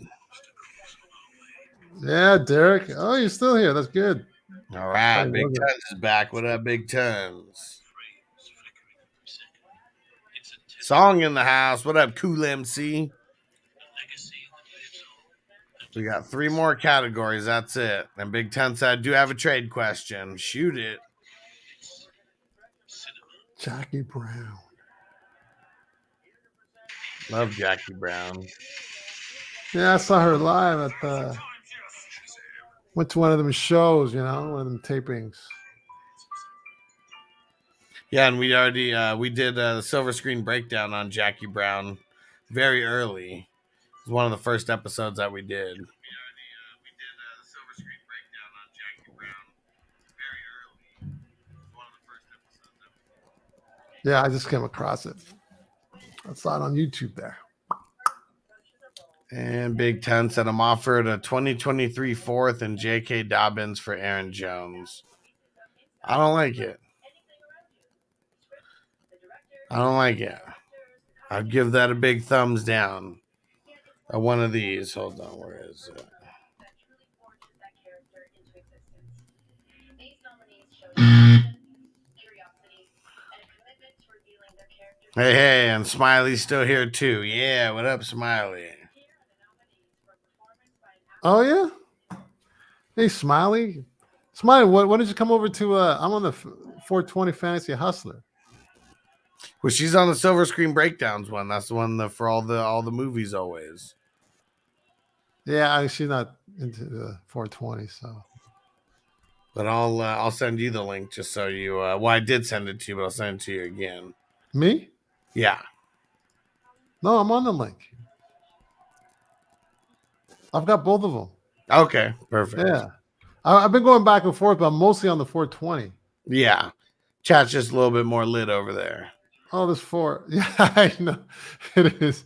Speaker 2: Yeah, Derek. Oh, you're still here. That's good.
Speaker 1: All right.
Speaker 2: Sorry,
Speaker 1: Big
Speaker 2: was it?
Speaker 1: Tons is back. What up, Big Tons? Song in the house. What up, Cool MC? We got 3 more categories. That's it. And Big Ten said, I do have a trade question. Shoot it.
Speaker 2: Jackie Brown.
Speaker 1: Love Jackie Brown.
Speaker 2: Yeah, I saw her live at the. Went to one of them shows, you know, one of them tapings.
Speaker 1: Yeah, and we already we did a silver screen breakdown on Jackie Brown very early. It was one of the first episodes that we did.
Speaker 2: Yeah, I just came across it. I saw it on YouTube there.
Speaker 1: And Big Ten said I'm offered a 2023 fourth and J.K. Dobbins for Aaron Jones. I don't like it. I don't like it. I'd give that a big thumbs down. One of these. Hold on, where is it? Hey, and Smiley's still here too. Yeah, what up, Smiley?
Speaker 2: Oh, yeah? Hey, Smiley. Smiley, when did you come over to, I'm on the 420 Fantasy Hustler.
Speaker 1: Well, she's on the silver screen breakdowns one. That's the one for all the movies always.
Speaker 2: Yeah, she's not into the 420, so.
Speaker 1: But I'll send you the link just so you. Well, I did send it to you, but I'll send it to you again.
Speaker 2: Me?
Speaker 1: Yeah.
Speaker 2: No, I'm on the link. I've got both of them.
Speaker 1: Okay, perfect.
Speaker 2: Yeah. I've been going back and forth, but I'm mostly on the 420.
Speaker 1: Yeah. Chat's just a little bit more lit over there.
Speaker 2: Oh, there's 4. Yeah, I know. It is.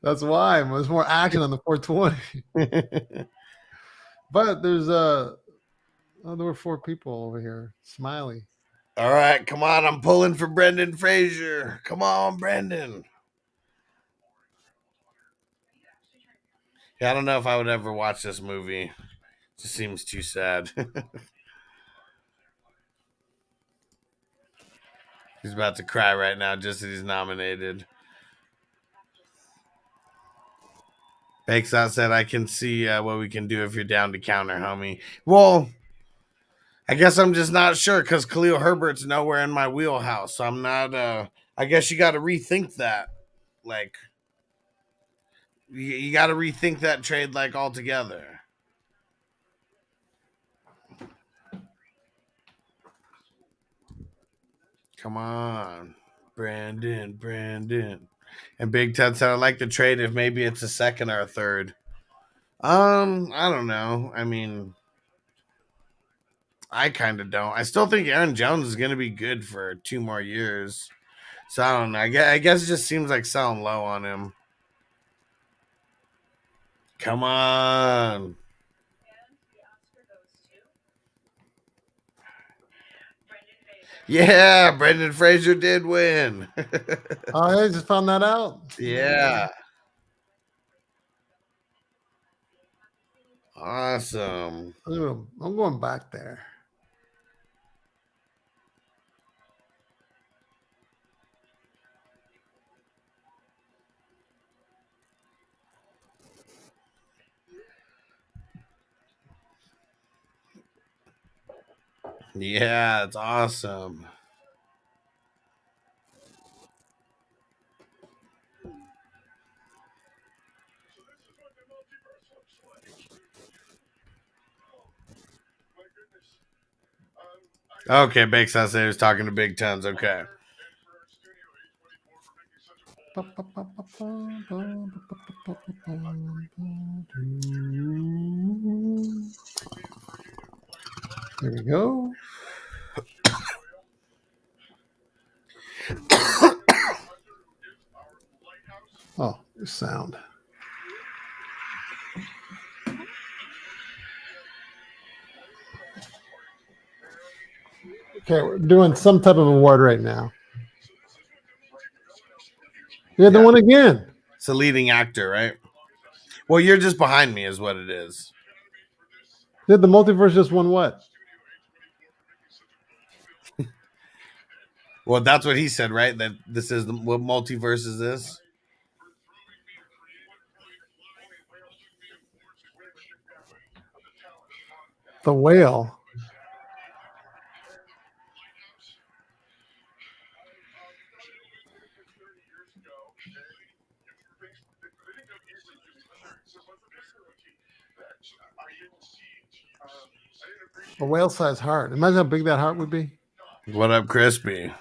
Speaker 2: That's why. There's more action on the 420. But there's there were 4 people over here. Smiley.
Speaker 1: All right, come on. I'm pulling for Brendan Fraser. Come on, Brendan. Yeah, I don't know if I would ever watch this movie. It just seems too sad. He's about to cry right now just as he's nominated. Bakes said, I can see what we can do if you're down to counter, homie. Well, I guess I'm just not sure because Khalil Herbert's nowhere in my wheelhouse. So I'm not, I guess you got to rethink that. Like, you got to rethink that trade like altogether. Come on, Brandon. And Big Ted said, I like the trade if maybe it's a second or a third. I don't know. I mean, I kind of don't. I still think Aaron Jones is going to be good for 2 more years. So I don't know. I guess it just seems like selling low on him. Come on. Yeah, Brendan Fraser did win.
Speaker 2: Oh, I just found that out.
Speaker 1: Yeah. Awesome.
Speaker 2: I'm going back there.
Speaker 1: Yeah, it's awesome. Okay, Bake Sauce said he was talking to Big Tons. Okay.
Speaker 2: There we go. Oh, sound. Okay, we're doing some type of award right now. Yeah, the
Speaker 1: Yeah.
Speaker 2: one again.
Speaker 1: It's a leading actor, right? Well, you're just behind me, is what it is.
Speaker 2: Did the multiverse just won what?
Speaker 1: Well, that's what he said, right? That this is what multiverse is this?
Speaker 2: The Whale. A whale-sized heart. Imagine how big that heart would be.
Speaker 1: What up, Crispy?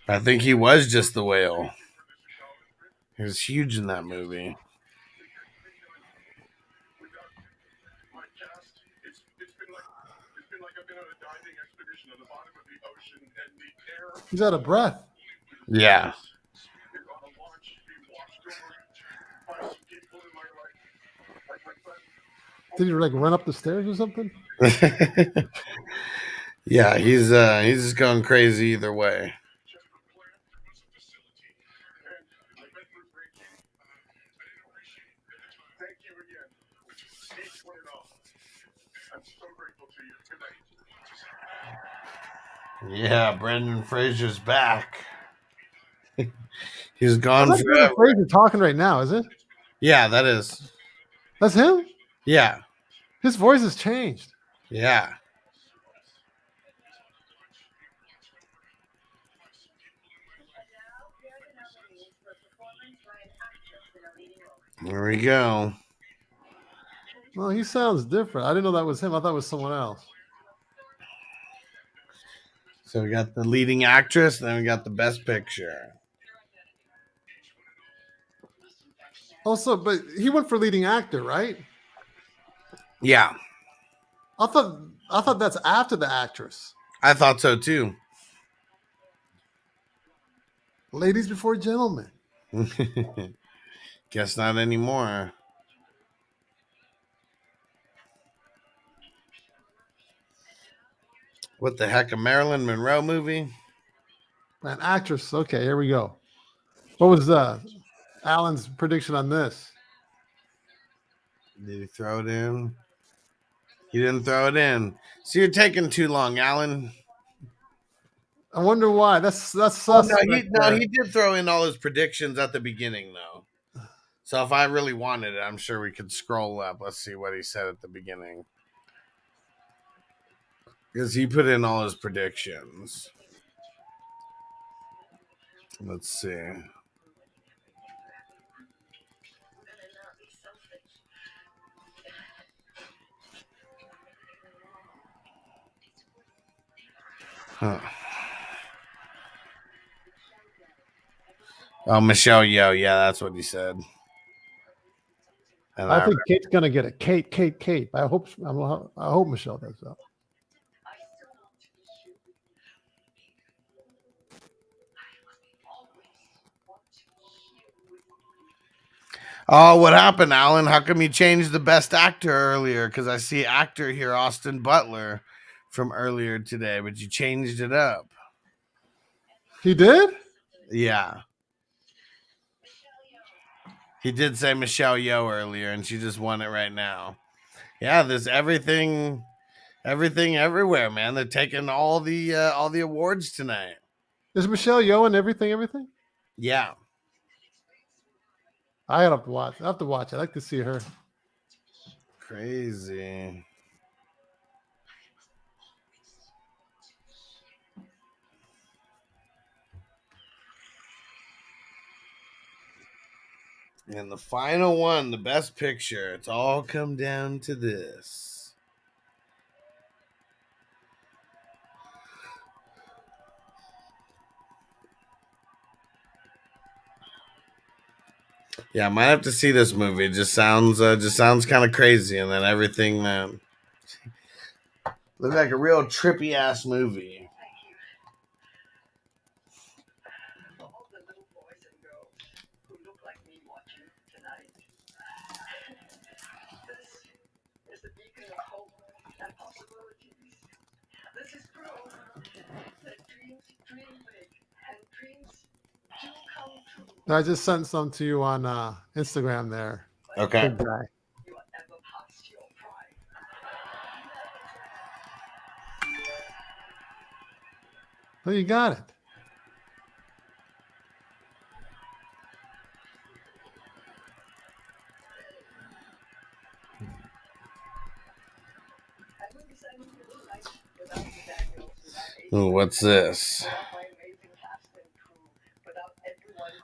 Speaker 1: I think he was just the whale. He was huge in that movie.
Speaker 2: He's out of breath.
Speaker 1: Yeah.
Speaker 2: Did he like run up the stairs or something?
Speaker 1: Yeah, he's just going crazy either way. Yeah, Brendan Fraser's back. He's gone
Speaker 2: That's
Speaker 1: forever.
Speaker 2: Fraser talking right now, is it?
Speaker 1: Yeah, that is.
Speaker 2: That's him?
Speaker 1: Yeah.
Speaker 2: His voice has changed.
Speaker 1: Yeah. There we go.
Speaker 2: Well, he sounds different. I didn't know that was him. I thought it was someone else.
Speaker 1: So we got the leading actress, then we got the best picture.
Speaker 2: Also, but he went for leading actor, right?
Speaker 1: Yeah,
Speaker 2: I thought that's after the actress.
Speaker 1: I thought so too.
Speaker 2: Ladies before gentlemen.
Speaker 1: Guess not anymore. What the heck, a Marilyn Monroe movie?
Speaker 2: An actress. Okay, here we go. What was Alan's prediction on this?
Speaker 1: Did he throw it in? He didn't throw it in. So you're taking too long, Alan.
Speaker 2: I wonder why. That's sus.
Speaker 1: Oh, no, he did throw in all his predictions at the beginning, though. So if I really wanted it, I'm sure we could scroll up. Let's see what he said at the beginning. Because he put in all his predictions. Let's see. Huh. Oh, Michelle Yeoh. Yeah, that's what he said. And
Speaker 2: I think Kate's gonna get it. Kate. I hope Michelle does that.
Speaker 1: Oh, what happened, Alan? How come you changed the best actor earlier? Because I see actor here, Austin Butler, from earlier today, but you changed it up.
Speaker 2: He did?
Speaker 1: Yeah. He did say Michelle Yeoh earlier, and she just won it right now. Yeah, there's everything everywhere, man. They're taking all the awards tonight.
Speaker 2: Is Michelle Yeoh and everything?
Speaker 1: Yeah.
Speaker 2: I have to watch. I have to watch. I'd like to see her.
Speaker 1: Crazy. And the final one, the best picture. It's all come down to this. Yeah, I might have to see this movie. It just sounds kind of crazy, and then everything that looks like a real trippy ass movie.
Speaker 6: All the little boys and girls who look like me watching tonight. This is the beacon of hope and possibilities. This is proof that dreams dream big and dreams do come true.
Speaker 2: I just sent some to you on Instagram there.
Speaker 1: Okay.
Speaker 2: Big guy.
Speaker 6: You are ever past your prime.
Speaker 2: Oh, you got it.
Speaker 1: Ooh, what's this?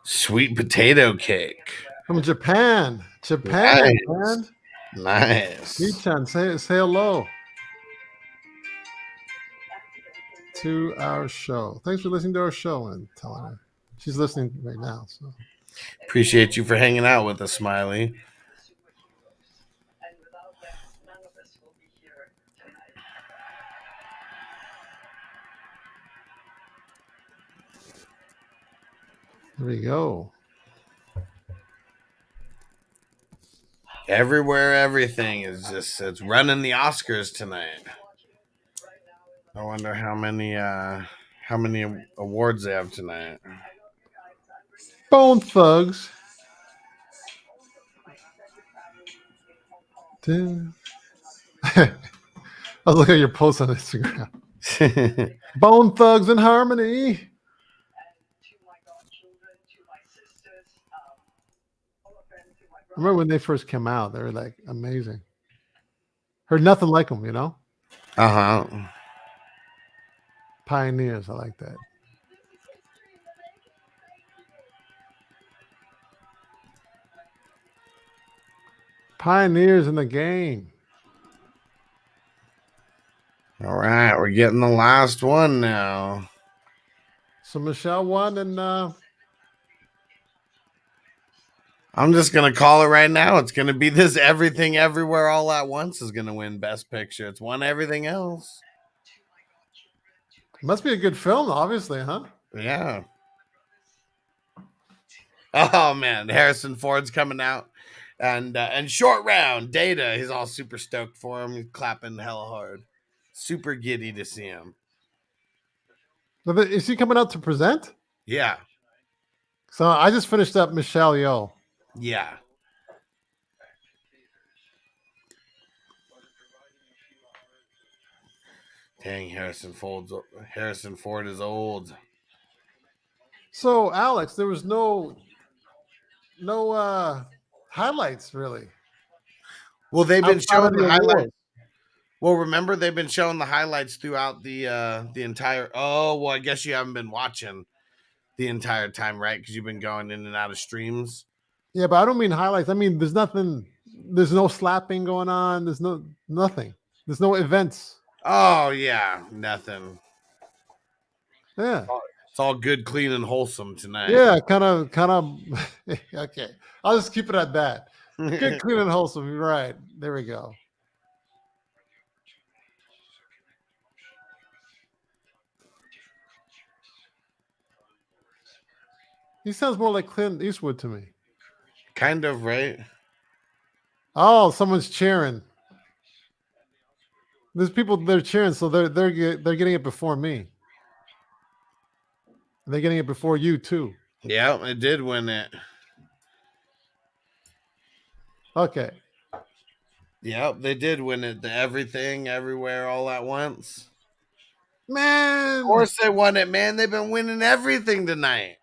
Speaker 1: Sweet potato cake.
Speaker 2: From Japan. Japan,
Speaker 1: Nice.
Speaker 2: man.
Speaker 1: Nice.
Speaker 2: Michan, say hello to our show. Thanks for listening to our show and telling her. She's listening right now. So
Speaker 1: Appreciate you for hanging out with us, Smiley.
Speaker 2: there we go.
Speaker 1: Everywhere, everything is it's running the Oscars tonight. I wonder how many awards they have tonight.
Speaker 2: Bone Thugs. I was looking at your post on Instagram. Bone Thugs in Harmony. I remember when they first came out, they were like amazing. Heard nothing like them, you know?
Speaker 1: Uh-huh.
Speaker 2: Pioneers, I like that. Pioneers in the game.
Speaker 1: All right, we're getting the last one now.
Speaker 2: So Michelle won, and
Speaker 1: I'm just gonna call it right now. It's gonna be this Everything Everywhere All at Once is gonna win Best Picture. It's won everything else.
Speaker 2: must be a good film, obviously, huh?
Speaker 1: Yeah. Oh man, Harrison Ford's coming out, and Short Round Data. He's all super stoked for him. He's clapping hella hard. Super giddy to see him.
Speaker 2: Is he coming out to present?
Speaker 1: Yeah.
Speaker 2: So I just finished up Michelle Yeoh.
Speaker 1: Yeah. Dang, Harrison Ford is old.
Speaker 2: So Alex, there was no highlights really.
Speaker 1: Well, they've been
Speaker 2: outside
Speaker 1: showing
Speaker 2: of
Speaker 1: the
Speaker 2: the
Speaker 1: highlights.
Speaker 2: awards.
Speaker 1: Well, remember they've been showing the highlights throughout the entire. Oh, well, I guess you haven't been watching the entire time, right? Because you've been going in and out of streams.
Speaker 2: Yeah, but I don't mean highlights. I mean there's nothing. There's no slapping going on. There's nothing. There's no events.
Speaker 1: Oh yeah, nothing.
Speaker 2: Yeah.
Speaker 1: It's all good, clean, and wholesome tonight.
Speaker 2: Yeah, kind of. Okay, I'll just keep it at that. Good, clean, and wholesome. You're right. There we go. He sounds more like Clint Eastwood to me.
Speaker 1: Kind of, right?
Speaker 2: Oh, someone's cheering. There's people they're cheering, so they're getting it before me. They're getting it before you too.
Speaker 1: Yeah, it did win it.
Speaker 2: Okay.
Speaker 1: Yep, they did win it. The Everything, Everywhere, All at Once.
Speaker 2: Man.
Speaker 1: Of course they won it, man. They've been winning everything tonight.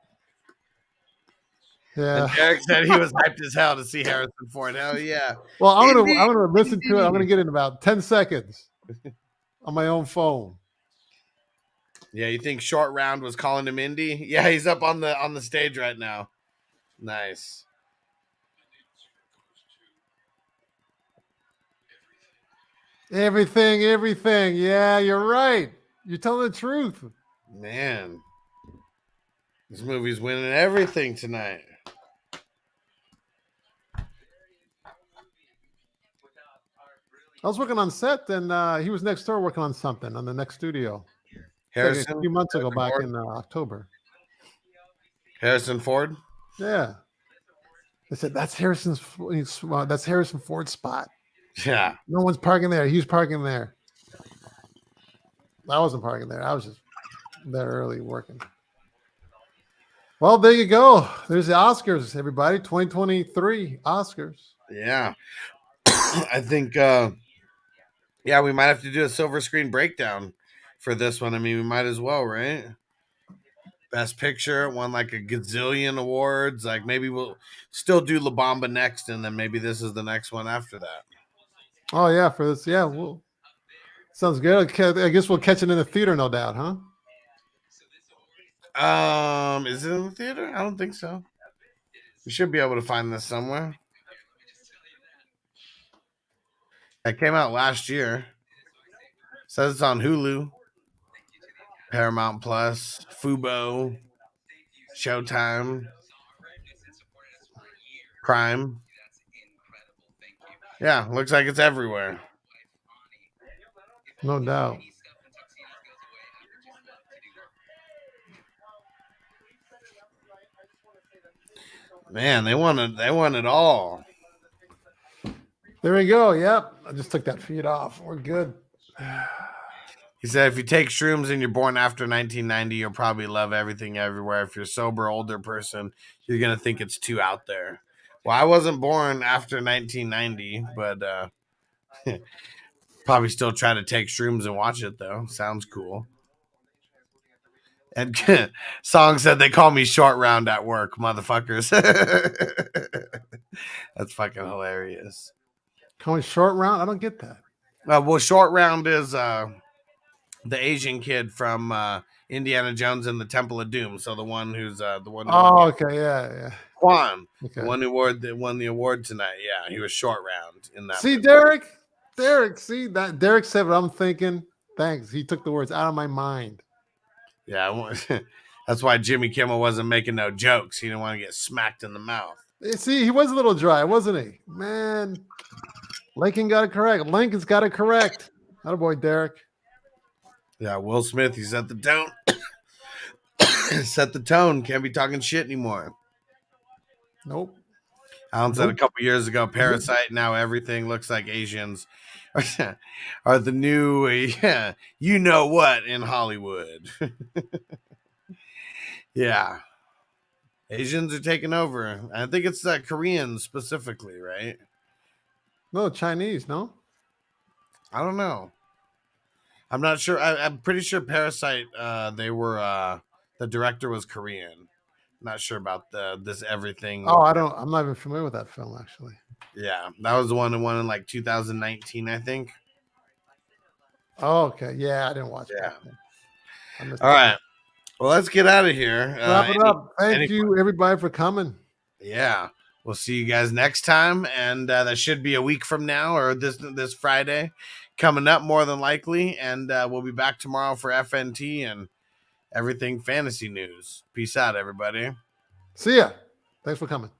Speaker 2: Yeah.
Speaker 1: And Derek said he was hyped as hell to see Harrison Ford. Hell yeah.
Speaker 2: Well, I'm gonna listen to it. I'm gonna get it in about 10 seconds on my own phone.
Speaker 1: Yeah, you think Short Round was calling him Indy? Yeah, he's up on the stage right now. Nice.
Speaker 2: Everything. Yeah, you're right. You're telling the truth.
Speaker 1: Man, this movie's winning everything tonight.
Speaker 2: I was working on set, and he was next door working on something on the next studio. Like a few months ago, back
Speaker 1: Ford?
Speaker 2: in October.
Speaker 1: Harrison Ford.
Speaker 2: Yeah. They said that's Harrison Ford's spot.
Speaker 1: Yeah.
Speaker 2: No one's parking there. He was parking there. I wasn't parking there. I was just there early working. Well, there you go. There's the Oscars, everybody. 2023 Oscars.
Speaker 1: Yeah. I think we might have to do a silver screen breakdown for this one. I mean, we might as well, right? Best Picture won like a gazillion awards. Like maybe we'll still do La Bamba next, and then maybe this is the next one after that.
Speaker 2: Oh yeah, for this, yeah. Well, sounds good. I guess we'll catch it in the theater, no doubt, huh?
Speaker 1: Is it in the theater? I don't think so. We should be able to find this somewhere. It came out last year. Says it's on Hulu, Paramount Plus, Fubo, Showtime, Prime. Yeah, looks like it's everywhere.
Speaker 2: No doubt.
Speaker 1: Man, they want it all.
Speaker 2: There we go. Yep. I just took that feed off. We're good.
Speaker 1: He said, if you take shrooms and you're born after 1990, you'll probably love everything everywhere. If you're a sober, older person, you're going to think it's too out there. Well, I wasn't born after 1990, but probably still try to take shrooms and watch it, though. Sounds cool. And Song said they call me short round at work, motherfuckers. That's fucking hilarious.
Speaker 2: Calling short round? I don't get that.
Speaker 1: Well, short round is the Asian kid from Indiana Jones and the Temple of Doom. So the one who's the one.
Speaker 2: Oh, okay, yeah.
Speaker 1: Quan,
Speaker 2: Okay.
Speaker 1: the one who won the award tonight. Yeah, he was short round in that.
Speaker 2: See,
Speaker 1: movie.
Speaker 2: Derek. See that? Derek said what I'm thinking. Thanks. He took the words out of my mind.
Speaker 1: Yeah, that's why Jimmy Kimmel wasn't making no jokes. He didn't want to get smacked in the mouth.
Speaker 2: See, he was a little dry, wasn't he? Man, Lincoln's got it correct. Attaboy, Derek.
Speaker 1: Yeah, Will Smith, he set the tone. Set the tone. Can't be talking shit anymore.
Speaker 2: Nope.
Speaker 1: Alan said a couple years ago, Parasite, now everything looks like Asians are the new, you know what, in Hollywood. Yeah. Asians are taking over. I think it's Koreans specifically, right?
Speaker 2: No, Chinese, no?
Speaker 1: I don't know. I'm not sure. I'm pretty sure Parasite, the director was Korean. Not sure about this everything.
Speaker 2: Oh, I'm not even familiar with that film, actually.
Speaker 1: Yeah, that was the one that won in like 2019, I think.
Speaker 2: Oh, okay. Yeah, I didn't watch it.
Speaker 1: All right. Well, let's get out of here.
Speaker 2: Wrap it up. Thank you, everybody, for coming.
Speaker 1: Yeah. We'll see you guys next time. And that should be a week from now or this Friday coming up, more than likely. And we'll be back tomorrow for FNT and everything fantasy news. Peace out, everybody.
Speaker 2: See ya. Thanks for coming.